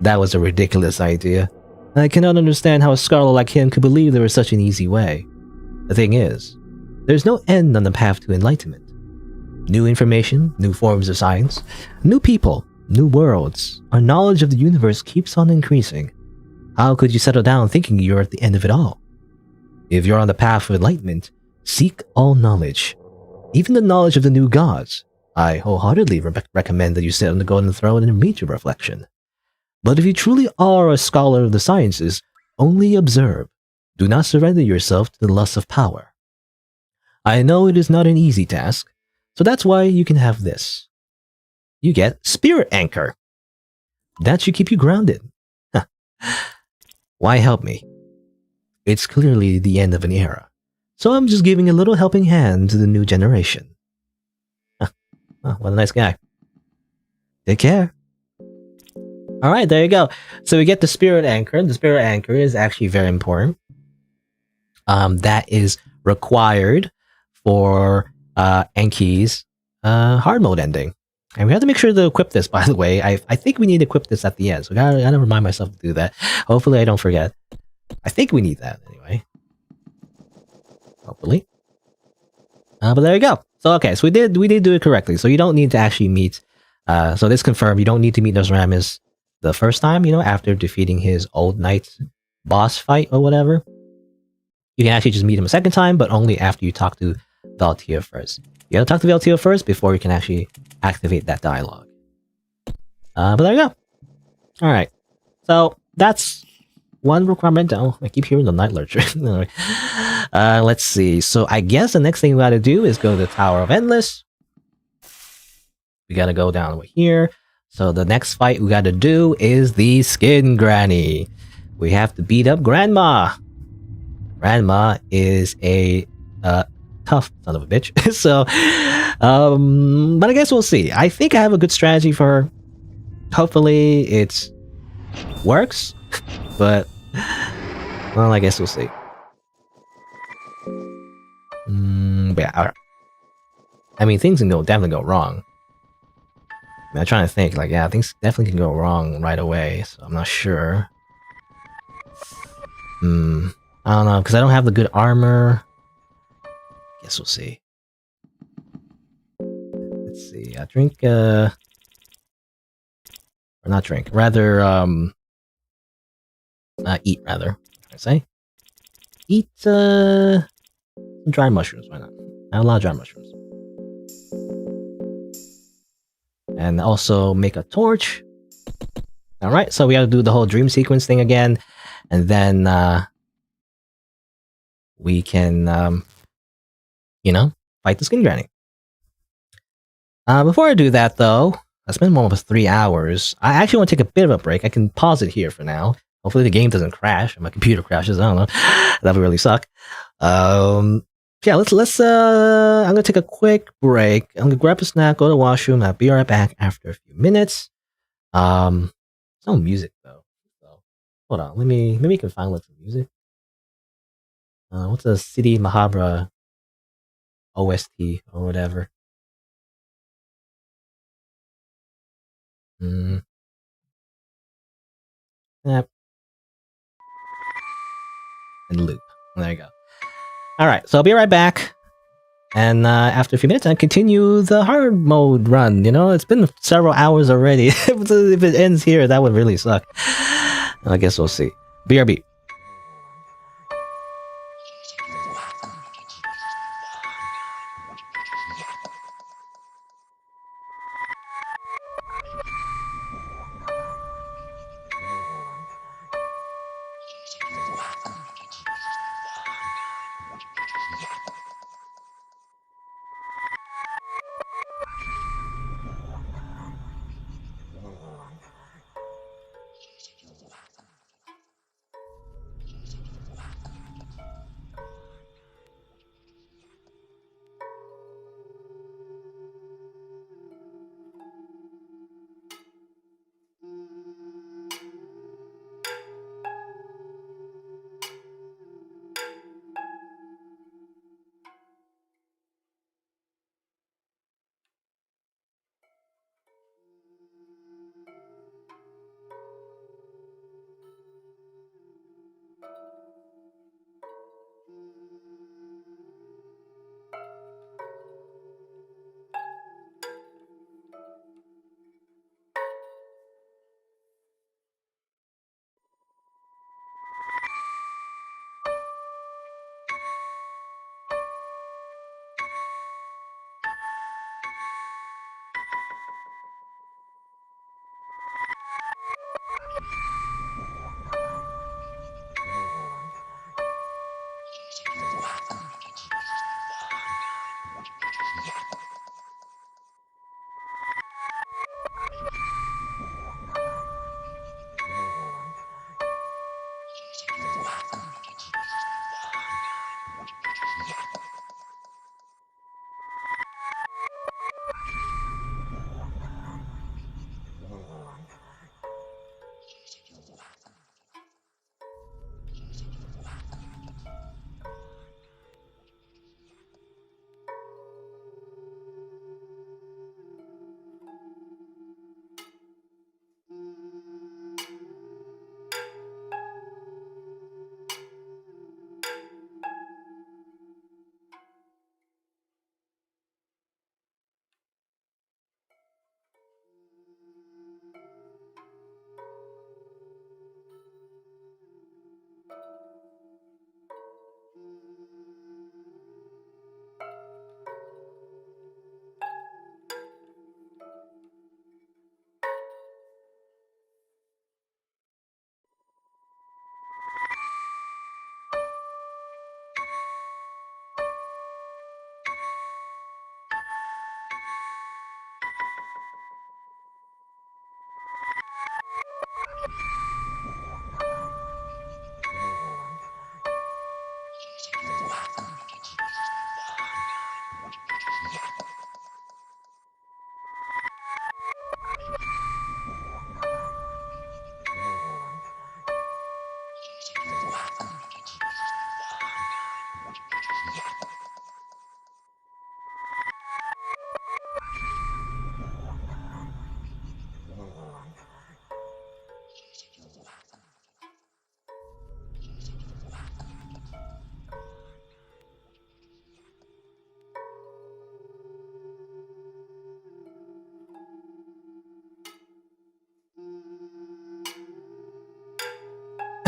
That was a ridiculous idea. I cannot understand how a scholar like him could believe there was such an easy way. The thing is, there's no end on the path to enlightenment. New information, new forms of science, new people, new worlds. Our knowledge of the universe keeps on increasing. How could you settle down thinking you're at the end of it all? If you're on the path of enlightenment, seek all knowledge, even the knowledge of the new gods. I wholeheartedly recommend that you sit on the golden throne and read your reflection. But if you truly are a scholar of the sciences, only observe. Do not surrender yourself to the lust of power. I know it is not an easy task, so that's why you can have this. You get Spirit Anchor. That should keep you grounded. Why help me? It's clearly the end of an era, so I'm just giving a little helping hand to the new generation. Oh, what a nice guy. Take care. Alright, there you go. So we get the Spirit Anchor. The Spirit Anchor is actually very important. That is required for Enki's hard mode ending. And we have to make sure to equip this, by the way. I think we need to equip this at the end, so I gotta remind myself to do that. Hopefully I don't forget. I think we need that anyway. Hopefully. But there you go. So okay, so we did do it correctly. So you don't need to actually meet. So this confirmed you don't need to meet Nostradamus the first time. After defeating his old knight boss fight or whatever. You can actually just meet him a second time, but only after you talk to Valtia first. You gotta talk to Valtia first before you can actually activate that dialogue. But there you go. All right. So that's one requirement. Oh, I keep hearing the Night Lurcher. Let's see. So I guess the next thing we gotta do is go to the Tower of Endless. We gotta go down over here. So the next fight we gotta do is the Skin Granny. We have to beat up Grandma. Grandma is a tough son of a bitch. So, but I guess we'll see. I think I have a good strategy for her. Hopefully it works, but well, I guess we'll see. But yeah, alright. I mean, things can definitely go wrong. I'm trying to think, like, yeah, things definitely can go wrong right away, so I'm not sure. I don't know, because I don't have the good armor. Guess we'll see. Let's see, I drink, or not drink, rather, eat, rather, I say. Eat, some dry mushrooms, why not? I have a lot of dry mushrooms. And also make a torch. Alright, so we gotta do the whole dream sequence thing again, and then, we can, fight the Skin Granny. Before I do that, though, I spent almost 3 hours. I actually want to take a bit of a break. I can pause it here for now. Hopefully the game doesn't crash, or my computer crashes, I don't know. That would really suck. Yeah, let's, I'm gonna take a quick break. I'm gonna grab a snack, go to the washroom, I'll be right back after a few minutes. There's no music, though. So, hold on, maybe we can find some music. What's a City Mahabra OST or whatever? Yep. And loop. There you go. Alright, so I'll be right back. And after a few minutes, I'll continue the hard mode run. It's been several hours already. If it ends here, that would really suck. I guess we'll see. BRB.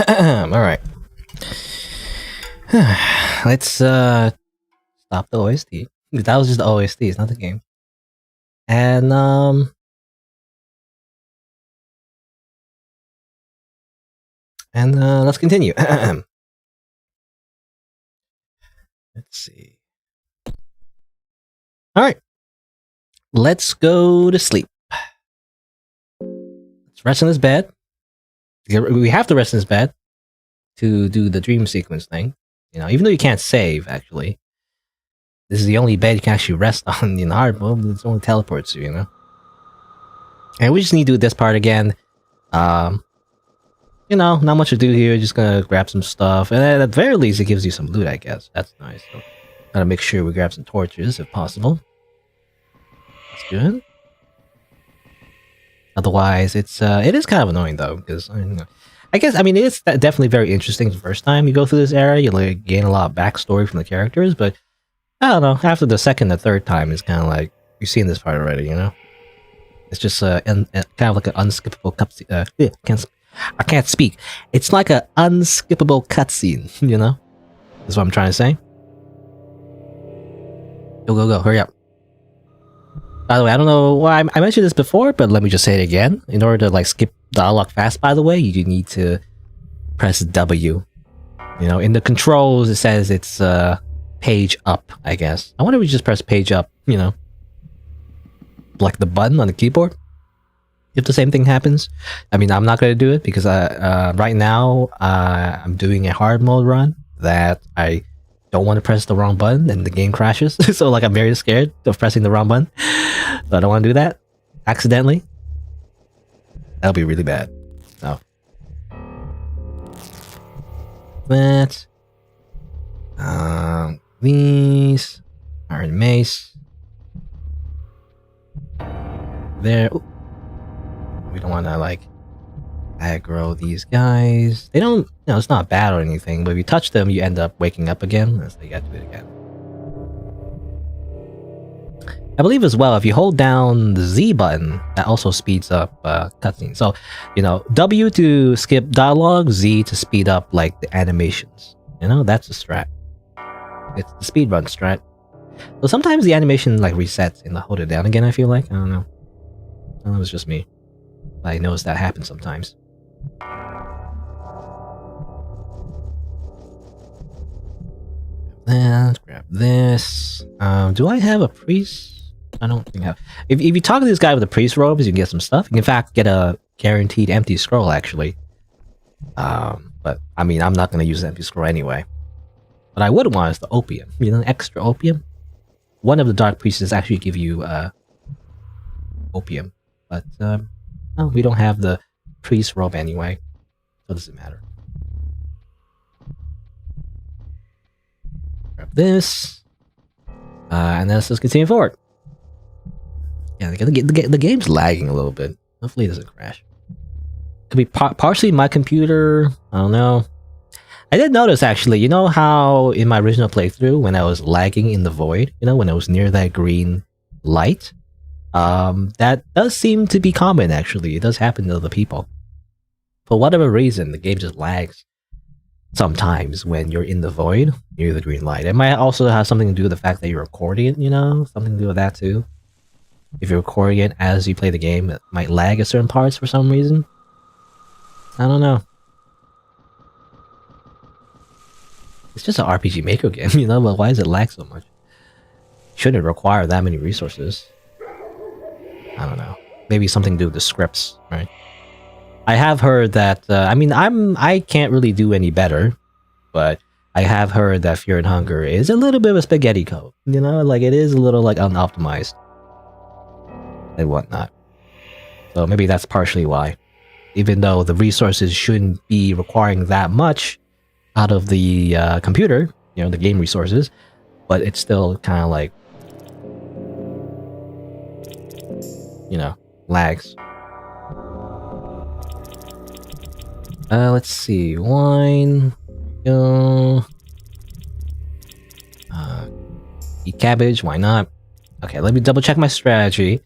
Alright. Let's stop the OST. That was just the OST, it's not the game. And let's continue. Let's see. Alright. Let's go to sleep. Let's rest in this bed. We have to rest in this bed to do the dream sequence thing. You know, even though you can't save, actually. This is the only bed you can actually rest on in hard mode. It only teleports you, you know? And we just need to do this part again. You know, not much to do here. Just gonna grab some stuff. And at the very least, it gives you some loot, I guess. That's nice. So, gotta make sure we grab some torches, if possible. That's good. Otherwise, it is kind of annoying, though, because, I guess, I mean, it's definitely very interesting the first time you go through this area. You like gain a lot of backstory from the characters, but I don't know. After the second or third time, it's kind of like you've seen this part already, you know. It's just kind of like an unskippable cutscene. I can't speak. It's like an unskippable cutscene, you know. That's what I'm trying to say. Go! Hurry up! By the way, I don't know why I mentioned this before, but let me just say it again. In order to like skip dialogue fast, by the way, you do need to press W. You know, in the controls, it says it's page up, I guess. I wonder if we just press page up, you know, like the button on the keyboard. If the same thing happens, I mean, I'm not going to do it because right now I'm doing a hard mode run that I don't want to press the wrong button and the game crashes. So like I'm very scared of pressing the wrong button. So I don't want to do that accidentally. That'll be really bad. So that these iron mace there. Ooh. We don't want to like aggro these guys. They don't, you know, it's not bad or anything, but if you touch them, you end up waking up again. So you got to do it again. I believe as well, if you hold down the Z button, that also speeds up cutscenes. So, you know, W to skip dialogue, Z to speed up like the animations. You know, that's the strat. It's the speedrun strat. So sometimes the animation like resets and I hold it down again, I feel like. I don't know. I don't know, it's just me. I notice that happens sometimes. Let's grab this. Do I have a priest? I don't think I have. If you talk to this guy with the priest robes, you can get some stuff. You can in fact get a guaranteed empty scroll, actually. But I mean, I'm not going to use the empty scroll anyway. What I would want is the opium. You know, extra opium. One of the dark priests actually give you opium, but well, we don't have the priest robe anyway, so it doesn't matter. Grab this, and then let's just continue forward. Yeah, the game's lagging a little bit. Hopefully it doesn't crash. Could be partially my computer, I don't know. I did notice actually, you know how in my original playthrough, when I was lagging in the void, you know, when I was near that green light, that does seem to be common actually. It does happen to other people. For whatever reason, the game just lags sometimes when you're in the void near the green light. It might also have something to do with the fact that you're recording it, you know, something to do with that too. If you're recording it as you play the game, it might lag at certain parts for some reason. I don't know. It's just an RPG Maker game, you know, but why does it lag so much? Shouldn't require that many resources. I don't know. Maybe something to do with the scripts, right? I have heard that, I mean, I can't really do any better, but I have heard that Fear and Hunger is a little bit of a spaghetti code, you know, like it is a little like unoptimized and whatnot. So maybe that's partially why. Even though the resources shouldn't be requiring that much out of the computer, you know, the game resources, but it's still kind of like, you know, lags. Let's see, wine, go. Eat cabbage, why not? Okay, let me double check my strategy.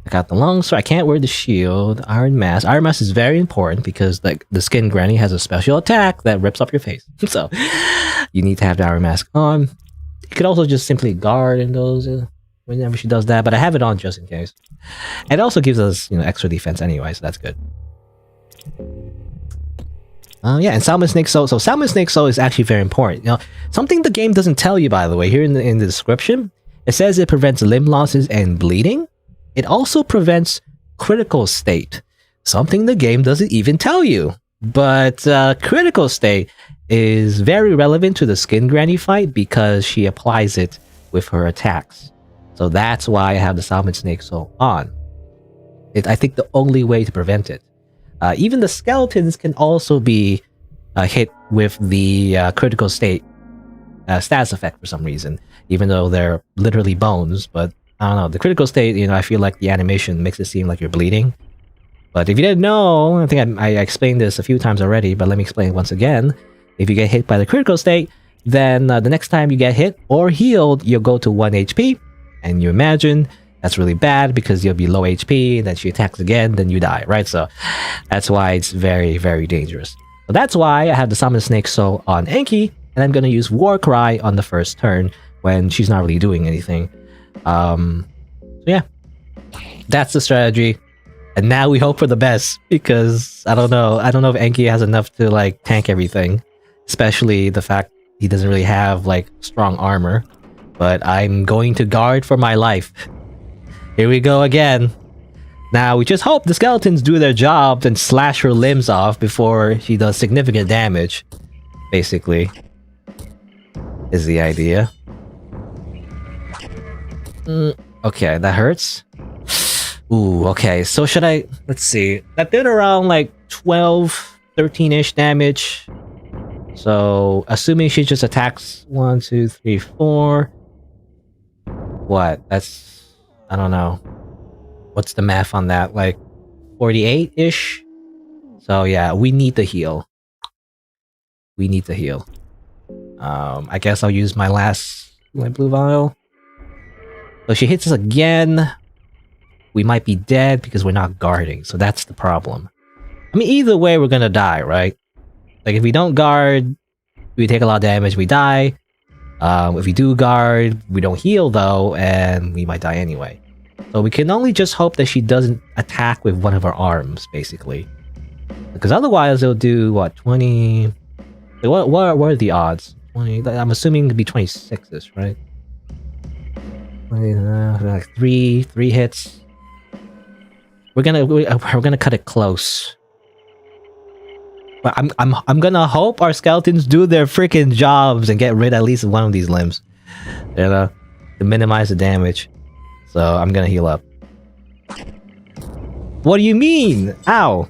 I got the longsword. I can't wear the shield. Iron Mask. Iron Mask is very important because like the skin granny has a special attack that rips up your face. So you need to have the Iron Mask on. You could also just simply guard in those whenever she does that, but I have it on just in case. It also gives us, extra defense anyway, so that's good. Yeah, and Salmon Snake Soul. So Salmon Snake Soul is actually very important. Something the game doesn't tell you, by the way, here in the description, it says it prevents limb losses and bleeding. It also prevents critical state, something the game doesn't even tell you. But critical state is very relevant to the Skin Granny fight because she applies it with her attacks. So that's why I have the Salmon Snake Soul on. I think the only way to prevent it. Even the skeletons can also be hit with the critical state status effect for some reason, even though they're literally bones. But I don't know, the critical state, I feel like the animation makes it seem like you're bleeding. But if you didn't know, I think I explained this a few times already, but let me explain once again. If you get hit by the critical state, then the next time you get hit or healed, you'll go to 1 HP. And you imagine that's really bad because you'll be low HP, then she attacks again, then you die, right? So that's why it's very, very dangerous. So that's why I have the Summon Snake Soul on Enki, and I'm going to use War Cry on the first turn when she's not really doing anything. So yeah, that's the strategy. And now we hope for the best because I don't know if Enki has enough to like tank everything, especially the fact he doesn't really have like strong armor. But I'm going to guard for my life. Here we go again. Now we just hope the skeletons do their job and slash her limbs off before she does significant damage. Basically, is the idea. Okay, that hurts. Ooh, okay, so should I... Let's see. That did around like 12, 13-ish damage. So, assuming she just attacks 1, 2, 3, 4... What? That's... I don't know. What's the math on that? Like, 48-ish? So yeah, we need to heal. We need to heal. I guess I'll use my last light blue vial. So she hits us again. We might be dead because we're not guarding, so that's the problem. I mean, either way, we're gonna die, right? Like, if we don't guard, we take a lot of damage, we die. If we do guard, we don't heal, though, and we might die anyway. So we can only just hope that she doesn't attack with one of her arms, basically. Because otherwise, it'll do, what, 20... What are the odds? 20... I'm assuming it'd be 26-ish, right? 20, like three hits. We're gonna cut it close. But I'm gonna hope our skeletons do their freaking jobs and get rid of at least one of these limbs, to minimize the damage. So I'm gonna heal up. What do you mean? Ow!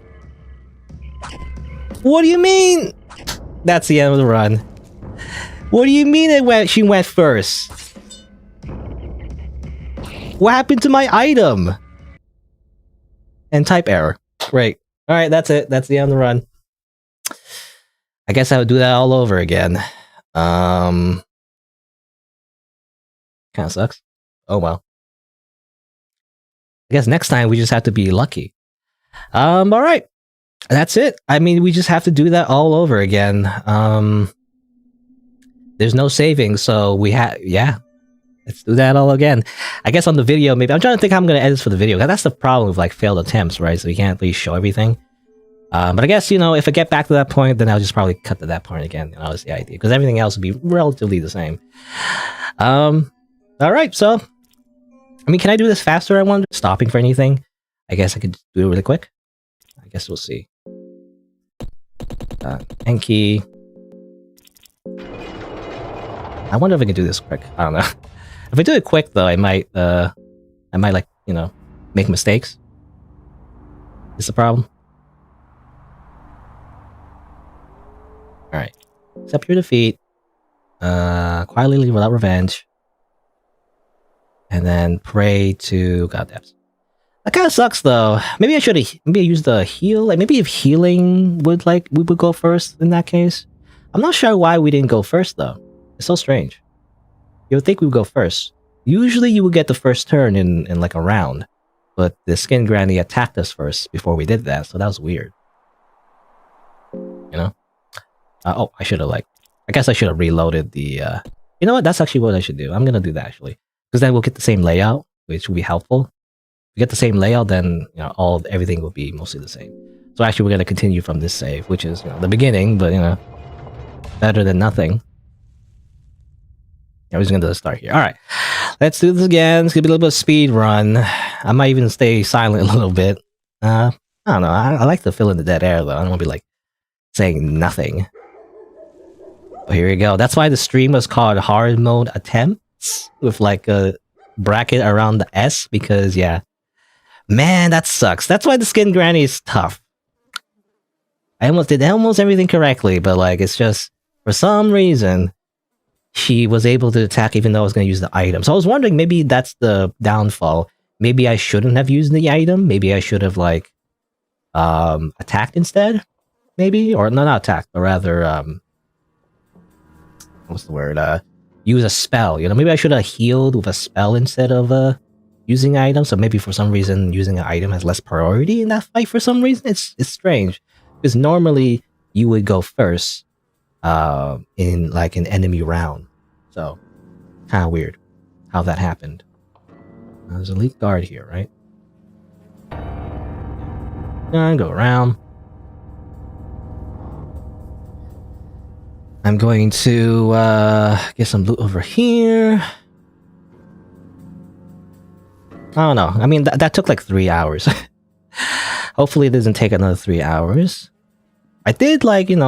What do you mean? That's the end of the run. What do you mean she went first? What happened to my item? And type error. Great. Alright, that's it. That's the end of the run. I guess I would do that all over again. Kinda sucks. Oh well. I guess next time we just have to be lucky. Alright. That's it. I mean, we just have to do that all over again. There's no saving, so yeah. Let's do that all again. I guess on the video, maybe... I'm trying to think how I'm going to edit this for the video. That's the problem with, like, failed attempts, right? So you can't really show everything. But I guess, if I get back to that point, then I'll just probably cut to that point again. Is the idea. Because everything else would be relatively the same. Alright, so... I mean, can I do this faster, I wonder? Stopping for anything? I guess I could do it really quick. I guess we'll see. Enki. I wonder if I can do this quick. I don't know. If I do it quick, though, I might like, make mistakes. Is the problem? Alright. Accept your defeat. Quietly leave without revenge. And then pray to God depths. That kind of sucks, though. Maybe I use the heal. Like, maybe if healing we would go first in that case. I'm not sure why we didn't go first, though. It's so strange. You would think we would go first. Usually you would get the first turn in like a round. but the skin granny attacked us first before we did that, so that was weird. You know? Oh, I should have I guess I should have reloaded the, you know what? That's actually what I should do. I'm gonna do that actually. Because then we'll get the same layout, which will be helpful. If we get the same layout, then, you know, everything will be mostly the same. So actually we're gonna continue from this save, which is, you know, the beginning, but, you know, better than nothing. Yeah, we're just gonna start here. Alright. Let's do this again. It's gonna be a little bit of speed run. I might even stay silent a little bit. I don't know. I like to fill in the dead air though. I don't want to be saying nothing. But here we go. That's why the stream was called Hard Mode Attempts with a bracket around the S, because yeah. Man, that sucks. That's why the skin granny is tough. I almost did everything correctly, but it's just for some reason she was able to attack even though I was going to use the item. So I was wondering, maybe that's the downfall. Maybe I shouldn't have used the item. Maybe I should have attacked instead. Maybe, or no, not attacked, but rather what's the word? Use a spell. You know, maybe I should have healed with a spell instead of using an item. So maybe for some reason using an item has less priority in that fight. For some reason, it's strange because normally you would go first in an enemy round. So kind of weird how that happened. There's a elite guard here, right? Gonna go around. I'm going to get some loot over here. I don't know. I mean, that took 3 hours. Hopefully it doesn't take another 3 hours. I did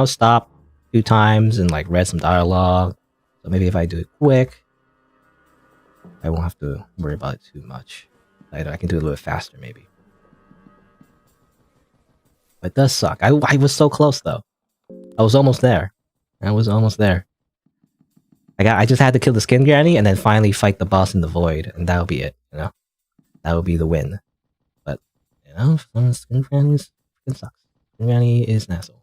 stop a few times and read some dialogue. So maybe if I do it quick, I won't have to worry about it too much. I can do it a little bit faster maybe. But it does suck. I was so close though. I was almost there. I just had to kill the skin granny and then finally fight the boss in the void, and that'll be it, you know? That would be the win. But, you know, skin granny sucks. Skin granny is an asshole.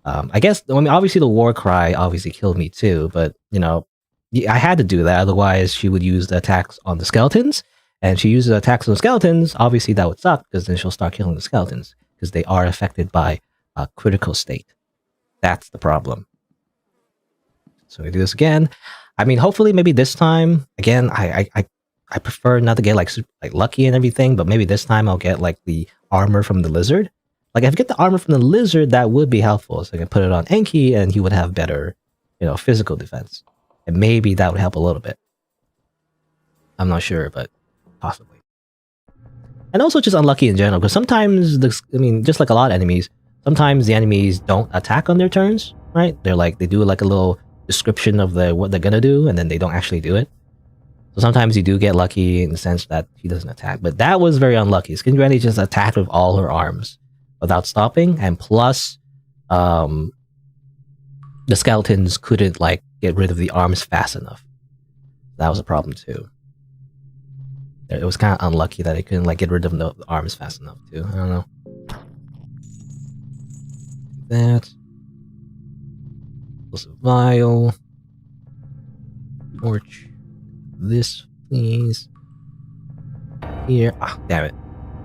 I guess, I mean, obviously the war cry obviously killed me too, but, you know, I had to do that, otherwise she would use the attacks on the skeletons, and she uses the attacks on the skeletons, obviously that would suck, because then she'll start killing the skeletons, because they are affected by a critical state. That's the problem. So we do this again. I mean, hopefully, maybe this time, again, I prefer not to get lucky and everything, but maybe this time I'll get the armor from the lizard. If I get the armor from the lizard, that would be helpful. So I can put it on Enki, and he would have better, you know, physical defense, and maybe that would help a little bit. I'm not sure, but possibly. And also just unlucky in general, because sometimes just like a lot of enemies, sometimes the enemies don't attack on their turns, right? They're they do a little description of what they're gonna do, and then they don't actually do it. So sometimes you do get lucky in the sense that he doesn't attack, but that was very unlucky. Skin Granny just attacked with all her arms without stopping, and plus, the skeletons couldn't get rid of the arms fast enough. That was a problem too. It was kind of unlucky that they couldn't get rid of the arms fast enough too. I don't know. That. Vial. Torch. This, please. Here. Ah, damn it.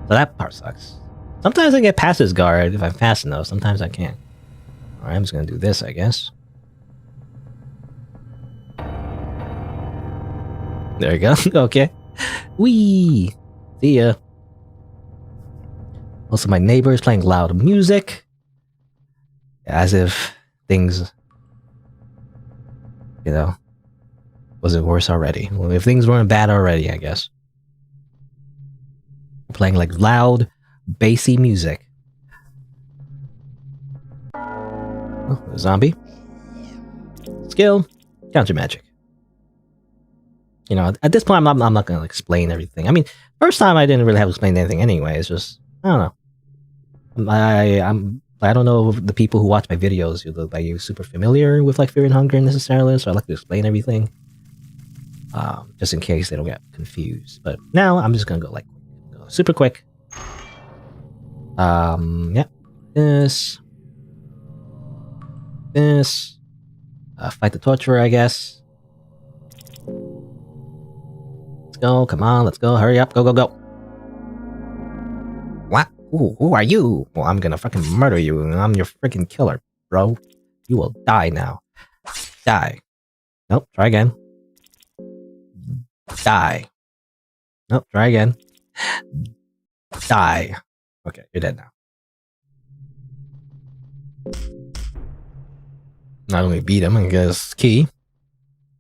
So that part sucks. Sometimes I get past this guard if I'm fast enough. Sometimes I can't. Alright, I'm just gonna do this, I guess. There you go. Okay. Whee! See ya. Also, my neighbor is playing loud music. As if things, you know, wasn't worse already. Well, if things weren't bad already, I guess. Playing loud, bassy music. Oh, a zombie. Skill, counter magic. You know, at this point, I'm not going to explain everything. I mean, first time I didn't really have to explain anything anyway. It's just, I don't know. I don't know if the people who watch my videos, you're super familiar with Fear and Hunger necessarily, so I like to explain everything. Just in case they don't get confused. But now, I'm just going to go super quick. Yeah. This. Fight the torturer, I guess. Let's go, come on, let's go, hurry up, go, go, go. Who are you? Well, I'm gonna fucking murder you, and I'm your freaking killer, bro. You will die now. Die. Nope, try again. Die. Nope, try again. Die. Okay, you're dead now. Not only beat him, I guess key.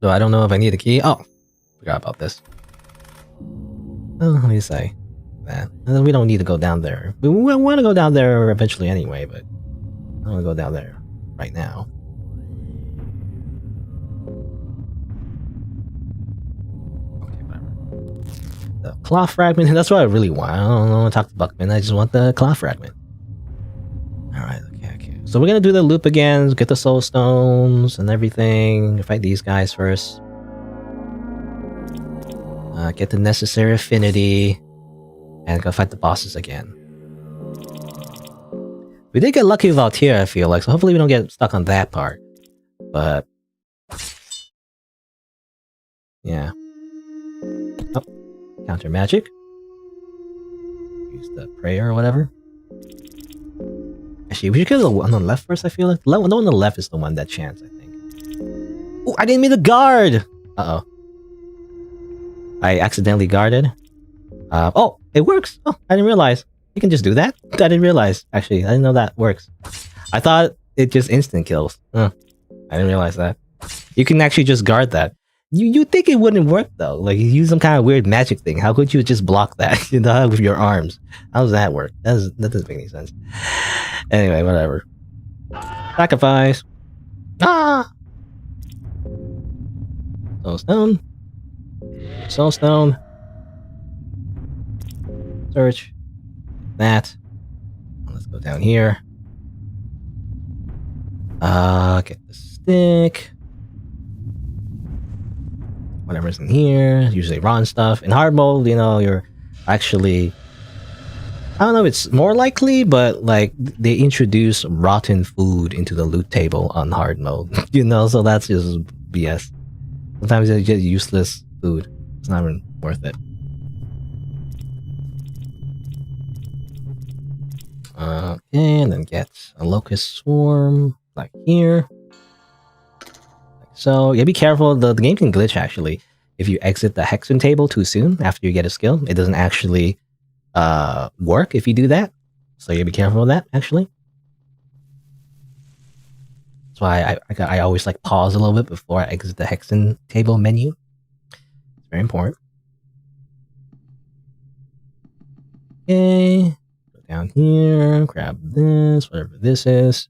So I don't know if I need a key. Oh, forgot about this. Oh, let me say that. We don't need to go down there. We want to go down there eventually anyway, but I don't want to go down there right now. Okay, whatever. The claw fragment, that's what I really want. I don't want to talk to Buckman, I just want the claw fragment. Alright, okay. So we're gonna do the loop again, get the soul stones and everything, fight these guys first. Get the necessary affinity, and go fight the bosses again. We did get lucky with Altair, I feel like, so hopefully we don't get stuck on that part. But... yeah. Oh, counter magic. Use the prayer or whatever. Actually, we should get the one on the left first, I feel like. The one on the left is the one that chants, I think. Oh, I didn't mean to guard! Uh-oh. I accidentally guarded. Oh, it works! Oh, I didn't realize. You can just do that? I didn't realize, actually. I didn't know that works. I thought it just instant kills. I didn't realize that. You can actually just guard that. You'd think it wouldn't work, though. Like, you use some kind of weird magic thing. How could you just block that, you know, with your arms? How does that work? That doesn't make any sense. Anyway, whatever. Sacrifice. Ah! Soul stone. Soul stone. Search. That. Let's go down here. Get the stick. Whatever's in here. Usually rotten stuff. In hard mode, you know, you're actually... I don't know if it's more likely, but like they introduce rotten food into the loot table on hard mode, you know, so that's just BS. Sometimes it's just useless food. It's not even worth it. Okay, and then get a locust swarm like here. Like so, yeah, be careful. The game can glitch actually. If you exit the hexen table too soon after you get a skill, it doesn't actually work if you do that. So you be careful of that, actually. That's why I always like pause a little bit before I exit the hexen table menu. It's very important. Okay, go down here, grab this, whatever this is.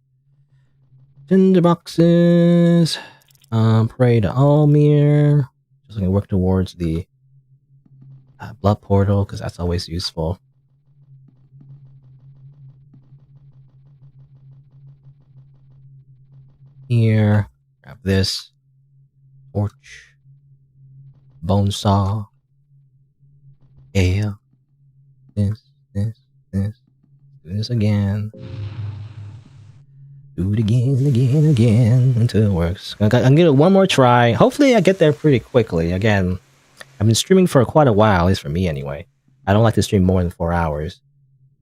Tinder boxes. Pray to Almir. Just gonna work towards the blood portal because that's always useful. Here, grab this. Torch. Bone saw. Ale. This. Do this again. Do it again, until it works. I'm gonna get it one more try. Hopefully I get there pretty quickly. Again, I've been streaming for quite a while, at least for me anyway. I don't like to stream more than 4 hours.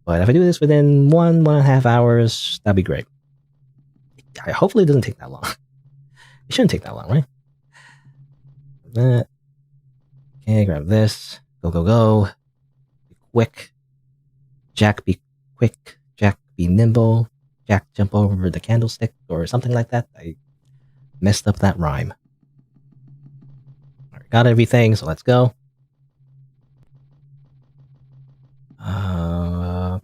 But if I do this within 1.5 hours, that'd be great. Hopefully it doesn't take that long. It shouldn't take that long, right? That. Okay, grab this. Go. Be quick. Jack, be quick. Jack, be nimble. Jack, jump over the candlestick or something like that. I messed up that rhyme. Alright, got everything, so let's go. I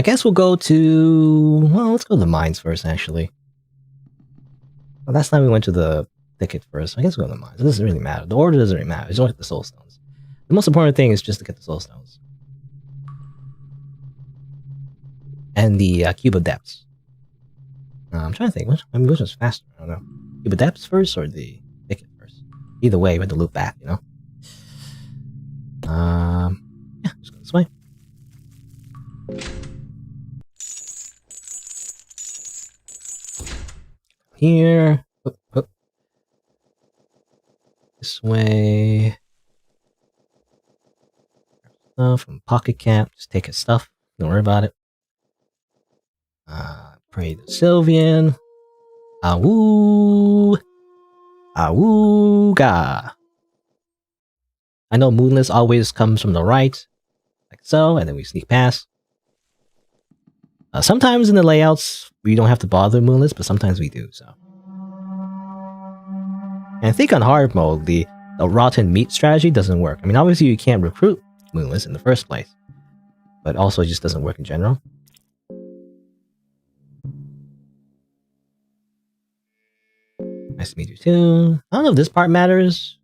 guess we'll go to... well, let's go to the mines first, actually. Well, last time we went to the thicket first. I guess we'll go to the mines. It doesn't really matter. The order doesn't really matter. It's only the soul stones. The most important thing is just to get the soul stones. And the cube of depths. I'm trying to think. Which one's faster? I don't know. Cube of depths first or the thicket first? Either way, we have to loop back, you know? Yeah, just go this way. Here. This way. stuff from Pocket Camp. Just take his stuff. Don't worry about it. Pray to Sylvian. Awoo. Awooga. I know Moonless always comes from the right, like so, and then we sneak past. Sometimes in the layouts, we don't have to bother Moonless, but sometimes we do, so. And I think on hard mode, the rotten meat strategy doesn't work. I mean, obviously you can't recruit Moonless in the first place, but also it just doesn't work in general. Nice to meet you too. I don't know if this part matters.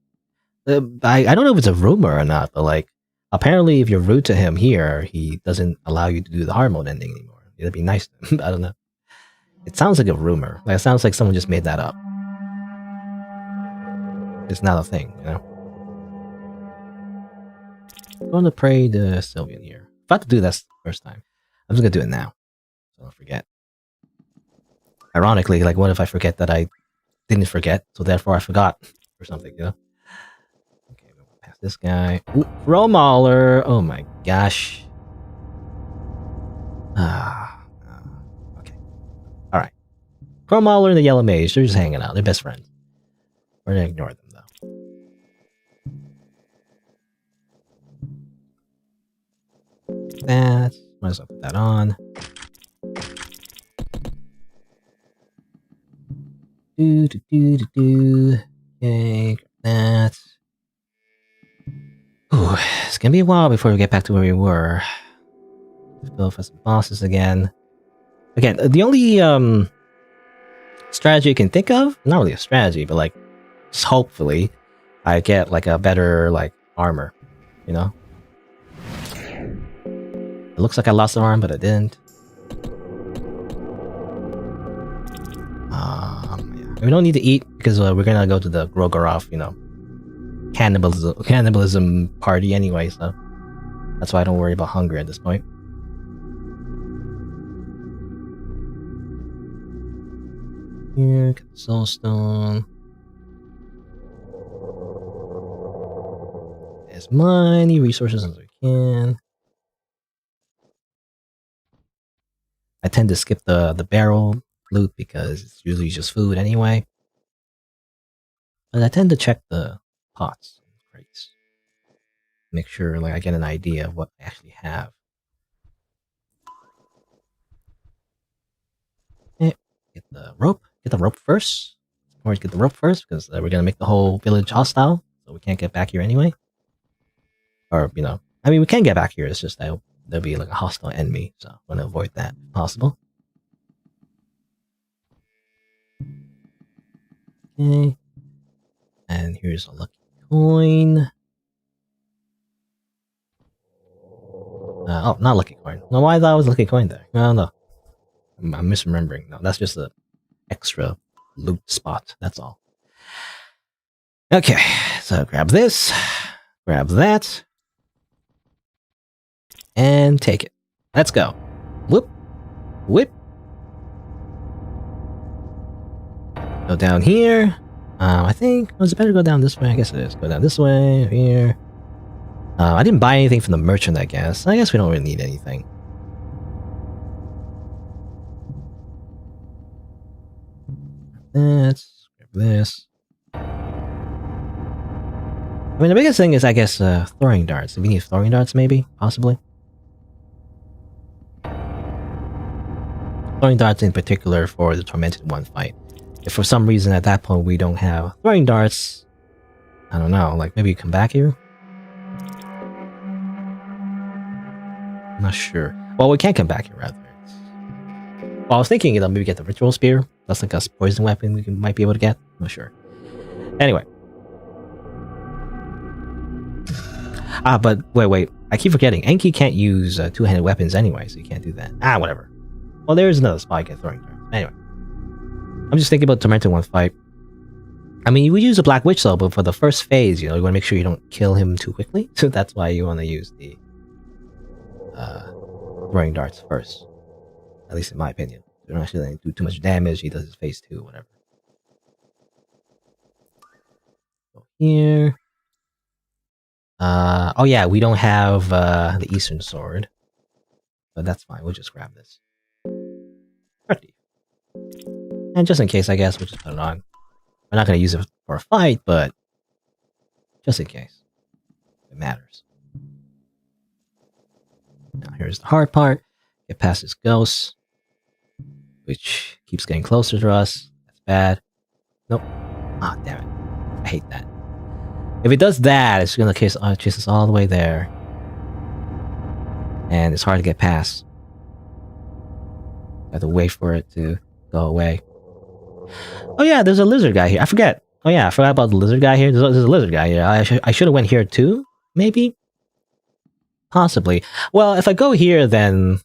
I don't know if it's a rumor or not, but like, apparently if you're rude to him here, he doesn't allow you to do the hard mode ending anymore. It'd be nice to him. I don't know. It sounds like a rumor. Like, it sounds like someone just made that up. It's not a thing, you know? I'm going to pray to Sylvian here. If I have to do this the first time, I'm just going to do it now. So I don't forget. Ironically, like, what if I forget that I didn't forget, so therefore I forgot, or something, you know? Okay, we'll pass this guy. Ooh, Romauler! Oh my gosh. Okay. Alright. Romauler and the Yellow Mage, they're just hanging out. They're best friends. We're gonna ignore them, though. That. Might as well put that on. Okay, that. Ooh, it's gonna be a while before we get back to where we were. Let's go for some bosses again. Again, the only strategy I can think of, not really a strategy, but like, just hopefully, I get like a better like armor, you know? It looks like I lost an arm, but I didn't. Yeah. We don't need to eat because we're gonna go to the Grogoroth, you know, cannibalism party anyway, so that's why I don't worry about hunger at this point. Here, get the soulstone. As many resources as we can. I tend to skip the barrel loot because it's usually just food anyway. But I tend to check the pots and crates. Make sure like I get an idea of what I actually have. Okay, get the rope. Get the rope first. Or get the rope first because we're gonna make the whole village hostile, so we can't get back here anyway. Or you know, I mean we can get back here. It's just that there'll be like a hostile enemy, so I want to avoid that if possible. Okay, and here's a lucky coin. Oh, not lucky coin. No, why I thought it was lucky coin there? No, no, I'm misremembering. No, that's just a extra loot spot. That's all. Okay, so grab this, grab that, and take it. Let's go. Whoop, whip. Go down here. I think was it better to go down this way? I guess it is. Go down this way here. I didn't buy anything from the merchant. I guess we don't really need anything. Let's grab this. I mean, the biggest thing is, I guess, throwing darts. We need throwing darts, maybe, possibly. Throwing darts in particular for the Tormented One fight. If for some reason at that point we don't have throwing darts, I don't know, like maybe come back here? I'm not sure. Well, we can't come back here, rather. Well, I was thinking, you know, maybe get the Ritual Spear. That's like a poison weapon we might be able to get. I'm not sure. Anyway. But wait. I keep forgetting. Enki can't use two-handed weapons anyway, so you can't do that. Whatever. Well, there's another spot I get throwing darts. Anyway. I'm just thinking about Tormented One fight. I mean, you would use a Black Witch though, but for the first phase, you know, you want to make sure you don't kill him too quickly. So that's why you want to use the throwing darts first. At least in my opinion. You don't actually do too much damage. He does his phase 2, whatever. Go here. Oh yeah, we don't have the Eastern Sword. But that's fine, we'll just grab this. Pretty. And just in case, I guess we'll just put it on. We're not gonna use it for a fight, but just in case. It matters. Now here's the hard part. Get past this ghost, which keeps getting closer to us. That's bad. Nope. Ah, damn it. I hate that. If it does that, it's gonna chase us all the way there. And it's hard to get past. I have to wait for it to go away. Oh yeah, there's a lizard guy here. I forget. Oh yeah, I forgot about the lizard guy here. There's a lizard guy here. I should have went here too, maybe? Possibly. Well, if I go here, then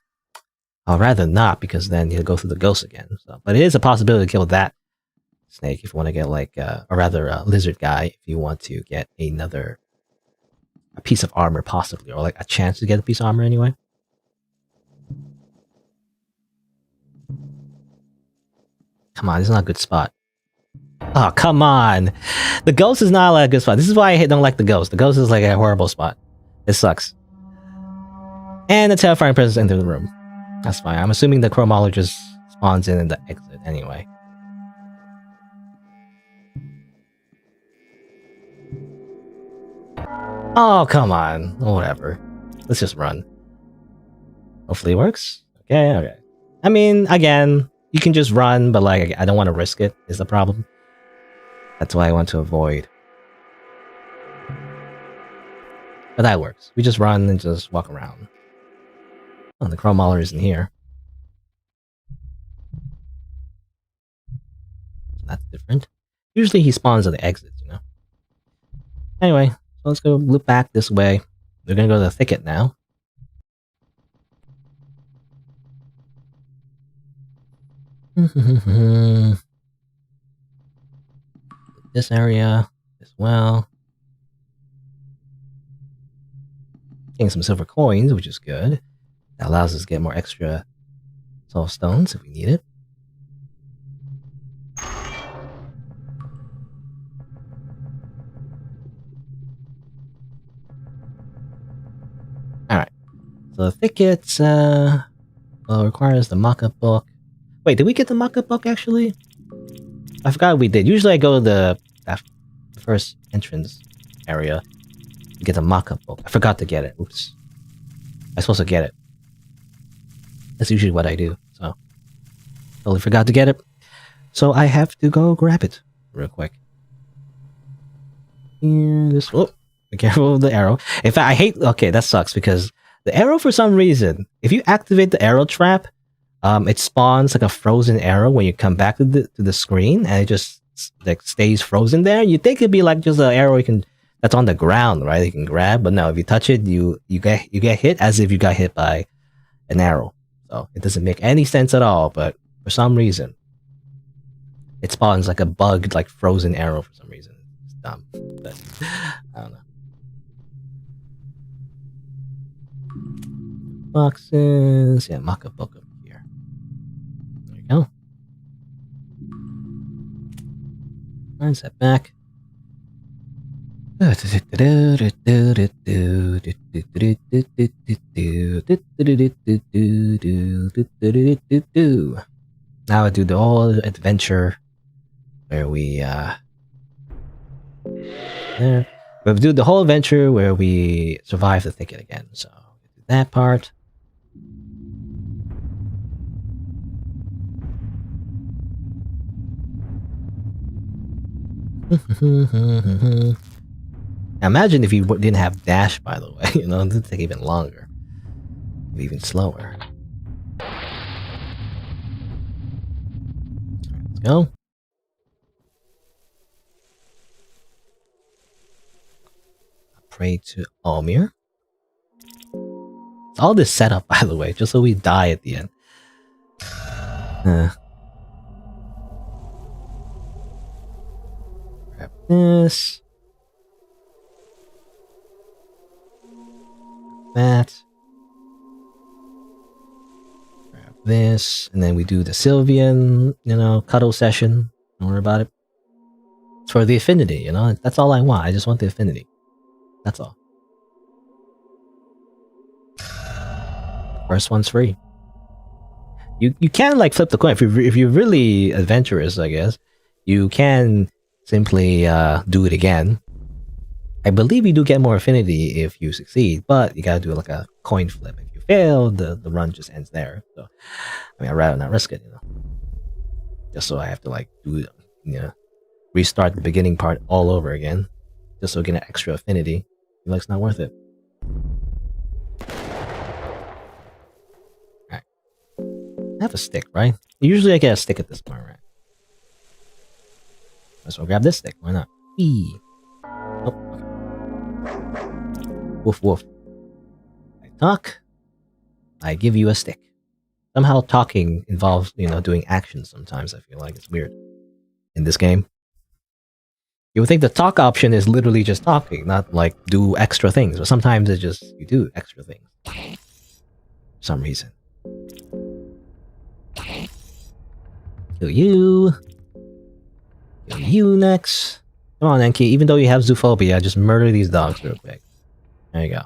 I'll rather not, because then he'll go through the ghost again. So, but it is a possibility to kill that snake if you want to get like, or rather a lizard guy if you want to get a piece of armor possibly, or like a chance to get a piece of armor anyway. Come on, this is not a good spot. Oh, come on. The ghost is not like a good spot. This is why I don't like the ghost. The ghost is like a horrible spot. It sucks. And the terrifying presence entered the room. That's fine. I'm assuming the chromologist spawns in the exit anyway. Oh, come on. Whatever. Let's just run. Hopefully it works. Okay, okay. I mean, again, you can just run, but like, I don't want to risk it, is the problem. That's why I want to avoid. But that works. We just run and just walk around. Oh, the Chrome Mauler isn't here. So that's different. Usually he spawns at the exits, you know? Anyway, so let's go loop back this way. We're gonna go to the thicket now. This area as well. Getting some silver coins, which is good. That allows us to get more extra soul stones if we need it. Alright. So the thickets requires the mock-up book. Wait, did we get the mock-up book actually? I forgot we did. Usually I go to the first entrance area to get the mock-up book. I forgot to get it. Oops. I'm supposed to get it. That's usually what I do. So totally forgot to get it. So I have to go grab it real quick. Here, this. Oh, be careful of the arrow. In fact, I hate. Okay, that sucks because the arrow, for some reason, if you activate the arrow trap, it spawns like a frozen arrow when you come back to the screen, and it just like stays frozen there. You think it'd be like just an arrow that's on the ground, right? You can grab, but no, if you touch it, you get hit as if you got hit by an arrow. So it doesn't make any sense at all. But for some reason, it spawns like a bugged, like frozen arrow for some reason. It's dumb, but I don't know. Boxes, yeah, mock-up book over here. There you go. And set back. Now I do the whole adventure where we we'll do the whole adventure where we survive the thicket again. So do that part. Now imagine if you didn't have dash, by the way. You know, it would take even longer. Even slower. Let's go. Pray to Almir. It's all this setup, by the way, just so we die at the end. Grab this. That. Grab this. And then we do the Sylvian, you know, cuddle session. Don't worry about it. It's for the affinity, you know? That's all I want. I just want the affinity. That's all. First one's free. You can like flip the coin if you're really adventurous, I guess. You can simply do it again. I believe you do get more affinity if you succeed, but you gotta do like a coin flip. If you fail, the run just ends there. So, I mean, I'd rather not risk it, just so I have to like do, restart the beginning part all over again, just so I get an extra affinity. I feel like it's not worth it. Alright. I have a stick, right? Usually I get a stick at this point, right? Let's go grab this stick. Why not? Eee. Oh, okay. Woof woof. I talk, I give you a stick. Somehow talking involves, doing actions sometimes. I feel like it's weird in this game. You would think the talk option is literally just talking, not like do extra things. But sometimes it's just you do extra things. For some reason. Kill you. Kill you next. Come on, Enki. Even though you have zoophobia, just murder these dogs real quick. There you go.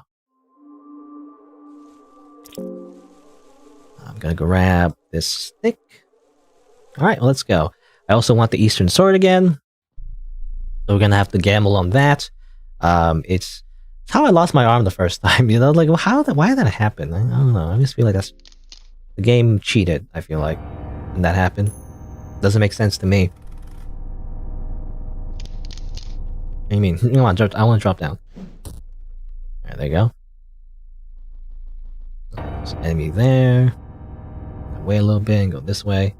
I'm gonna grab this stick. Alright, well, let's go. I also want the Eastern Sword again. So we're gonna have to gamble on that. It's how I lost my arm the first time, like why did that happen? I don't know. I just feel like that's the game cheated, I feel like. When that happened. Doesn't make sense to me. What do you mean? I want to drop down. Alright, there you go. There's an enemy there. Wait a little bit and go this way.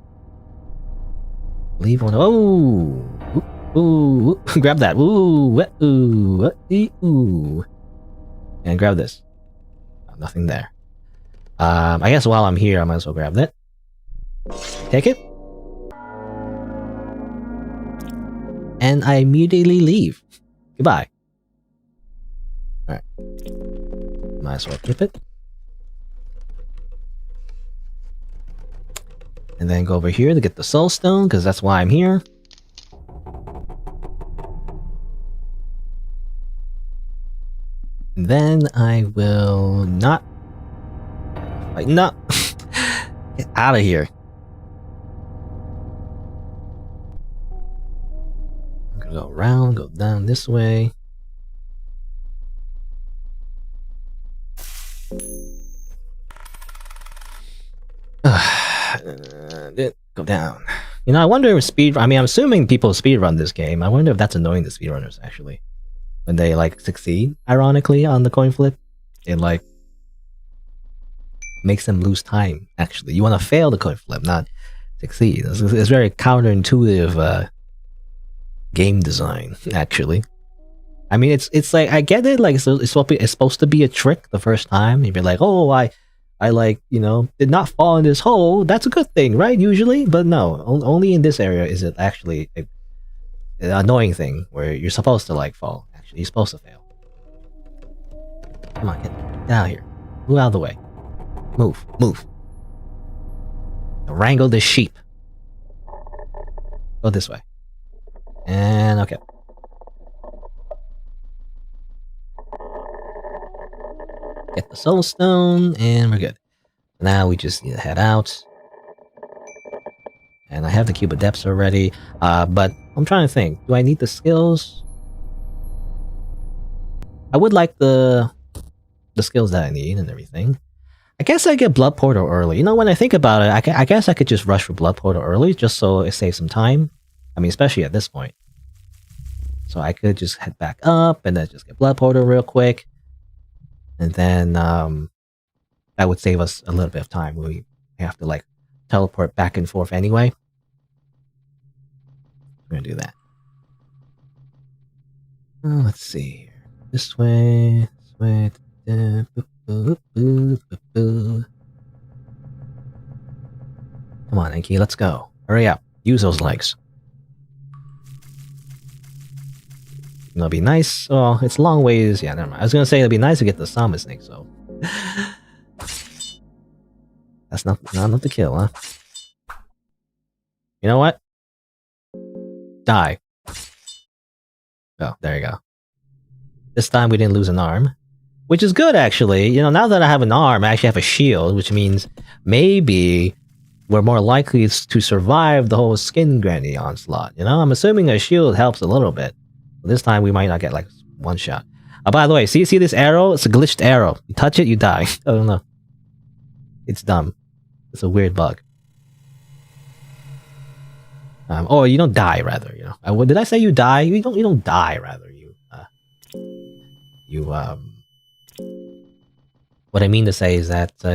Leave one. Oh! Ooh, grab that. Ooh, ooh. And grab this. Oh, nothing there. I guess while I'm here, I might as well grab that. Take it. And I immediately leave. Goodbye. Alright. Might as well keep it. And then go over here to get the soul stone, because that's why I'm here. And then I will not... Like, no! Get out of here. I'm gonna go around, go down this way. Go down. I wonder if I'm assuming people speedrun this game. I wonder if that's annoying to speedrunners, actually. When they, like, succeed, ironically, on the coin flip. It, like, makes them lose time, actually. You want to fail the coin flip, not succeed. It's very counterintuitive game design, actually. I mean, it's like, I get it, like, it's supposed to be a trick the first time. You'd be like, oh, I like, did not fall in this hole. That's a good thing, right? Usually. But no, only in this area is it actually an annoying thing where you're supposed to, like, fall. Actually, you're supposed to fail. Come on, get out of here. Move out of the way. Move. Wrangle this sheep. Go this way. And, okay. Get the soul stone, and we're good. Now we just need to head out. And I have the cube of depths already, but I'm trying to think. Do I need the skills? I would like the skills that I need and everything. I guess I get Blood Portal early. When I think about it, I guess I could just rush for Blood Portal early, just so it saves some time. I mean, especially at this point. So I could just head back up, and then just get Blood Portal real quick. And then, that would save us a little bit of time. We have to, like, teleport back and forth anyway. We're gonna do that. Let's see here. This way. Come on, Enki, let's go. Hurry up. Use those legs. It'll be nice. Oh, it's long ways. Yeah, never mind. I was gonna say it'll be nice to get the Sama Snake, so. That's not enough to kill, huh? You know what? Die. Oh, there you go. This time we didn't lose an arm. which is good actually. You know, now that I have an arm, I actually have a shield, which means maybe we're more likely to survive the whole skin granny onslaught. You know, I'm assuming a shield helps a little bit. This time we might not get like one shot. Oh, by the way, see this arrow? It's a glitched arrow. You touch it, you die. I don't know. It's dumb. It's a weird bug. Or you don't die, rather. You know, did I say you die? You don't die, rather. What I mean to say is that should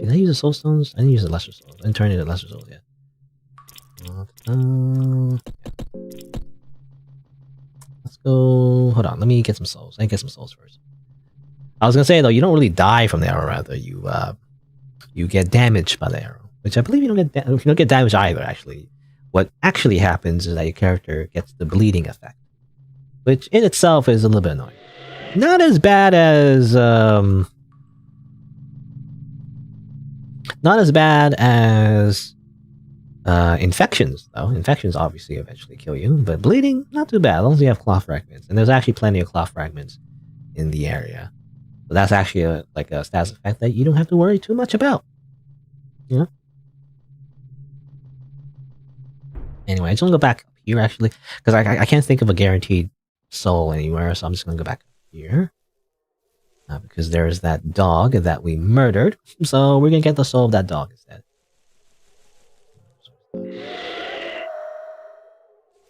I use the soul stones? I didn't use the lesser souls. I didn't turn into lesser souls yet. Let's go. Hold on. Let me get some souls. I need to get some souls first. I was gonna say though, you don't really die from the arrow. Rather, you get damaged by the arrow, which I believe you don't get damaged either. Actually, what actually happens is that your character gets the bleeding effect, which in itself is a little bit annoying. Not as bad as infections, though. Infections obviously eventually kill you, but bleeding, not too bad, as long as you have claw fragments. And there's actually plenty of claw fragments in the area. So that's actually a status effect that you don't have to worry too much about. You know? Anyway, I just want to go back up here, actually, because I can't think of a guaranteed soul anywhere, so I'm just going to go back up here. Because there's that dog that we murdered, so we're going to get the soul of that dog instead. I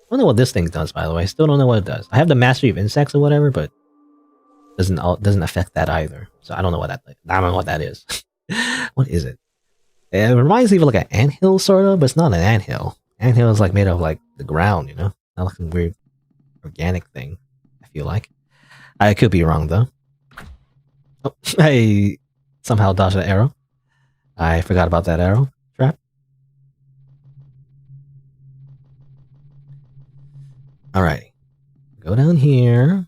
don't know what this thing does, by the way. I still don't know what it does. I have the mastery of insects or whatever, but doesn't affect that either. So I don't know what that is. What is it? It reminds me of like an anthill, sort of, but it's not an anthill. Anthill is like made of like the ground, you know, not like a weird organic thing. I feel like I could be wrong though. Oh, I somehow dodged an arrow. I forgot about that arrow trap. Alrighty. Go down here.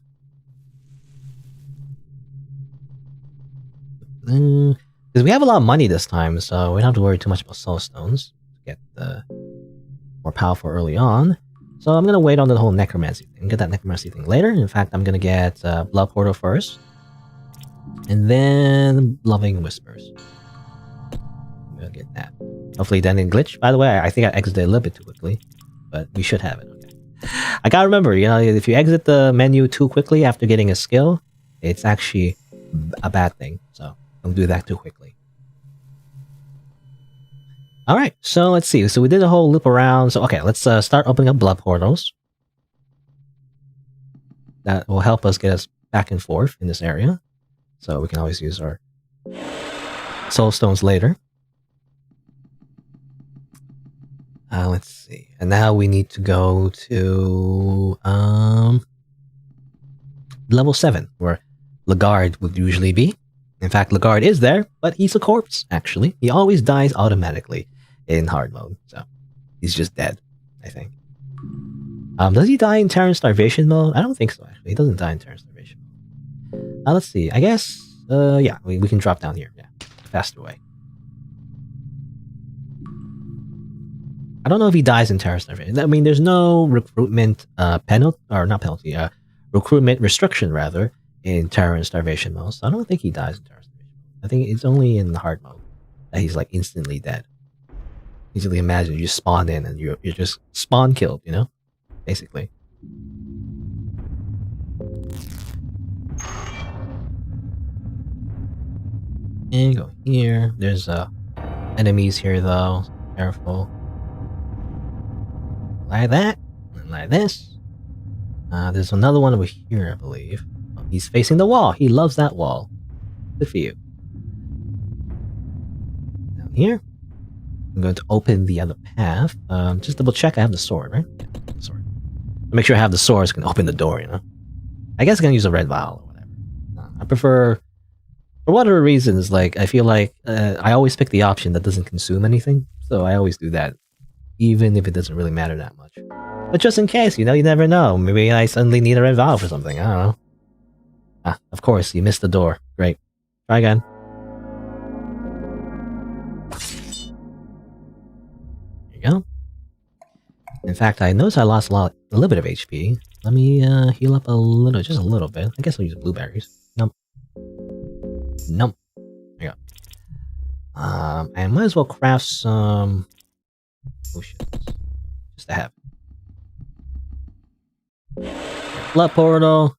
Because we have a lot of money this time, so we don't have to worry too much about soul stones to get the more powerful early on. So I'm going to wait on the whole necromancy thing. Get that necromancy thing later. In fact, I'm going to get Blood Portal first. And then Loving Whispers. I'm going to get that. Hopefully that didn't glitch. By the way, I think I exited a little bit too quickly. But we should have it. Okay. I gotta remember, you know, if you exit the menu too quickly after getting a skill, it's actually a bad thing. So don't do that too quickly. Alright, so let's see. So we did a whole loop around. So okay, let's start opening up blood portals. That will help us get us back and forth in this area. So we can always use our soul stones later. Let's see. And now we need to go to level 7, where Lagarde would usually be. In fact, Lagarde is there, but he's a corpse, actually. He always dies automatically in hard mode, so he's just dead, I think. Does he die in Terran Starvation mode? I don't think so, actually. He doesn't die in Terran Starvation mode. Let's see. I guess, yeah, we can drop down here. Yeah, faster way. I don't know if he dies in Terran Starvation. I mean, there's no recruitment penalty, or not penalty, recruitment restriction, rather, in Terran Starvation mode. So I don't think he dies in Terran Starvation mode. I think it's only in the hard mode that he's like instantly dead. Easily imagine you spawn in and you're just spawn killed, you know? Basically. And go here. There's enemies here though. Careful. Like that. And like this. There's another one over here, I believe. Oh, he's facing the wall. He loves that wall. Good for you. Down here. I'm going to open the other path. Just double check I have the sword, right? Yeah, the sword. Make sure I have the sword so I can open the door, you know? I guess I'm gonna use a red vial or whatever. I prefer... For whatever reasons, like, I feel like I always pick the option that doesn't consume anything. So I always do that. Even if it doesn't really matter that much. But just in case, you know, you never know. Maybe I suddenly need a red vial for something. I don't know. Ah, of course, you missed the door. Great. Try again. There you go. In fact, I noticed I lost a little bit of HP. Let me heal up a little, just a little bit. I guess I'll use blueberries. Nope. Nope. There you go. I might as well craft some potions. Just to have. Blood portal.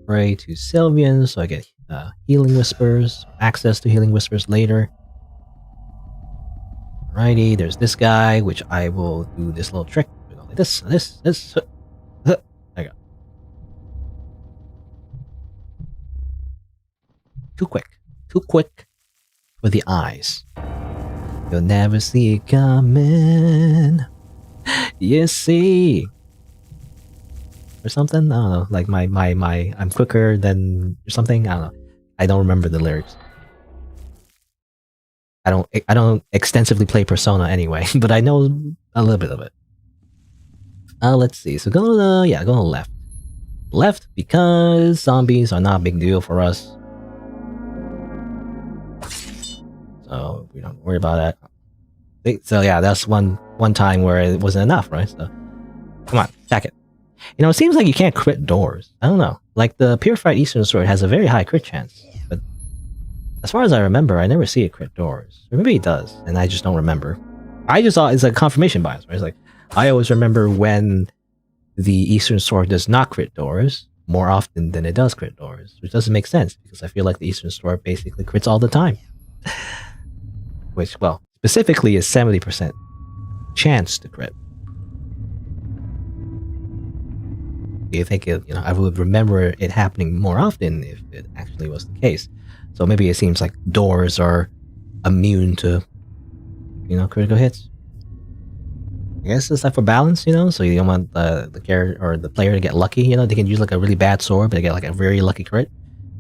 Pray to Sylvian, so I get healing whispers. Access to healing whispers later. Alrighty, there's this guy, which I will do this little trick. This. There you go. Too quick for the eyes. You'll never see it coming. You see. Or something? I don't know. Like my I'm quicker than or something. I don't know. I don't remember the lyrics. I don't extensively play Persona anyway, but I know a little bit of it. Let's see. So go to the left. Left because zombies are not a big deal for us. So we don't worry about that. So yeah, that's one time where it wasn't enough, right? So come on, attack it. You know, it seems like you can't crit doors. I don't know. Like the Purified Eastern Sword has a very high crit chance, but as far as I remember, I never see it crit doors. Or maybe it does, and I just don't remember. I just thought it's a confirmation bias, right? It's like I always remember when the Eastern Sword does not crit doors more often than it does crit doors, which doesn't make sense because I feel like the Eastern Sword basically crits all the time. Which, well, specifically is 70% chance to crit. You think I would remember it happening more often if it actually was the case. So maybe it seems like doors are immune to, critical hits. I guess it's like for balance, so you don't want the character or the player to get lucky. They can use like a really bad sword, but they get like a very lucky crit.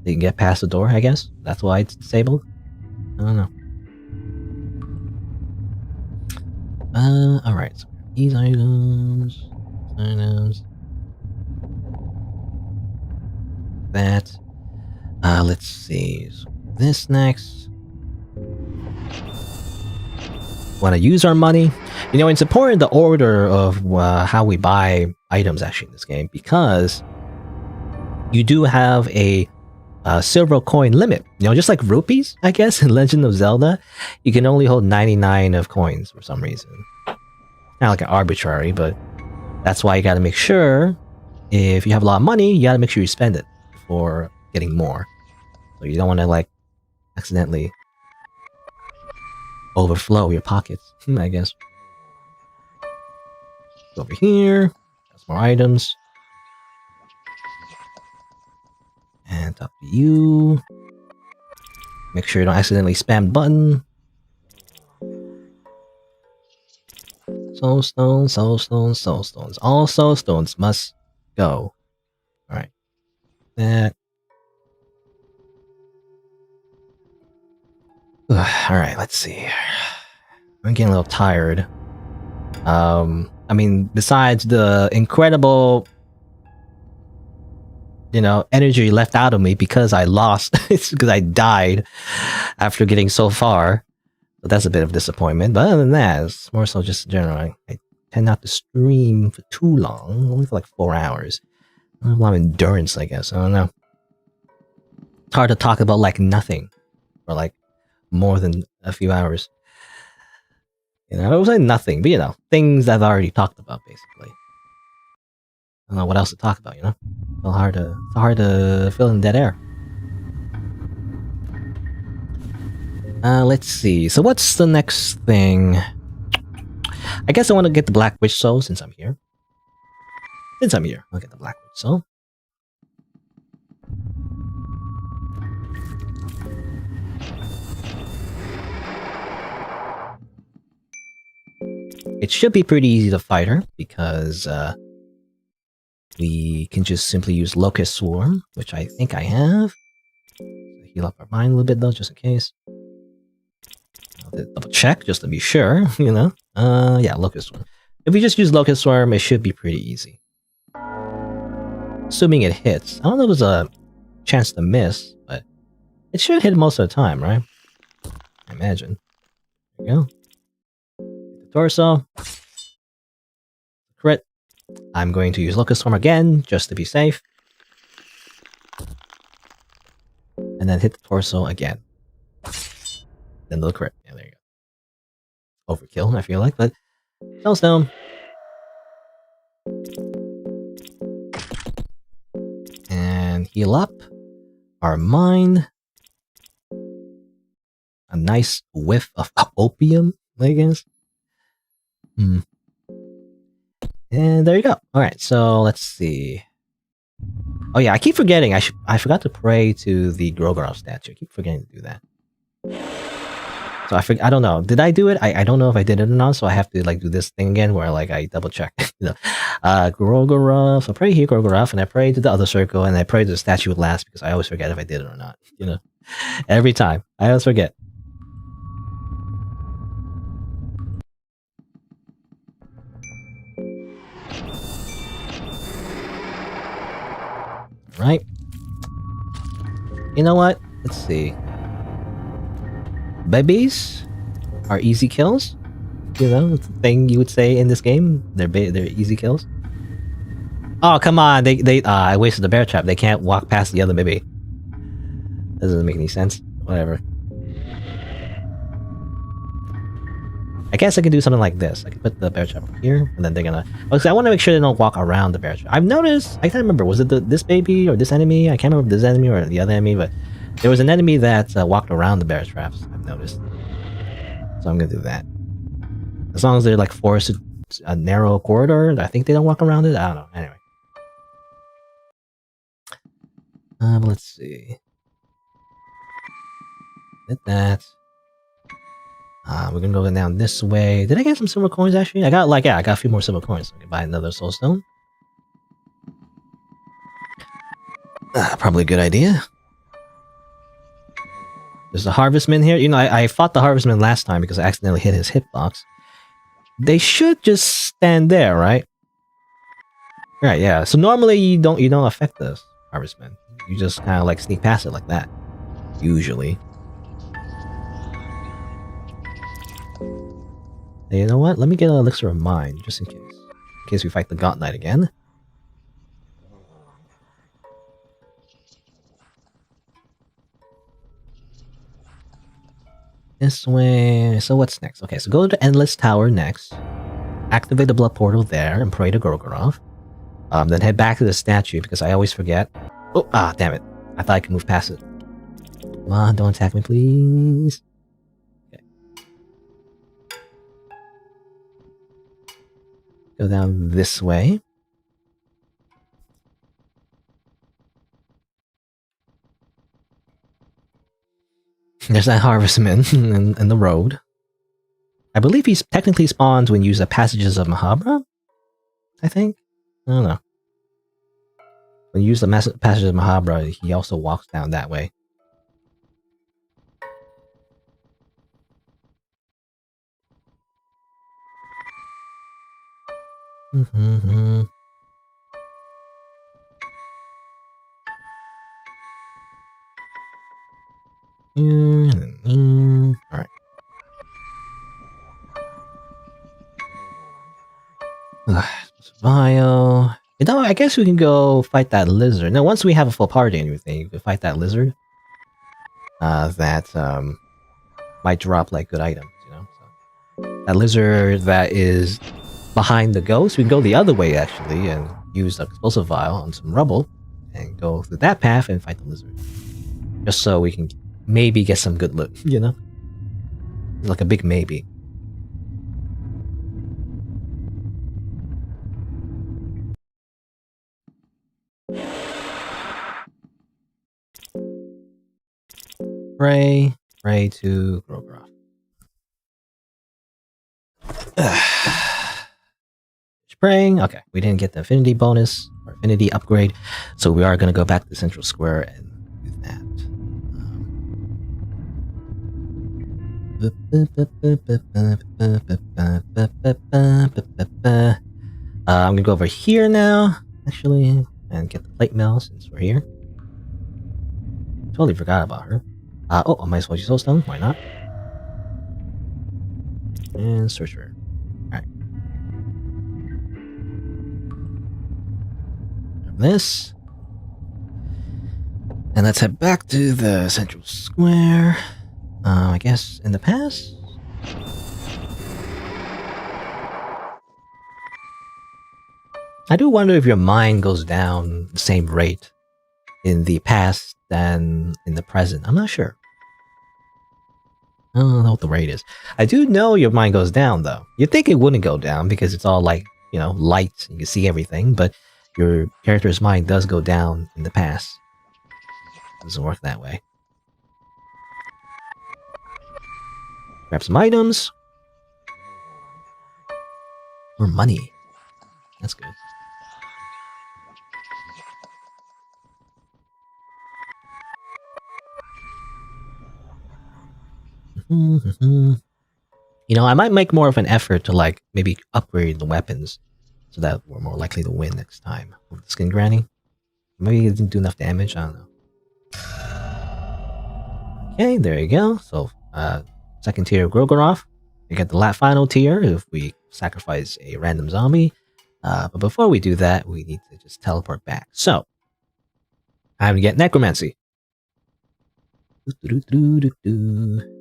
They can get past the door. I guess that's why it's disabled. I don't know. All right. So these items. That. Let's see. So this next. Want to use our money? It's important the order of how we buy items actually in this game because you do have a silver coin limit. Just like rupees, I guess, in Legend of Zelda, you can only hold 99 of coins for some reason. Not like an arbitrary, but that's why you got to make sure if you have a lot of money, you got to make sure you spend it before getting more. So you don't want to like accidentally overflow your pockets, I guess. Over here, that's more items. And up to you. Make sure you don't accidentally spam the button. Soul stones, soul stones, soul stones. All soul stones must go. Alright. That. Alright, let's see. I'm getting a little tired. I mean, besides the incredible, energy left out of me because I lost, it's because I died after getting so far. So that's a bit of disappointment. But other than that, it's more so just general. I tend not to stream for too long, only for like 4 hours. I have a lot of endurance, I guess. I don't know. It's hard to talk about like nothing for like more than a few hours. It was like nothing, but things I've already talked about basically. I don't know what else to talk about, It's hard to fill in dead air. Let's see. So what's the next thing? I guess I want to get the Black Witch Soul since I'm here. I'll get the Black Witch Soul. It should be pretty easy to fight her because we can just simply use Locust Swarm, which I think I have. Heal up our mind a little bit though, just in case. I'll double check just to be sure, yeah, Locust Swarm. If we just use Locust Swarm, it should be pretty easy. Assuming it hits. I don't know if there's a chance to miss, but it should hit most of the time, right? I imagine. There you go. The torso. I'm going to use Locust Storm again, just to be safe. And then hit the torso again. Then the crit. Yeah, there you go. Overkill, I feel like, but Snowstone. And heal up our mind. A nice whiff of opium, I guess. And there you go. Alright, so let's see. Oh yeah, I keep forgetting. I forgot to pray to the Grogorov statue. I keep forgetting to do that. So I don't know. Did I do it? I don't know if I did it or not. So I have to like do this thing again where like I double check. Grogorov. So I pray here, Grogorov, and I pray to the other circle, and I pray to the statue last because I always forget if I did it or not. Every time I always forget. Right. You know what? Let's see. Babies are easy kills. It's the thing you would say in this game. They're easy kills. Oh come on! I wasted the bear trap. They can't walk past the other baby. That doesn't make any sense. Whatever. I guess I could do something like this. I could put the bear trap here, and then they're gonna. Okay, I want to make sure they don't walk around the bear trap. I've noticed. I can't remember. Was it this baby or this enemy? I can't remember this enemy or the other enemy, but there was an enemy that walked around the bear traps. I've noticed. So I'm gonna do that. As long as they're like forced to a narrow corridor, I think they don't walk around it. I don't know. Anyway. Let's see. Did that. We're gonna go down this way. Did I get some silver coins actually? I got a few more silver coins. So I can buy another soul stone. Probably a good idea. There's a harvestman here. I fought the harvestman last time because I accidentally hit his hitbox. They should just stand there, right? Right, yeah. So normally you don't affect the harvestman. You just kind of like sneak past it like that. Usually. Hey, you know what? Let me get an elixir of mine, just in case. In case we fight the God Knight again. This way. So what's next? Okay, so go to Endless Tower next. Activate the blood portal there and pray to Gorgorov. Then head back to the statue because I always forget. Oh, damn it. I thought I could move past it. Come on, don't attack me, please. Okay. Go down this way. There's that harvestman in the road. I believe he technically spawns when you use the passages of Mahabra. I think. I don't know. When you use the passages of Mahabra, he also walks down that way. Alright. Bio. I guess we can go fight that lizard. Now, once we have a full party and everything, you can fight that lizard. That might drop like good items, So, that lizard that is behind the ghost, we can go the other way actually and use the explosive vial on some rubble and go through that path and fight the lizard. Just so we can maybe get some good loot, Like a big maybe. Pray to Grogorov. Praying. Okay, we didn't get the affinity bonus or affinity upgrade, so we are going to go back to the central square and do that. I'm gonna go over here now, actually, and get the plate mail since we're here. Totally forgot about her. Oh, I might as well use soulstone. Why not? And search for her. Alright. this. And let's head back to the central square. I guess in the past? I do wonder if your mind goes down the same rate in the past than in the present. I'm not sure. I don't know what the rate is. I do know your mind goes down, though. You'd think it wouldn't go down because it's all like, you know, light. You can see everything, but your character's mind does go down in the past. It doesn't work that way. Grab some items. Or money. That's good. You know, I might make more of an effort to like maybe upgrade the weapons so that we're more likely to win next time. With the skin granny. Maybe it didn't do enough damage, I don't know. Okay, there you go. So, second tier of Grogoroth. You get the final tier if we sacrifice a random zombie. But before we do that, we need to just teleport back. So, I have to get Necromancy. How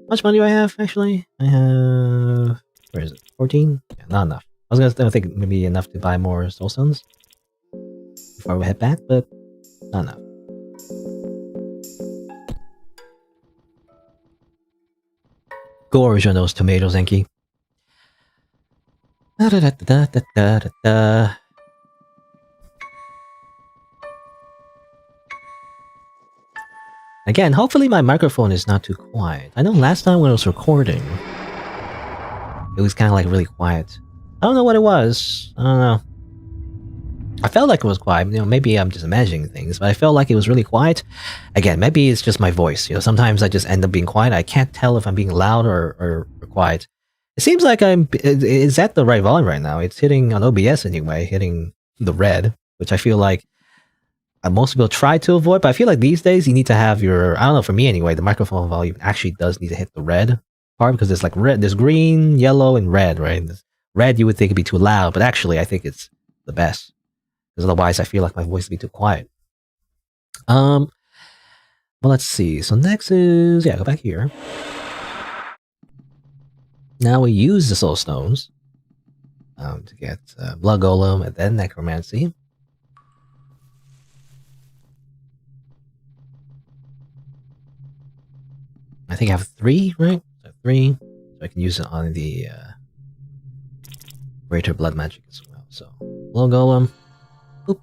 much money do I have, actually? I have... Where is it? 14? Yeah, not enough. I was gonna think maybe enough to buy more soulstones before we head back, but not enough. Gorge on those tomatoes, Enki. Again, hopefully my microphone is not too quiet. I know last time when I was recording, it was kind of like really quiet. I don't know what it was. I don't know. I felt like it was quiet. You know, maybe I'm just imagining things, but I felt like it was really quiet. Again, maybe it's just my voice. You know, sometimes I just end up being quiet. I can't tell if I'm being loud or quiet. It seems like it's at the right volume right now. It's hitting on OBS anyway, hitting the red, which I feel like most people try to avoid, but I feel like these days you need to have your, I don't know, for me anyway, the microphone volume actually does need to hit the red part because there's like red, there's green, yellow, and red, right? This red you would think would be too loud, but actually I think it's the best because otherwise I feel like my voice would be too quiet. Well, let's see. So next is, yeah, go back here. Now we use the soul stones to get blood golem and then necromancy. I think I have 3, right? So 3. So I can use it on the greater blood magic as well. So blood golem, boop,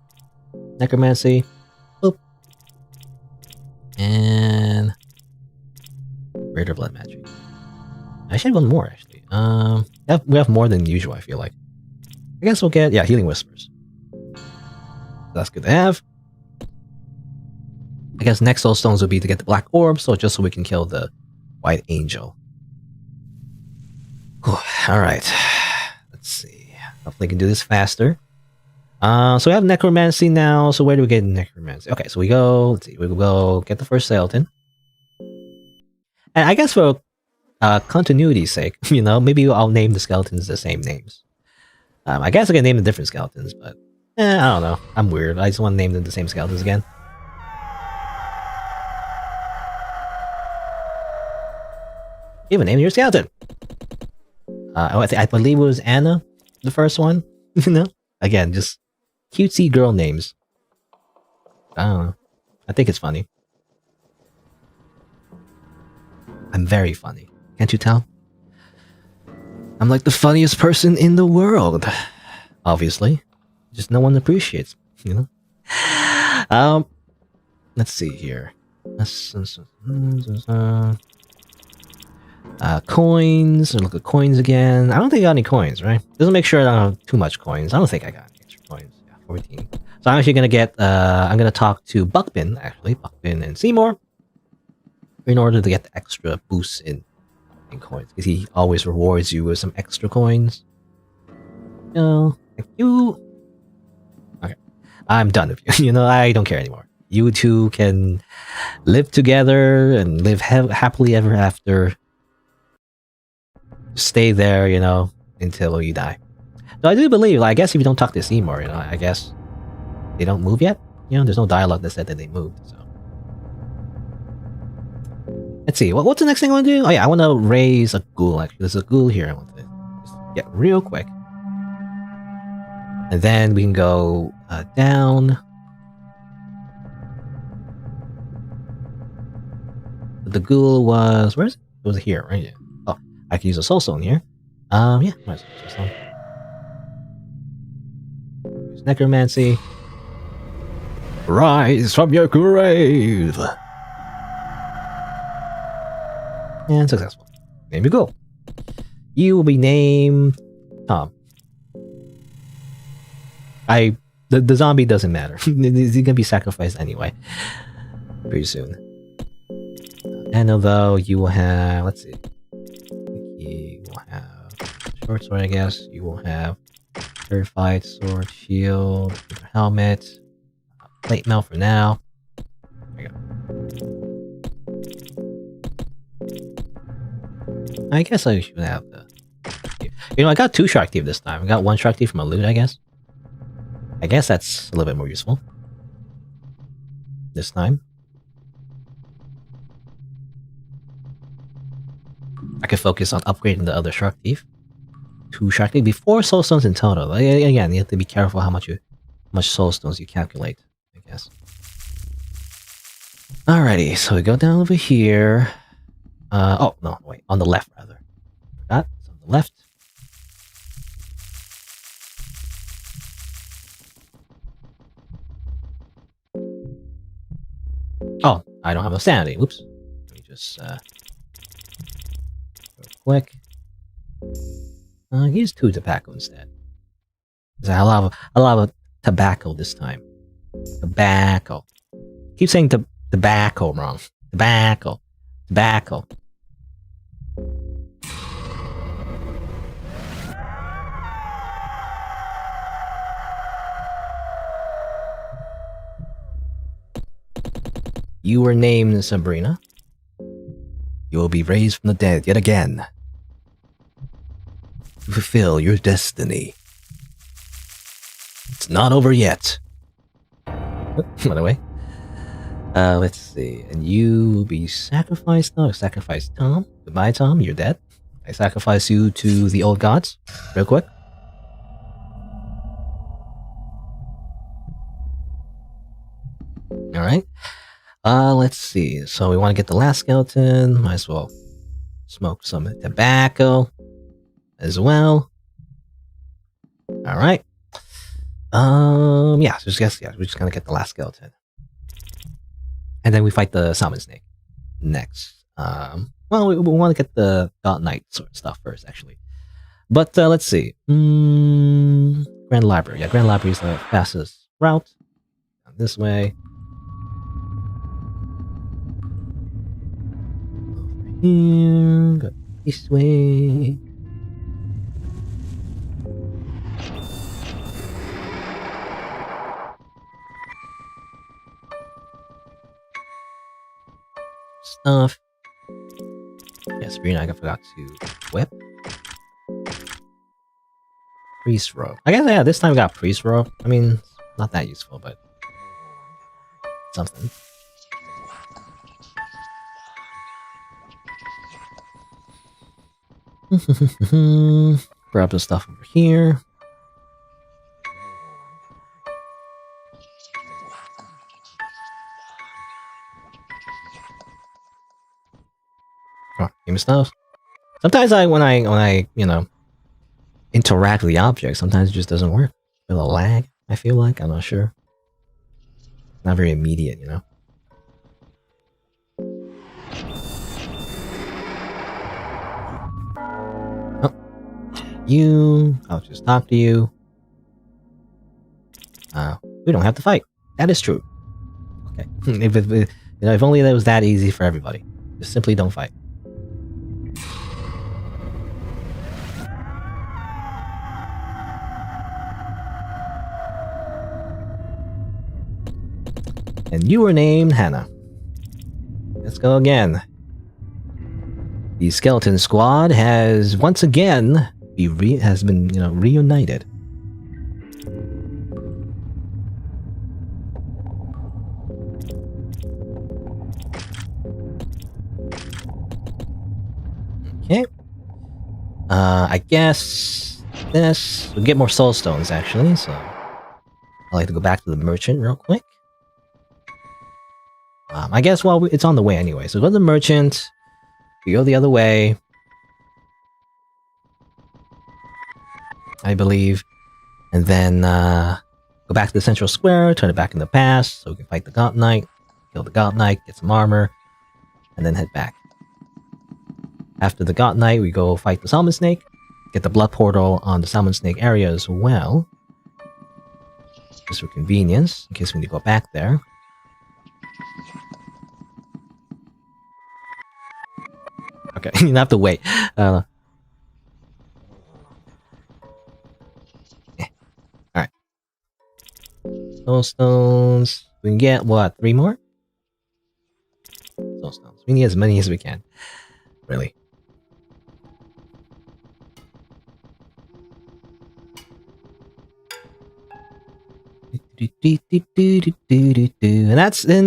necromancy, boop, and greater blood magic. I should have one more actually. We have more than usual. I feel like. I guess we'll get healing whispers. That's good to have. I guess next soul stones will be to get the black orb, so just so we can kill the white angel. Whew, all right, let's see. Hopefully, we can do this faster. So we have necromancy now. So where do we get necromancy? Okay, so we go. Let's see. We go get the first skeleton, and I guess for continuity's sake, you know, maybe I'll name the skeletons the same names. I guess I can name the different skeletons, but I don't know. I'm weird. I just want to name them the same skeletons again. Give a name to your skeleton. I believe it was Anna, the first one. You know, again, just cutesy girl names. I don't know. I think it's funny. I'm very funny. Can't you tell? I'm like the funniest person in the world. Obviously. Just no one appreciates, you know? Let's see here. Coins. Look at coins again. I don't think I got any coins, right? Doesn't make sure I don't have too much coins. I don't think I got any extra coins. Yeah, 14. So I'm actually gonna get, I'm gonna talk to Buckbin, actually. Buckbin and Seymour. In order to get the extra boost in coins. Because he always rewards you with some extra coins. No, thank you. Okay. I'm done with you. You know, I don't care anymore. You two can live together and live happily ever after. Stay there, you know, until you die. So I do believe, I guess if you don't talk to Seymour, you know, I guess they don't move yet. You know, there's no dialogue that said that they moved. So let's see. What's the next thing I want to do? Oh yeah, I want to raise a ghoul. Actually, there's a ghoul here. I want to just get real quick, and then we can go down. The ghoul was where's it? It was here, right? Yeah. Oh, I can use a soul stone here. Yeah, might as well use soul stone. Use necromancy. Rise from your grave. And successful. Name your ghoul. You will be named Tom. The zombie doesn't matter. He's gonna be sacrificed anyway. Pretty soon. And although you will have, let's see, you will have short sword, I guess. You will have purified sword, shield, helmet, plate mail for now. There you go. I guess I should have the. You know, I got 2 shark teeth this time. I got 1 shark teeth from a loot, I guess. I guess that's a little bit more useful this time. I could focus on upgrading the other shark teeth. 2 shark teeth before soul stones in total. Again, you have to be careful how much soul stones you calculate, I guess. Alrighty, so we go down over here. Oh no, wait, on the left rather. Forgot, it's on the left. Oh, I don't have no sanity. Whoops. Let me just real quick. Use 2 tobacco instead. There's a lot of tobacco this time. Tobacco. Keep saying tobacco wrong. Tobacco. Tobacco. You were named Sabrina. You will be raised from the dead yet again. To fulfill your destiny. It's not over yet. By the way. Let's see. And you will be sacrificed. No, sacrifice Tom. Goodbye, Tom. You're dead. I sacrifice you to the old gods. Real quick. Alright. Let's see. So we want to get the last skeleton. Might as well smoke some tobacco as well. Alright. Yeah, so we're just gonna get the last skeleton. And then we fight the salmon snake next. Well, we want to get the God Knight sort of stuff first, actually. But let's see. Grand Library. Yeah, Grand Library is the fastest route. This way. Over here. Go this way. Stuff. Yeah, Sabrina, I forgot to whip. Priest robe. I guess, yeah, this time we got priest robe. I mean, it's not that useful, but something. Grab the stuff over here. Oh, give me stuff. Sometimes when I you know interact with the object, sometimes it just doesn't work. A little lag, I feel like. I'm not sure. Not very immediate, you know. Oh, I'll just talk to you. We don't have to fight. That is true. Okay. If only that was that easy for everybody. Just simply don't fight. And you were named Hannah. Let's go again. The skeleton squad has once again been reunited. Okay. I guess this... We'll get more soul stones, actually, so... I'd like to go back to the merchant real quick. I guess, well, it's on the way anyway. So go to the merchant. We go the other way. I believe. And then go back to the central square, turn it back in the past, so we can fight the God Knight, kill the God Knight, get some armor, and then head back. After the God Knight, we go fight the Salmon Snake, get the blood portal on the Salmon Snake area as well. Just for convenience, in case we need to go back there. Okay, you have to wait. Alright. Soul stones. We can get, what, 3 more? Soul stones. We need as many as we can. Really. And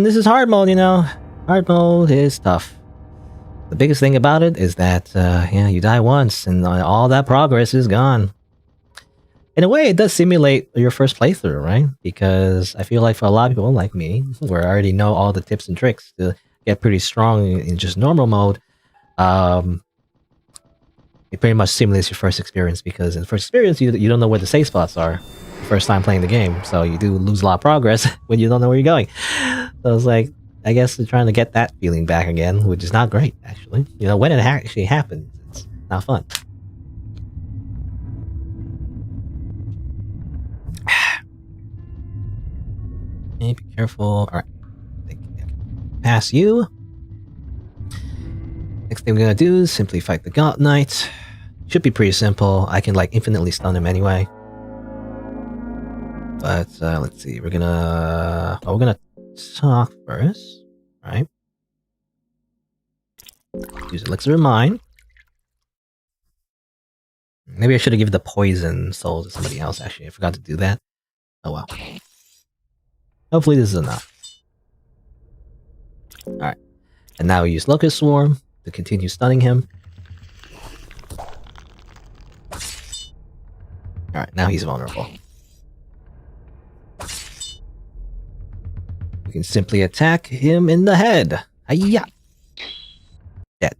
this is hard mode, you know. Hard mode is tough. The biggest thing about it is that, yeah, you die once and all that progress is gone. In a way, it does simulate your first playthrough, right? Because I feel like for a lot of people like me, where I already know all the tips and tricks to get pretty strong in just normal mode, it pretty much simulates your first experience, because in the first experience, you don't know where the safe spots are the first time playing the game, so you do lose a lot of progress when you don't know where you're going. So it's like, I guess they're trying to get that feeling back again, which is not great, actually. You know, when it actually happens, it's not fun. Okay, be careful. Alright. Pass you. Next thing we're gonna do is simply fight the God Knight. Should be pretty simple. I can, like, infinitely stun him anyway. But, let's see. We're gonna... Well, we're gonna talk first. Right? Use Elixir of Mine. Maybe I should have given the poison soul to somebody else, actually. I forgot to do that. Oh well. Hopefully this is enough. Alright. And now we use Locust Swarm to continue stunning him. Alright, now he's vulnerable. We can simply attack him in the head. Hiya! Dead.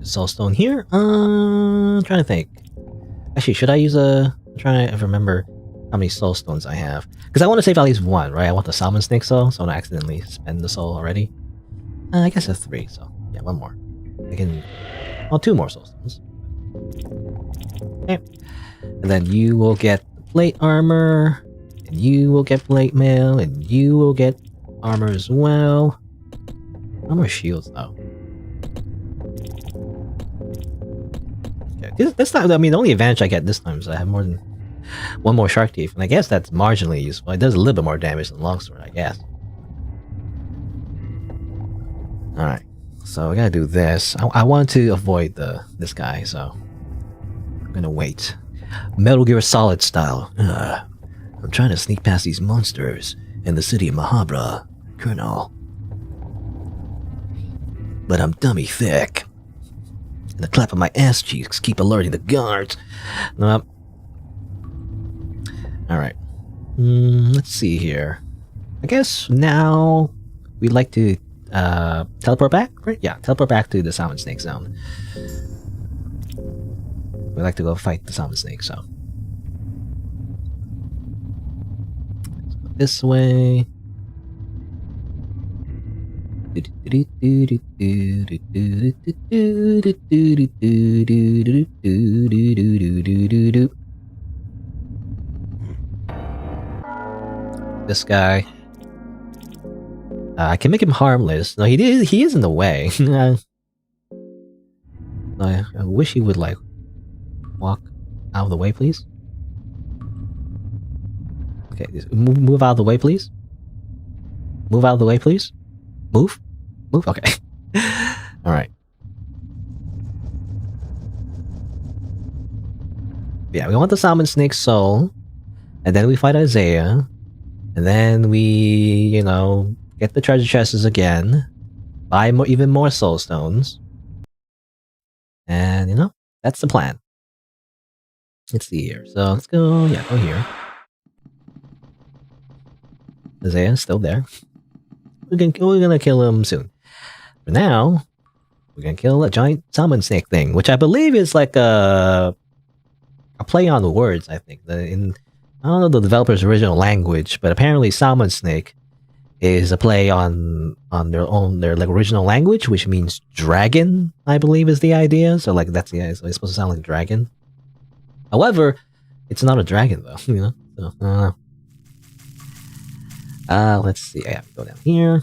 Soulstone here. I'm trying to think. Actually, should I use a... I'm trying to remember how many soul stones I have. Because I want to save at least one, right? I want the Salmon Snake soul, so I don't accidentally spend the soul already. I guess that's 3, so yeah, 1 more. I can... Well, 2 more soul stones. Okay. And then you will get the plate armor, and you will get plate mail, and you will get armor as well. Armor shields, though. Okay. This time, I mean, the only advantage I get this time is I have more than 1 more Shark Teeth, and I guess that's marginally useful. It does a little bit more damage than Longsword, I guess. Alright, so we gotta do this. I want to avoid this guy, so I'm gonna wait. Metal Gear Solid style. I'm trying to sneak past these monsters in the city of Mahabra, Colonel. But I'm dummy thick. And the clap of my ass cheeks keep alerting the guards. Nope. Alright. Let's see here. I guess now we'd like to teleport back, right? Yeah, teleport back to the Salmon Snake zone. We'd like to go fight the Salmon Snake, so. Let's go this way. This guy. I can make him harmless. No, he is in the way. I wish he would, like, walk out of the way, please. Okay, move out of the way, please. Move out of the way, please. Move? Move? Okay. Alright. Yeah, we want the Salmon Snake soul. And then we fight Isaiah. And then we, you know, get the treasure chests again. buy even more soul stones. And, you know, that's the plan. Let's see here. So let's go, yeah, go here. Isaiah's still there. We're gonna kill him soon. For now, we're gonna kill a giant salmon snake thing, which I believe is like a play on the words, I think. I don't know the developer's original language, but apparently salmon snake is a play on their like original language, which means dragon, I believe is the idea. So like that's the idea. So it's supposed to sound like a dragon. However, it's not a dragon though, you know? So, I don't know. Let's see. I have to go down here.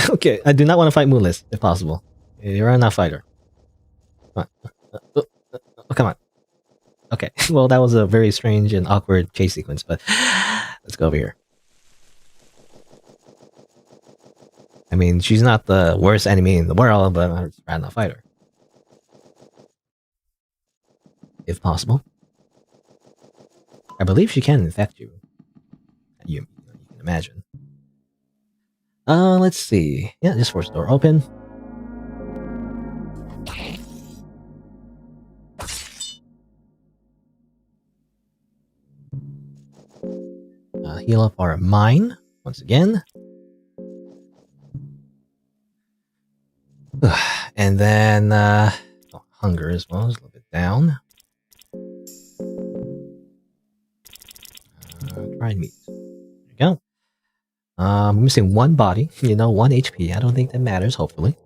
Okay, I do not want to fight Moonless, if possible. You're not a fighter. Come on. Oh, come on. Okay, well, that was a very strange and awkward chase sequence, but let's go over here. I mean, she's not the worst enemy in the world, but I'd rather not fight her. If possible. I believe she can infect you. You can imagine. Let's see. Yeah, just force the door open. Heal up our mine once again. And then hunger as well is a little bit down. Dried meat. There you go. I'm missing one body, you know, 1 HP. I don't think that matters, hopefully.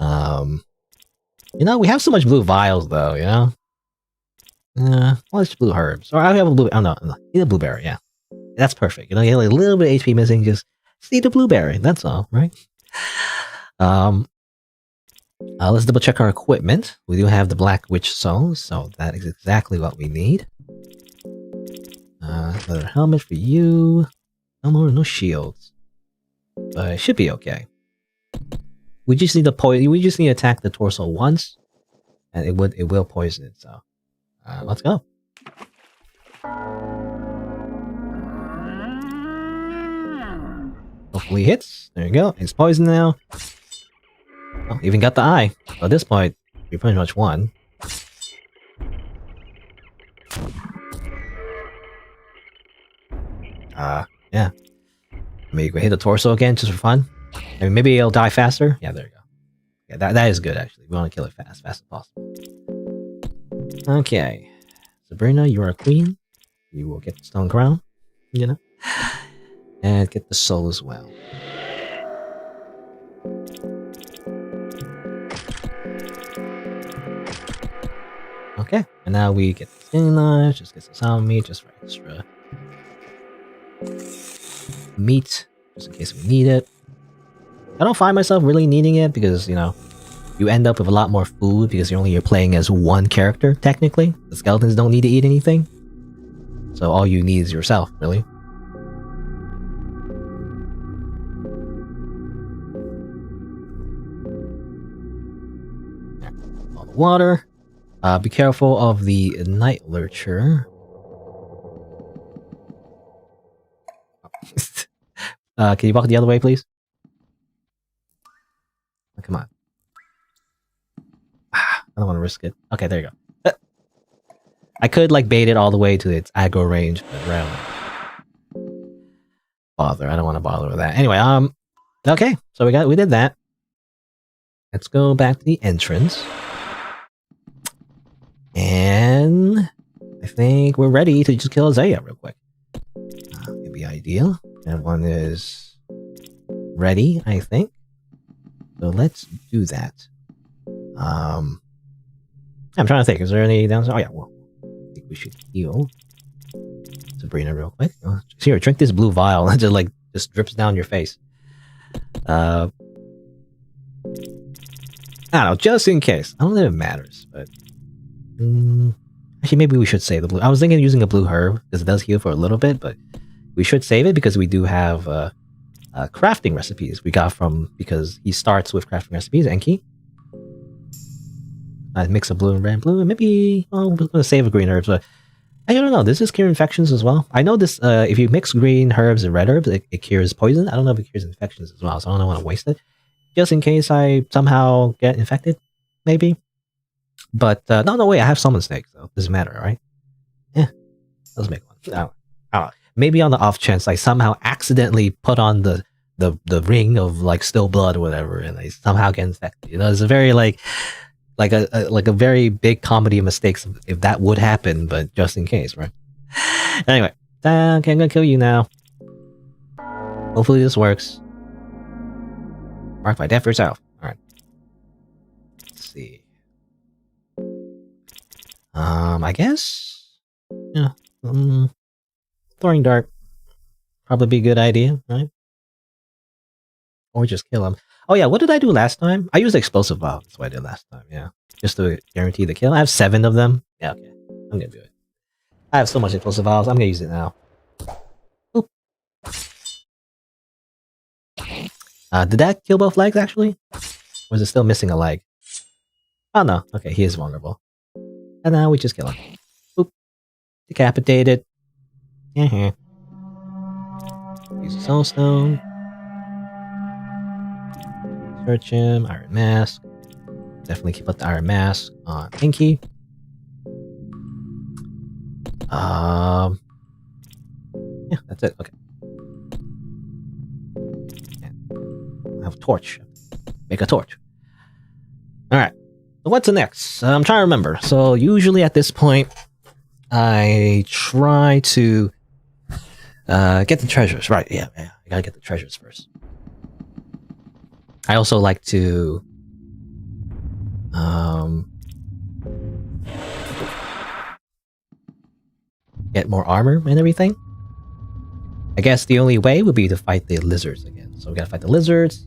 You know, we have so much blue vials though, you know? Well, it's blue herbs. Or I have a blue, oh no, need a blueberry, yeah. That's perfect. You know, you have like a little bit of HP missing, just need a blueberry, that's all, right? Let's double check our equipment. We do have the Black Witch Soul, so that is exactly what we need. Another helmet for you. No shields. But it should be okay. We just need we just need to attack the torso once, and it will poison it, so let's go. Hopefully hits. There you go. It's poison now. Oh, even got the eye. So at this point, we pretty much won. Yeah. Maybe we hit the torso again just for fun. I mean, maybe it'll die faster. Yeah, there you go. Yeah, that is good actually. We want to kill it fast as possible. Okay, Sabrina, you are a queen. You will get the stone crown, you know, and get the soul as well. Okay, and now we get the skin knives. Just get some salmon meat, just for extra meat, just in case we need it. I don't find myself really needing it because, you know, you end up with a lot more food because you're playing as one character, technically. The skeletons don't need to eat anything. So all you need is yourself, really. All the water. Be careful of the night lurcher. Can you walk the other way, please? Oh, come on. I don't want to risk it. Okay, there you go. I could like bait it all the way to its aggro range, but rather bother. I don't want to bother with that. Anyway, okay, so we did that. Let's go back to the entrance. And I think we're ready to just kill Isaiah real quick. It'd be ideal. That one is ready, I think. So let's do that. I'm trying to think. Is there any downside? Oh yeah, well, I think we should heal Sabrina real quick. Here, drink this blue vial. It just drips down your face. I don't know, just in case. I don't think it matters, but actually, maybe we should save the blue. I was thinking of using a blue herb because it does heal for a little bit, but we should save it because we do have crafting recipes we got from, because he starts with crafting recipes, Enki. Mix of blue and red and blue, and maybe, oh, we're gonna save green herbs, but I don't know. Does this cure infections as well? I know this, if you mix green herbs and red herbs, it cures poison. I don't know if it cures infections as well, so I don't want to waste it. Just in case I somehow get infected, maybe. But, no, wait, I have summon snake, so it doesn't matter, right? Let's make one. I don't know. Maybe on the off chance I somehow accidentally put on the ring of like still blood or whatever, and I somehow get infected. You know, it's a very like a very big comedy of mistakes if that would happen, but just in case, right? Anyway, okay, I'm gonna kill you now. Hopefully this works. Mark by death for yourself. All right. Let's see. I guess. Yeah. Throwing dart probably be a good idea, right? Or just kill him. Oh yeah, what did I do last time? I used explosive vial. That's what I did last time. Yeah, just to guarantee the kill. I have 7 of them. Yeah, okay, I'm gonna do it. I have so much explosive vials. I'm gonna use it now. Oop. Did that kill both legs actually? Or is it still missing a leg? Oh no. Okay, he is vulnerable. And now we just kill him. Oop. Decapitated. Use a soul stone. Search him. Iron mask. Definitely keep up the iron mask on Enki. Yeah, that's it. Okay. I have a torch. Make a torch. Alright. So what's the next? I'm trying to remember. So usually at this point, I try to get the treasures. Right, yeah. I gotta get the treasures first. I also like to get more armor and everything. I guess the only way would be to fight the lizards again. So we gotta fight the lizards.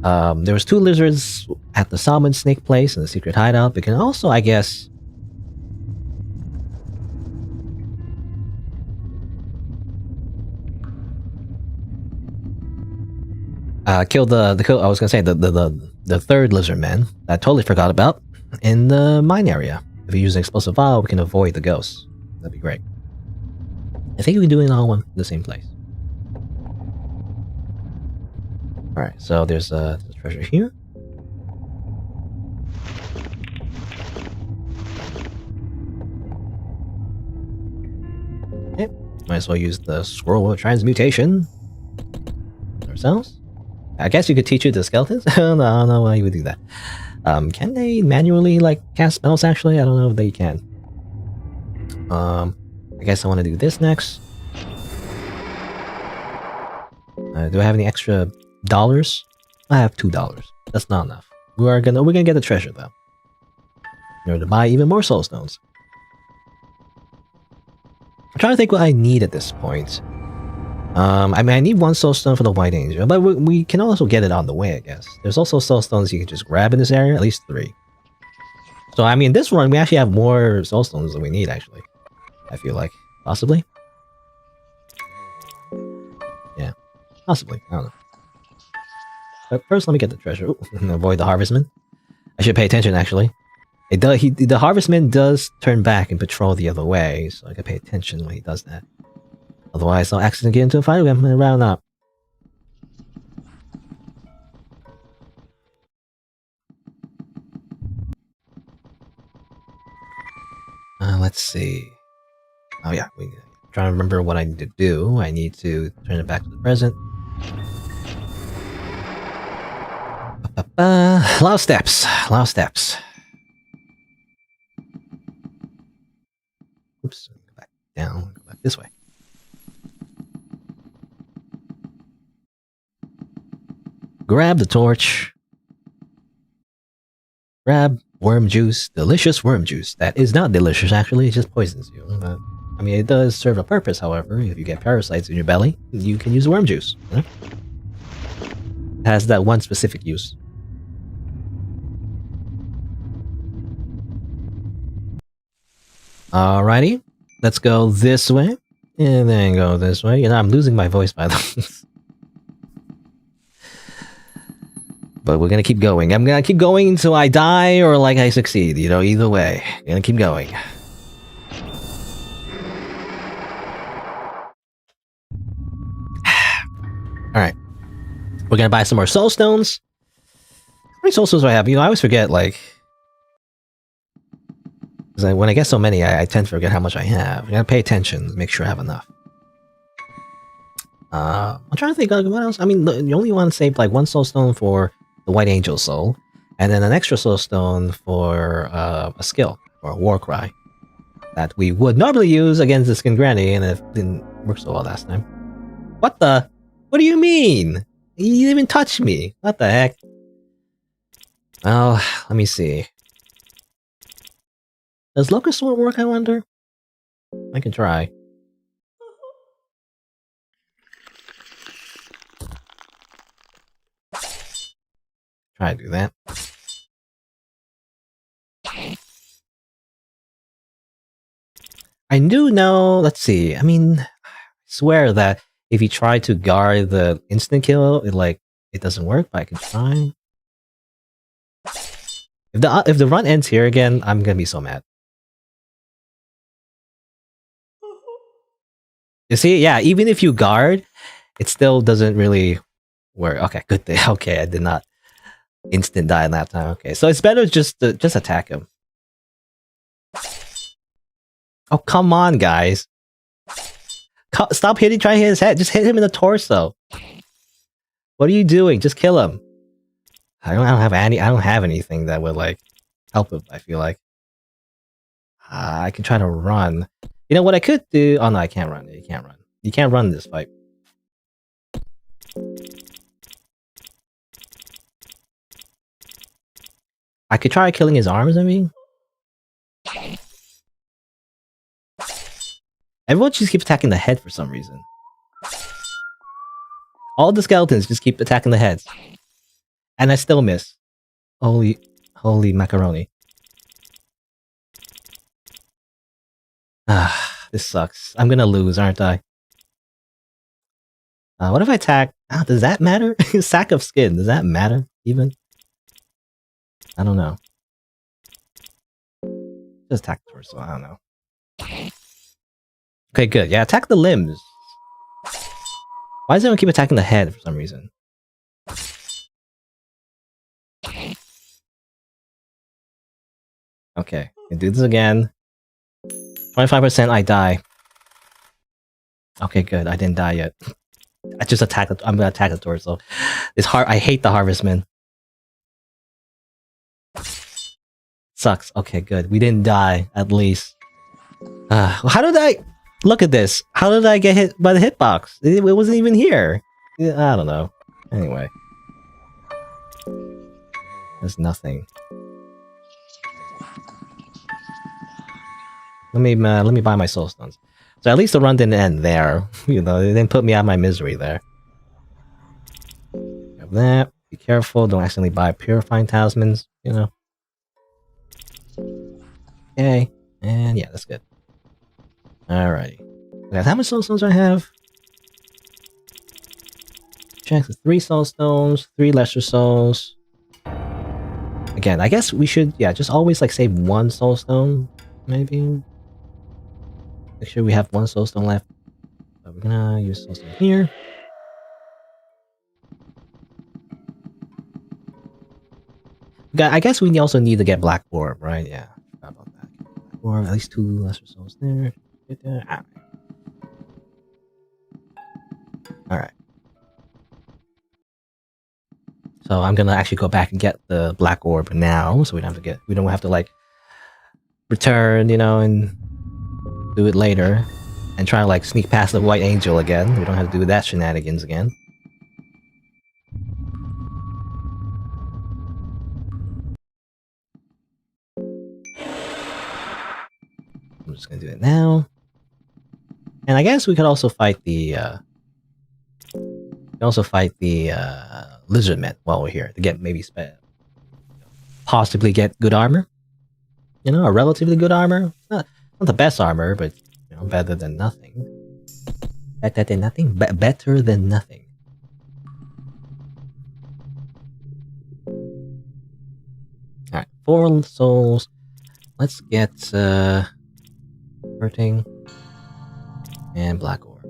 There was 2 lizards at the salmon snake place in the secret hideout. We can also, I guess, kill the I was gonna say the third lizard man that I totally forgot about in the mine area. If you use an explosive vial, we can avoid the ghosts. That'd be great. I think we can do it all in the same place. Alright, so there's the treasure here. Okay, might as well use the scroll of transmutation ourselves. I guess you could teach it to skeletons? I don't know why you would do that. Can they manually like cast spells actually? I don't know if they can. I guess I want to do this next. Do I have any extra dollars? I have $2. That's not enough. We're gonna get the treasure though. In order to buy even more soul stones. I'm trying to think what I need at this point. I mean, I need 1 soul stone for the white angel, but we can also get it on the way, I guess. There's also soul stones you can just grab in this area, at least 3. So, I mean, this run, we actually have more soul stones than we need, actually. I feel like. Possibly? Yeah. Possibly. I don't know. But first, let me get the treasure. Ooh, avoid the harvestman. I should pay attention, actually. The harvestman does turn back and patrol the other way, so I gotta pay attention when he does that. Otherwise, I'll accidentally get into a fight with him and round up. Let's see. Oh yeah, trying to remember what I need to do. I need to turn it back to the present. A lot of steps. A lot of steps. Oops. Go back down. Go back this way. Grab the torch. Grab worm juice. Delicious worm juice. That is not delicious, actually. It just poisons you. I mean, it does serve a purpose, however. If you get parasites in your belly, you can use worm juice. It has that one specific use. Alrighty. Let's go this way. And then go this way. You know, I'm losing my voice, by the way. But we're gonna keep going. I'm gonna keep going until I die or like I succeed. You know, either way, I'm gonna keep going. All right, we're gonna buy some more soul stones. How many soul stones do I have? You know, I always forget. Like, because when I get so many, I tend to forget how much I have. I gotta pay attention, make sure I have enough. I'm trying to think like what else. I mean, you only want to save like one soul stone for the White Angel soul, and then an extra soul stone for a skill or a war cry that we would normally use against the Skin Granny, and it didn't work so well last time. What the? What do you mean? You didn't even touch me. What the heck? Well, let me see. Does Locust Sword work, I wonder? I can try. Try to do that. I do know, let's see, I mean, I swear that if you try to guard the instant kill, it doesn't work, but I can try. If the run ends here again, I'm gonna be so mad. You see, yeah, even if you guard, it still doesn't really work. Okay, good thing. Okay, I did not instant die in that time. Okay, so it's better just to just attack him. Oh, come on, guys. Stop trying to hit his head. Just hit him in the torso. What are you doing? Just kill him. I don't have anything that would like help him, I feel like. I can try to run. You know what I could do? Oh no, I can't run. You can't run. You can't run this fight. I could try killing his arms, I mean. Everyone just keeps attacking the head for some reason. All the skeletons just keep attacking the heads. And I still miss. Holy macaroni. Ah, this sucks. I'm gonna lose, aren't I? What if I attack? Does that matter? Sack of skin, does that matter, even? I don't know. Just attack the torso, I don't know. Okay, good. Yeah, attack the limbs. Why does everyone keep attacking the head for some reason? Okay, can do this again. 25% I die. Okay, good. I didn't die yet. I just attacked it. I'm gonna attack the torso. It's hard. I hate the Harvestman. Sucks. Okay, good. We didn't die, at least. How did I... Look at this. How did I get hit by the hitbox? It wasn't even here. I don't know. Anyway. There's nothing. Let me buy my soul stones. So at least the run didn't end there. You know, it didn't put me out of my misery there. Have that. Be careful. Don't accidentally buy purifying talismans. You know. Okay. And yeah, that's good. Alrighty. Okay, how much soul stones do I have? Check the 3 soul stones, 3 lesser souls. Again, I guess we should, yeah, just always like save 1 soul stone, maybe. Make sure we have 1 soul stone left. So we're gonna use soul stone here. I guess we also need to get black orb, right? Yeah, forgot about that. Black orb, at least 2 lesser souls there. Right there. Alright. So I'm gonna actually go back and get the black orb now, so we don't have to like return, you know, and do it later, and try to like sneak past the White Angel again. We don't have to do that shenanigans again. I'm just gonna do it now. And I guess we could also fight the lizard men while we're here to get possibly get good armor. You know, a relatively good armor. Not the best armor, but you know, better than nothing. Better than nothing. Better than nothing. Alright, 4 souls. Let's get hurting and black ore.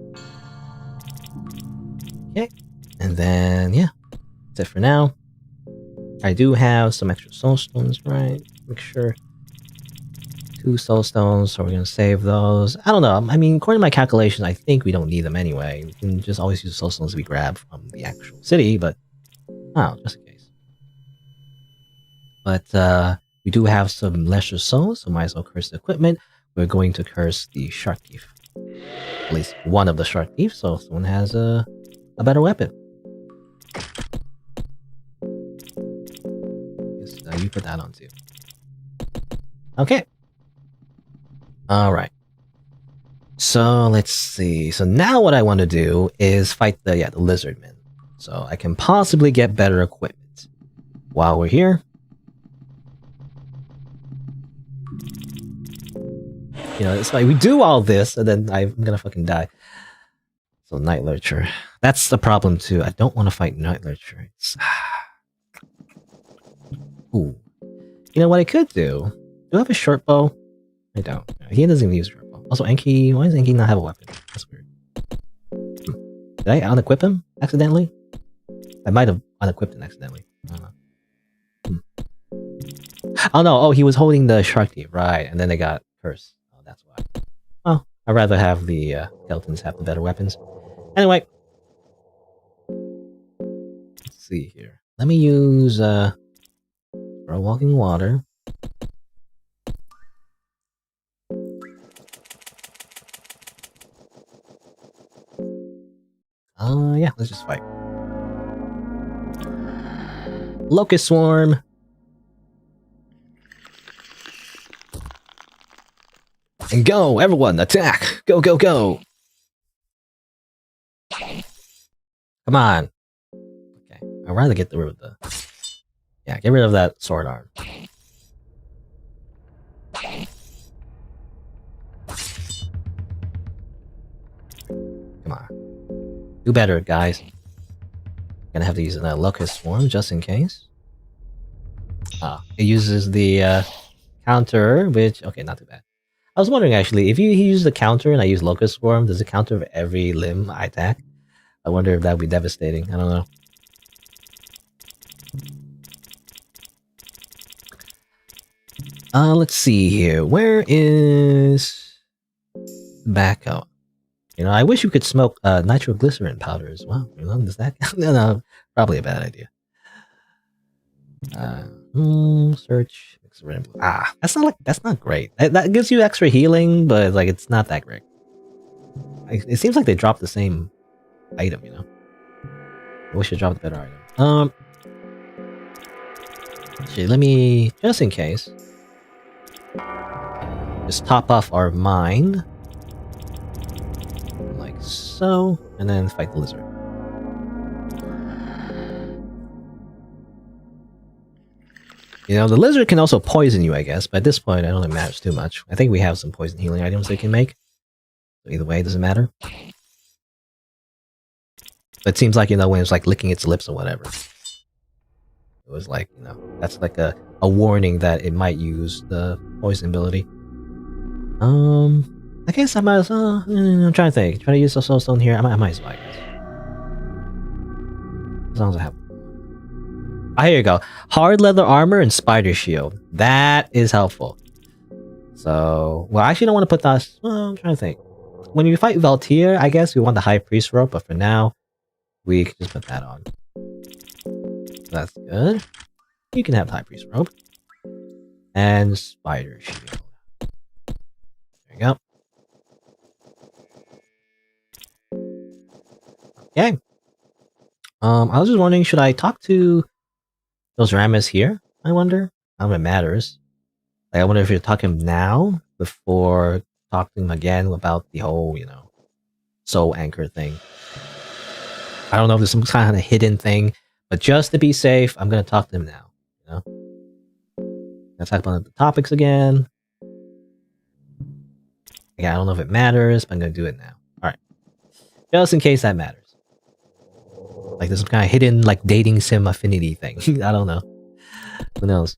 Okay, and then yeah, that's it for now. I do have some extra soul stones, right? Make sure 2 soul stones, so we're gonna save those. I don't know. I mean, according to my calculations, I think we don't need them anyway. We can just always use soul stones we grab from the actual city, but oh, just in case. But we do have some lesser souls, so might as well curse the equipment. We're going to curse the shark thief. At least one of the shark thieves, so someone has a better weapon. Guess you put that on too. Okay. Alright. So let's see. So now what I want to do is fight the lizardmen. So I can possibly get better equipment. While we're here. You know, it's like we do all this and then I'm gonna fucking die. So Night Lurcher. That's the problem too. I don't want to fight Night Lurcher. It's... Ooh. You know what I could do? Do I have a short bow? I don't. He doesn't even use a short bow. Also, Enki... Why does Enki not have a weapon? That's weird. Did I unequip him accidentally? I might have unequipped him accidentally. I don't know. Oh no, oh, he was holding the shark teeth, right, and then they got cursed. Oh, that's why. Oh, I'd rather have the skeletons have the better weapons. Anyway. Let's see here. Let me use for walking water. Yeah, let's just fight. Locust Swarm! And go, everyone, attack! Go, go, go! Come on! Okay, I'd rather get rid of the... Yeah, get rid of that sword arm. Come on. Do better, guys. Gonna have to use a Locust Swarm just in case. Ah, it uses the counter, which... Okay, not too bad. I was wondering actually, if you use the counter and I use Locust Swarm, does it counter for every limb I attack? I wonder if that would be devastating. I don't know. Let's see here. Where is tobacco? You know, I wish you could smoke nitroglycerin powder as well. You know, does that? No, probably a bad idea. Search. Ah, that's not great. That gives you extra healing, but like it's not that great. It seems like they dropped the same item, you know. I wish they dropped a better item. Actually, let me, just in case, just top off our mine. Like so, and then fight the lizard. You know, the lizard can also poison you, I guess, but at this point, I don't think it matters too much. I think we have some poison healing items they can make. So either way, it doesn't matter. But it seems like, you know, when it's like licking its lips or whatever. It was like, you know, that's like a warning that it might use the poison ability. I guess I might as well, I'm trying to think. Try to use the soul stone here. I might as well, I guess. As long as I have. Ah, here you go. Hard leather armor and spider shield. That is helpful. So, well, I actually don't want to put that. Well, I'm trying to think. When we fight Valtier, I guess we want the High Priest rope, but for now, we can just put that on. That's good. You can have the High Priest rope. And spider shield. There you go. Okay. I was just wondering, should I talk to those Ramas here? I wonder. I don't know if it matters. Like, I wonder if you talk to him now before talking to him again about the whole, you know, soul anchor thing. I don't know if there's some kind of hidden thing, but just to be safe, I'm gonna talk to him now. You know, let's talk about the topics again. Yeah, I don't know if it matters, but I'm gonna do it now. All right, just in case that matters. Like there's some kind of hidden like dating sim affinity thing. I don't know. Who knows?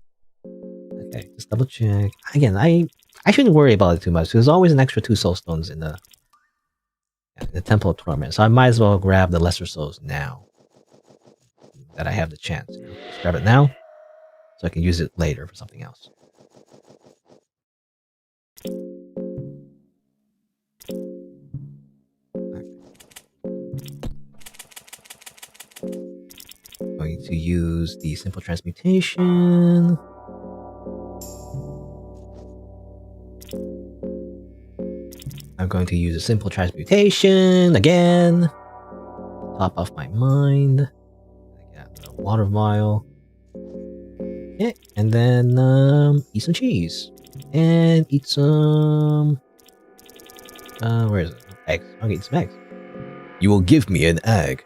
Okay, just double check. Again, I shouldn't worry about it too much. There's always an extra 2 soul stones in the Temple of Torment, so I might as well grab the lesser souls now that I have the chance. You know? Just grab it now, so I can use it later for something else. Going to use the simple transmutation. I'm going to use a simple transmutation again. Top off my mind. I got the water vial. Okay, and then eat some cheese. And eat some where is it? Eggs. I'll eat some eggs. You will give me an egg.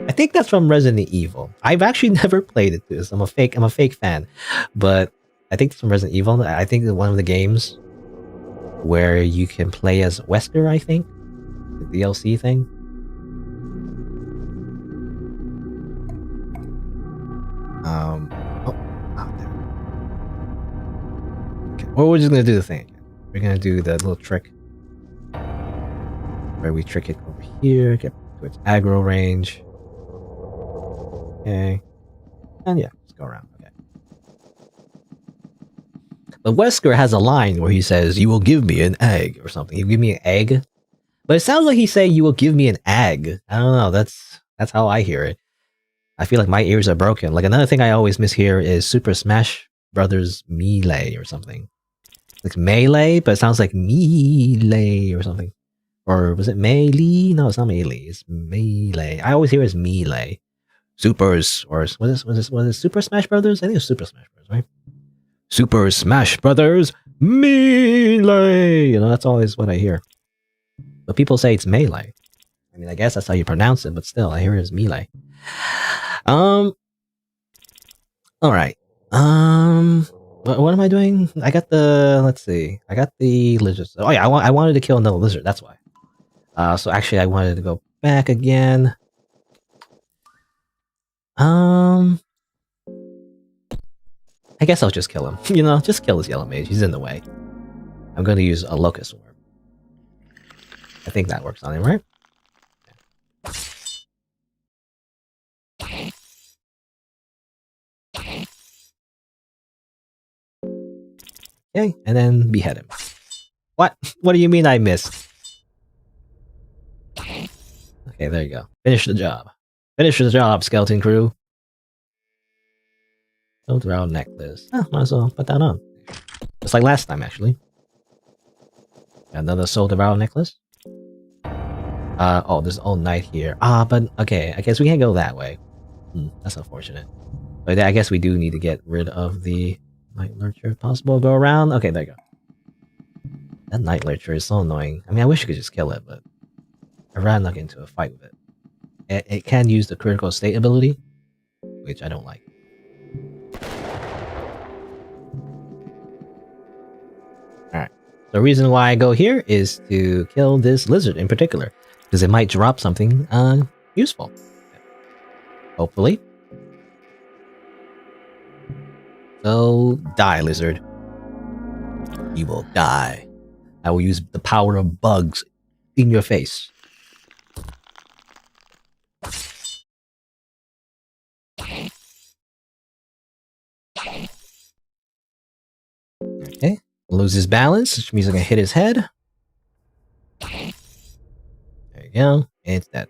I think that's from Resident Evil. I've actually never played it this. I'm a fake fan. But I think it's from Resident Evil. I think it's one of the games where you can play as Wesker, I think. The DLC thing. There. Okay. Well, we're just gonna do the thing again. We're gonna do the little trick where we trick it over here, get to its aggro range. Okay. And yeah, let's go around. Okay. But Wesker has a line where he says, "You will give me an egg," or something. You give me an egg? But it sounds like he's saying, "You will give me an egg." I don't know. That's how I hear it. I feel like my ears are broken. Like another thing I always mishear is Super Smash Brothers Melee or something. Like melee, but it sounds like melee or something. Or was it melee? No, it's not melee. It's melee. I always hear it as melee. Supers or was it Super Smash Brothers? I think it's Super Smash Brothers, right? Super Smash Brothers Melee. You know, that's always what I hear. But people say it's melee. I mean, I guess that's how you pronounce it, but still, I hear it as melee. All right. What am I doing? I got the. Let's see. I got the lizards. Oh yeah, I wanted to kill another lizard. That's why. So actually, I wanted to go back again. I guess I'll just kill him. You know, just kill this yellow mage. He's in the way. I'm going to use a locust worm. I think that works on him, right? Okay, and then behead him. What? What do you mean I missed? Okay, there you go. Finish the job. Finish the job, skeleton crew. Soul Devoured necklace. Oh, might as well put that on. Just like last time, actually. Another Soul Devoured necklace. Oh, there's all night here. But okay, I guess we can't go that way. That's unfortunate. But I guess we do need to get rid of the Night Lurcher if possible. Go around. Okay, there you go. That Night Lurcher is so annoying. I mean, I wish I could just kill it, but I'd rather not get into a fight with it. It can use the critical state ability, which I don't like. Alright. The reason why I go here is to kill this lizard in particular, because it might drop something useful. Hopefully. So, die, lizard. You will die. I will use the power of bugs in your face. Okay. Loses balance, which means I'm gonna hit his head. There you go. It's dead.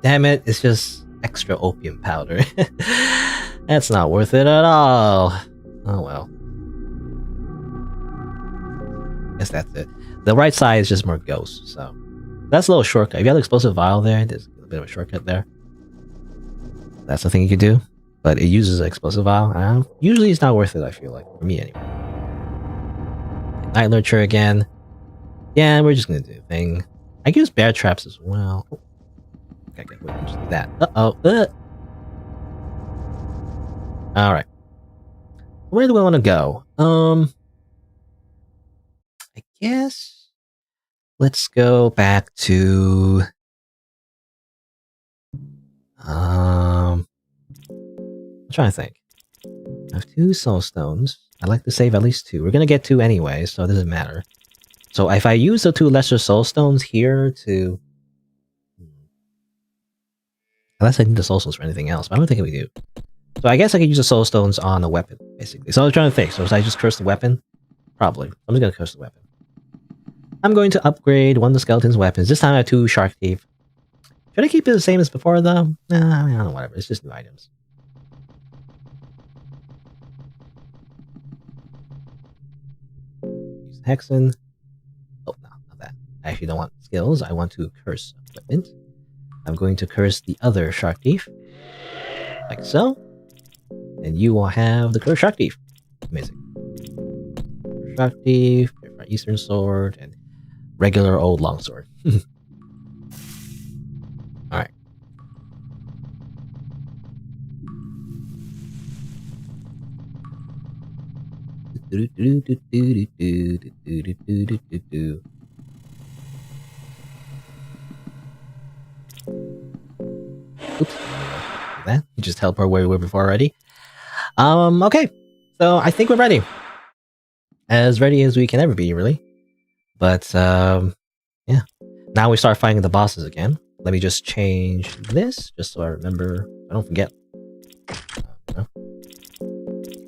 Damn it. It's just extra opium powder. That's not worth it at all. Oh well. Guess that's it. The right side is just more ghosts, so that's a little shortcut. If you have the explosive vial there, there's a bit of a shortcut there. That's the thing you could do, but it uses an explosive vial. Usually it's not worth it, I feel like, for me anyway. Night Lurcher again. Yeah, we're just gonna do a thing. I can use bear traps as well. Okay, we can just do that. Alright. Where do I want to go? I guess let's go back to trying to think. I have 2 soul stones. I'd like to save at least 2. We're gonna get 2 anyway, so it doesn't matter. So if I use the 2 lesser soul stones here to... Unless I need the soul stones for anything else, but I don't think we do. So I guess I could use the soul stones on a weapon, basically. So I was trying to think. So should I just curse the weapon? Probably. I'm just gonna curse the weapon. I'm going to upgrade one of the skeleton's weapons. This time I have 2 shark teeth. Should I keep it the same as before, though? Nah, I don't know, whatever. It's just new items. Use Hexen. Oh, no, not that. I actually don't want skills. I want to curse equipment. I'm going to curse the other shark teeth. Like so. And you will have the cursed shark teeth. Amazing. Shark teeth, Eastern sword, and regular old longsword. Alright. Oops. That. You just teleport where we were before already. Okay. So I think we're ready. As ready as we can ever be, really. But, yeah. Now we start fighting the bosses again. Let me just change this, just so I remember. I don't forget.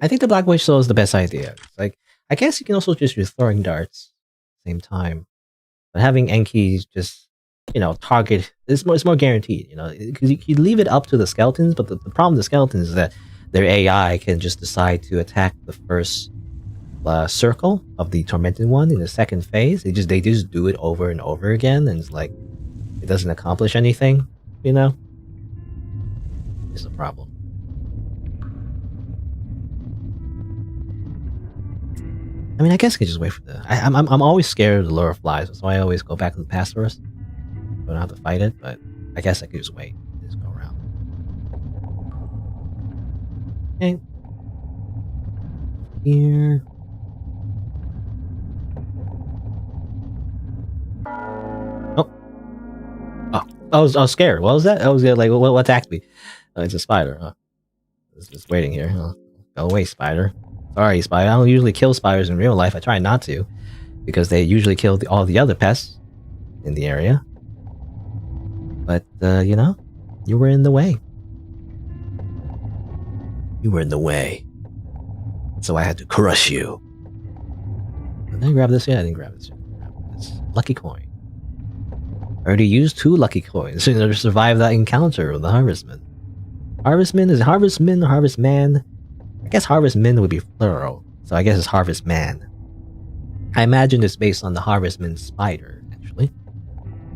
I think the Black Witch Soul is the best idea. It's like, I guess you can also just use throwing darts at the same time. But having Enki just, you know, target, it's more guaranteed, you know, because you leave it up to the skeletons, but the problem with the skeletons is that their AI can just decide to attack the first circle of the tormented one in the second phase. They just do it over and over again, and it's like it doesn't accomplish anything, you know. It's a problem. I mean, I guess I could just wait for the. I'm always scared of the lure of flies, so I always go back to the past first. I don't have to fight it, but I guess I could just wait. Just go around. Okay. Here. Oh, I was scared. What was that? I was like, what attacked me? Oh, it's a spider. Huh? It's just waiting here. Huh? Go away, spider. Sorry, spider. I don't usually kill spiders in real life. I try not to, because they usually kill all the other pests in the area. But, you know, you were in the way. You were in the way. So I had to crush you. Did I grab this yet? I didn't grab this yet. This lucky coin. I already used 2 lucky coins in order to survive that encounter with the Harvestman. Harvestman? Is it Harvestman or Harvestman? I guess Harvestman would be plural, so I guess it's Harvestman. I imagine it's based on the Harvestman spider, actually.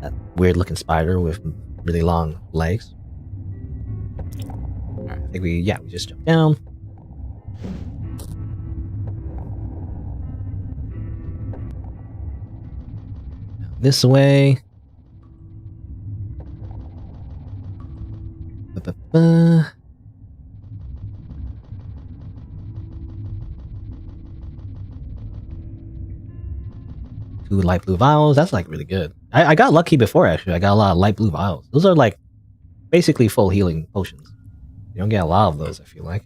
That weird looking spider with really long legs. Alright, I think we just jumped down. This way. Ba-ba-ba. Two light blue vials. That's like really good. I got lucky before, actually. I got a lot of light blue vials. Those are like basically full healing potions. You don't get a lot of those, I feel like.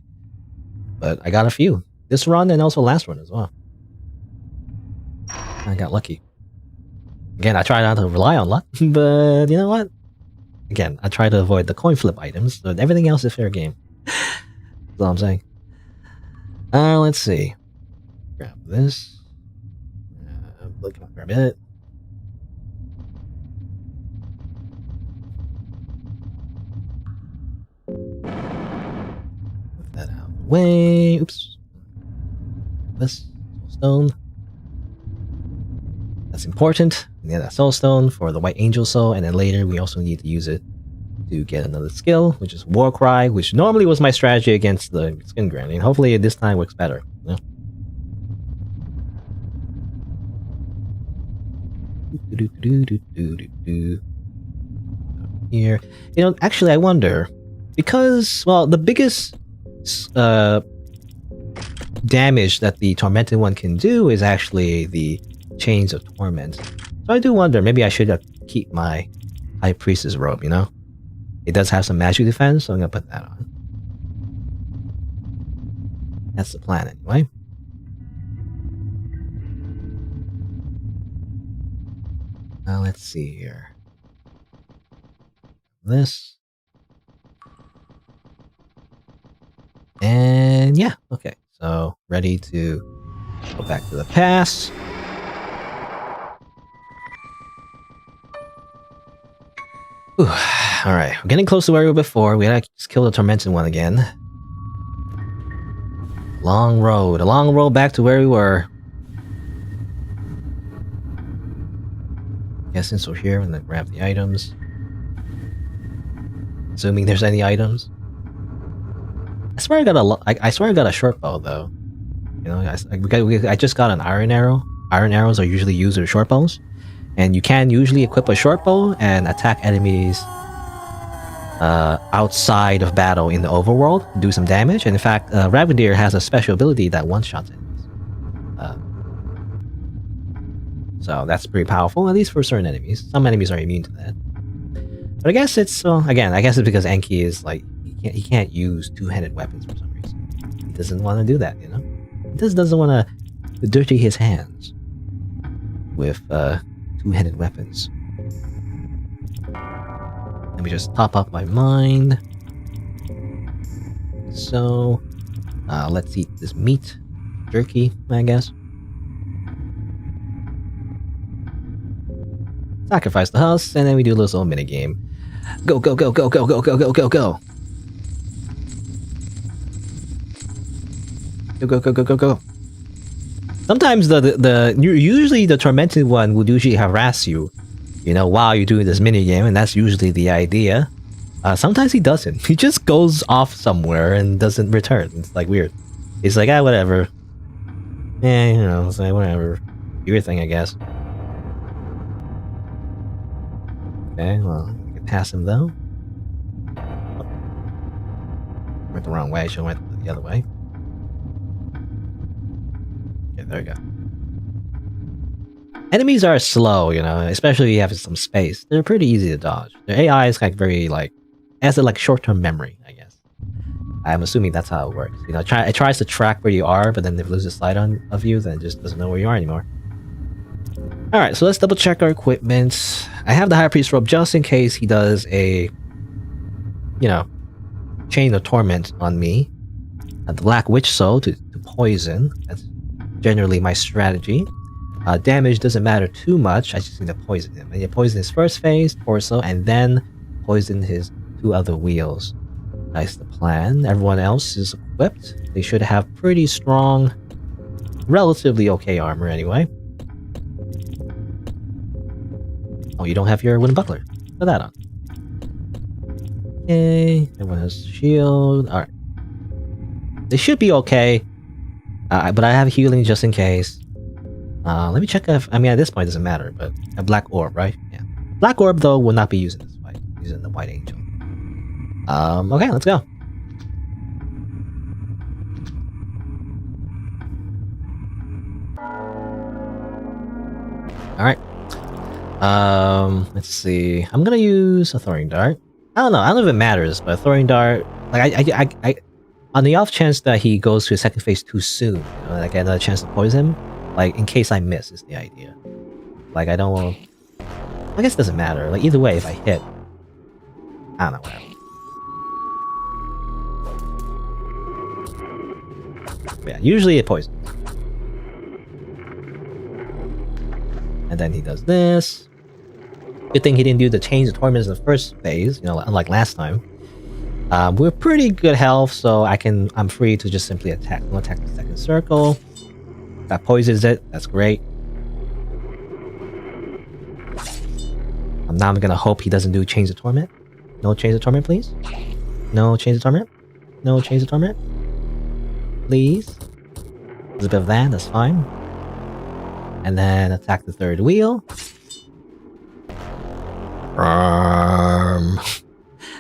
But I got a few. This run and also last run as well. I got lucky. Again, I try not to rely on luck, but you know what? Again, I try to avoid the coin flip items, so everything else is fair game. That's all I'm saying. Let's see. Grab this. Grab it. Move that out of the way. Oops. This stone. That's important. We need that soul stone for the white angel soul, and then later we also need to use it to get another skill, which is War Cry, which normally was my strategy against the skin granny, and hopefully this time works better. You know? Here, you know, actually, I wonder because, well, the biggest damage that the tormented one can do is actually the chains of torment. So I do wonder, maybe I should keep my high priestess robe, you know? It does have some magic defense, so I'm gonna put that on. That's the plan anyway. Now let's see here. This. And yeah, okay. So ready to go back to the past. Alright, we're getting close to where we were before. We gotta just kill the tormented one again. A long road back to where we were. Guess since we're here, I'm gonna grab the items. Assuming there's any items. I swear I swear I got a short bow though. You know, I just got an iron arrow. Iron arrows are usually used with short bows, and you can usually equip a short bow and attack enemies outside of battle in the overworld, do some damage. And in fact, Ravendeer has a special ability that one-shots enemies. So that's pretty powerful, at least for certain enemies. Some enemies are immune to that. But I guess it's again, I guess it's because Enki is like he can't use two-handed weapons for some reason. He doesn't want to do that, you know. He just doesn't want to dirty his hands with two-handed weapons. Let me just top up my mind. So, let's eat this meat. Jerky, I guess. Sacrifice the husk, and then we do this little minigame. Go, go, go, go, go, go, go, go, go, go! Go, go, go, go, go, go. Sometimes usually the tormented one would usually harass you, you know, while you're doing this minigame, and that's usually the idea. Sometimes he doesn't. He just goes off somewhere and doesn't return. It's like weird. He's like, whatever. Yeah, you know, it's like, whatever. Do your thing, I guess. Okay, well, I can pass him though. Oh. Went the wrong way, I should have went the other way. Okay, there we go. Enemies are slow, you know, especially if you have some space. They're pretty easy to dodge. Their AI is like very has a like short-term memory, I guess. I'm assuming that's how it works. You know, it tries to track where you are, but then if it loses sight of you, then it just doesn't know where you are anymore. Alright, so let's double check our equipment. I have the High Priest robe just in case he does a, you know, chain of torment on me. The Black Witch Soul to poison. That's generally my strategy. Damage doesn't matter too much, I just need to poison him. I need to poison his first phase, torso, and then poison his two other wheels. That's the plan. Everyone else is equipped. They should have pretty strong, relatively okay armor anyway. Oh, you don't have your wooden buckler. Put that on. Okay, everyone has shield. Alright. They should be okay. But I have healing just in case. Let me check if... I mean, at this point it doesn't matter, but... A black orb, right? Yeah. Black orb, though, will not be used in this fight. Using the white angel. Okay, let's go. Alright. Let's see. I'm gonna use a throwing dart. I don't know if it matters, but a throwing dart... Like, I on the off chance that he goes to his second phase too soon, you know, like I get another chance to poison him, like in case I miss is the idea. Like I don't want... I guess it doesn't matter. Like either way, if I hit, I don't know, whatever. But yeah, usually it poisons. And then he does this. Good thing he didn't do the change of torments in the first phase, you know, unlike last time. We're pretty good health, so I'm free to just simply attack. I'm gonna attack the second circle. That poisons it, that's great. Now I'm gonna hope he doesn't do Chains of Torment. No Chains of Torment, please. No Chains of Torment. No Chains of Torment. Please. There's a bit of that, that's fine. And then attack the third wheel.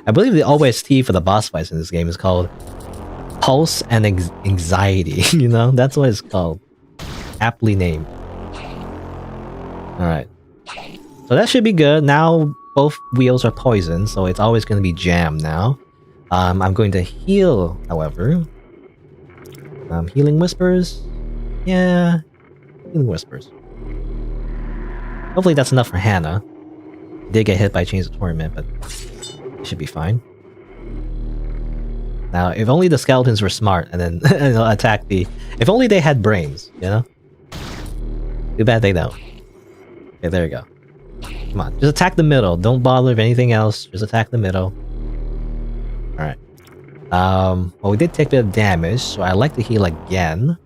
I believe the OST for the boss fights in this game is called Pulse and Anxiety. You know, that's what it's called. Aptly named. Alright. So that should be good. Now both wheels are poisoned, so it's always going to be jammed now. I'm going to heal, however. Healing Whispers? Yeah, Healing Whispers. Hopefully that's enough for Hannah. Did get hit by Chains of Torment, but it should be fine. Now, if only the skeletons were smart and then attack the... If only they had brains, you know? Too bad they don't. Okay, there you go. Come on, just attack the middle. Don't bother with anything else. Just attack the middle. Alright. Well, we did take a bit of damage, so I'd like to heal again.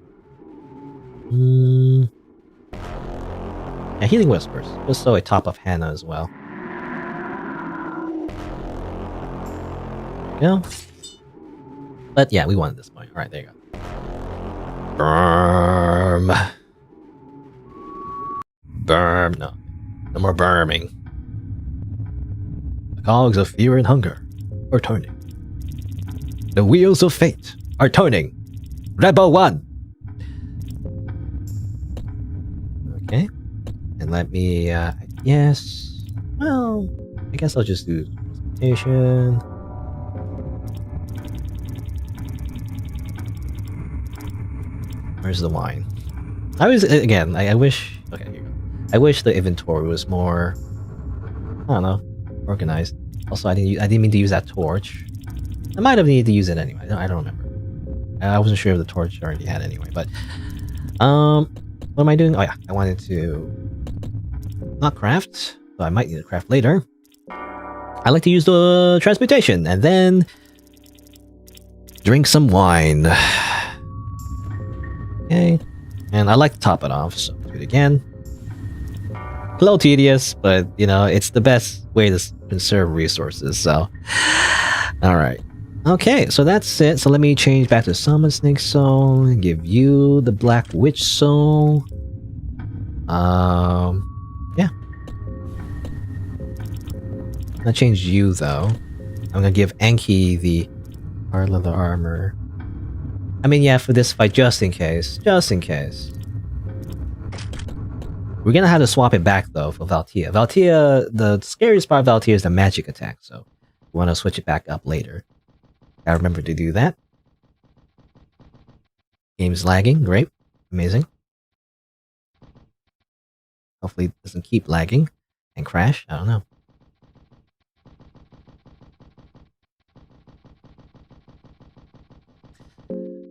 Yeah, Healing Whispers. Just so I top off Hannah as well. There you go. But yeah, we won at this point. Alright, there you go. Burm. Burm. No. No more burming. The cogs of fear and hunger are turning. The wheels of fate are turning. Rebel 1! Okay. And let me, yes. Well, I guess I'll just do presentation. Where's the wine? I was, again, I wish, okay, here you go. I wish the inventory was more, I don't know, organized. Also, I didn't mean to use that torch. I might have needed to use it anyway. I don't remember. I wasn't sure if the torch already had anyway, but what am I doing? Oh yeah, I wanted to not craft, so I might need to craft later. I like to use the transmutation and then drink some wine. Okay, and I like to top it off, so do it again. A little tedious, but you know, it's the best way to conserve resources, so alright. Okay, so that's it. So let me change back to Summon Snake Soul and give you the Black Witch Soul. Yeah. I'm gonna change you though. I'm gonna give Enki the hard leather armor. I mean, yeah, for this fight, just in case. Just in case. We're gonna have to swap it back though for Valtia. Valtia, the scariest part of Valtia is the magic attack, so we want to switch it back up later. I remember to do that. Game's lagging, great, amazing. Hopefully it doesn't keep lagging and crash, I don't know.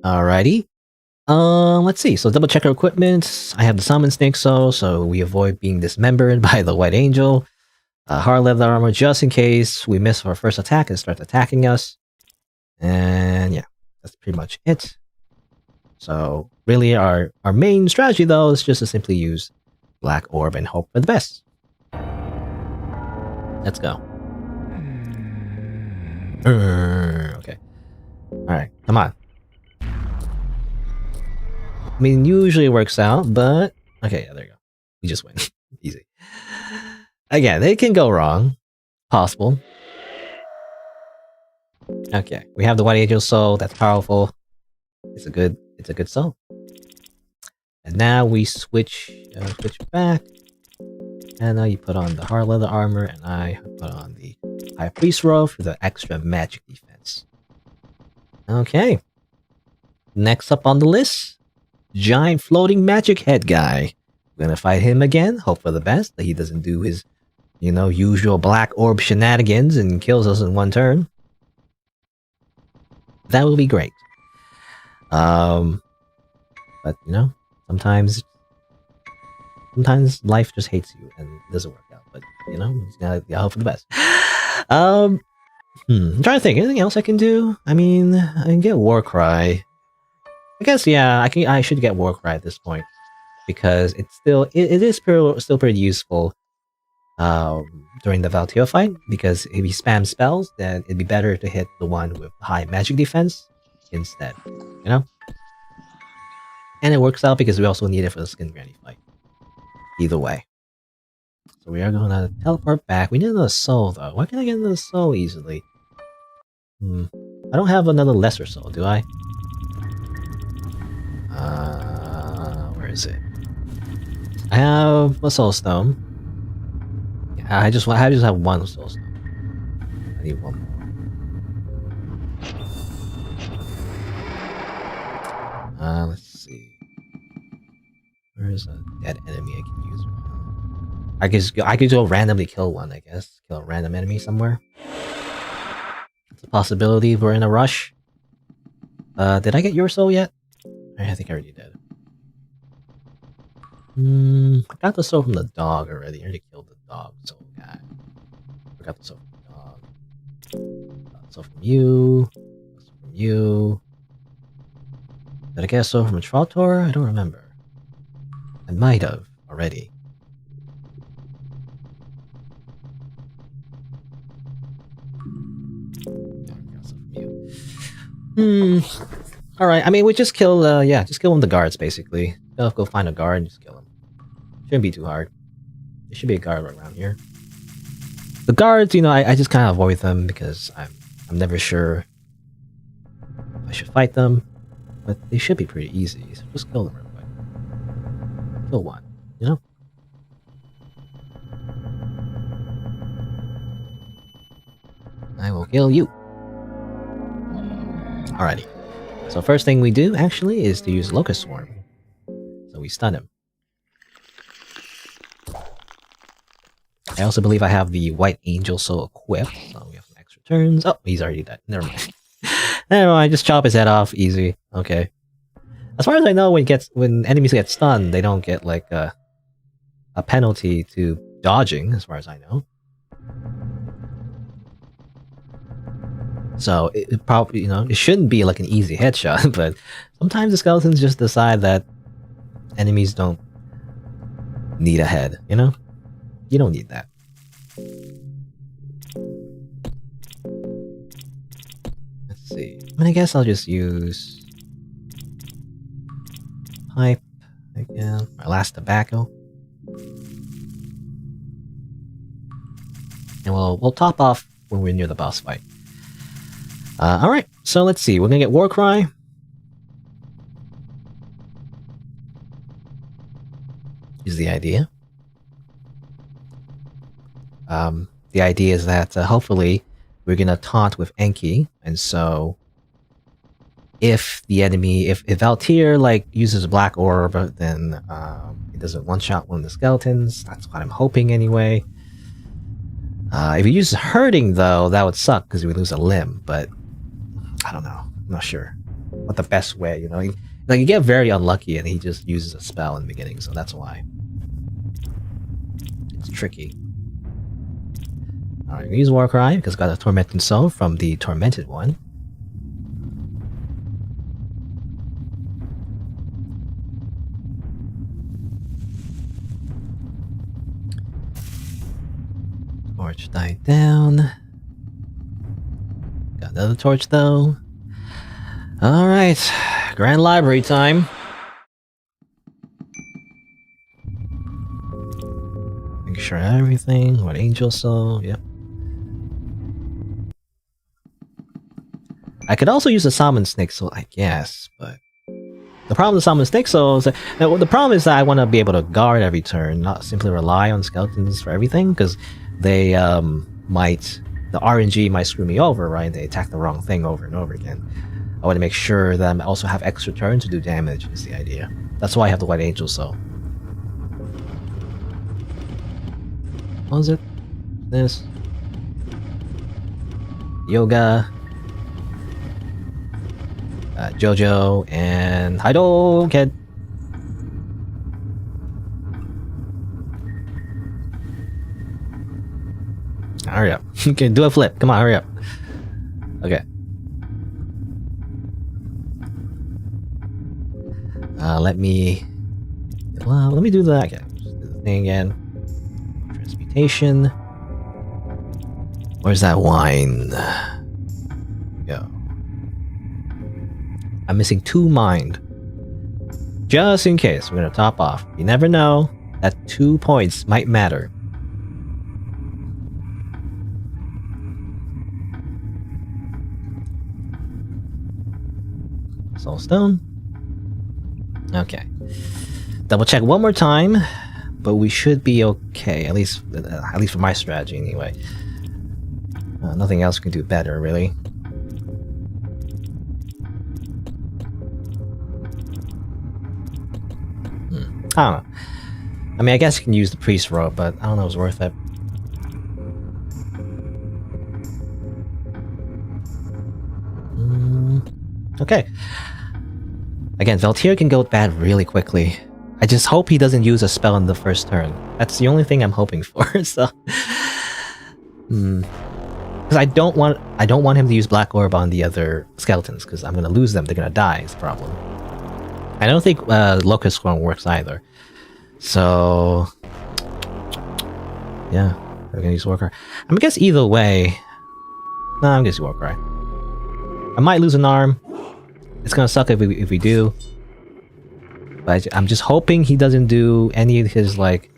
Alrighty. Let's see. So double check our equipment. I have the Summon Snake Soul, so we avoid being dismembered by the White Angel. Hard leather armor just in case we miss our first attack and start attacking us. And yeah, that's pretty much it. So really our main strategy though is just to simply use Black Orb and hope for the best. Let's go. Okay. Alright, come on. I mean, usually it works out, but... Okay, yeah, there you go. We just win. Easy. Again, it can go wrong. Possible. Okay, we have the White Angel Soul. That's powerful. It's a good soul. And now we switch back. And now you put on the hard leather armor, and I put on the High Priest robe for the extra magic defense. Okay. Next up on the list, giant floating magic head guy. We're gonna fight him again. Hope for the best that he doesn't do his, you know, usual Black Orb shenanigans and kills us in one turn. That will be great. But you know, sometimes life just hates you and it doesn't work out. But you know, you gotta hope for the best. I'm trying to think. Anything else I can do? I mean, I can get Warcry. I guess yeah, I should get Warcry at this point because it's still it is still pretty useful during the Valtio fight, because if you spam spells, then it'd be better to hit the one with high magic defense instead, you know? And it works out because we also need it for the Skin Granny fight. Either way. So we are going to teleport back. We need another soul though. Why can't I get another soul easily? I don't have another lesser soul, do I? Where is it? I have a soul stone. Yeah, I just have one soul stone. I need one more. Let's see. Where's a dead enemy I can use? I could go randomly kill one, I guess. Kill a random enemy somewhere. It's a possibility if we're in a rush. Did I get your soul yet? I think I already did. I got the soul from the dog already. I already killed the dog soul guy. I got the soul from the dog. Got the soul from you. Soul from you. Did I get a soul from a Trolltor? I don't remember. I might have already. Alright, I mean, we just kill, just kill one of the guards, basically. Go find a guard and just kill him. Shouldn't be too hard. There should be a guard right around here. The guards, you know, I just kind of avoid them because I'm never sure if I should fight them. But they should be pretty easy, so just kill them real quick. Kill one, you know? I will kill you. Alrighty. So first thing we do, actually, is to use Locust Swarm. So we stun him. I also believe I have the White Angel Soul equipped, so we have some extra turns. Oh, he's already dead. Never mind. Never mind, just chop his head off. Easy. Okay. As far as I know, when enemies get stunned, they don't get like a penalty to dodging, as far as I know. So it probably, you know, it shouldn't be like an easy headshot, but sometimes the skeletons just decide that enemies don't need a head, you know? You don't need that. Let's see. I mean, I guess I'll just use pipe again. My last tobacco. And we'll top off when we're near the boss fight. Alright, so let's see. We're gonna get Warcry. Is the idea. The idea is that hopefully we're gonna taunt with Enki, and so if the enemy, if Valtyr like uses a black orb, then it doesn't one-shot one of the skeletons. That's what I'm hoping anyway. If he uses hurting though, that would suck because we lose a limb, but I don't know. I'm not sure what the best way, you know. Like you get very unlucky and he just uses a spell in the beginning, so that's why. It's tricky. Alright, we use Warcry because I got a Tormented Soul from the Tormented one. Torch died down. Got another torch though. Alright, Grand Library time. Make sure everything. What Angel Soul? Yep. I could also use a Summon Snake Soul, I guess, but the problem with Summon Snake Soul is that the problem is that I want to be able to guard every turn, not simply rely on skeletons for everything, because they the RNG might screw me over, right? They attack the wrong thing over and over again. I want to make sure that I also have extra turns to do damage, is the idea. That's why I have the White Angel Soul. What was it? This. Yoga. Jojo, and Heido, hurry up. Okay, do a flip. Come on, hurry up. Okay. Let me do that again. Just do the thing again. Transmutation. Where's that wine? Go. I'm missing 2 mind. Just in case, we're gonna top off. You never know. That 2 points might matter. Soul Stone. Okay. Double check one more time, but we should be okay. At least for my strategy, anyway. Nothing else can do better, really. I don't know. I mean, I guess you can use the priest robe, but I don't know if it's worth it. Okay. Again, Valtier can go bad really quickly. I just hope he doesn't use a spell in the first turn. That's the only thing I'm hoping for. So, because I don't want him to use Black Orb on the other skeletons because I'm gonna lose them. They're gonna die. Is the problem. I don't think Locust Swarm works either. So, yeah, we're gonna use Warcry. I guess either way. No, I'm gonna use Warcry. I might lose an arm. It's gonna suck if we do. But I'm just hoping he doesn't do any of his, like,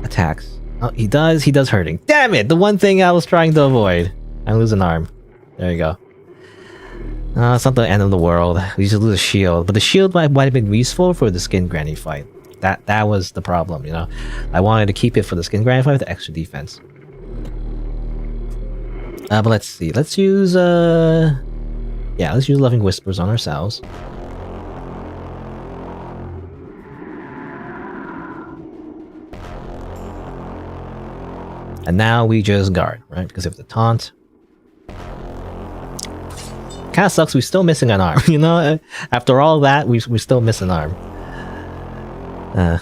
attacks. Oh, he does. He does hurting. Damn it! The one thing I was trying to avoid. I lose an arm. There you go. It's not the end of the world. We just lose a shield. But the shield might have been useful for the Skin Granny fight. That was the problem, you know? I wanted to keep it for the Skin Granny fight with the extra defense. But let's see. Let's use, yeah, let's use Loving Whispers on ourselves. And now we just guard, right? Because of the taunt. Kinda sucks, we're still missing an arm, you know? After all that, we still miss an arm. Yeah,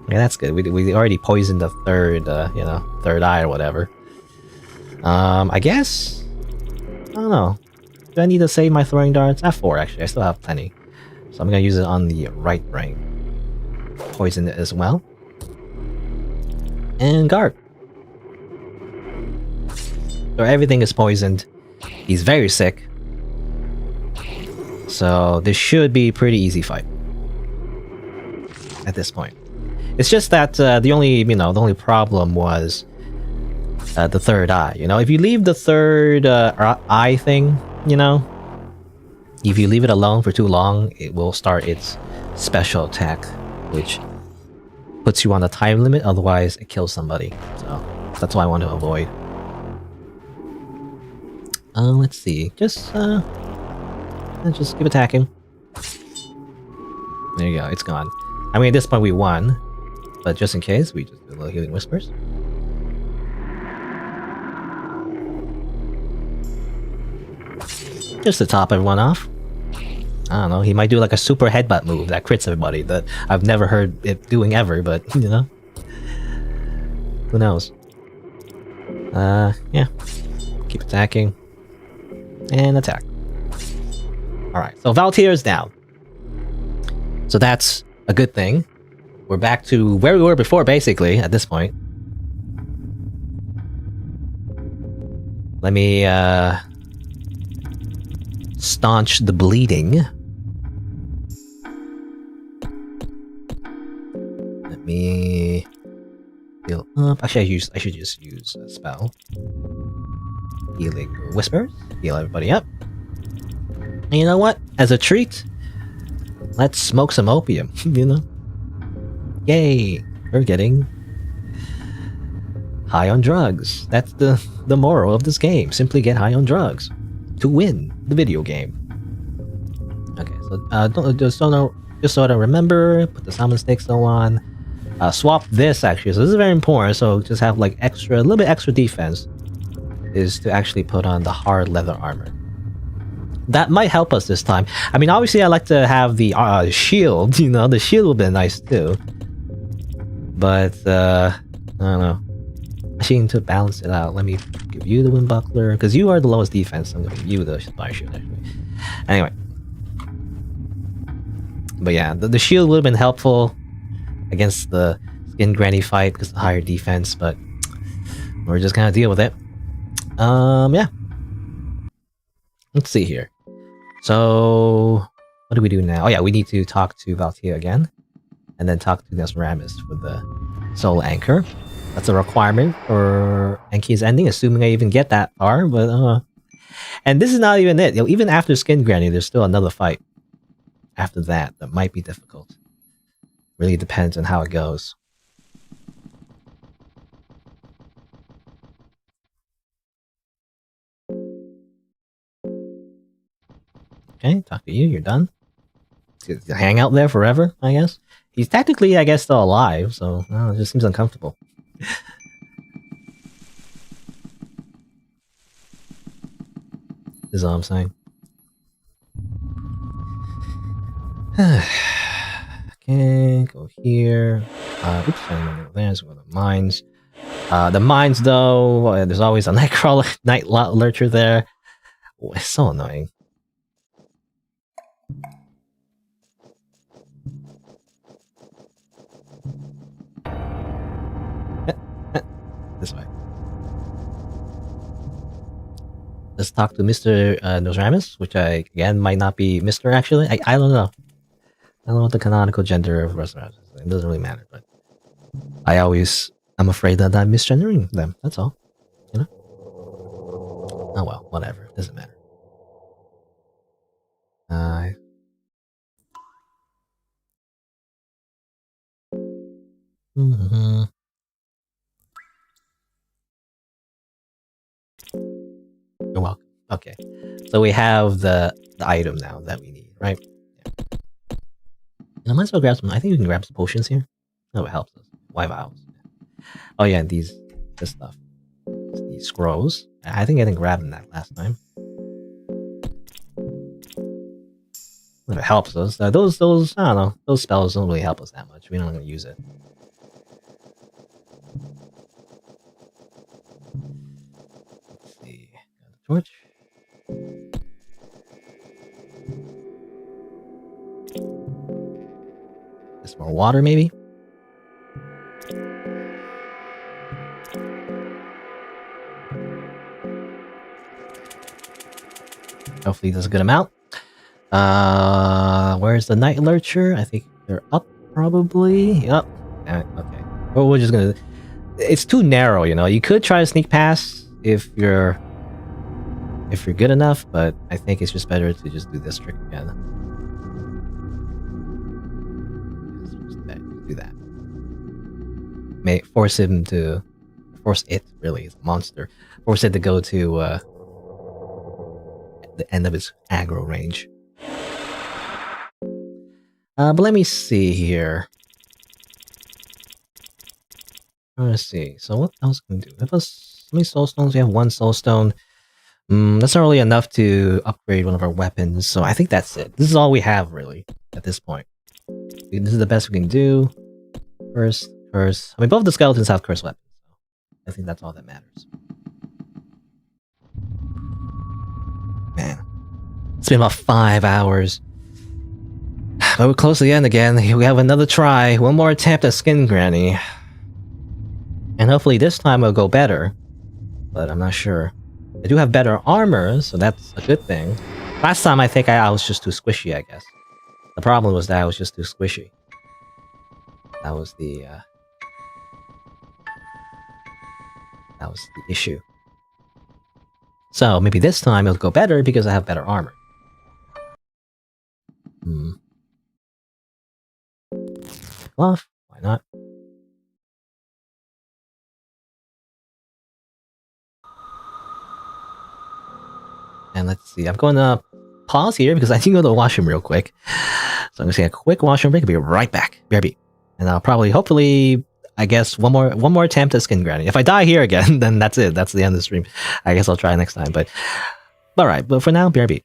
that's good. We already poisoned the third, you know, third eye or whatever. I guess? I don't know. Do I need to save my throwing darts? I have 4, actually. I still have plenty. So I'm gonna use it on the right brain. Poison it as well. And guard. So everything is poisoned. He's very sick. So this should be a pretty easy fight. At this point. It's just that the only problem was the third eye. You know, if you leave the third eye thing, you know, if you leave it alone for too long, it will start its special attack, which puts you on a time limit, otherwise it kills somebody. So that's what I want to avoid. Let's see. Just keep attacking. There you go, it's gone. I mean, at this point we won, but just in case, we just do a little Healing Whispers. Just to top everyone off. I don't know, he might do like a super headbutt move that crits everybody that I've never heard it doing ever, but, you know. Who knows? Yeah. Keep attacking. And attack. Alright, so Valtier is down. So that's a good thing. We're back to where we were before, basically, at this point. Let me, staunch the bleeding. Let me heal up. Actually, I should just use a spell. Healing Whispers. Heal everybody up. And you know what? As a treat, let's smoke some opium, you know? Yay! We're getting high on drugs. That's the moral of this game. Simply get high on drugs to win the video game. Okay, so just so I don't remember, put the salmon steak still on. Swap this actually. So this is very important. So just have like a little bit extra defense. Is to actually put on the hard leather armor. That might help us this time. I mean, obviously I like to have the shield, you know, the shield would be nice too. But, I don't know. Actually, need to balance it out. Let me give you the wind buckler, because you are the lowest defense. So I'm going to give you the fire shield, actually. Anyway. But yeah, the shield would have been helpful against the Skin Granny fight, because the higher defense, but we're just going to deal with it. Yeah. Let's see here. So, what do we do now? Oh yeah, we need to talk to Valtier again. And then talk to Nesramis for the Soul Anchor. That's a requirement for Enki's Ending, assuming I even get that far, but and this is not even it. You know, even after Skin Granny, there's still another fight. After that might be difficult. Really depends on how it goes. Okay, talk to you, you're done. to hang out there forever, I guess. He's technically, I guess, still alive, so it just seems uncomfortable. Is all I'm saying. Okay, go here. Oops, I don't know there. So go to the mines. The mines, though, there's always a night lurcher there. Oh, it's so annoying. This way. Let's talk to Mr. Nostramus, which again might not be Mr. actually. I don't know. I don't know what the canonical gender of Nostramus is. It doesn't really matter, but I'm afraid that I'm misgendering them. That's all. You know? Oh well, whatever. It doesn't matter. Mm-hmm. You're welcome. Okay. So we have the item now that we need, right? Yeah. And I might as well grab some. I think we can grab some potions here. Oh, it helps us. Why vials? Oh yeah, this stuff. These scrolls. I think I didn't grab them that last time. If it helps us. Those I don't know. Those spells don't really help us that much. We don't really use it. Let's see. Got the torch. Just more water, maybe. Hopefully that's a good amount. Where's the night lurcher? I think they're up, probably. Yep. Okay. Well, we're just gonna. It's too narrow, you know. You could try to sneak past if you're good enough, but I think it's just better to just do this trick again. Just do that. Force it. Really, it's a monster. Force it to go to the end of its aggro range. But let me see here. Let's see. So what else can we do? How many soul stones? We have one soul stone. That's not really enough to upgrade one of our weapons. So I think that's it. This is all we have really at this point. This is the best we can do. Curse. I mean, both the skeletons have cursed weapons. So I think that's all that matters. Man, it's been about 5 hours. But we're close to the end again. We have another try. One more attempt at Skin Granny. And hopefully this time it'll go better. But I'm not sure. I do have better armor, so that's a good thing. Last time I think I was just too squishy, I guess. The problem was that I was just too squishy. That was the issue. So maybe this time it'll go better because I have better armor. Off. Why not? And let's see. I'm going to pause here because I need to go to the washroom real quick. So I'm going to take a quick washroom break. I'll be right back. BRB. And I'll probably, hopefully, I guess one more attempt at Skin Granny. If I die here again, then that's it. That's the end of the stream. I guess I'll try next time. But all right. But for now, BRB.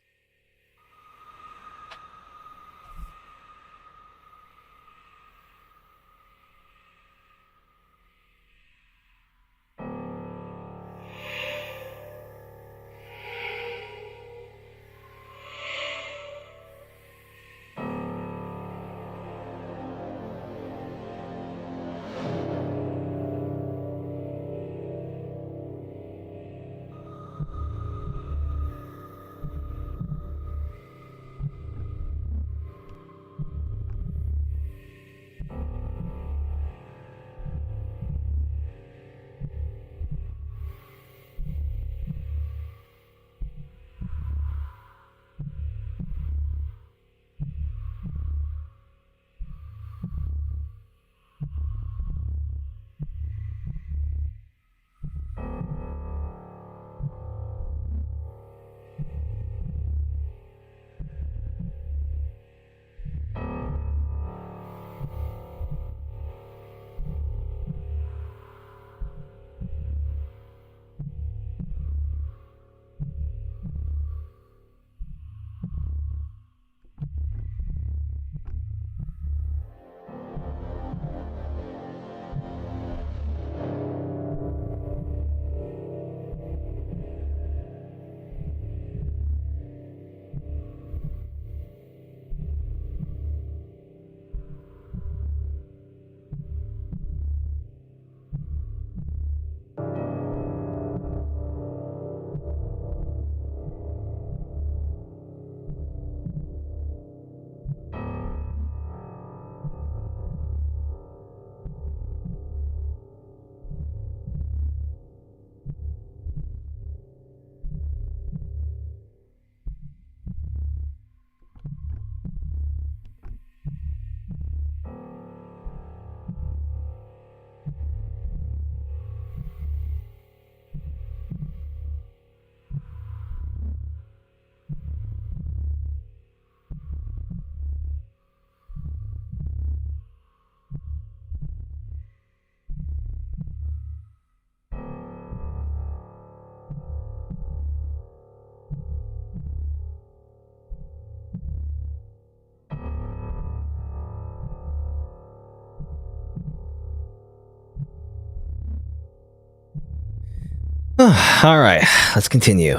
All right, let's continue.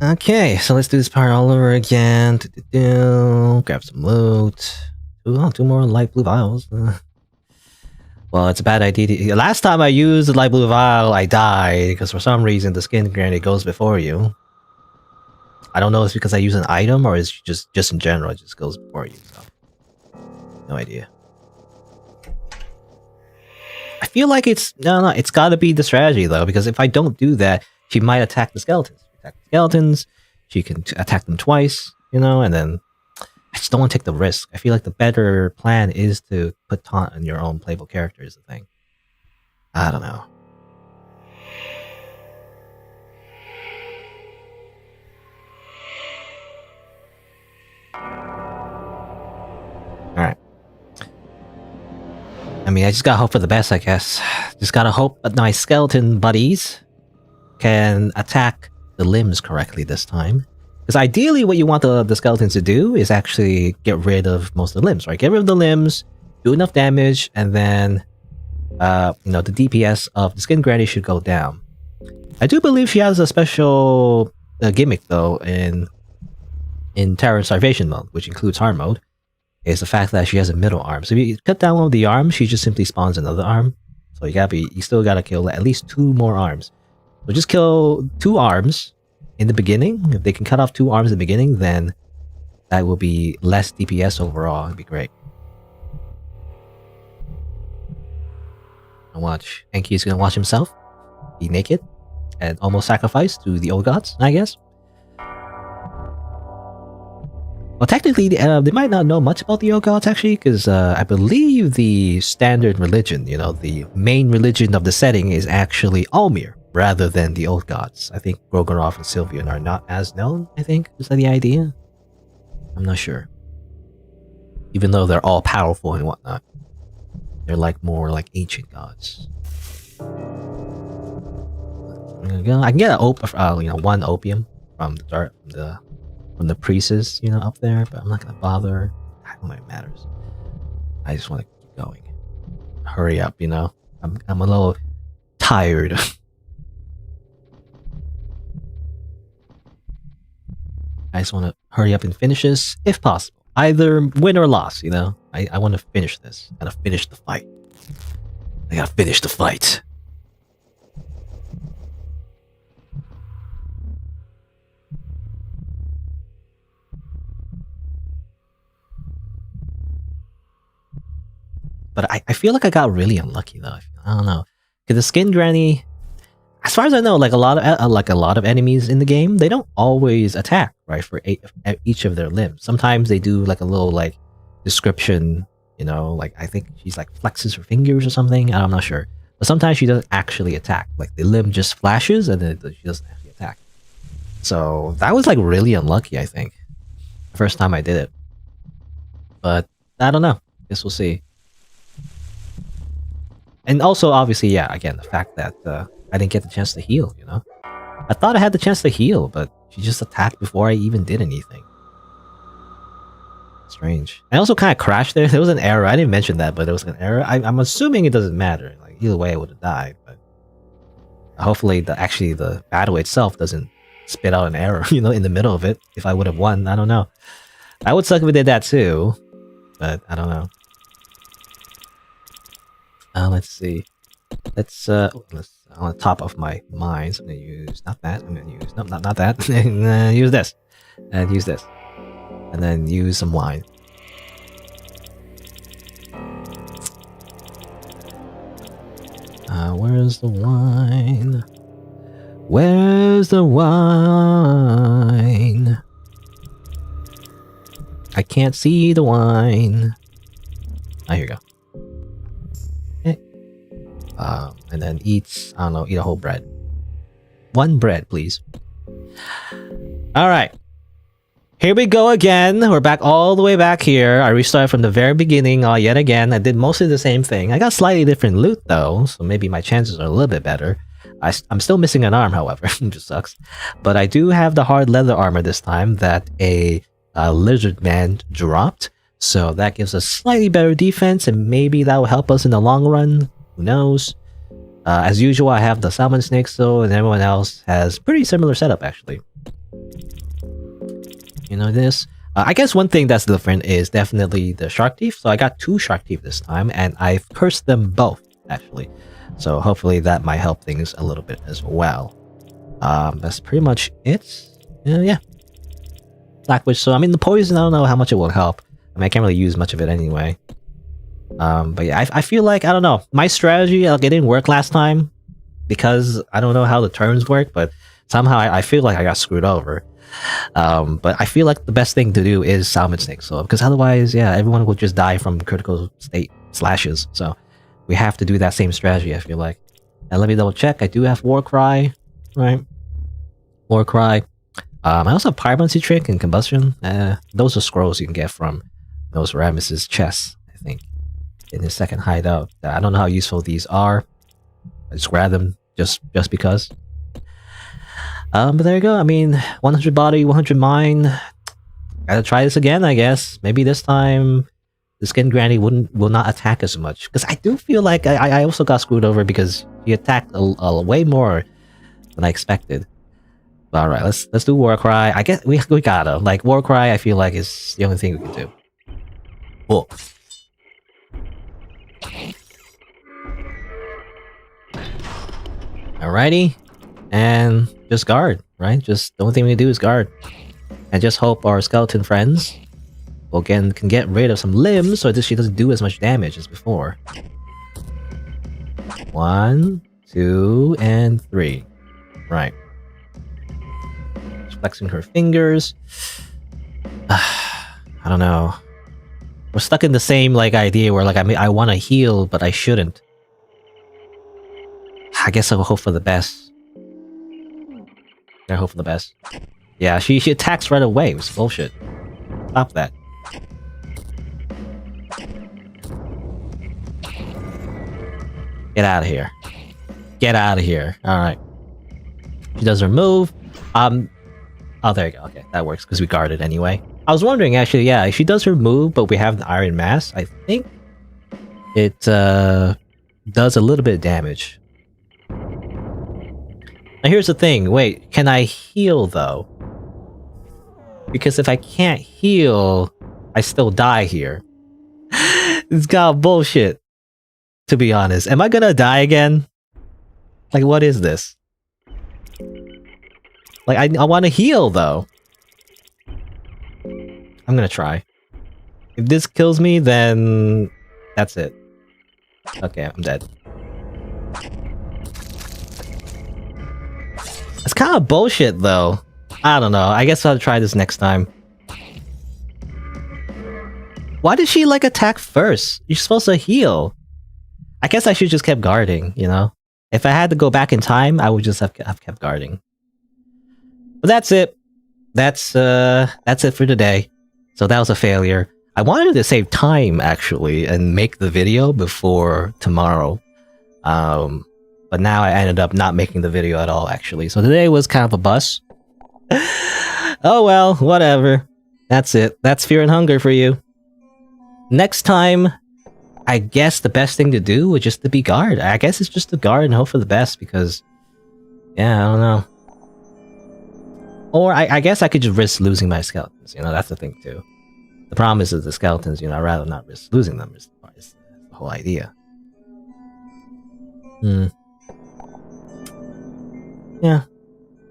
Okay, so let's do this part all over again. Grab some loot. Two more light blue vials. Well, it's a bad idea. Last time I used the light blue vial, I died because for some reason the skin grenade goes before you. I don't know if it's because I use an item or it's just in general it just goes before you. So no idea. I feel like it's it's got to be the strategy though, because if I don't do that, she might attack the skeletons. She can attack them twice, and then I just don't want to take the risk. I feel like the better plan is to put taunt on your own playable character is the thing. I don't know. Alright. I mean, I just gotta hope for the best, I guess. Just gotta hope that my skeleton buddies can attack the limbs correctly this time. Because ideally what you want the skeletons to do is actually get rid of most of the limbs, right? Get rid of the limbs, do enough damage, and then the DPS of the skin granny should go down. I do believe she has a special gimmick though in Terror and Starvation mode, which includes hard mode, is the fact that she has a middle arm. So if you cut down one of the arms, she just simply spawns another arm. So you still gotta kill at least 2 more arms. So just kill 2 arms in the beginning. If they can cut off 2 arms in the beginning, then that will be less DPS overall. It'd be great. And watch. Enki is gonna watch himself be naked and almost sacrificed to the old gods, I guess. Well, technically, they might not know much about the old gods, actually, because I believe the standard religion, the main religion of the setting is actually Almir, rather than the old gods. I think Rogoroth and Sylvian are not as known, I think. Is that the idea? I'm not sure. Even though they're all powerful and whatnot. They're more like ancient gods. I can get one opium from the priestess, up there, but I'm not gonna bother. I don't think it matters. I just want to keep going. Hurry up, I'm a little tired. I just want to hurry up and finish this, if possible. Either win or loss, I want to finish this. I gotta finish the fight. I gotta finish the fight. But I feel like I got really unlucky though. I don't know, because the skin granny, as far as I know, a lot of enemies in the game, they don't always attack right for each of their limbs. Sometimes they do a little description, I think she's flexes her fingers or something. I'm not sure, but sometimes she doesn't actually attack. The limb just flashes and then she doesn't actually attack. So that was really unlucky. I think the first time I did it, but I don't know. Guess we'll see. And also, obviously, yeah, again, the fact that I didn't get the chance to heal, I thought I had the chance to heal, but she just attacked before I even did anything. Strange. I also kind of crashed there. There was an error. I didn't mention that, but there was an error. I'm assuming it doesn't matter. Either way, I would have died, but hopefully the battle itself doesn't spit out an error, in the middle of it. If I would have won, I don't know. I would suck if it did that too, but I don't know. Let's see. Let's on the top of my mind, so I'm gonna use not that. I'm gonna use not that. Use this, and use this, and then use some wine. Where's the wine? Where's the wine? I can't see the wine. Here you go. And then eat a whole bread. 1 bread, please. Alright. Here we go again. We're back all the way back here. I restarted from the very beginning yet again. I did mostly the same thing. I got slightly different loot though, so maybe my chances are a little bit better. I'm still missing an arm, however, which sucks. But I do have the hard leather armor this time that a lizard man dropped So that gives us slightly better defense, and maybe that will help us in the long run. Who knows? As usual, I have the salmon snake still, and everyone else has pretty similar setup actually. You know this? I guess one thing that's different is definitely the shark teeth. So I got 2 shark teeth this time, and I've cursed them both actually. So hopefully that might help things a little bit as well. That's pretty much it. Yeah. Black Witch. So I mean, the poison, I don't know how much it will help. I mean, I can't really use much of it anyway. But yeah, I feel like, I don't know, my strategy, it didn't work last time because I don't know how the turns work, but somehow I feel like I got screwed over. But I feel like the best thing to do is Salmon Snake Sword, because otherwise, yeah, everyone will just die from critical state slashes. So we have to do that same strategy, I feel like. And let me double check. I do have War Cry, right? War Cry. I also have Pyromancy Trick and Combustion. Those are scrolls you can get from those Ramesses' chests, I think, in his second hideout. I don't know how useful these are. I just grab them just because. But there you go. I mean, 100 body, 100 mind. Gotta try this again, I guess. Maybe this time the Skin Granny will not attack as much. Because I do feel like I also got screwed over because he attacked a way more than I expected. But alright, let's do War Cry. I guess we gotta. Like, War Cry, I feel like is the only thing we can do. Cool. Alrighty. And just guard, right? Just the only thing we do is guard. And just hope our skeleton friends can get rid of some limbs so that she doesn't do as much damage as before. 1, 2, and 3. Right. Just flexing her fingers. I don't know. We're stuck in the same like idea where like I want to heal, but I shouldn't. I guess I will hope for the best. I hope for the best. Yeah, she attacks right away. It was bullshit. Stop that. Get out of here. Get out of here. Alright. She does her move. Oh, there you go. Okay, that works because we guarded anyway. I was wondering, actually, yeah, she does her move, but we have the Iron Mass. I think it does a little bit of damage. Now here's the thing. Wait, can I heal, though? Because if I can't heal, I still die here. It's kind of bullshit, to be honest. Am I gonna die again? Like, what is this? Like, I want to heal, though. I'm gonna try. If this kills me, then that's it. Okay, I'm dead. It's kind of bullshit, though. I don't know. I guess I'll try this next time. Why did she, like, attack first? You're supposed to heal. I guess I should just kept guarding, you know? If I had to go back in time, I would just have kept guarding. But that's it. That's it for today. So that was a failure. I wanted to save time, actually, and make the video before tomorrow. But now I ended up not making the video at all, actually. So today was kind of a bust. Oh well, whatever. That's it. That's Fear and Hunger for you. Next time, I guess the best thing to do would just to be guard. I guess it's just to guard and hope for the best because... yeah, I don't know. Or I guess I could just risk losing my skeletons, you know, that's the thing too. The problem is that the skeletons, you know, I'd rather not risk losing them, is the whole idea. Yeah,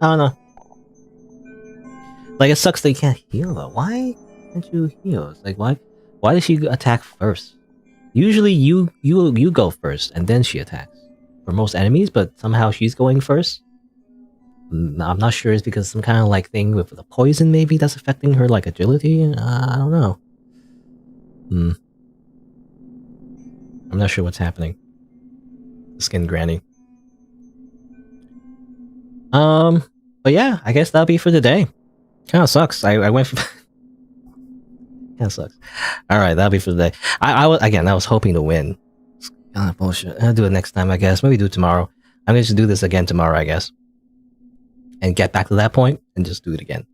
I don't know. Like, it sucks that you can't heal though. Why can't you heal? It's like, why does she attack first? Usually you go first and then she attacks. For most enemies, but somehow she's going first. I'm not sure it's because some kind of like thing with the poison maybe that's affecting her like agility. I don't know. I'm not sure what's happening. The Skin Granny. But yeah, I guess that'll be for today. Kinda sucks. I went for... kinda sucks. Alright, that'll be for today. I was hoping to win. It's kind of bullshit. I'll do it next time, I guess. Maybe do it tomorrow. I'm gonna just do this again tomorrow, I guess. And get back to that point and just do it again.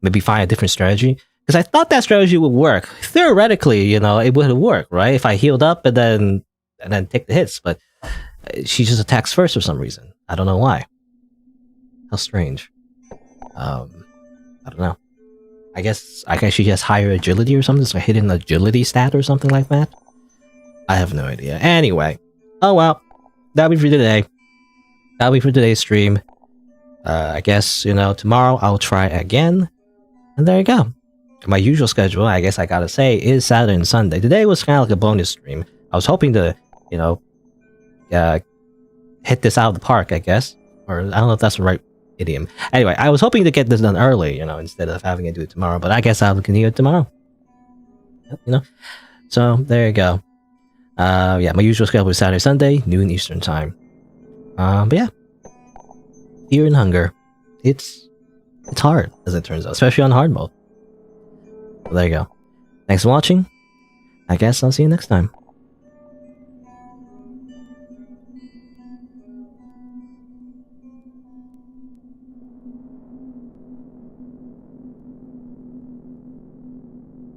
Maybe find a different strategy. Because I thought that strategy would work. Theoretically, you know, it would work, right? If I healed up and then take the hits, but she just attacks first for some reason. I don't know why. How strange. I don't know. I guess she has higher agility or something. It's a hidden agility stat or something like that. I have no idea. Anyway, oh well, that'll be for today. That'll be for today's stream. I guess, you know, tomorrow I'll try again, and there you go. My usual schedule, I guess I gotta say, is Saturday and Sunday. Today was kind of like a bonus stream. I was hoping to, you know, hit this out of the park, I guess. Or I don't know if that's the right idiom. Anyway, I was hoping to get this done early, you know, instead of having to do it tomorrow. But I guess I'll continue it tomorrow. You know? So, there you go. Yeah, my usual schedule is Saturday, Sunday, noon Eastern time. But yeah. Fear and Hunger. It's hard, as it turns out. Especially on hard mode. So there you go. Thanks for watching. I guess I'll see you next time.